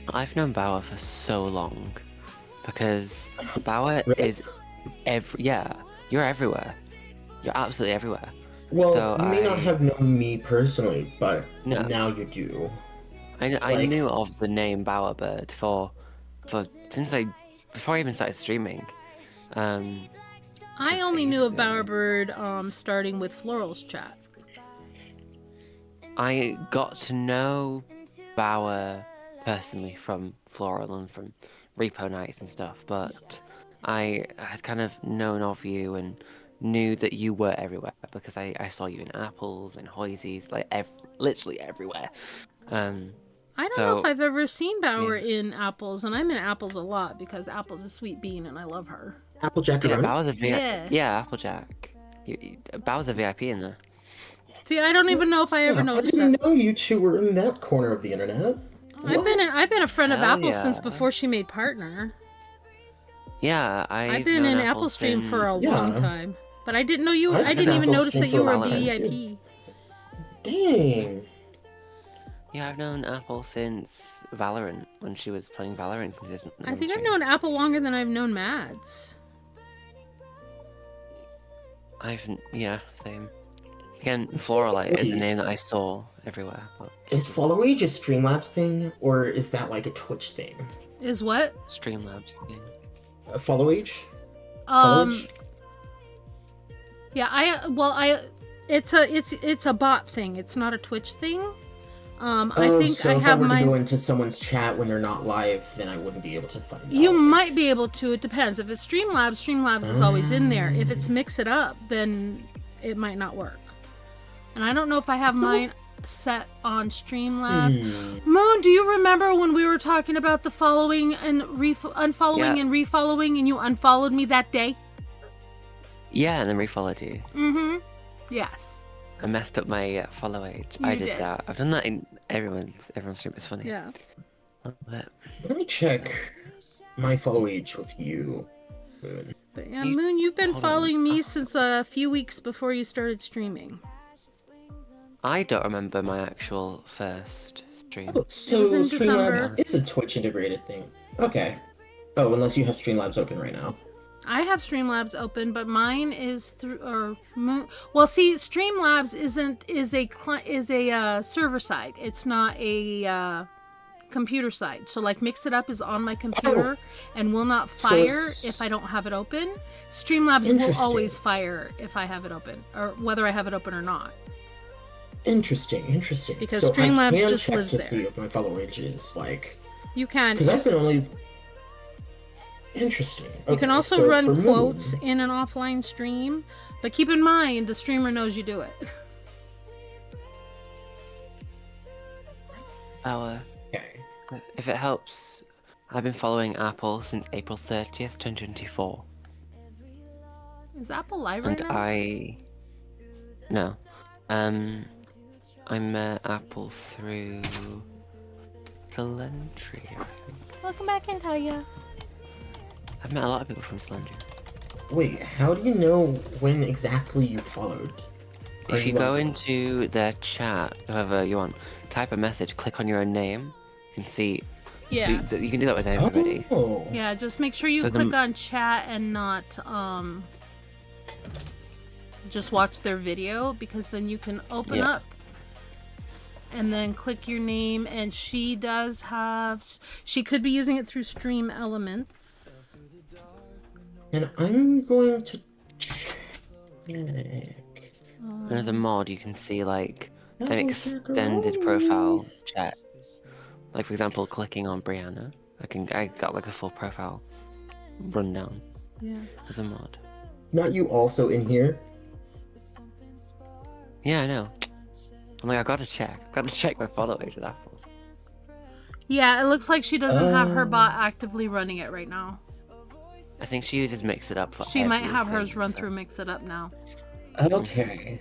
I've known Bauer for so long because Bauer is you're everywhere. You're absolutely everywhere. Well, so you may not have known me personally, but now you do. I knew of the name Bowerbird before I even started streaming. I only knew of Bowerbird starting with Floral's chat. I got to know Bauer personally from Floral and from Repo Nights and stuff, but I had kind of known of you and knew that you were everywhere because I saw you in Apples and Hoisies, like literally everywhere. I don't know if I've ever seen Bauer in Apples, and I'm in Apples a lot because Apple's a sweet bean and I love her. Applejack, yeah, Bauer's a VIP. Yeah. Yeah, Applejack. Bauer's a VIP in there. See, I don't even know if I ever noticed I didn't know you two were in that corner of the internet. I've been a friend of Hell Apple's since yeah. before she made partner. Yeah, I've been in Apple Stream for a long time, but I didn't know you. I didn't even notice that you were a VIP. Dang. Yeah, I've known Apple since Valorant, when she was playing Valorant consistently. I think I've known Apple longer than I've known Mads. Yeah, same. Again, Floralite is a Wait. name that I saw everywhere. But Is Follow Age a Streamlabs thing, or is that like a Twitch thing? Is what? Streamlabs thing. Follow Age? Follow Age? Yeah, it's a bot thing. It's not a Twitch thing. I think so I if have I were to mine. go into someone's chat when they're not live, then I wouldn't be able to find You out. might be able to. It depends. If it's Streamlabs, Streamlabs is always in there. If it's Mix It Up, then it might not work. And I don't know if I have mine set on Streamlabs. Moon, do you remember when we were talking about the following and unfollowing and refollowing, and you unfollowed me that day? Yeah, and then refollowed you. Mm-hmm. Yes. I messed up my follow age. You I did did. that. I've done that in everyone's stream. It's funny. Yeah. But Let me check my Follow Age with you, Moon. But yeah, You- Moon, you've been hold on. following me since a few weeks before you started streaming. I don't remember my actual first stream. Oh, so was in Streamlabs December. is a Twitch integrated thing. Okay. Oh, unless you have Streamlabs open right now. I have Streamlabs open, but mine is through Moon. Well, see, Streamlabs is a server side. It's not a computer side. So like Mix It Up is on my computer and will not So fire it's- if I don't have it open. Streamlabs will Interesting. always fire if I have it open, or whether I have it open or not. Interesting. Because so Streamlabs I can just check lives to there. see if my Follow Age is like... You can. Because I've been only... Interesting. You can Okay, also so for run Moon- quotes in an offline stream, but keep in mind the streamer knows you do it. Okay. If it helps, I've been following Apple since April 30th, 2024. Is Apple live right And now? No. I met Apple through Slendry, I think. Welcome back, Natalia. I've met a lot of people from Slendry. Wait, how do you know when exactly you followed? Are If you go like- into their chat, whoever you want, type a message, click on your own name, you can see. Yeah. You can do that with everybody. Oh. Yeah, just make sure you So the- click on chat and not just watch their video, because then you can open Yeah. up and then click your name, and she could be using it through Stream Elements. And I'm going to check. And as a mod, you can see like an Oh, extended profile chat. Like for example, clicking on Brianna, I got like a full profile rundown Yeah. as a mod. Not you also in here? Yeah, I know. I'm like, I gotta check my follow age with Apple. Yeah, it looks like she doesn't have her bot actively running it right now. I think she uses Mix It Up for She might have hers everything, run so- through Mix It Up now. Okay.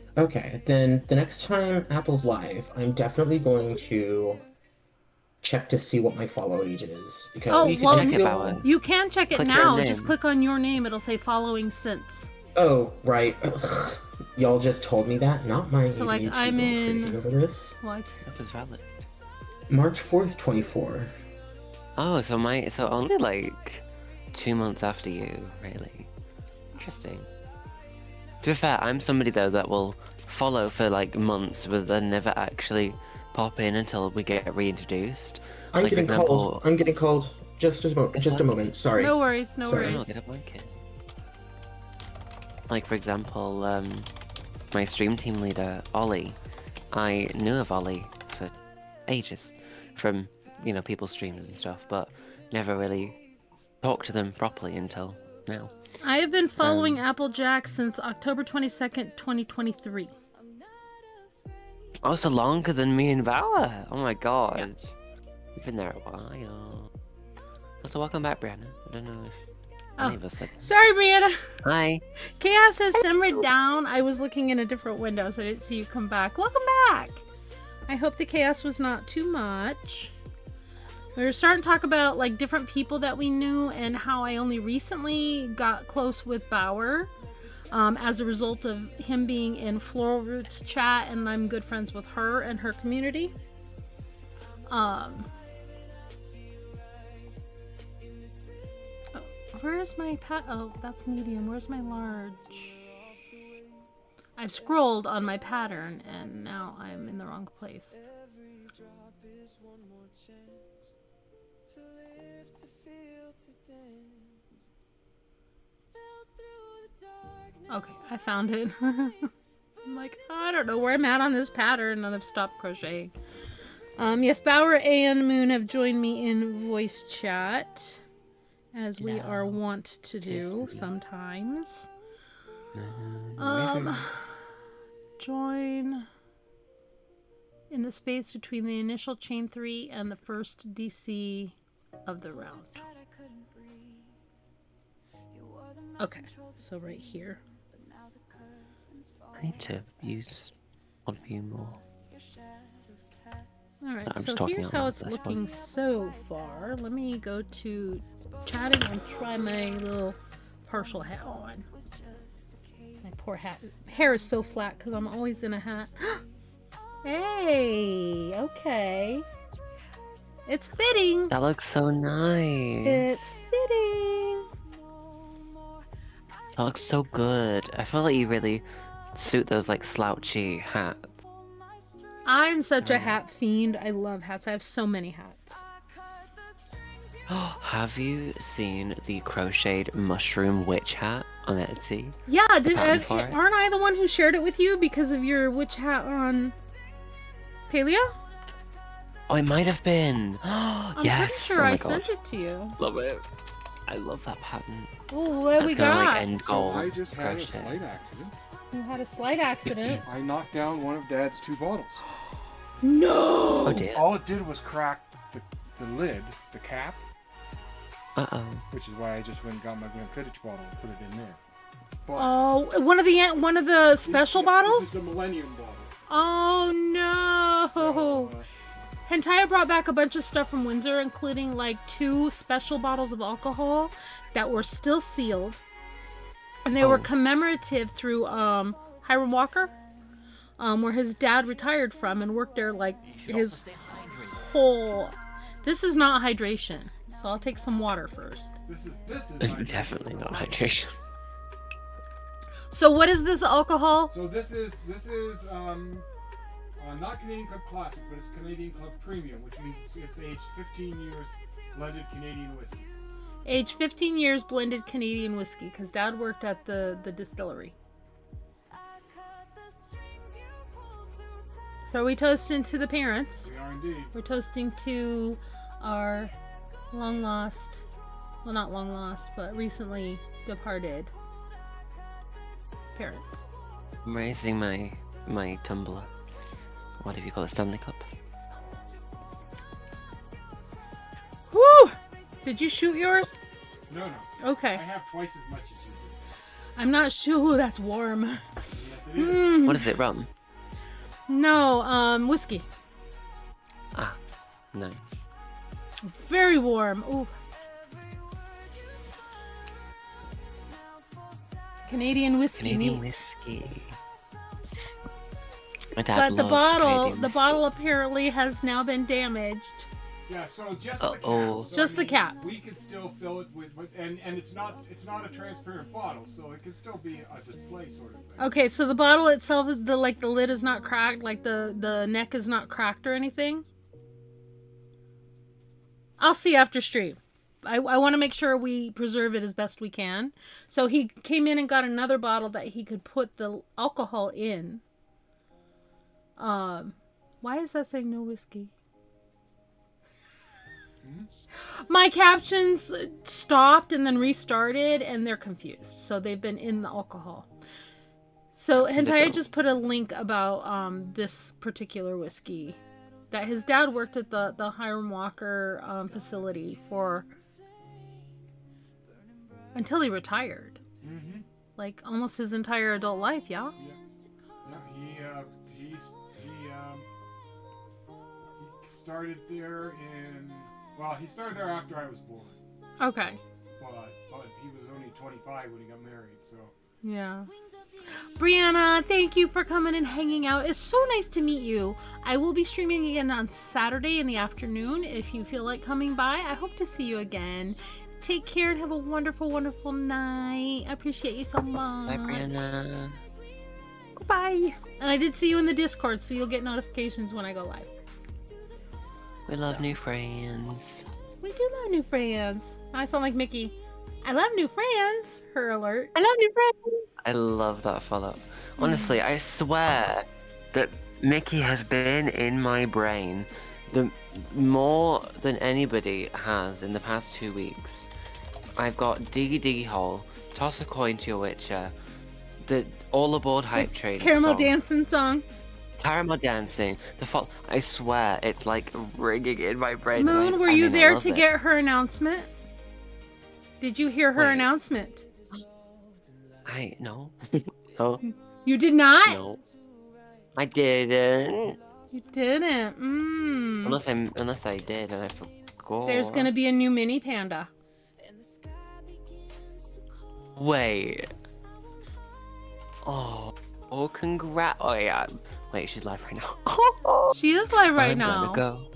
Then the next time Apple's live, I'm definitely going to check to see what my follow age is. Because Oh, You can well, check it, feel- Bauer. You can check it Click your now. name. Just click on your name. It'll say following since. Oh, right. Ugh. Y'all just told me that, not my So, like, ADHD I'm going crazy in- over this. Like, That was valid. March 4th, 24. Oh, so only like 2 months after you, really. Interesting. To be fair, I'm somebody though that will follow for like months, but then never actually pop in until we get reintroduced. I'm Like, for getting called. I'm getting called. Just a moment. Sorry. no worries, no Sorry. Oh, worries. get a blanket. Like for example, my stream team leader Ollie. I knew of Ollie for ages, from people's streams and stuff, but never really talked to them properly until now. I have been following Applejack since October 22nd, 2023. Oh, so longer than me and Bauer. Oh my god. You've been there a while. Also, welcome back, Brianna. I don't know if any of us said. Sorry, Brianna. Hi. Chaos has simmered down. I was looking in a different window, so I didn't see you come back. Welcome back. I hope the chaos was not too much. We were starting to talk about like different people that we knew and how I only recently got close with Bauer as a result of him being in Floral Roots chat, and I'm good friends with her and her community. Where's my pat? Oh, that's medium. Where's my large? I've scrolled on my pattern and now I'm in the wrong place. Okay, I found it. I'm like, I don't know where I'm at on this pattern, and I've stopped crocheting. Yes, Bauer and Moon have joined me in voice chat, as we are wont to do sometimes. Join in the space between the initial chain 3 and the first DC of the round. Okay, so right here. I need to use Odd View more. Alright, I'm so just talking here's out how loud, it's that's looking so far. Let me go to chatting and try my little partial hat on. My poor hat. Hair is so flat because I'm always in a hat. Hey, okay. It's fitting. That looks so nice. It's fitting. That looks so good. I feel like you really suit those like slouchy hats. I'm such a hat fiend. I love hats. I have so many hats. Have you seen the crocheted mushroom witch hat on Etsy? Yeah, aren't I the one who shared it with you because of your witch hat on Paleo? Oh, it might have been. I'm Yes. pretty sure oh my I gosh. sent it to you. Love it. I love that pattern. Oh, what That's we kind of got? like end So goal. I just had a crochet. slight accident. You had a slight accident. I knocked down one of Dad's 2 bottles. No! Oh dear. All it did was crack the lid, the cap, Uh-oh. which is why I just went and got my Glenfiddich bottle and put it in there. But Oh, one of the special bottles? This is the Millennium bottle. Oh no! So, Hentai brought back a bunch of stuff from Windsor, including like 2 special bottles of alcohol that were still sealed, and they were commemorative through Hiram Walker, where his dad retired from and worked there like his whole. This is not hydration, so I'll take some water first. this is Definitely not hydration. So what is this alcohol? So this is not Canadian Club Classic, but it's Canadian Club Premium, which means it's aged 15 years blended Canadian whiskey. Aged 15 years blended Canadian whiskey, because Dad worked at the distillery. So are we toasting to the parents? We are indeed. We're toasting to our long lost, well, not long lost, but recently departed parents. I'm raising my tumbler. What have you got? A Stanley Cup? Woo! Did you shoot yours? No. Okay. I have twice as much as you do. I'm not sure. Ooh, that's warm. Yes, it is. What is it, rum? No, whiskey. Ah, nice. Very warm. Ooh. Canadian whiskey. Canadian neat. whiskey. My dad But the loves bottle, Canadian the whiskey. bottle apparently has now been damaged. Yeah, so just the cap. Uh-oh. So, Just the cap. We could still fill it with and it's not a transparent bottle, so it can still be a display sort of thing. Okay, so the bottle itself, the lid is not cracked, like the neck is not cracked or anything. I'll see after stream. I want to make sure we preserve it as best we can. So he came in and got another bottle that he could put the alcohol in. Why is that saying no whiskey? My captions stopped and then restarted, and they're confused. So they've been in the alcohol. So Hentai just put a link about this particular whiskey that his dad worked at the Hiram Walker facility for until he retired. Mm-hmm. Like almost his entire adult life, yeah? Yeah, he started there he started there after I was born. Okay. But he was only 25 when he got married, so. Yeah. Brianna, thank you for coming and hanging out. It's so nice to meet you. I will be streaming again on Saturday in the afternoon. If you feel like coming by, I hope to see you again. Take care and have a wonderful, wonderful night. I appreciate you so much. Bye, Brianna. Goodbye. And I did see you in the Discord, so you'll get notifications when I go live. We love new friends. We do love new friends. I sound like Mickey. I love new friends. Her alert. I love new friends. I love that follow. Honestly, I swear that Mickey has been in my brain more than anybody has in the past 2 weeks. I've got Diggy Diggy Hole, Toss a Coin to Your Witcher, the All Aboard Hype Train Caramel song, dancing song. Caramel Dancing, I swear, it's like ringing in my brain. Moon, were you there to get her announcement? Did you hear her announcement? No. No. You did not? No. I didn't. You didn't. Unless I did and I forgot. There's gonna be a new mini panda. Wait. Oh, congrats. Oh, yeah. Wait, she's live right now. She is live right I'm now. gonna go.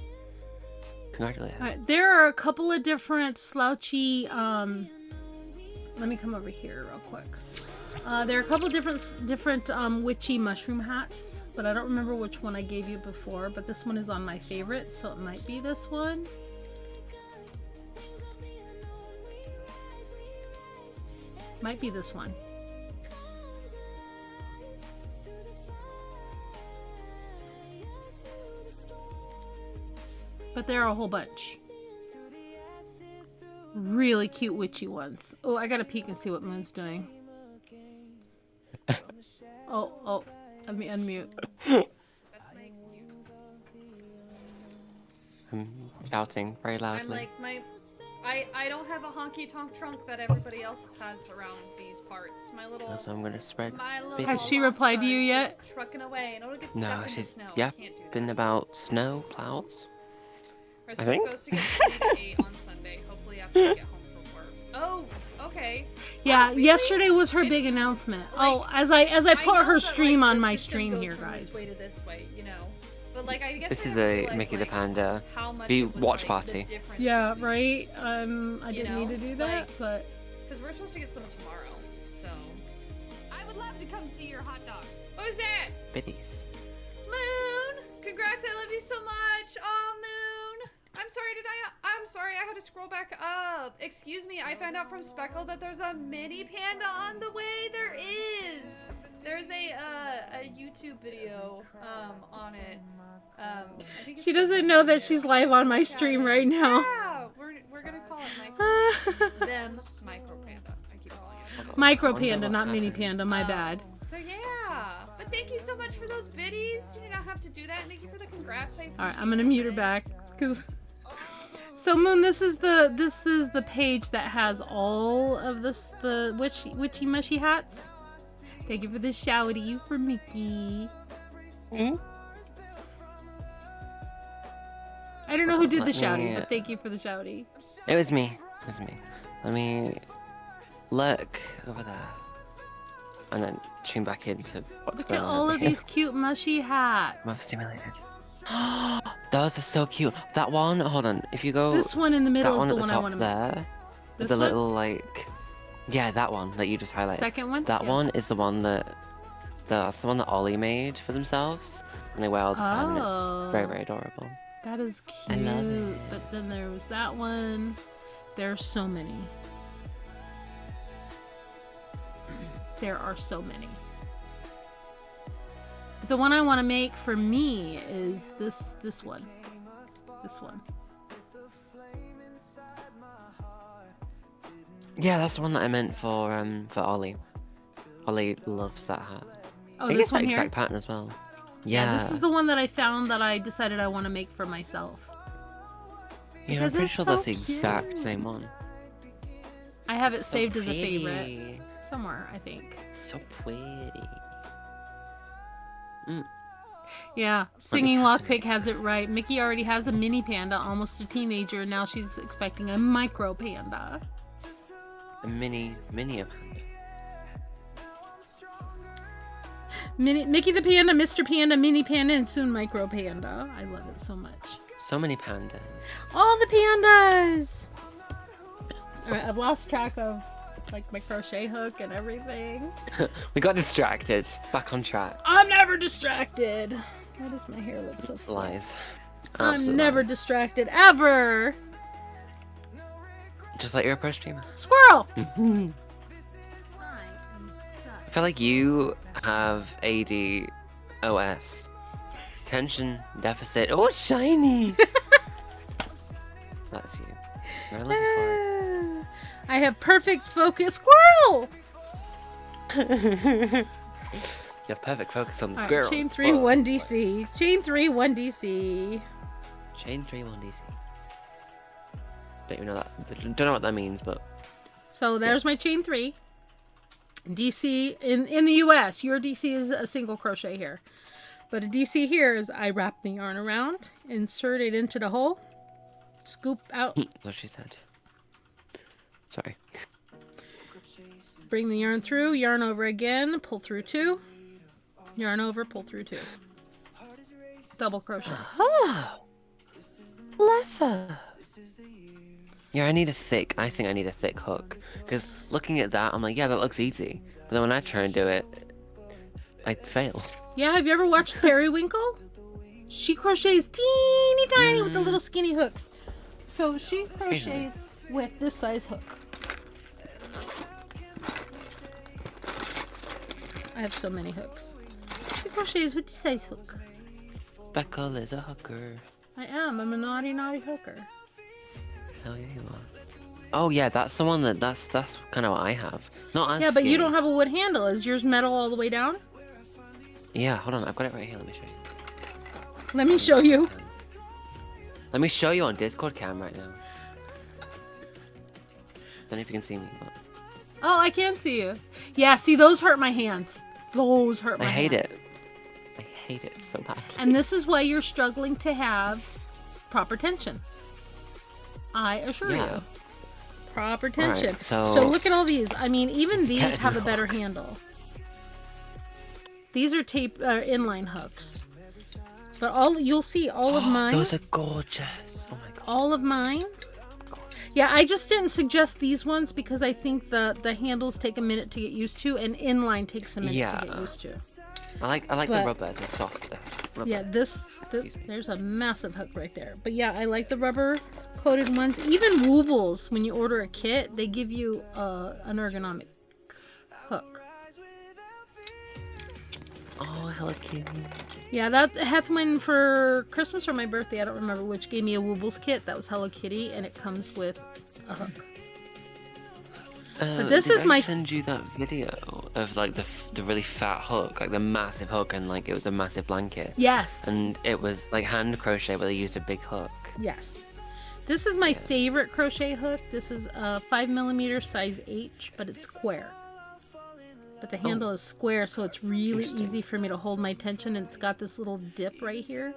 Congratulations. Alright, there are a couple of different slouchy, let me come over here real quick. There are a couple of different witchy mushroom hats, but I don't remember which one I gave you before, but this one is on my favorite, so it might be this one. Might be this one. But there are a whole bunch. Really cute witchy ones. Oh, I gotta peek and see what Moon's doing. Oh, let me unmute. I'm shouting very loudly. I'm like, I don't have a honky tonk trunk that everybody else has around these parts. My little. So I'm gonna spread. Has she replied to you yet? Trucking away, and it'll get No, stuck in the she's snow. been about snow plows. We're I think. supposed to get 3 to 8 on Sunday. Hopefully after I get home from work. Oh, okay. Yeah, Really? yesterday was her big announcement. like, as I put know her that, stream like, on the my system stream goes here, from guys. This way to this way, you know. But like, I guess This I is didn't a realize, Mickey the like, Panda how much the it was, watch like, party. the difference Yeah, between- right. I didn't know, need to do that, like- but Because we're supposed to get some tomorrow, so. I would love to come see your hot dog. What was that? Biddies. Moon! Congrats, I love you so much! Oh, Moon! I'm sorry, I had to scroll back up. Excuse me, I found out from Speckle that there's a mini panda on the way. There is! There's a YouTube video, on it. I think it's she doesn't know that she's live on my stream right now. Yeah, we're gonna call it them Micro Panda. I keep calling it. Micro panda, not mini panda. My bad. So yeah, but thank you so much for those biddies. You did not have to do that. Thank you for the congrats. All right, I'm gonna mute her back because. So Moon, this is the page that has all of the witchy mushy hats. Thank you for the shouty for Mickey. I don't know who did the shouty, but thank you for the shouty. It was me. Let me look over there. And then tune back into what's Look going at on. all over of here. these cute mushy hats. I'm stimulated. Those are so cute. That one, hold on. If you go. This one in the middle that one is the at the one I top want to there, make. with This the one? little like. Yeah, that one that you just highlighted. Second one? That Yeah. one is the one that's the one that Ollie made for themselves, and they wear all the time, and it's very, very adorable. That is I cute. love it. But then there was that one. There's so many. There are so many. But the one I want to make for me is this one. This one. Yeah, that's the one that I meant for Ollie. Ollie loves that hat. Oh, I think this it's that one here? exact pattern as well. Yeah, this is the one that I found that I decided I want to make for myself. Yeah, I'm because pretty it's sure so that's the exact cute. same one. I have it So saved as a pretty. favorite somewhere, I think. So pretty. Yeah, Singing Lockpick has it right. Mickey already has a mini panda, almost a teenager. Now she's expecting a micro panda. A mini panda. Mickey the Panda, Mr. Panda, Mini Panda, and soon Micro Panda. I love it so much. So many pandas. All the pandas! Alright, I've lost track of like my crochet hook and everything. We got distracted. Back on track. I'm never distracted. Why does my hair look so flat? Lies. I'm Absolute never lies. distracted ever. Just like you're a pro streamer. Squirrel. I feel like you have ADOS. Attention deficit. Oh, shiny! That's you. You're looking for it. I have perfect focus. Squirrel. You have perfect focus on the All right, squirrel. chain 3, 1DC. Chain 3, 1DC. Chain 3, 1DC. Don't even know that. Don't know what that means, but So there's my chain 3. DC in the US, your DC is a single crochet here. But a DC here is I wrap the yarn around, insert it into the hole, scoop out, what she said. Sorry. bring the yarn through, yarn over again, pull through 2, yarn over, pull through 2. Double crochet. Oh, clever. Yeah, I think I need a thick hook. Because looking at that, I'm like, yeah, that looks easy. But then when I try and do it, I fail. Yeah, have you ever watched Periwinkle? She crochets teeny tiny with the little skinny hooks. So she crochets with this size hook. I have so many hooks. She crochets with this size hook. Beckle is a hooker. I am. I'm a naughty, naughty hooker. Hell yeah, you are. Oh yeah, that's the one that's kind of what I have. Not as Yeah, but you skinny. don't have a wood handle. Is yours metal all the way down? Yeah, hold on, I've got it right here. Let me show you. Let me show you. Let me show you on Discord cam right now. Don't know if you can see me, but Oh, I can see you. Yeah, see, those hurt my hands. Those hurt my I hate hands. it. I hate it so bad. And this is why you're struggling to have proper tension. I assure Yeah. you. Proper tension. Alright, so- look at all these. I mean, even these getting have a better hooked. handle. These are inline hooks. But you'll see all of mine. Those are gorgeous. Oh my god. All of mine. Yeah, I just didn't suggest these ones because I think the handles take a minute to get used to, and inline takes a minute to Yeah. get used to. I like the But- rubber, the soft rubber. Yeah, Excuse me. there's a massive hook right there. But yeah, I like the rubber coated ones. Even Woobles, when you order a kit, they give you an ergonomic hook. Oh, hello kitty. Yeah, that Hethwin for Christmas or my birthday, I don't remember which, gave me a Woobles kit. That was Hello Kitty, and it comes with a hook. But this did is my I send you that video of like the really fat hook, like the massive hook, and like it was a massive blanket. Yes. And it was like hand crochet, but they used a big hook. Yes. This is my favorite crochet hook. This is a 5mm size H, but it's square. But the handle is square, so it's really easy for me to hold my tension, and it's got this little dip right here.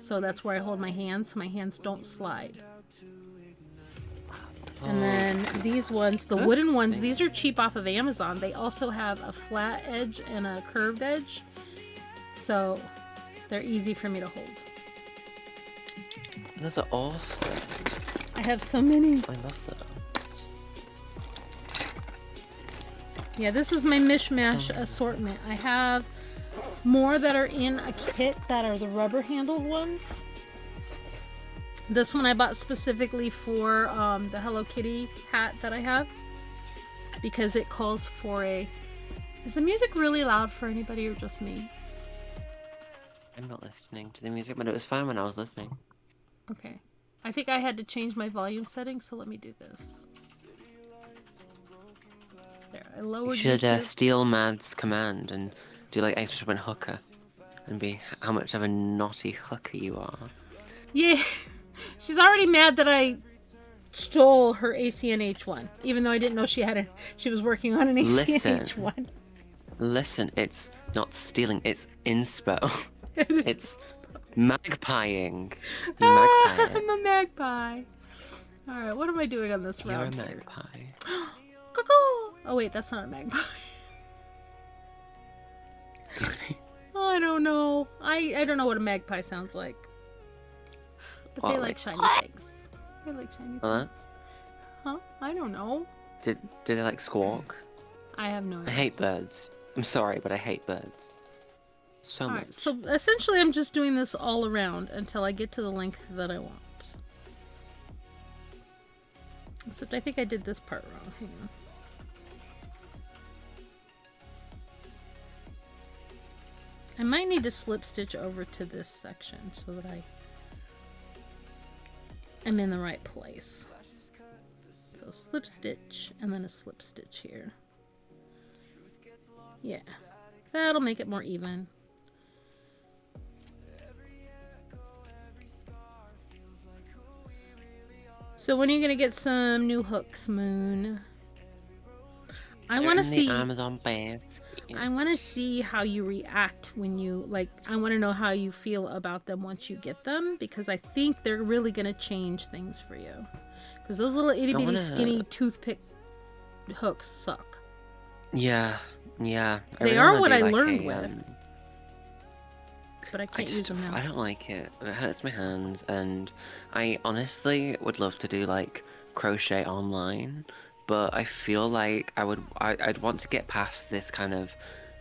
So that's where I hold my hands, so my hands don't slide. And then these ones, the wooden ones, these are cheap off of Amazon. They also have a flat edge and a curved edge. So they're easy for me to hold. Those are awesome. I have so many. I love those. Yeah, this is my mishmash assortment. I have more that are in a kit that are the rubber handled ones. This one I bought specifically for the Hello Kitty hat that I have, because it calls for a... Is the music really loud for anybody or just me? I'm not listening to the music, but it was fine when I was listening. Okay. I think I had to change my volume settings, so let me do this. There, I You lowered should YouTube. steal Mad's command and do like extra when hooker, and be how much of a naughty hooker you are. Yeah, she's already mad that I stole her ACNH one, even though I didn't know she was working on an ACNH one. Listen, it's not stealing, it's inspo. It's magpieing. You're magpieing. I'm a magpie. All right, what am I doing on this You're a round here? magpie. Cuckoo! Oh wait, that's not a magpie. Excuse me. I don't know. I don't know what a magpie sounds like. But they What, like like, shiny things. They like shiny What? things. Huh? I don't know. Did they like squawk? I have no I idea. hate birds. I'm sorry, but I hate birds. So All much. right, so essentially I'm just doing this all around until I get to the length that I want. Except I think I did this part wrong. Hang on. I might need to slip stitch over to this section so that I am in the right place. So slip stitch and then a slip stitch here. Yeah, that'll make it more even. So when are you gonna get some new hooks, Moon? I want to They're in see. the Amazon basket. I want to see how you react when you like. I want to know how you feel about them once you get them because I think they're really gonna change things for you. Because those little itty bitty skinny toothpick hooks suck. Yeah. I They really are wanna what do, I like, learned a, with, but I can't use them now. I don't like it. It hurts my hands, and I honestly would love to do like crochet online, but I feel like I'd want to get past this kind of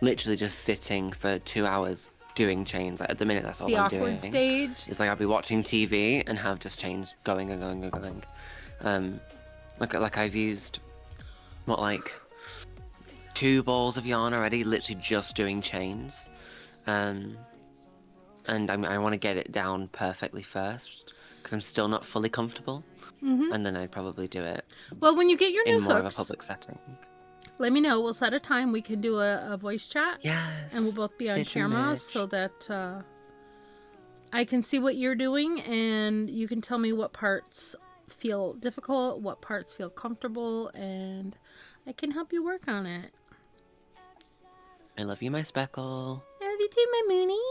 literally just sitting for 2 hours doing chains. Like, at the minute, that's all The I'm doing. awkward stage. It's like I'll be watching TV and have just chains going and going and going. Like I've used what, like 2 balls of yarn already, literally just doing chains. And I want to get it down perfectly first because I'm still not fully comfortable. And then I'd probably do it Well, when you get your new in more of a hooks, public setting. let me know. We'll set a time. We can do a voice chat. Yes. And we'll both be on Stitch and camera Mitch. so that I can see what you're doing and you can tell me what parts feel difficult, what parts feel comfortable, and I can help you work on it. I love you, my speckle. I love you too, my Moony.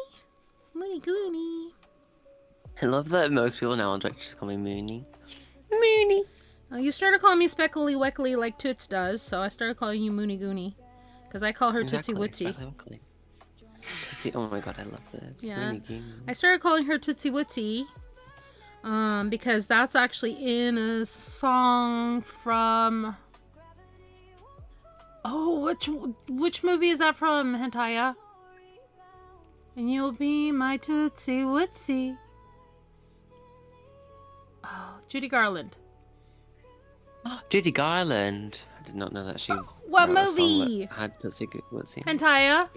Moony Goonie. I love that most people now on Twitch just call me Moony. Moony. Well, you started calling me Speckly Weckly like Toots does, so I started calling you Moony Goonie. Because I call her Tootsie Wootsy. Exactly. Tootsie, oh my god, I love this. Yeah. Moony Goony. I started calling her Tootsie Wootsy because that's actually in a song from... Oh, which movie is that from, Hentaya? And you'll be my Tootsie Wootsy. Oh, Judy Garland. Judy Garland. I did not know that she. What wrote a song movie? that had Tootsie Wootsy. Hentaya?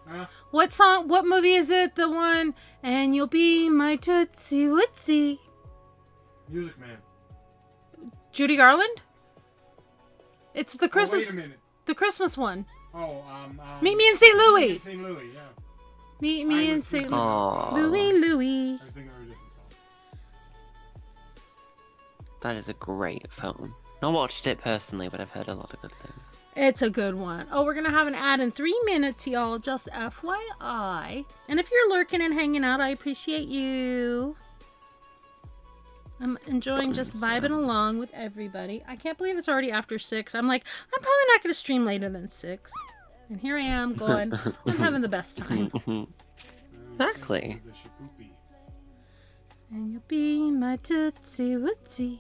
Huh? What song? What movie is it? The one, and you'll be my Tootsie Wootsy. Music Man. Judy Garland? It's the Oh, Christmas, wait a minute. the Christmas one. Oh, Meet me in St. Louis. St. Louis, yeah. Meet I me in was St. thinking- Aw. Louis. I was thinking of a different song. That is a great film. Not watched it personally, but I've heard a lot of good things. It's a good one. Oh, we're gonna have an ad in 3 minutes, y'all. Just FYI. And if you're lurking and hanging out, I appreciate you. I'm enjoying just vibing along with everybody. I can't believe it's already after 6. I'm like, I'm probably not gonna stream later than 6. And here I am going, I'm having the best time. Exactly. The Shapoopy. And you'll be my Tootsie Wootsy.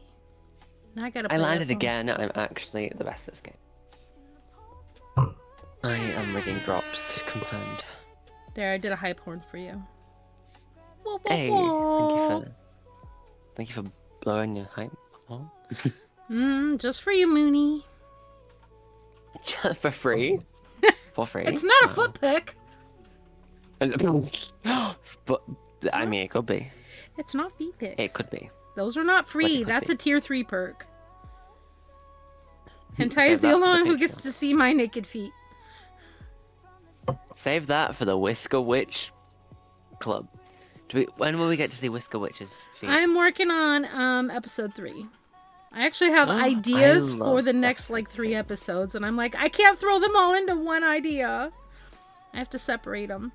Now I gotta play I that landed song. again, and I'm actually the best at this game. I am rigging drops, confirmed. There, I did a hype horn for you. Hey, thank you for blowing your hype horn. Just for you, Moony. Just for free? For free? It's not a foot pick. But, I mean, it could be. It's not feet picks. It could be. Those are not free. could That's be. a tier 3 perk. Hentai Save is the that only for the one who gets Patreon. to see my naked feet. Save that for the Whisker Witch Club. When will we get to see Whisker Witch's feet? I'm working on episode 3. I actually have I ideas for love the next episode like 3 3. episodes, and I'm like, I can't throw them all into one idea. I have to separate them.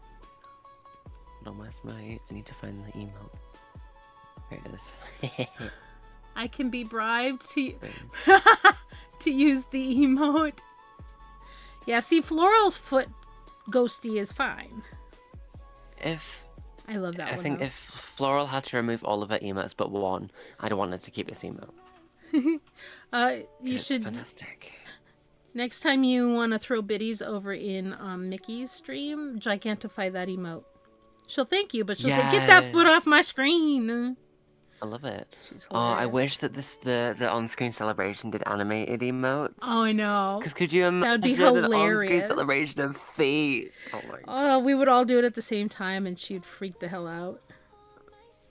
No, where's my... I need to find the email. There it is. I can be bribed to to use the emote. Yeah, see, Floral's foot ghosty is fine. I love that I one. think though. if Floral had to remove all of her emotes but one, I'd want her to keep this emote. You It's should fantastic. next time you want to throw biddies over in Mickey's stream, gigantify that emote. She'll thank you, but she'll say, "Get that foot off my screen." I love it. She's Oh, I hilarious. wish that the on-screen celebration did animated emotes. Oh, I know. Because could you That would be imagine an on-screen hilarious. celebration of feet? Oh my god. Oh, we would all do it at the same time, and she'd freak the hell out.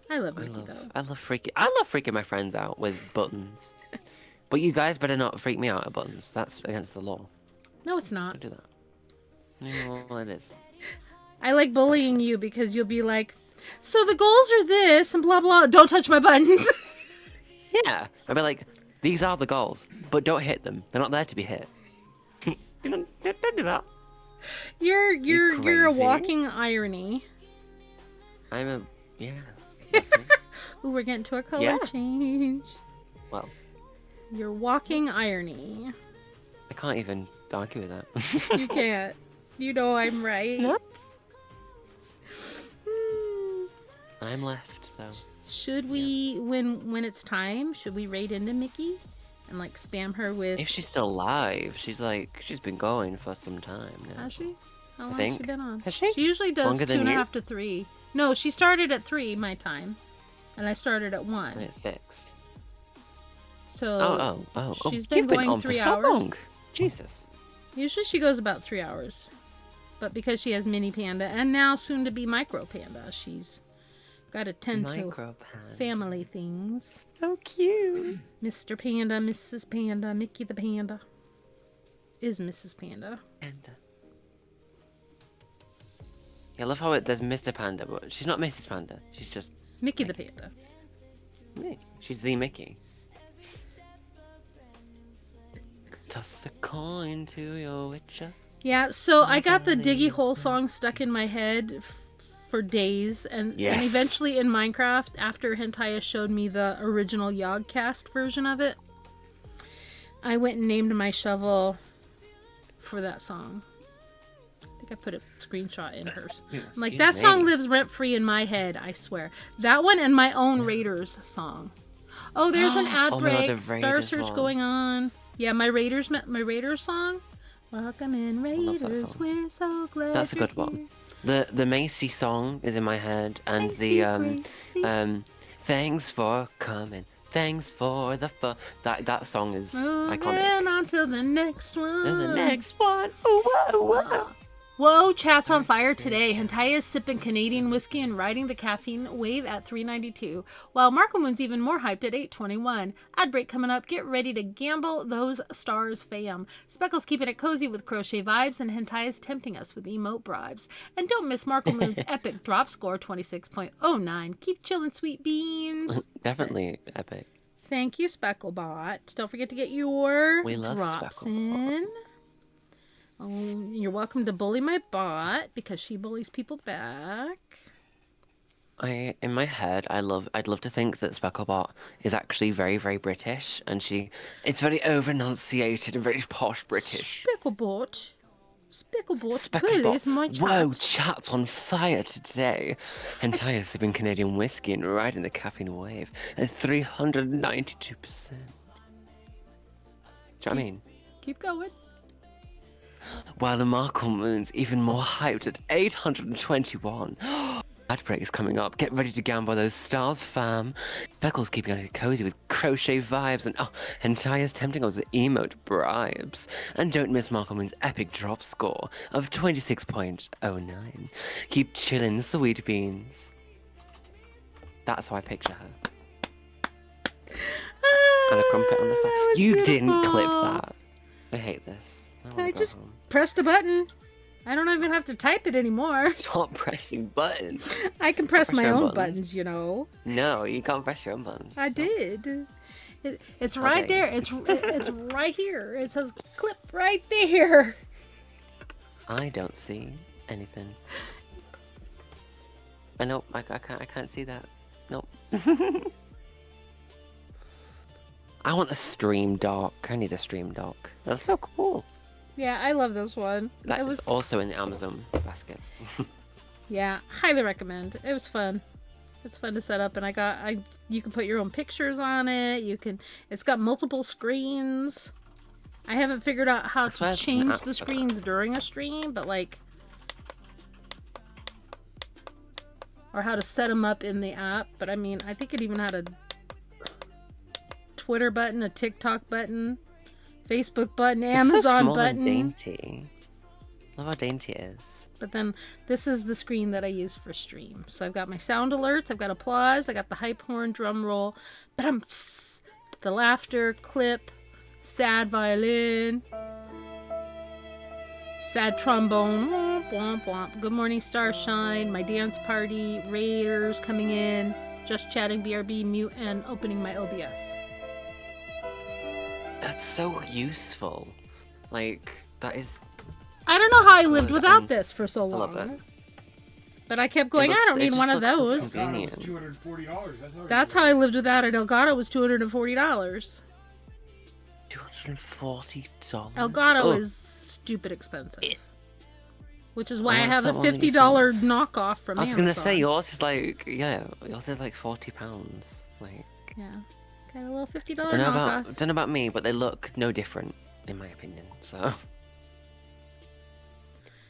I love Mickey though. I love freaking my friends out with buttons. But you guys better not freak me out at buttons. That's against the law. No, it's not. Don't do that. Yeah, well, it is. I like bullying you because you'll be like, "So the goals are this and blah blah. Don't touch my buttons." Yeah, I'd be like, these are the goals, but don't hit them. They're not there to be hit. don't do that. You're a crazy. walking irony. Yeah. That's me. Ooh, we're getting to a color Yeah. change. Well, You're walking irony. I can't even argue with that. You can't. You know I'm right. No. I'm left, so. Should we, when it's time, should we raid into Mickey and like spam her with? If she's still alive, she's been going for some time now. Has she? How long has think. she been on? Has she? She usually does Longer than 2.5 you? to 3. No, she started at 3 my time, and I started at 1. It's 6. So Oh, she's been you've been going on 3 for so hours. long. Jesus. Usually she goes about 3 hours, but because she has Mini Panda and now soon to be Micro Panda, she's got to tend to Micropan. family things. So cute. Mr. Panda, Mrs. Panda, Mickey the Panda is Mrs. Panda. Panda. Yeah, I love how there's Mr. Panda, but she's not Mrs. Panda. She's just Mickey the Panda. me. She's the Mickey. Toss a coin to your witcher. Yeah, so I got the Diggy Hole song stuck in my head for days, and Yes. eventually in Minecraft, after Hentaya showed me the original Yogcast version of it, I went and named my shovel for that song. I think I put a screenshot in hers. I'm like, Excuse that song me. lives rent-free in my head, I swear. That one and my own Raiders song. Oh, there's an ad Oh my God, break. the Star Raiders Search one. going on. Yeah, my Raiders song. Welcome in, love that Raiders. song. We're so glad. That's a you're good one. here. The Macy song is in my head, and Macy, the Gracie. thanks for coming, thanks for the fun. That song is iconic. Moving on to the next one. And the next one, ooh, whoa, whoa. Whoa, chat's on fire today. Hentaya is sipping Canadian whiskey and riding the caffeine wave at 392, while Marco Moon's even more hyped at 821. Ad break coming up. Get ready to gamble those stars, fam. Speckle's keeping it cozy with crochet vibes, and Hentaya's tempting us with emote bribes. And don't miss Marco Moon's epic drop score, 26.09. Keep chilling, sweet beans. Definitely epic. Thank you, Specklebot. Don't forget to get your We love drops Specklebot. in. Oh, you're welcome to bully my bot because she bullies people back. In my head, I'd love to think that Specklebot is actually very, very British, and it's very over-enunciated and very posh British. Specklebot bullies my chat. Whoa, chat's on fire today. Entire sipping Canadian whiskey and riding the caffeine wave at 392%. Do you know what I mean? Keep going. While the Markle Moon's even more hyped at 821. Ad break is coming up. Get ready to gamble those stars, fam. Beckle's keeping it cozy with crochet vibes, and Hentaya's tempting us with emote bribes. And don't miss Markle Moon's epic drop score of 26.09. Keep chillin', sweet beans. That's how I picture her. And a crumpet on the that side. was You didn't clip beautiful. that. I hate this. wanna I go just home. pressed a button. I don't even have to type it anymore. Stop pressing buttons. I can press my your own buttons. buttons, you know. No, you can't press your own buttons. I did. It's right Okay. there. It's right here. It says clip right there. I don't see anything. I know. I can't see that. Nope. I want a stream dock. I need a stream dock. That's so cool. Yeah, I love this one. That it is was also in the Amazon basket. yeah, highly recommend. It was fun. It's fun to set up, and I You can put your own pictures on it. It's got multiple screens. I haven't figured out how That's why to it's an change app the for that. screens during a stream, but like, or how to set them up in the app. But I mean, I think it even had a Twitter button, a TikTok button, Facebook button, It's so Amazon small button. and dainty. Love how dainty it is. But then this is the screen that I use for stream. So I've got my sound alerts, I've got applause, I got the hype horn, drum roll, the laughter, clip, sad violin, sad trombone, womp, womp, womp. Good morning, starshine, my dance party, raiders coming in, just chatting, BRB, mute, and opening my OBS. That's so useful. Like, that is... I don't know how I lived Good, without and this for so I love long. it. But I kept going, I don't need one of those. Convenient. $240. That's how I lived without it. Elgato was $240. $240? Elgato is stupid expensive. Which is why I that's have a the one that you $50 knockoff from I was Amazon. gonna say, yours is like, yours is like £40. Like, Yeah. Got a little $50 don't know knockoff. about me, but they look no different, in my opinion, so...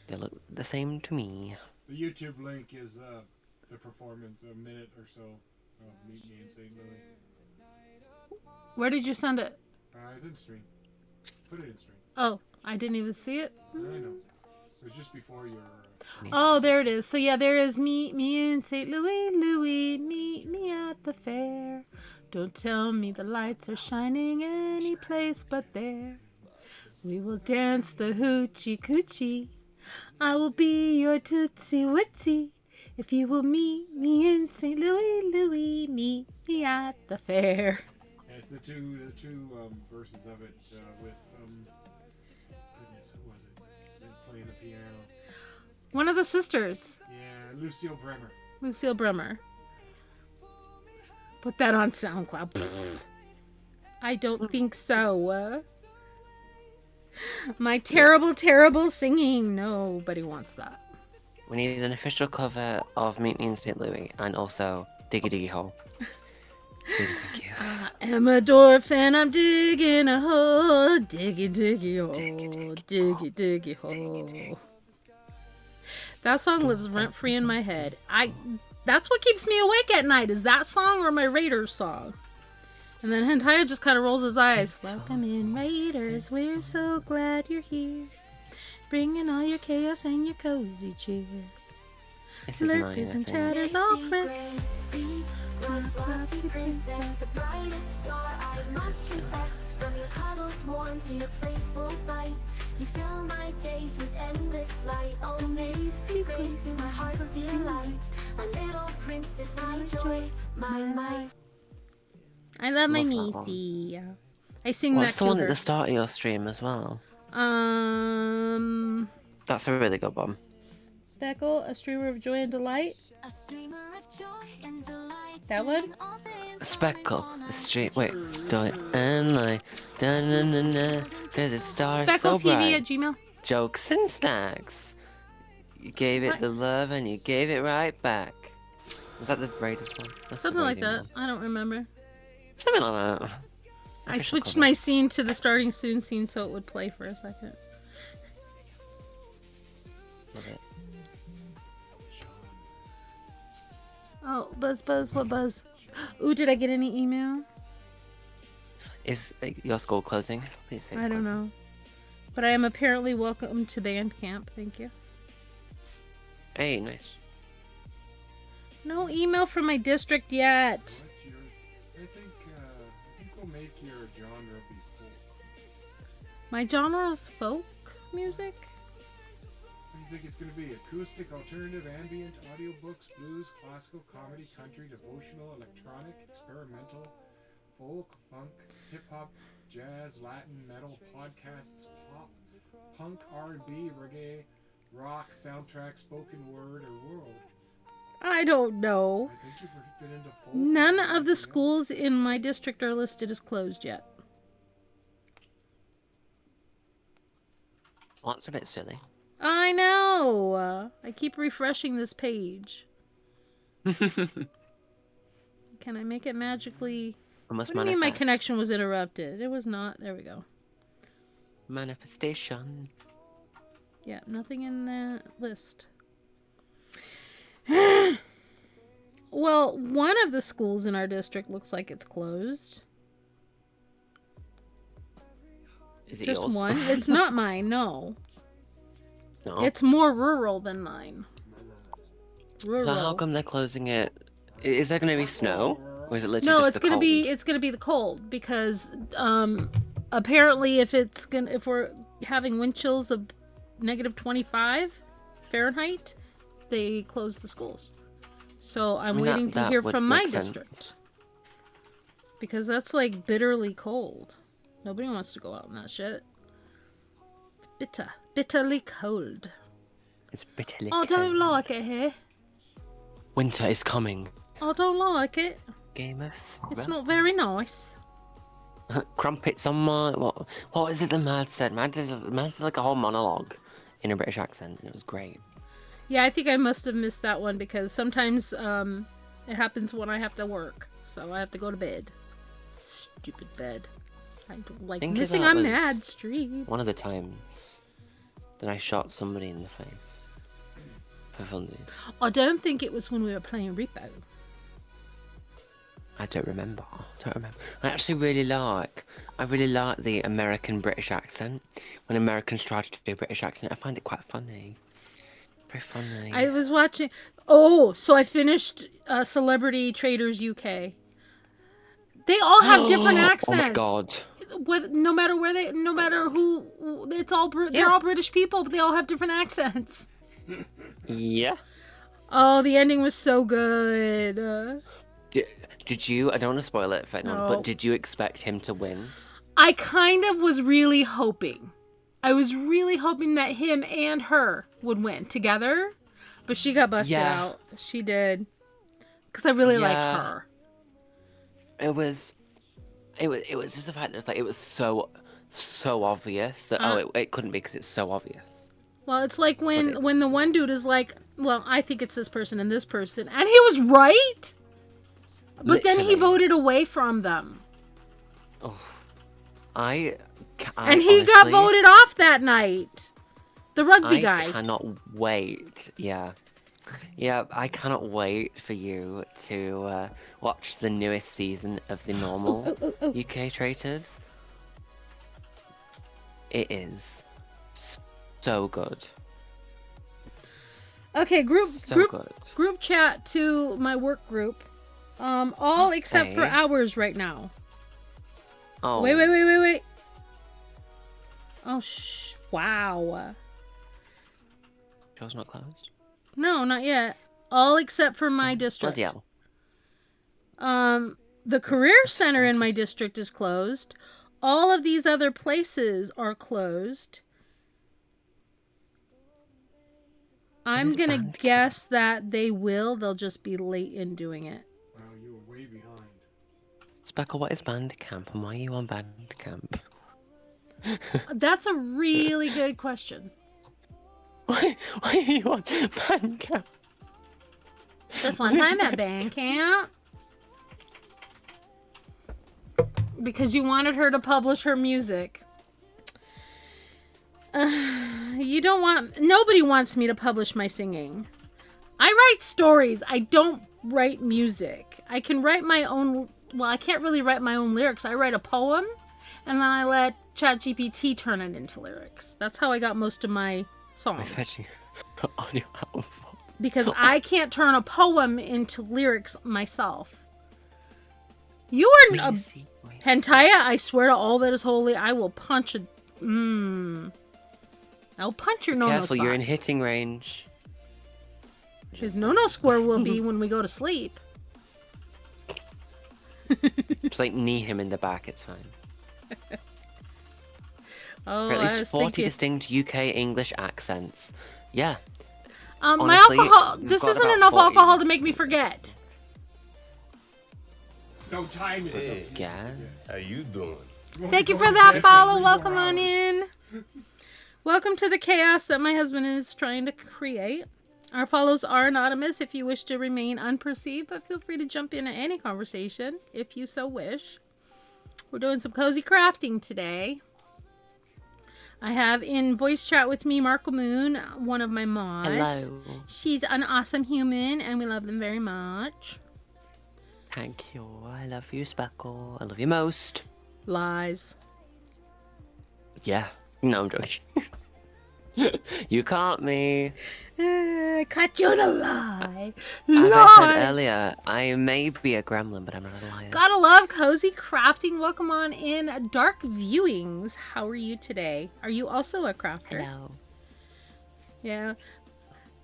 They look the same to me. The YouTube link is the performance, a minute or so of Meet Me in St. Louis. Where did you send it? It's in stream. Put it in stream. Oh, I didn't even see it. I know. It was just before your... Oh, there it is. So yeah, there is Meet Me in St. Louis, Louis, meet me at the fair. Don't tell me the lights are shining any place but there. We will dance the hoochie coochie. I will be your tootsie wootsie. If you will meet me in St. Louis, Louis, meet me at the fair. Yeah, it's the two verses of it with goodness, who was it? Playing the piano. One of the sisters. Yeah, Lucille Bremer. Lucille Bremer. Put that on SoundCloud. Pfft. I don't think so. My terrible, terrible singing. Nobody wants that. We need an official cover of Meet Me in St. Louis, and also Diggy Diggy Hole. Please, thank you. I am a dwarf and I'm digging a hole. Diggy, diggy hole. Diggy, diggy hole. That song lives rent-free in my head. That's what keeps me awake at night, is that song or my Raiders song. And then Hentai just kind of rolls his eyes. Welcome in, Raiders. We're so glad you're here. Bringing all your chaos and your cozy cheer. This is mine, I Lurkers and think. chatters, all friends. My fluffy princess, the brightest star, I must confess. From your cuddles warm to your playful bite, you fill my days with endless light. Oh, Macy Grace, my heart's delight. My little princess, my joy, my might. I love my Love that one. Macy. I sing What's that the to one at her. the start of your stream as well? That's a really good one. Speckle, a streamer of joy and delight. A streamer of joy and delight. That one? All day and Speckle, the street. Wait, do it and like, da na na na. There's a star Speckle so TV bright. at Gmail. Jokes and snacks. You gave it What? the love and you gave it right back. Was that the Raiders one? That's the Something like Raiding that. one. I don't remember. Something like that. I Official switched cover. my scene to the starting soon scene so it would play for a second. Love it. Oh, buzz, buzz, what buzz? Ooh, did I get any email? Is your school closing? Please say it's I don't closing. know. But I am apparently welcome to band camp. Thank you. Hey, nice. No email from my district yet. What's your... I think we'll make your genre be folk. My genre is folk music. What do you think it's going to be? Acoustic, alternative, ambient, audiobooks, blues, classical, comedy, country, devotional, electronic, experimental, folk, funk, hip-hop, jazz, Latin, metal, podcasts, pop, punk, R&B, reggae, rock, soundtrack, spoken word, or world? I don't know. I think you fit into folk. None or of the anything else. schools in my district are listed as closed yet. Well, that's a bit silly. I know. I keep refreshing this page. Okay, Can I make it magically? Unless What do you mean my connection was interrupted? It was not. There we go. Manifestation. Yeah, nothing in that list. Well, one of the schools in our district looks like it's closed. Is it Just yours? one? It's not mine, no. No. It's more rural than mine. Rural. So how come they're closing it? Is there going to be snow? Or is it literally No, just it's the gonna cold? be the cold because apparently if we're having wind chills of -25 Fahrenheit, they close the schools. So I'm waiting to hear from my district because that's like bitterly cold. Nobody wants to go out in that shit. It's bitterly cold. It's bitterly I don't like it here. Winter is coming. I don't like it. Game of It's not very nice. Crumpets on my... What is it the Mad said? Mad said like a whole monologue in a British accent, and it was great. Yeah, I think I must have missed that one because sometimes it happens when I have to work. So I have to go to bed. Stupid bed. I don't like missing on Mad Street. One of the times that I shot somebody in the face. For funsies. I don't think it was when we were playing Repo. I don't remember. I actually really like the American British accent. When Americans try to do a British accent, I find it quite funny. Very funny. I was watching. Oh, so I finished Celebrity Traders UK. They all have different accents. Oh my god. No matter who, it's all they're all British people, but they all have different accents. Yeah. Oh, the ending was so good. Did you? I don't want to spoil it for anyone, No. but did you expect him to win? I kind of was really hoping. I was really hoping that him and her would win together, but she got busted out. She did, because I really liked her. It was just the fact that it was so obvious that it couldn't be because it's so obvious. Well, it's like when the one dude is like, well, I think it's this person and this person, and he was right, but then he voted away from them. Oh, and he honestly got voted off that night. The rugby guy. I cannot wait. Yeah, I cannot wait for you to watch the newest season of the normal UK Traitors. It is so good. Okay, group chat to my work group. All except for ours right now. Oh. Wait. Oh, wow. Show's not closed? No, not yet. All except for my district. Bloody hell. The career center in my district is closed. All of these other places are closed. I'm gonna guess that they'll just be late in doing it. Wow, you were way behind. Speckle, what is Bandcamp and why are you on Bandcamp? That's a really good question. Why are you on Bandcamp? This one time at Bandcamp. Because you wanted her to publish her music. Nobody wants me to publish my singing. I write stories. I don't write music. I can write my own, well, I can't really write my own lyrics. I write a poem and then I let ChatGPT turn it into lyrics. That's how I got most of my songs. Audio album. Because I can't turn a poem into lyrics myself. You are a Hentaya, I swear to all that is holy, I will punch a... I'll punch your no-no Careful, spot. you're in hitting range. His no-no square will be when we go to sleep. Just like knee him in the back, it's fine. Oh, For at I least was 40 thinking... distinct UK English accents. Yeah. my Honestly, alcohol... you've This got isn't about enough 40. alcohol to make me forget. No time. Yeah. How you doing? Thank you for that follow. Welcome on in. Welcome to the chaos that my husband is trying to create. Our follows are anonymous if you wish to remain unperceived, but feel free to jump in at any conversation if you so wish. We're doing some cozy crafting today. I have in voice chat with me Markle Moon, one of my mods. Hello. She's an awesome human, and we love them very much. Thank you. I love you, Speckle. I love you most. Lies. Yeah. No, I'm joking. You caught me. Caught you in a lie. As Lies. I said earlier, I may be a gremlin, but I'm not a liar. Gotta love cozy crafting. Welcome on in, Dark Viewings. How are you today? Are you also a crafter? Hello. Yeah.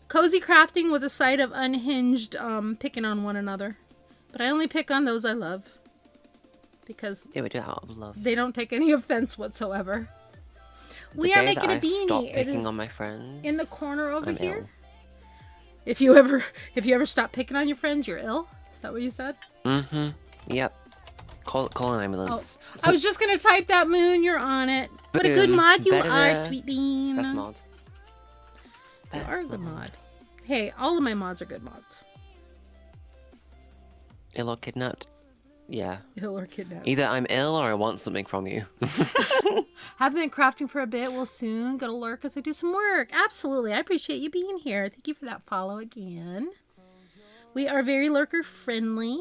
Cozy crafting with a side of unhinged picking on one another. But I only pick on those I love. Because Yeah, we do it out of love. they don't take any offense whatsoever. We The are day making that a beanie. I stop It picking is on my friends. in the corner over I'm here. ill. If you ever stop picking on your friends, you're ill. Is that what you said? Mm-hmm. Yep. Call an ambulance. I was just gonna type that, Moon. You're on it. What a good Boom. mod you Better are, there. sweet bean. Best mod. You Best are a good mod. Hey, all of my mods are good mods. Ill or kidnapped? Yeah. Ill or kidnapped. Either I'm ill or I want something from you. Haven't been crafting for a bit. Will soon go to lurk as I do some work. Absolutely. I appreciate you being here. Thank you for that follow again. We are very lurker friendly.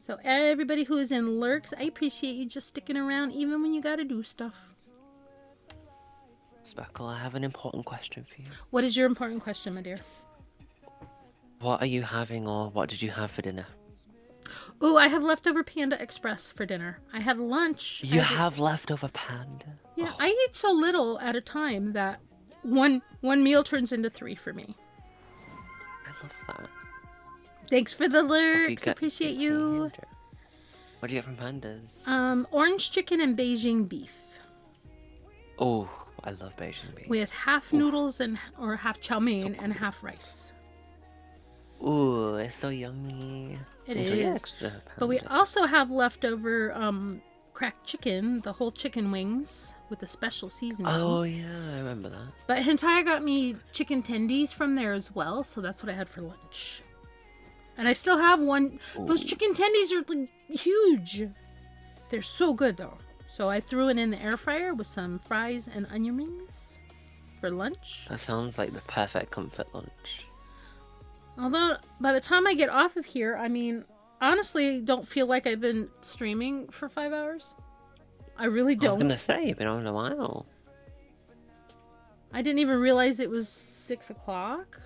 So everybody who is in lurks, I appreciate you just sticking around even when you gotta do stuff. Speckle, I have an important question for you. What is your important question, my dear? What are you having, or what did you have for dinner? Ooh, I have leftover Panda Express for dinner. I had lunch. You have leftover panda? Yeah, I eat so little at a time that one meal turns into 3 for me. I love that. Thanks for the What do you lurks. get Appreciate from you. Panda? What do you get from pandas? Orange chicken and Beijing beef Oh, I love Beijing beef. with half noodles or half chow mein and half rice. Ooh, it's so yummy. It Enjoy your is. extra But we panda. also have leftover cracked chicken, the whole chicken wings with a special seasoning. Oh yeah, I remember that. But Hentaya got me chicken tendies from there as well, so that's what I had for lunch. And I still have one. Those chicken tendies are like huge. They're so good though. So I threw it in the air fryer with some fries and onion rings for lunch. That sounds like the perfect comfort lunch. Although by the time I get off of here, I mean, honestly, don't feel like I've been streaming for 5 hours. I really I was don't. gonna say, been on a while. I didn't even realize it was 6 o'clock.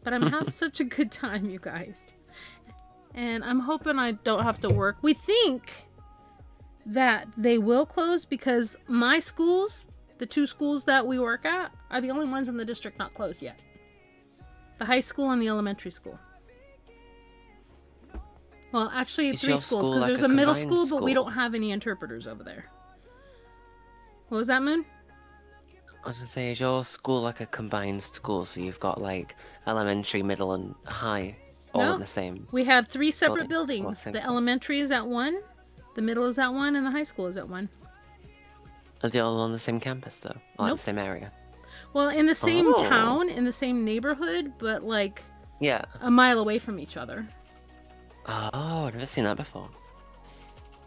But I'm having such a good time, you guys. And I'm hoping I don't have to work. We think that they will close because my schools, the 2 schools that we work at, are the only ones in the district not closed yet. The high school and the elementary school. Well, actually, Is 3 your schools, school because like there's a a middle combined school, but we school? don't have any interpreters over there. What was that, Moon? I was gonna say, is your school like a combined school? So you've got like elementary, middle, and high all No. in the same. We have 3 separate Building. buildings. Same The school. elementary is at one, the middle is at one, and the high school is at one. Are they all on the same campus though? Or Nope. the same area? Well, in the same Oh. town, in the same neighborhood, but like Yeah. a mile away from each other. Oh, I've never seen that before.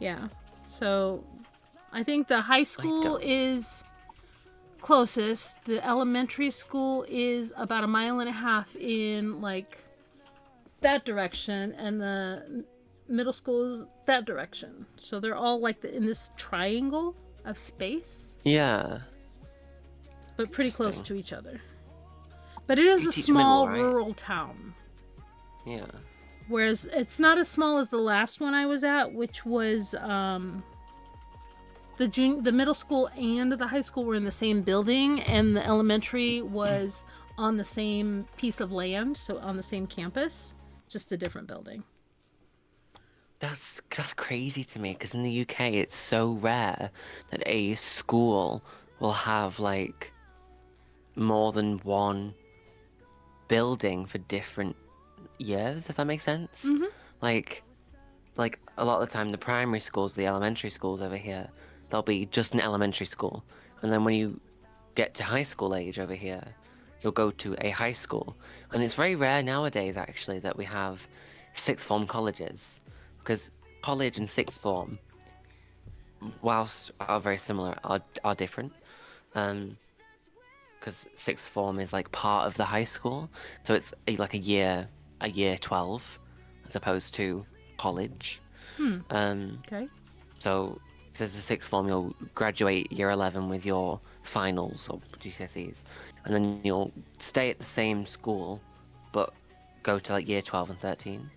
Yeah. So I think the high school don't. is closest. The elementary school is about 1.5 miles in like that direction, and the middle school is that direction. So they're all like in this triangle of space, Yeah. but pretty close Interesting. to each other. But it is You a teach small middle, right? rural town. Yeah. Whereas it's not as small as the last one I was at, which was the middle school and the high school were in the same building, and the elementary was on the same piece of land, so on the same campus, just a different building. That's crazy to me because in the UK it's so rare that a school will have like more than one building for different years, if that makes sense. Mhm. Like a lot of the time the primary schools, the elementary schools over here, there'll be just an elementary school, and then when you get to high school age over here, you'll go to a high school. And it's very rare nowadays, actually, that we have sixth form colleges. Because college and sixth form, whilst are very similar, are different. Because sixth form is like part of the high school. So it's like a year 12, as opposed to college. Okay. So as a sixth form, you'll graduate year 11 with your finals or GCSEs, and then you'll stay at the same school, but go to like year 12 and 13.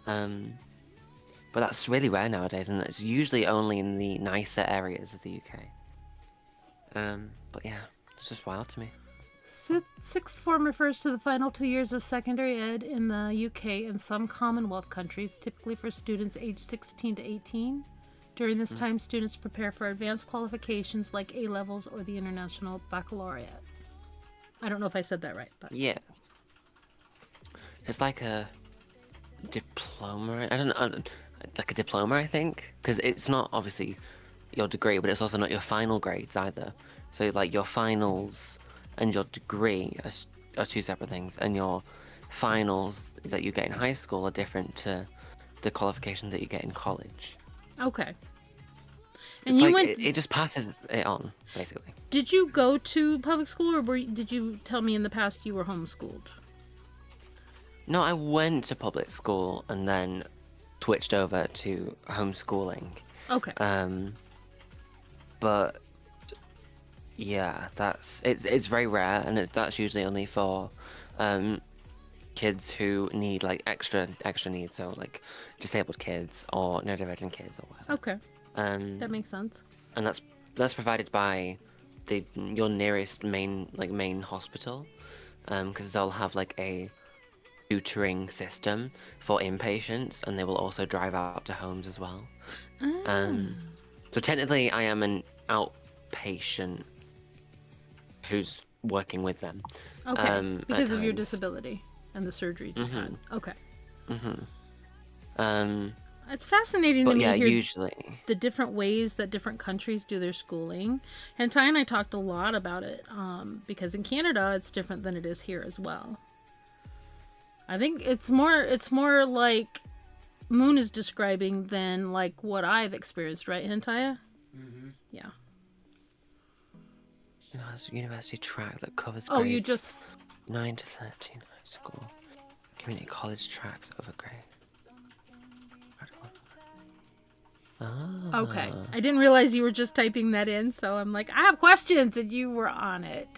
But that's really rare nowadays, and it's usually only in the nicer areas of the UK. But yeah, it's just wild to me. Sixth form refers to the final 2 years of secondary ed in the UK and some Commonwealth countries, typically for students aged 16 to 18. During this time, students prepare for advanced qualifications like A-levels or the International Baccalaureate. I don't know if I said that right, but... Yes. It's like a diploma. I don't know. Like a diploma, I think. Because it's not, obviously, your degree, but it's also not your final grades either. So, like, your finals and your degree are two separate things. And your finals that you get in high school are different to the qualifications that you get in college. Okay. And it's you like, went... It just passes it on, basically. Did you go to public school, or did you tell me in the past you were homeschooled? No, I went to public school and then switched over to homeschooling. Okay. But yeah, it's very rare, and that's usually only for kids who need like extra needs, so like disabled kids or neurodivergent kids or whatever. Okay. That makes sense. And that's provided by your nearest main hospital, because they'll have like a tutoring system for inpatients, and they will also drive out to homes as well. So technically, I am an outpatient who's working with them. Okay, because of your disability and the surgeries you've had. Okay. It's fascinating to me to hear usually the different ways that different countries do their schooling. And Ty and I talked a lot about it, because in Canada it's different than it is here as well. I think it's more like Moon is describing than like what I've experienced, right, Hentaya? Mm-hmm. Yeah. You know, it's a university track that covers Oh, grades you just 9 to 13 high school. Community college tracks over grades. Ah. Okay. I didn't realize you were just typing that in, so I'm like, I have questions, and you were on it.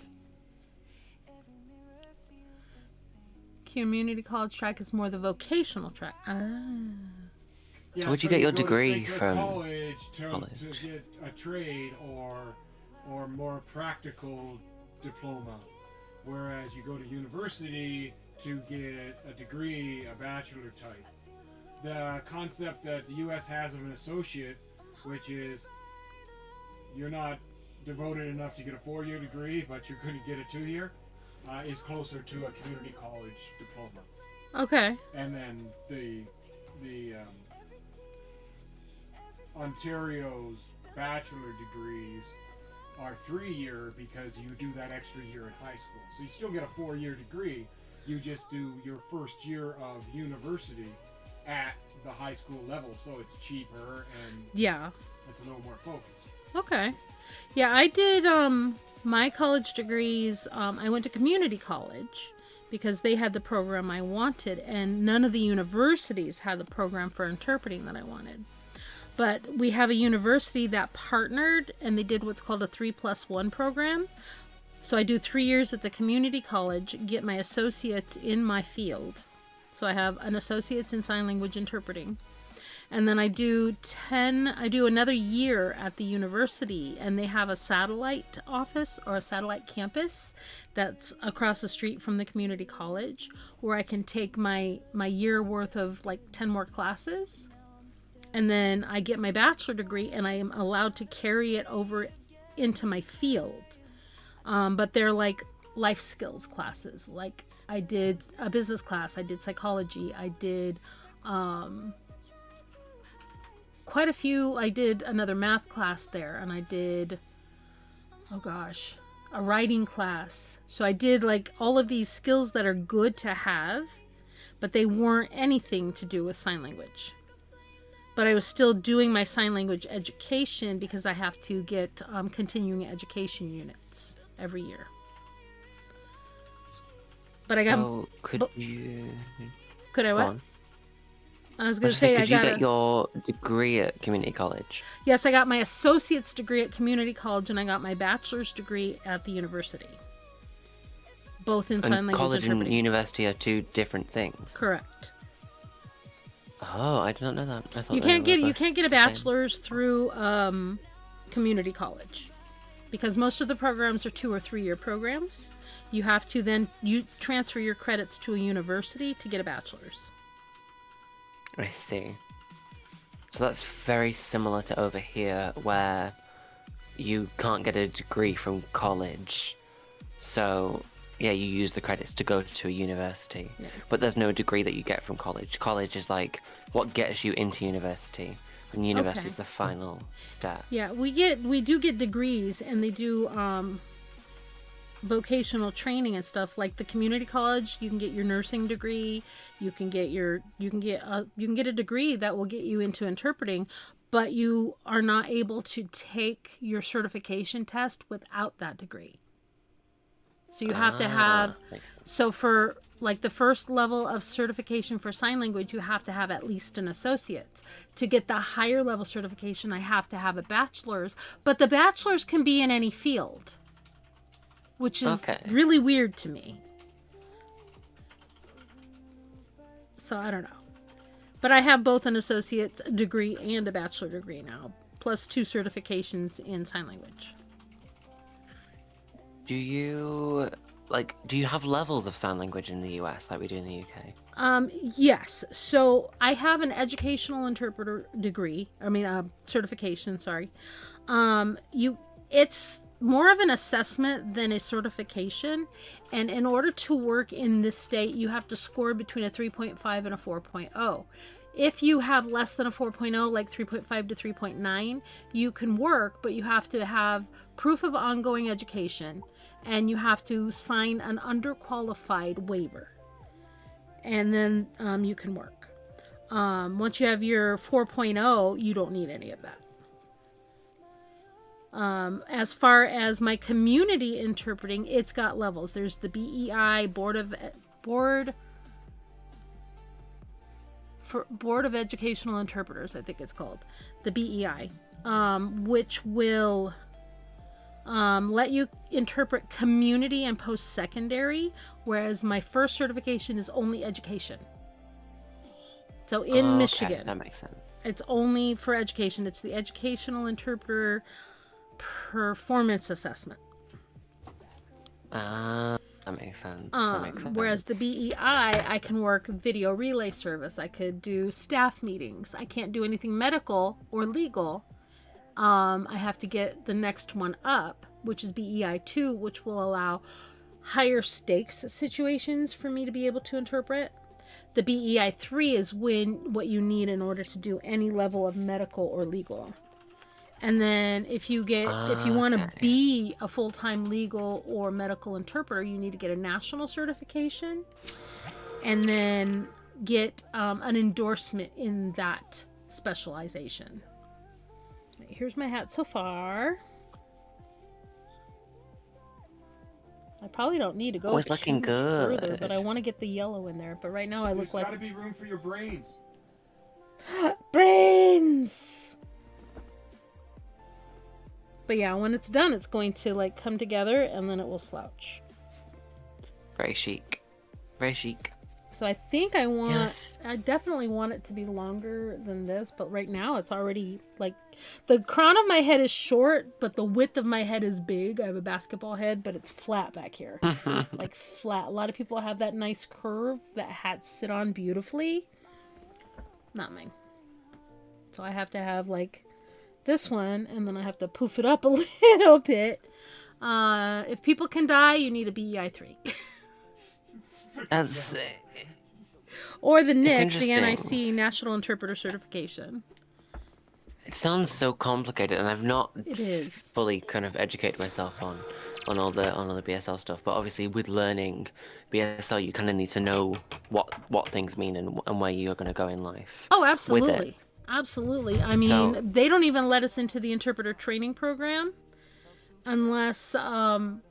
Community college track is more the vocational track. Ah. Yeah, so where'd you get your go degree to from? College to get a trade or more practical diploma, whereas you go to university to get a degree, a bachelor type. The concept that the U.S. has of an associate, which is you're not devoted enough to get a 4-year degree, but you're going to get a 2-year, is closer to a community college diploma. Okay. And then the Ontario's bachelor degrees are 3-year because you do that extra year in high school. So you still get a 4-year degree. You just do your first year of university at the high school level, so it's cheaper and it's a little more focused. Okay. Yeah, I did my college degrees. I went to community college because they had the program I wanted, and none of the universities had the program for interpreting that I wanted. But we have a university that partnered, and they did what's called a 3+1 program. So I do 3 years at the community college, get my associates in my field. So I have an associate's in sign language interpreting. And then I do another year at the university, and they have a satellite office or a satellite campus that's across the street from the community college, where I can take my year worth of like 10 more classes. And then I get my bachelor degree, and I am allowed to carry it over into my field. But they're like life skills classes. Like I did a business class, I did psychology, I did quite a few. I did another math class there, and I did, a writing class. So I did like all of these skills that are good to have, but they weren't anything to do with sign language. But I was still doing my sign language education because I have to get continuing education units every year. But I got. Oh, could you? Could I Go what? on. I was I going was to just say saying, I could you got get your degree at community college? Yes, I got my associate's degree at community college, and I got my bachelor's degree at the university. Both in sign And language college and interpreting. university are two different things. Correct. Oh, I did not know that. I thought You they can't were get both a the same. bachelor's through community college, because most of the programs are 2 or 3 year programs. You have to then transfer your credits to a university to get a bachelor's. I see. So that's very similar to over here, where you can't get a degree from college. So, yeah, you use the credits to go to a university. Yeah. But there's no degree that you get from college. College is like what gets you into university. And university is the final step. Yeah, we do get degrees, and they do vocational training and stuff. Like the community college, you can get your nursing degree, you can get a degree that will get you into interpreting, but you are not able to take your certification test without that degree. So you have to have, so for like the first level of certification for sign language, you have to have at least an associate's. To get the higher level certification, I have to have a bachelor's, but the bachelor's can be in any field, which is really weird to me. So I don't know. But I have both an associate's degree and a bachelor degree now, plus 2 certifications in sign language. Do you have levels of sign language in the US like we do in the UK? Yes. So I have an educational interpreter degree. Certification. Sorry. It's more of an assessment than a certification, and in order to work in this state, you have to score between a 3.5 and a 4.0. If you have less than a 4.0, like 3.5 to 3.9, you can work, but you have to have proof of ongoing education, and you have to sign an underqualified waiver, and then you can work. Once you have your 4.0, you don't need any of that. As far as my community interpreting, it's got levels. There's the BEI, Board of Educational Interpreters, I think it's called, the BEI, which will let you interpret community and post-secondary, whereas my first certification is only education. So in Michigan, that makes sense. It's only for education. It's the Educational Interpreter Performance Assessment. That makes sense. Whereas the BEI, I can work video relay service. I could do staff meetings. I can't do anything medical or legal. I have to get the next one up, which is BEI 2, which will allow higher stakes situations for me to be able to interpret. The BEI 3 is what you need in order to do any level of medical or legal. And then if you want to be a full-time legal or medical interpreter, you need to get a national certification and then get an endorsement in that specialization. Here's my hat so far. I probably don't need to go it's looking good. further, but I want to get the yellow in there. But right now I look like... There's got to be room for your brains. Brains! But yeah, when it's done, it's going to like come together and then it will slouch. Very chic. Very chic. So I think I definitely want it to be longer than this, but right now it's already like, the crown of my head is short, but the width of my head is big. I have a basketball head, but it's flat back here. Like flat. A lot of people have that nice curve that hats sit on beautifully. Not mine. So I have to have like this one, and then I have to poof it up a little bit. If people can die, you need a BEI 3. That's... Or the NIC, the NIC National Interpreter Certification. It sounds so complicated, and I've not fully kind of educated myself on on all the BSL stuff, but obviously with learning BSL, you kind of need to know what things mean and where you're going to go in life. Oh, With it. absolutely. Absolutely. I mean, So- they don't even let us into the interpreter training program unless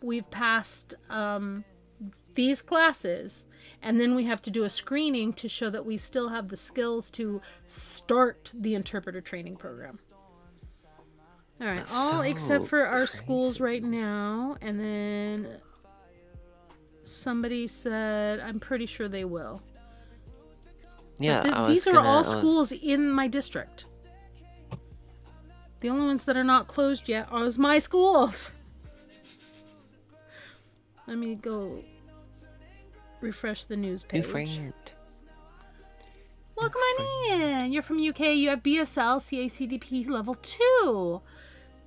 we've passed these classes, and then we have to do a screening to show that we still have the skills to start the interpreter training program. All right, That's all so except for our crazy. schools right now, and then somebody said, I'm pretty sure they will. Yeah, But these are all schools in my district. The only ones that are not closed yet are my schools. Let me go refresh the news New page. friend. Welcome on in. You're from UK. You have BSL CACDP level 2.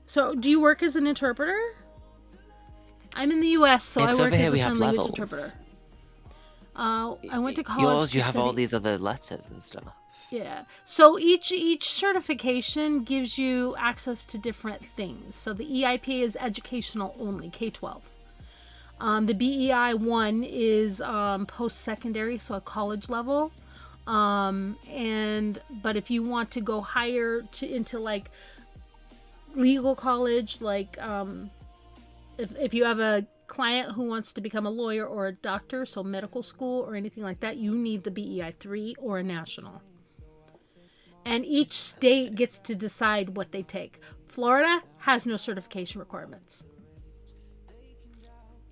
So, do you work as an interpreter? I'm in the US, so It's I work over here as a we have sign language levels. interpreter. I went to college Yours, to you have study. all these other letters and stuff. Yeah. So each certification gives you access to different things. So the EIP is educational only, K-12. The BEI 1 is post-secondary, so a college level. But if you want to go higher into like legal college, like if you have a client who wants to become a lawyer or a doctor, so medical school or anything like that, you need the BEI 3 or a national. And each state gets to decide what they take. Florida has no certification requirements.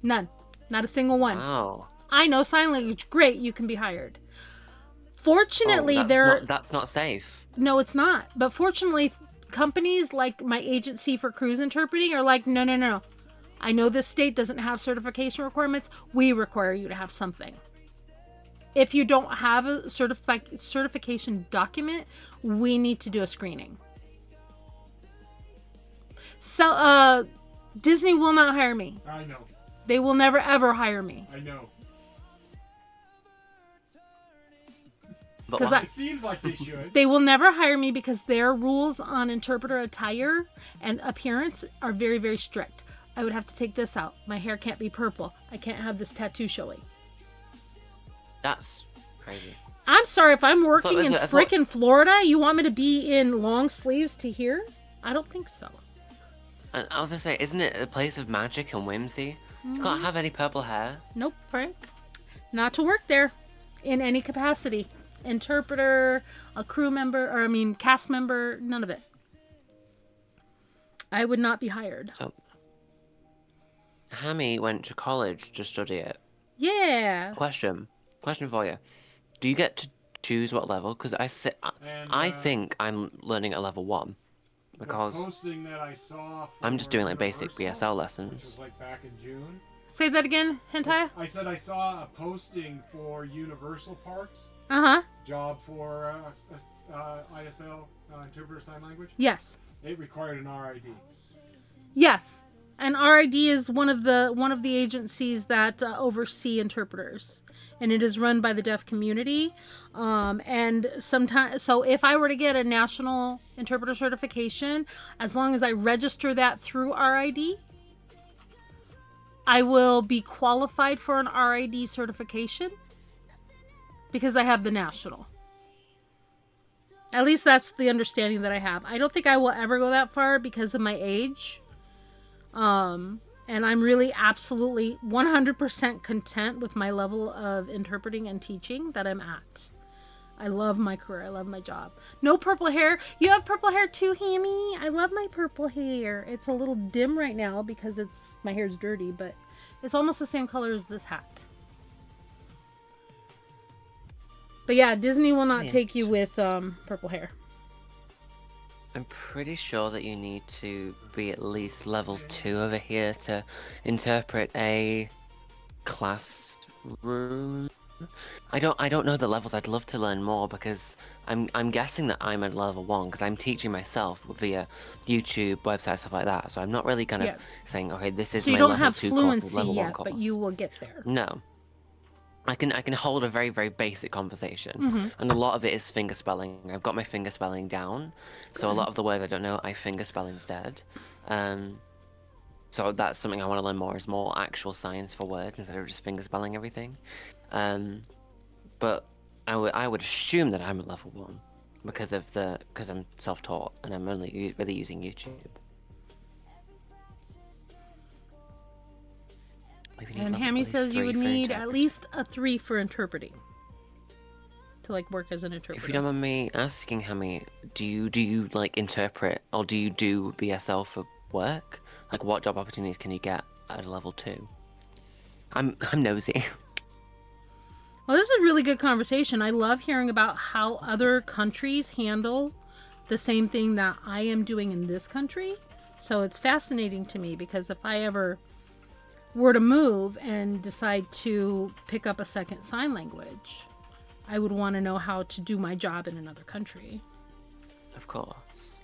None. Not a single one. Wow. I know sign language. Great, you can be hired. Fortunately, that's not safe. No, it's not. But fortunately, companies like my agency for cruise interpreting are like, no. I know this state doesn't have certification requirements. We require you to have something. If you don't have a certification document, we need to do a screening. So, Disney will not hire me. I know. They will never ever hire me. I know. But It seems like they should. They will never hire me because their rules on interpreter attire and appearance are very, very strict. I would have to take this out. My hair can't be purple. I can't have this tattoo showing. That's crazy. I'm sorry, if I'm working in I thought- frickin' Florida, you want me to be in long sleeves to here? I don't think so. And I was gonna say, isn't it a place of magic and whimsy? You can't have any purple hair. Nope, Frank. Not to work there in any capacity. Interpreter, a crew member, or I mean cast member, none of it. I would not be hired. So, Hammy went to college to study it. Yeah. Question for you. Do you get to choose what level? Because I think I'm learning at level 1. Because the posting that I saw I'm just doing like for basic Universal, BSL which lessons. was like back in June. Say that again, Hentai? I said I saw a posting for Universal Parks. Uh-huh. Job for ISL, interpreter sign language. Yes. It required an RID. Yes. And RID is one of the agencies that oversee interpreters, and it is run by the deaf community. And sometimes, so if I were to get a national interpreter certification, as long as I register that through RID, I will be qualified for an RID certification because I have the national. At least that's the understanding that I have. I don't think I will ever go that far because of my age. And I'm really absolutely 100% content with my level of interpreting and teaching that I'm at. I love my career. I love my job. No purple hair. You have purple hair too, Hammy? I love my purple hair. It's a little dim right now because my hair's dirty, but it's almost the same color as this hat. But yeah, Disney will not take you with purple hair. I'm pretty sure that you need to be at least level 2 over here to interpret a classroom. I don't know the levels. I'd love to learn more because I'm guessing that I'm at level 1 because I'm teaching myself via YouTube, websites, stuff like that. So I'm not really kind of saying, okay, this is so you my don't level have 2 course, fluency level 1 yet, course. but you will get there. No. I can hold a very, very basic conversation, Mm-hmm. and a lot of it is finger spelling. I've got my finger spelling down, so a lot of the words I don't know, I finger spell instead. So that's something I want to learn more, is more actual science for words instead of just fingerspelling everything. But I would assume that I'm a level 1 because I'm self-taught and I'm only really using YouTube. And Hammy says you would need at least a 3 for interpreting to like work as an interpreter. If you don't mind me asking, Hammy, do you like interpret, or do you do BSL for work? Like, what job opportunities can you get at a level 2? I'm nosy. Well, this is a really good conversation. I love hearing about how other countries handle the same thing that I am doing in this country. So it's fascinating to me, because if I ever were to move and decide to pick up a second sign language, I would want to know how to do my job in another country. Of course.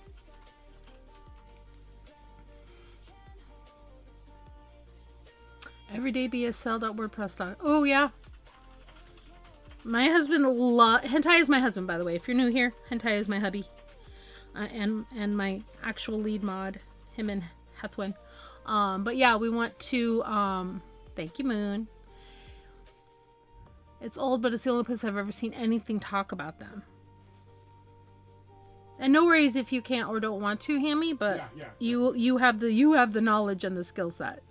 Everydaybsl.wordpress.com. Oh, yeah. My husband Hentai is my husband, by the way. If you're new here, Hentai is my hubby. And my actual lead mod, him and Hethwin. But yeah, we want to, thank you, Moon. It's old, but it's the only place I've ever seen anything talk about them. And no worries if you can't or don't want to, Hammy, but you have the knowledge and the skill set.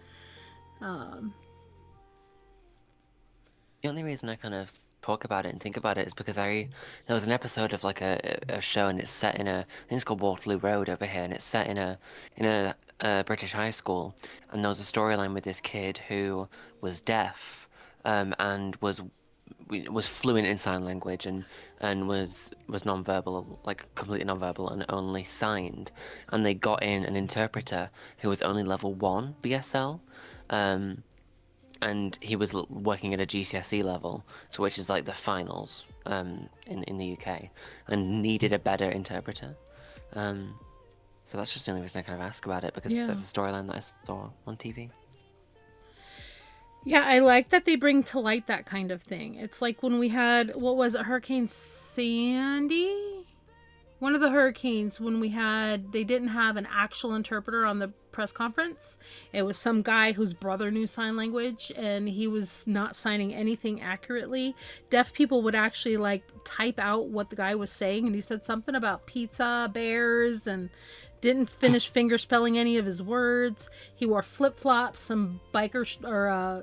The only reason I kind of talk about it and think about it is because there was an episode of like a show, and it's set in I think it's called Waterloo Road over here, and it's set in a British high school, and there was a storyline with this kid who was deaf, and was fluent in sign language and was non-verbal, like completely non-verbal, and only signed, and they got in an interpreter who was only level 1 BSL, and he was working at a GCSE level, so which is like the finals in the UK, and needed a better interpreter. So that's just the only reason I kind of ask about it, because that's a storyline that I saw on TV. Yeah, I like that they bring to light that kind of thing. It's like when we had, what was it, Hurricane Sandy? One of the hurricanes, when they didn't have an actual interpreter on the press conference. It was some guy whose brother knew sign language, and he was not signing anything accurately. Deaf people would actually like type out what the guy was saying, and he said something about pizza, bears, and didn't finish finger spelling any of his words. He wore flip-flops, some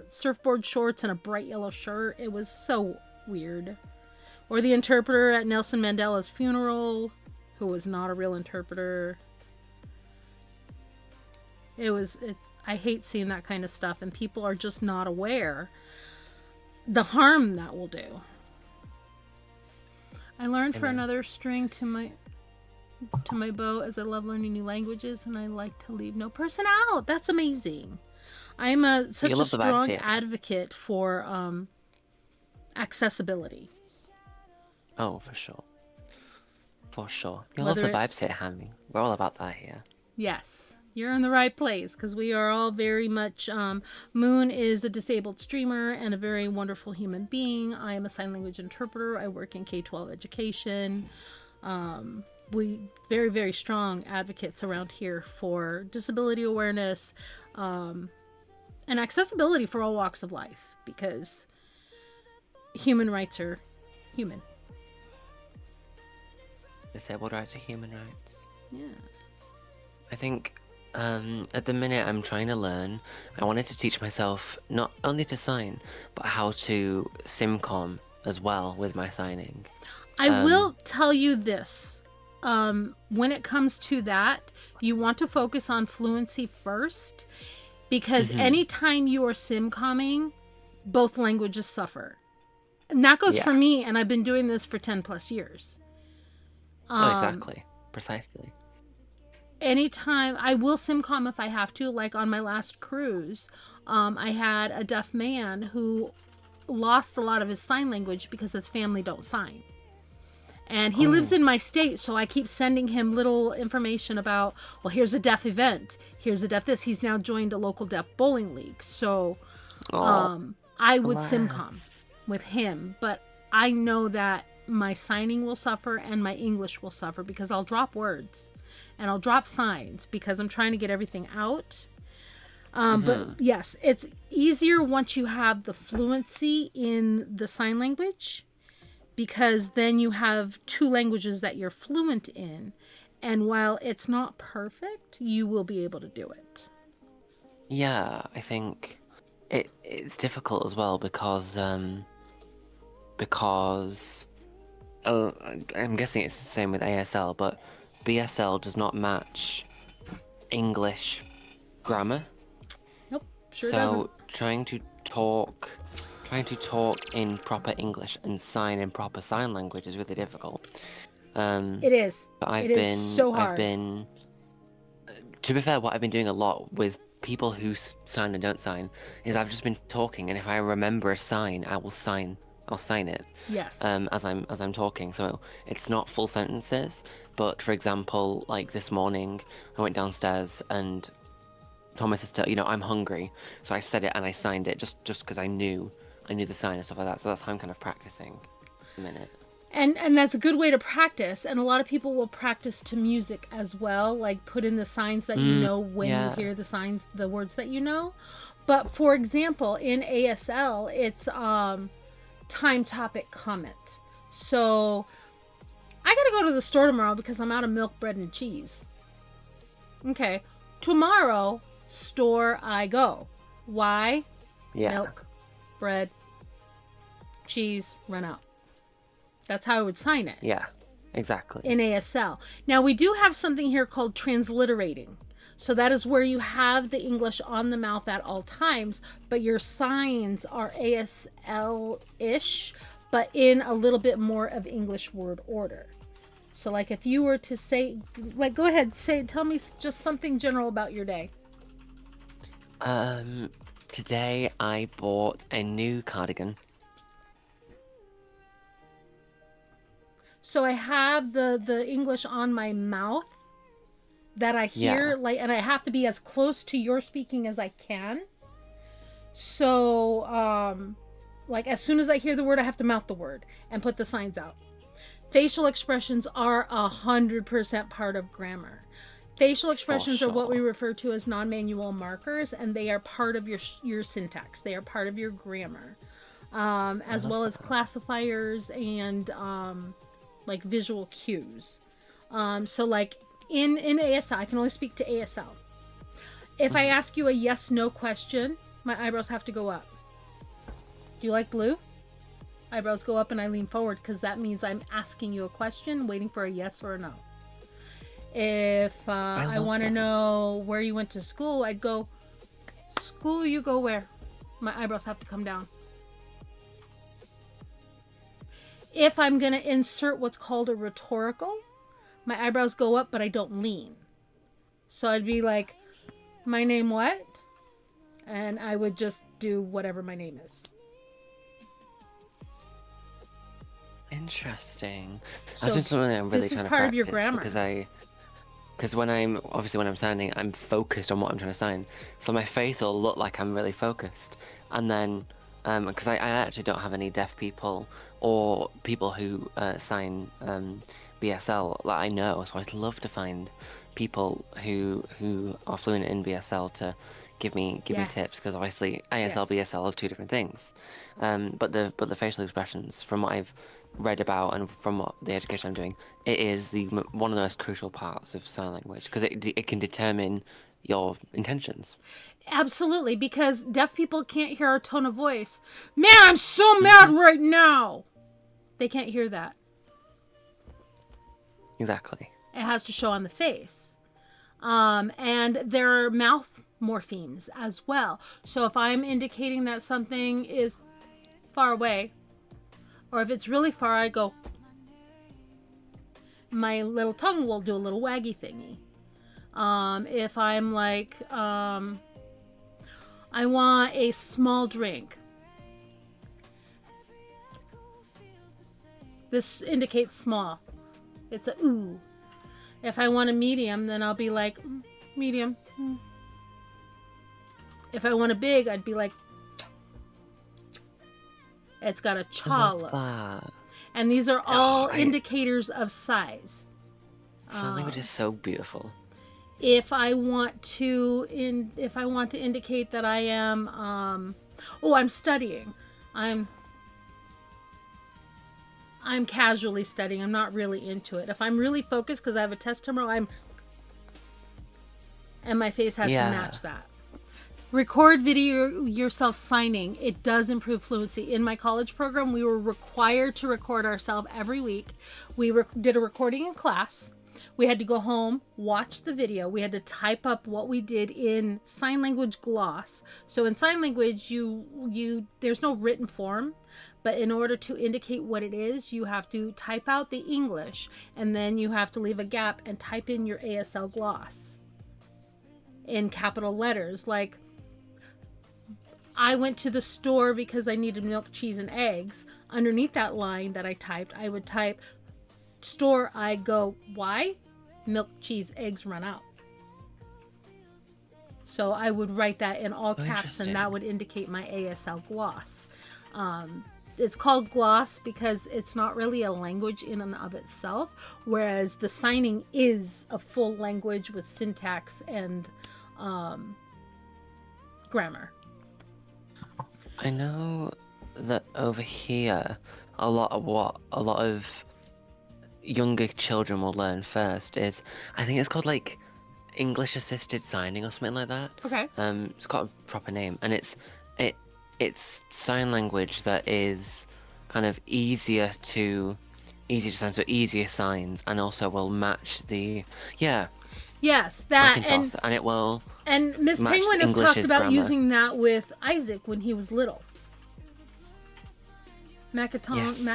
surfboard shorts, and a bright yellow shirt. It was so weird. Or the interpreter at Nelson Mandela's funeral, who was not a real interpreter. I hate seeing that kind of stuff, and people are just not aware the harm that will do. I learned for another string to my bow, as I love learning new languages, and I like to leave no person out. That's amazing. I'm such a strong advocate for accessibility. Oh, for sure. For sure. You love the vibes here, Hammy. We're all about that here. Yes. You're in the right place, because we are all very much... Moon is a disabled streamer and a very wonderful human being. I am a sign language interpreter. I work in K-12 education. We very, very strong advocates around here for disability awareness and accessibility for all walks of life, because human rights are human. Disabled rights are human rights. Yeah. I think at the minute I'm trying to learn. I wanted to teach myself not only to sign, but how to simcom as well with my signing. I will tell you this. When it comes to that, you want to focus on fluency first, because anytime you are simcomming, both languages suffer. And that goes for me, and I've been doing this for 10 plus years. Exactly. Precisely. Anytime I will simcom if I have to, like on my last cruise, I had a deaf man who lost a lot of his sign language because his family don't sign. And he lives in my state, so I keep sending him little information about, well, here's a deaf event. Here's a deaf this. He's now joined a local deaf bowling league. So I would simcom with him. But I know that my signing will suffer and my English will suffer, because I'll drop words and I'll drop signs because I'm trying to get everything out. But yes, it's easier once you have the fluency in the sign language, because then you have two languages that you're fluent in. And while it's not perfect, you will be able to do it. Yeah, I think it's difficult as well because I'm guessing it's the same with ASL, but BSL does not match English grammar. Nope, sure So doesn't. trying to talk in proper English and sign in proper sign language is really difficult. It is. But It is so hard. I've been, to be fair, what I've been doing a lot with people who sign and don't sign is I've just been talking, and if I remember a sign, I'll sign it. Yes. As I'm talking. So it's not full sentences, but for example, like this morning, I went downstairs and told my sister, I'm hungry. So I said it and I signed it just because I knew the sign and stuff like that. So that's how I'm kind of practicing a minute. And that's a good way to practice. And a lot of people will practice to music as well, like put in the signs that you know when you hear the signs, the words that you know. But for example, in ASL, it's time, topic, comment. So I gotta go to the store tomorrow because I'm out of milk, bread, and cheese. Okay. Tomorrow, store I go. Why? Yeah. Milk, bread, cheese, run out. That's how I would sign it. Yeah, exactly. In ASL. Now, we do have something here called transliterating. So that is where you have the English on the mouth at all times, but your signs are ASL-ish, but in a little bit more of English word order. So like if you were to say, like, go ahead, tell me just something general about your day. Today I bought a new cardigan. So I have the English on my mouth that I hear, like, and I have to be as close to your speaking as I can. So, like, as soon as I hear the word, I have to mouth the word and put the signs out. Facial expressions are 100% part of grammar. Facial expressions are what we refer to as non-manual markers, and they are part of your syntax. They are part of your grammar, as well as classifiers and like visual cues. So like in ASL, I can only speak to ASL. If I ask you a yes/no question, my eyebrows have to go up. Do you like blue? Eyebrows go up and I lean forward because that means I'm asking you a question, waiting for a yes or a no. If I want to know where you went to school, I'd go, school, you go where? My eyebrows have to come down. If I'm going to insert what's called a rhetorical, my eyebrows go up, but I don't lean. So I'd be like, my name what? And I would just do whatever my name is. Interesting. So That's been something I'm really this is trying to part practice of your grammar. because when I'm signing, I'm focused on what I'm trying to sign. So my face will look like I'm really focused. And then, because I actually don't have any deaf people or people who sign BSL that I know. So I'd love to find people who are fluent in BSL to give me tips, because obviously ASL, BSL are two different things. But the facial expressions, from what I've read about and from what the education I'm doing, it is one of the most crucial parts of sign language, because it can determine your intentions. Absolutely, because deaf people can't hear our tone of voice. Man, I'm so mad right now. They can't hear that. Exactly. It has to show on the face. And there are mouth morphemes as well. So if I'm indicating that something is far away, or if it's really far, I go, my little tongue will do a little waggy thingy. If I'm like, I want a small drink. This indicates small. It's a ooh. If I want a medium, then I'll be like, medium. If I want a big, I'd be like, it's got a cha look. And these are all indicators of size. Sign language is so beautiful. If I want to indicate that I am, I'm studying. I'm casually studying. I'm not really into it. If I'm really focused because I have a test tomorrow, and my face has to match that. Record video yourself signing. It does improve fluency. In my college program, we were required to record ourselves every week. We did a recording in class. We had to go home, watch the video. We had to type up what we did in sign language gloss. So in sign language, there's no written form, but in order to indicate what it is, you have to type out the English, and then you have to leave a gap and type in your ASL gloss in capital letters. Like, I went to the store because I needed milk, cheese, and eggs. Underneath that line that I typed, I would type store. I go, why? Milk, cheese, eggs run out. So I would write that in all caps, and that would indicate my ASL gloss. It's called gloss because it's not really a language in and of itself, whereas the signing is a full language with syntax and grammar. I know that over here, a lot of younger children will learn first is, I think it's called like English assisted signing or something like that. Okay. It's got a proper name, and it's sign language that is kind of easier to sign, so easier signs, and also will match the Yes, that and it will. And Miss Penguin has talked about using that with Isaac when he was little. Makaton, that's it.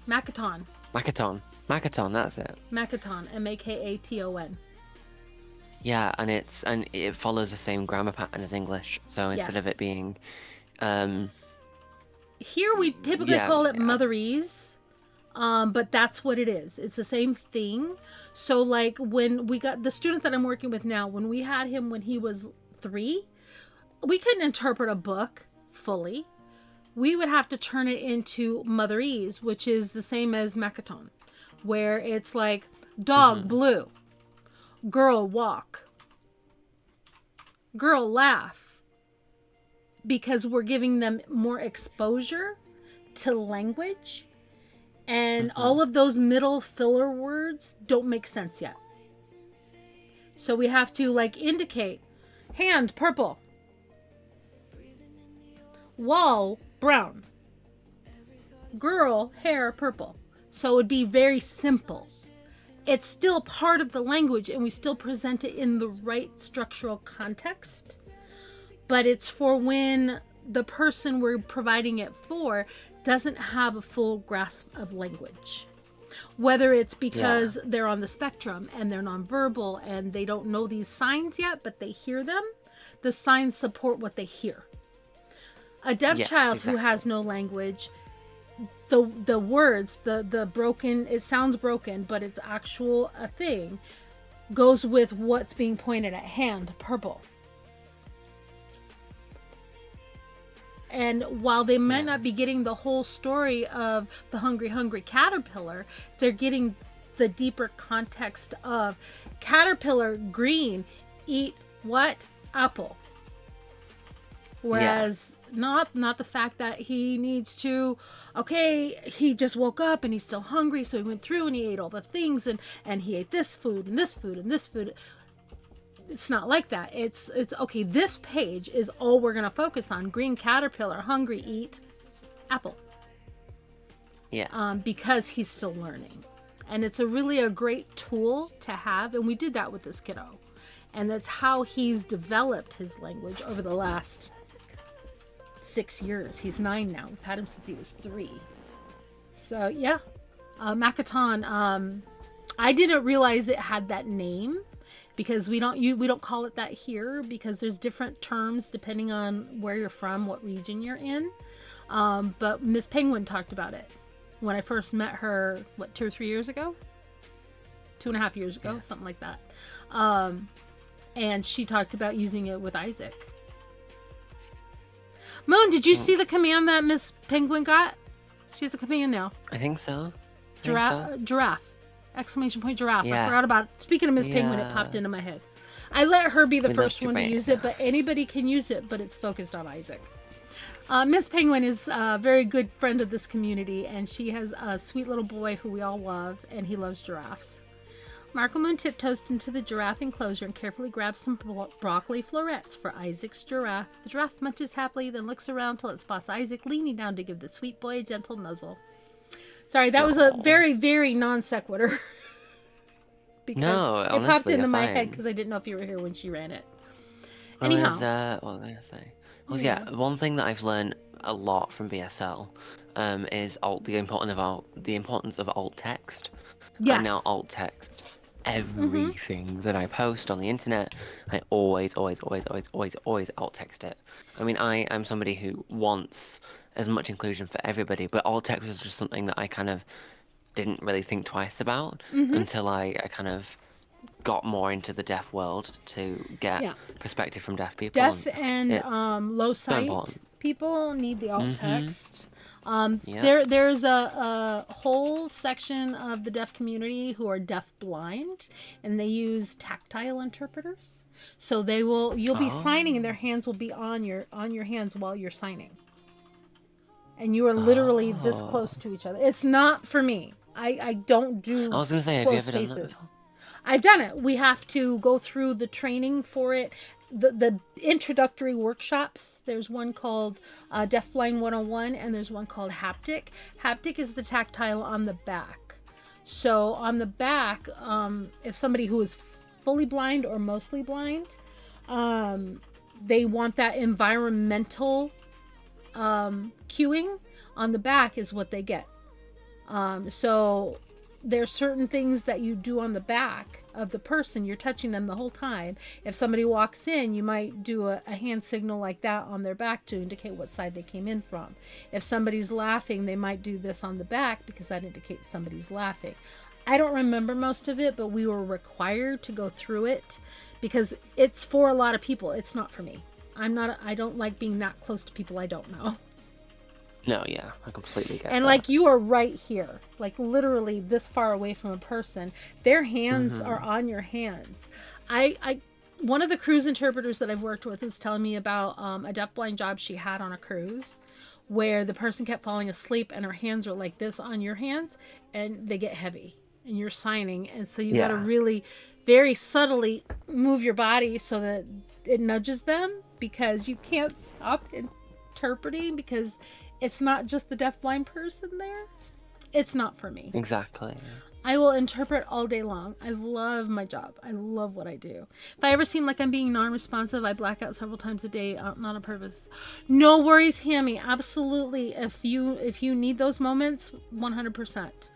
Makaton, Makaton. Yeah, and it follows the same grammar pattern as English. So instead of it being, here we typically call it motherese, but that's what it is. It's the same thing. So like when we got the student that I'm working with now, when we had him when he was 3, we couldn't interpret a book fully. We would have to turn it into motherese, which is the same as Makaton, where it's like dog blue, girl walk, girl laugh, because we're giving them more exposure to language. And all of those middle filler words don't make sense yet. So we have to like indicate hand purple, wall brown, girl hair purple. So it would be very simple. It's still part of the language and we still present it in the right structural context. But it's for when the person we're providing it for doesn't have a full grasp of language. Whether it's because they're on the spectrum and they're nonverbal and they don't know these signs yet, but they hear them, the signs support what they hear. A deaf child who has no language, the words, the broken, it sounds broken, but it's actual a thing, goes with what's being pointed at hand, purple. And while they might not be getting the whole story of the hungry, hungry caterpillar, they're getting the deeper context of caterpillar, green, eat what? Apple. Whereas not the fact that he needs to, he just woke up and he's still hungry, so he went through and he ate all the things and he ate this food and this food and this food. It's not like that. It's okay, this page is all we're going to focus on. Green caterpillar, hungry, eat apple. Yeah. Because he's still learning. And it's really a great tool to have. And we did that with this kiddo. And that's how he's developed his language over the last 6 years. He's 9 now. We've had him since he was 3. So, yeah. Makaton, I didn't realize it had that name. Because we don't call it that here, because there's different terms depending on where you're from, what region you're in. But Miss Penguin talked about it when I first met her, 2 or 3 years ago? 2.5 years ago, something like that. And she talked about using it with Isaac. Moon, did you see the command that Miss Penguin got? She has a command now. I think so. Giraffe. Exclamation point giraffe. I forgot about it. Speaking of Miss Penguin, it popped into my head. I let her be the We love first one to Jamaica. use it, but anybody can use it, but it's focused on Isaac. Miss Penguin is a very good friend of this community, and she has a sweet little boy who we all love, and he loves giraffes. Marco Moon tiptoes into the giraffe enclosure and carefully grabs some broccoli florets for Isaac's giraffe. The giraffe munches happily, then looks around till it spots Isaac leaning down to give the sweet boy a gentle nuzzle. Sorry, that was a very, very non sequitur. Because No, it popped honestly, into you're my fine. head because I didn't know if you were here when she ran it. What was Anyhow. what was I gonna say? Well, yeah, one thing that I've learned a lot from BSL is the importance of alt text. I now Yes. alt text everything that I post on the internet. I always alt text it. I mean, I am somebody who wants as much inclusion for everybody, but alt text was just something that I kind of didn't really think twice about until I kind of got more into the deaf world to get Yeah. perspective from deaf people. Deaf and it's low sight important. people need the alt text. Yeah. There's a whole section of the deaf community who are deaf blind, and they use tactile interpreters. So you'll be signing, and their hands will be on your hands while you're signing, and you are literally this close to each other. It's not for me. I don't do. I was gonna say, have you close ever done spaces. that? I've done it. We have to go through the training for it. The introductory workshops. There's one called Deafblind 101, and there's one called Haptic. Haptic is the tactile on the back. So on the back, if somebody who is fully blind or mostly blind, they want that environmental cueing on the back is what they get. So there's certain things that you do on the back of the person. You're touching them the whole time. If somebody walks in, you might do a hand signal like that on their back to indicate what side they came in from. If somebody's laughing, they might do this on the back because that indicates somebody's laughing. I don't remember most of it, but we were required to go through it because it's for a lot of people. It's not for me. I don't like being that close to people I don't know. No, yeah, I completely get And that. like you are right here, like literally this far away from a person. Their hands are on your hands. I one of the cruise interpreters that I've worked with was telling me about a deafblind job she had on a cruise where the person kept falling asleep and her hands were like this on your hands and they get heavy and you're signing. And so you got to really very subtly move your body so that it nudges them because you can't stop interpreting because it's not just the deafblind person there. It's not for me. Exactly. I will interpret all day long. I love my job. I love what I do. If I ever seem like I'm being non-responsive, I black out several times a day, not on purpose. No worries, Hammy. Absolutely. If you need those moments, 100%.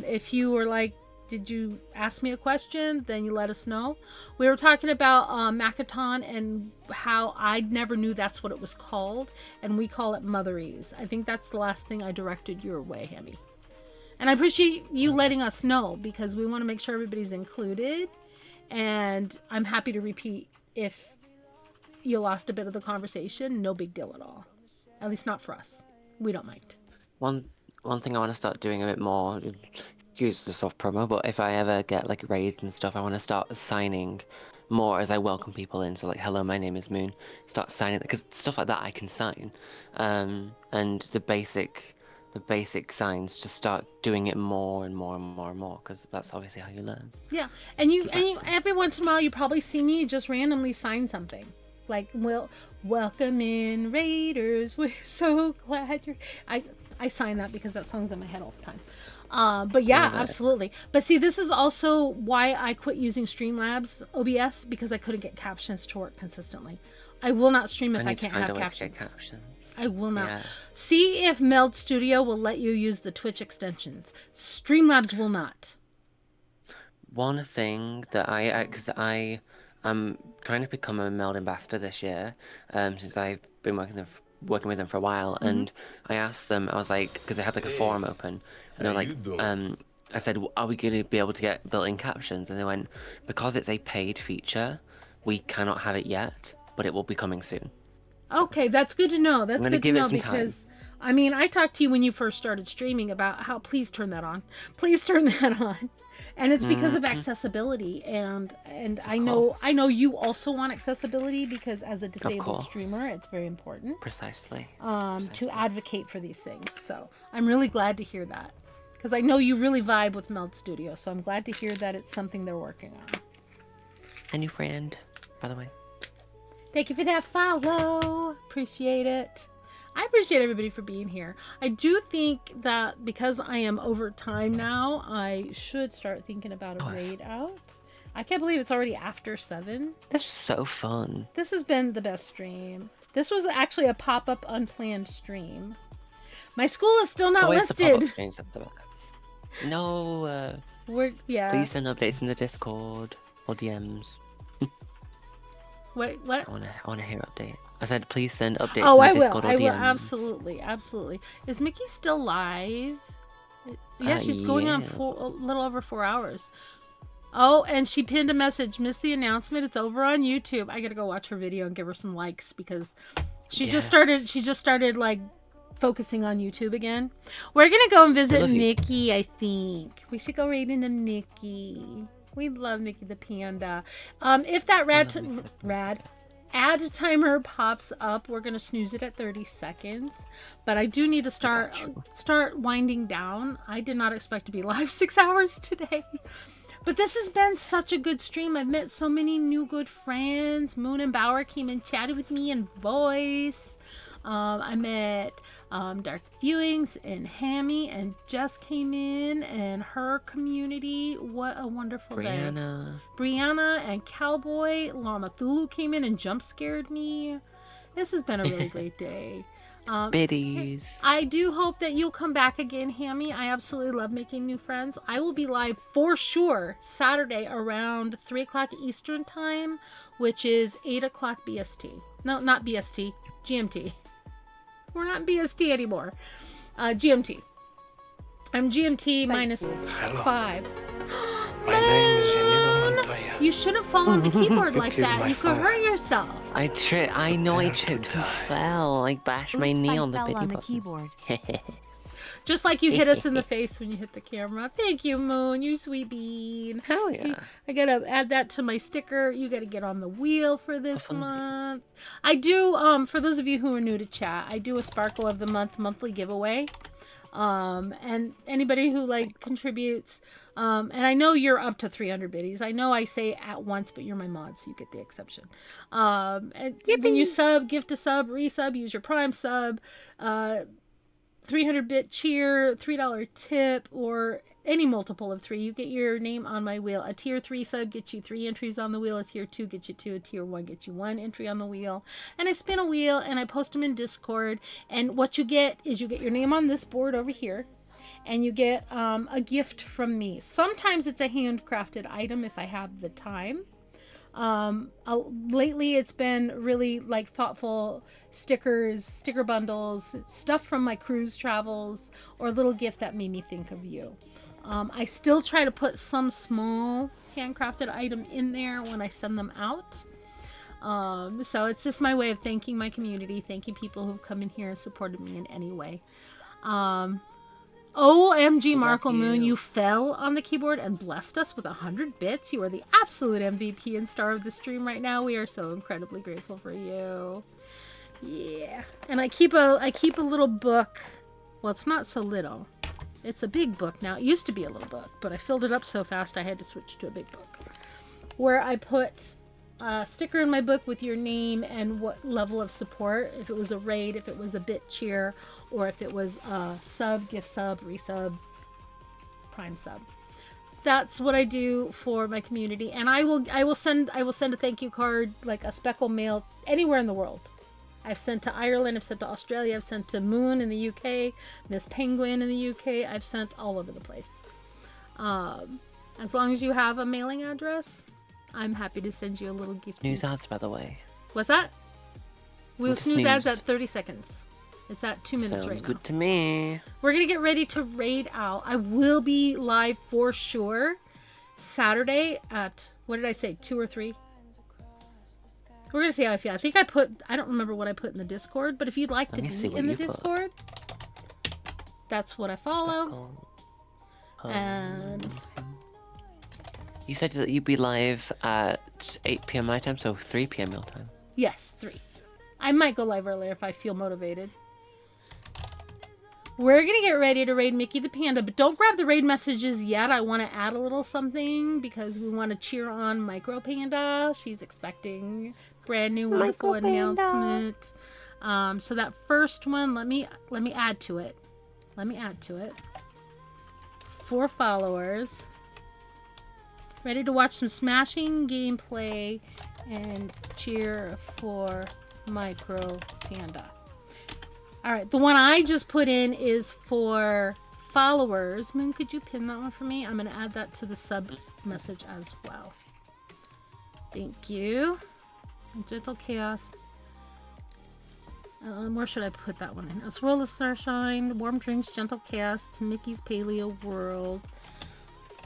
If you were like, did you ask me a question? Then you let us know. We were talking about Macaton and how I never knew that's what it was called. And we call it motherese. I think that's the last thing I directed your way, Hammy. And I appreciate you letting us know because we want to make sure everybody's included. And I'm happy to repeat if you lost a bit of the conversation. No big deal at all. At least not for us. We don't mind. One thing I want to start doing a bit more, use the soft promo, but if I ever get like raised and stuff, I want to start signing more as I welcome people in. So like, hello, my name is Moon. Start signing because stuff like that I can sign, and the basic signs. Just start doing it more and more and more and more because that's obviously how you learn. Yeah, and you every once in a while you probably see me just randomly sign something. Like, well, welcome in Raiders. We're so glad you're. I sign that because that song's in my head all the time. But yeah, absolutely. But see, this is also why I quit using Streamlabs OBS because I couldn't get captions to work consistently. I will not stream if I can't have captions. I will not. Yeah. See if Meld Studio will let you use the Twitch extensions. Streamlabs will not. One thing that because I am trying to become a Meld ambassador this year, since I've been working with them for a while, and I asked them, I was like, because they had like a forum open, and they were like, I said, are we going to be able to get built-in captions? And they went, because it's a paid feature, we cannot have it yet, but it will be coming soon. Okay, that's good to know. That's good to know because time. I mean, I talked to you when you first started streaming about how please turn that on. Please turn that on. And it's because of accessibility, and I know you also want accessibility, because as a disabled course. streamer, it's very important Precisely. to advocate for these things. So I'm really glad to hear that, because I know you really vibe with Meld Studio. So I'm glad to hear that it's something they're working on. And your friend, by the way. Thank you for that follow. Appreciate it. I appreciate everybody for being here. I do think that because I am over time now, I should start thinking about a raid out. I can't believe it's already after 7. This was so fun. This has been the best stream. This was actually a pop-up unplanned stream. My school is still not listed. No. Please send updates in the Discord or DMs. Wait, what? I wanna hear update. I said please send updates Oh, in the Discord or DMs. I will, absolutely. Is Mickey still live? Yeah, she's going on a little over 4 hours. Oh, and she pinned a message. Missed the announcement. It's over on YouTube. I gotta go watch her video and give her some likes, because she just started like focusing on YouTube again. We're gonna go and visit Mickey. I think we should go right into Mickey. We love Mickey the Panda. If that ad timer pops up, we're gonna snooze it at 30 seconds. But I do need to start winding down. I did not expect to be live 6 hours today. But this has been such a good stream. I've met so many new good friends. Moon and Bauer came and chatted with me in voice. I met Dark Viewings and Hammy, and Jess came in and her community. What a wonderful day. Brianna and Cowboy. Llama Thulu came in and jump scared me. This has been a really great day. Biddies. I do hope that you'll come back again, Hammy. I absolutely love making new friends. I will be live for sure Saturday around 3 o'clock Eastern time, which is 8 o'clock BST. No, not BST. GMT. We're not BST anymore. GMT. I'm GMT minus 5. My name is Inigo Montoya. You shouldn't fall on the keyboard like that. You could hurt yourself. I tripped and fell. I bashed my knee on the keyboard. Just like you hit us in the face when you hit the camera. Thank you, Moon. You sweet bean. Hell yeah. I gotta add that to my sticker. You gotta get on the wheel for this month. I do, for those of you who are new to chat, I do a Sparkle of the Month monthly giveaway. And anybody who contributes, and I know you're up to 300 biddies. I know I say at once, but you're my mod, so you get the exception. And when you sub, gift a sub, resub, use your Prime sub, 300-bit cheer, $3 tip, or any multiple of 3, you get your name on my wheel. A tier 3 sub gets you 3 entries on the wheel. A tier 2 gets you 2. A tier 1 gets you 1 entry on the wheel. And I spin a wheel and I post them in Discord. And what you get is you get your name on this board over here. And you get a gift from me. Sometimes it's a handcrafted item if I have the time. Lately it's been really thoughtful stickers, sticker bundles, stuff from my cruise travels, or a little gift that made me think of you. I still try to put some small handcrafted item in there when I send them out. So it's just my way of thanking my community, thanking people who've come in here and supported me in any way. OMG Markle Moon, you fell on the keyboard and blessed us with 100 bits. You are the absolute MVP and star of the stream right now. We are so incredibly grateful for you. Yeah. And I keep a little book. Well, it's not so little. It's a big book now. It used to be a little book, but I filled it up so fast I had to switch to a big book. Where I put a sticker in my book with your name and what level of support. If it was a raid, if it was a bit cheer, or if it was a sub, gift sub, resub, Prime sub. That's what I do for my community, and I will send a thank you card, like a speckle mail, anywhere in the world. I've sent to Ireland, I've sent to Australia, I've sent to Moon in the UK, Miss Penguin in the UK. I've sent all over the place. As long as you have a mailing address, I'm happy to send you a little gift. Snooze ads, by the way. What's that? We'll snooze ads at 30 seconds. It's at 2 minutes Sounds right now. good to me. We're going to get ready to raid out. I will be live for sure Saturday at, what did I say, 2 or 3? We're going to see how I feel. I don't remember what I put in the Discord, but if you'd like to be in the Discord, that's what I follow. And You said that you'd be live at 8 p.m. my time, so 3 p.m. your time. Yes, 3. I might go live earlier if I feel motivated. We're going to get ready to raid Mickey the Panda, but don't grab the raid messages yet. I want to add a little something because we want to cheer on Micro Panda. She's expecting brand new wonderful announcement. So that first one, let me add to it. Let me add to it. 4 followers. Ready to watch some smashing gameplay and cheer for Micro Panda. Alright, the one I just put in is for followers. Moon, could you pin that one for me? I'm going to add that to the sub message as well. Thank you. Gentle Chaos. Where should I put that one in? A swirl of starshine, warm drinks, gentle chaos to Mickey's Paleo World,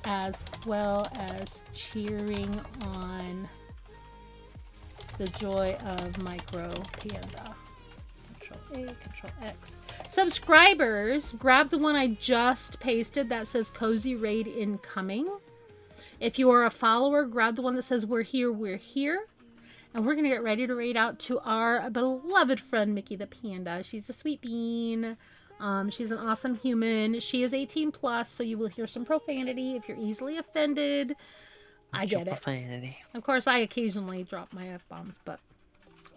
as well as cheering on the joy of Micro Panda. Control A, Control X. Subscribers, grab the one I just pasted that says Cozy Raid Incoming. If you are a follower, grab the one that says We're Here, We're Here. And we're going to get ready to raid out to our beloved friend, Mickey the Panda. She's a sweet bean. She's an awesome human. She is 18 plus, so you will hear some profanity if you're easily offended. I get it. Profanity. Of course, I occasionally drop my F-bombs, but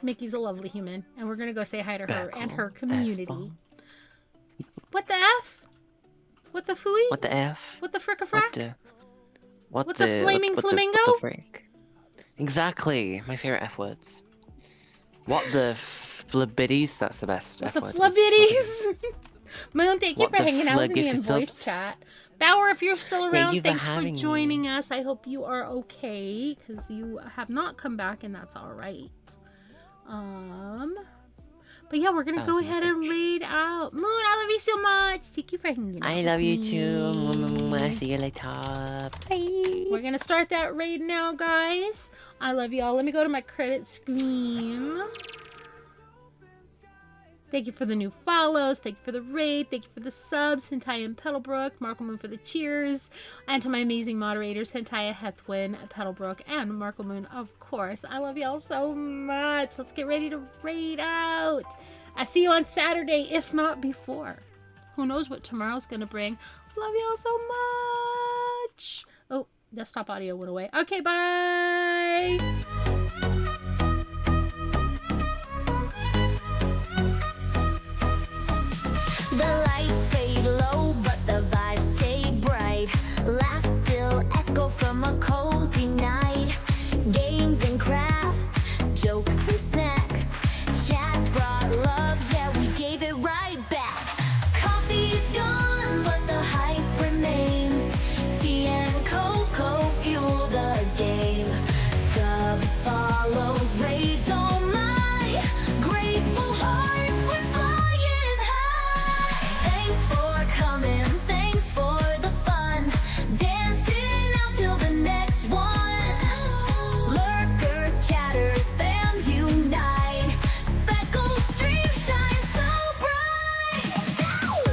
Mickey's a lovely human. And we're going to go say hi to her and her community. What the F? What the fooey? What the F? What the frick-a-frack? What the flaming flamingo? What the frick? Exactly, my favorite F words. What the flibbities? That's the best F word. The flibbities. Moon, thank you What for the hanging out with me in flagifted voice subs? chat. Bauer, if you're still around, you for thanks for having joining us. I hope you are okay, because you have not come back, and that's all right. But yeah, we're gonna go ahead and raid out. Moon, I love you so much. Thank you for hanging out. I love you too. See you later. Bye. We're gonna start that raid now, guys. I love y'all. Let me go to my credit screen. Thank you for the new follows. Thank you for the raid. Thank you for the subs. Hentai and Petalbrook. Markle Moon for the cheers. And to my amazing moderators, Hentai, Hethwin, Petalbrook, and Markle Moon, of course. I love y'all so much. Let's get ready to raid out. I see you on Saturday, if not before. Who knows what tomorrow's gonna bring. Love y'all so much. Oh, desktop audio went away. Okay, bye.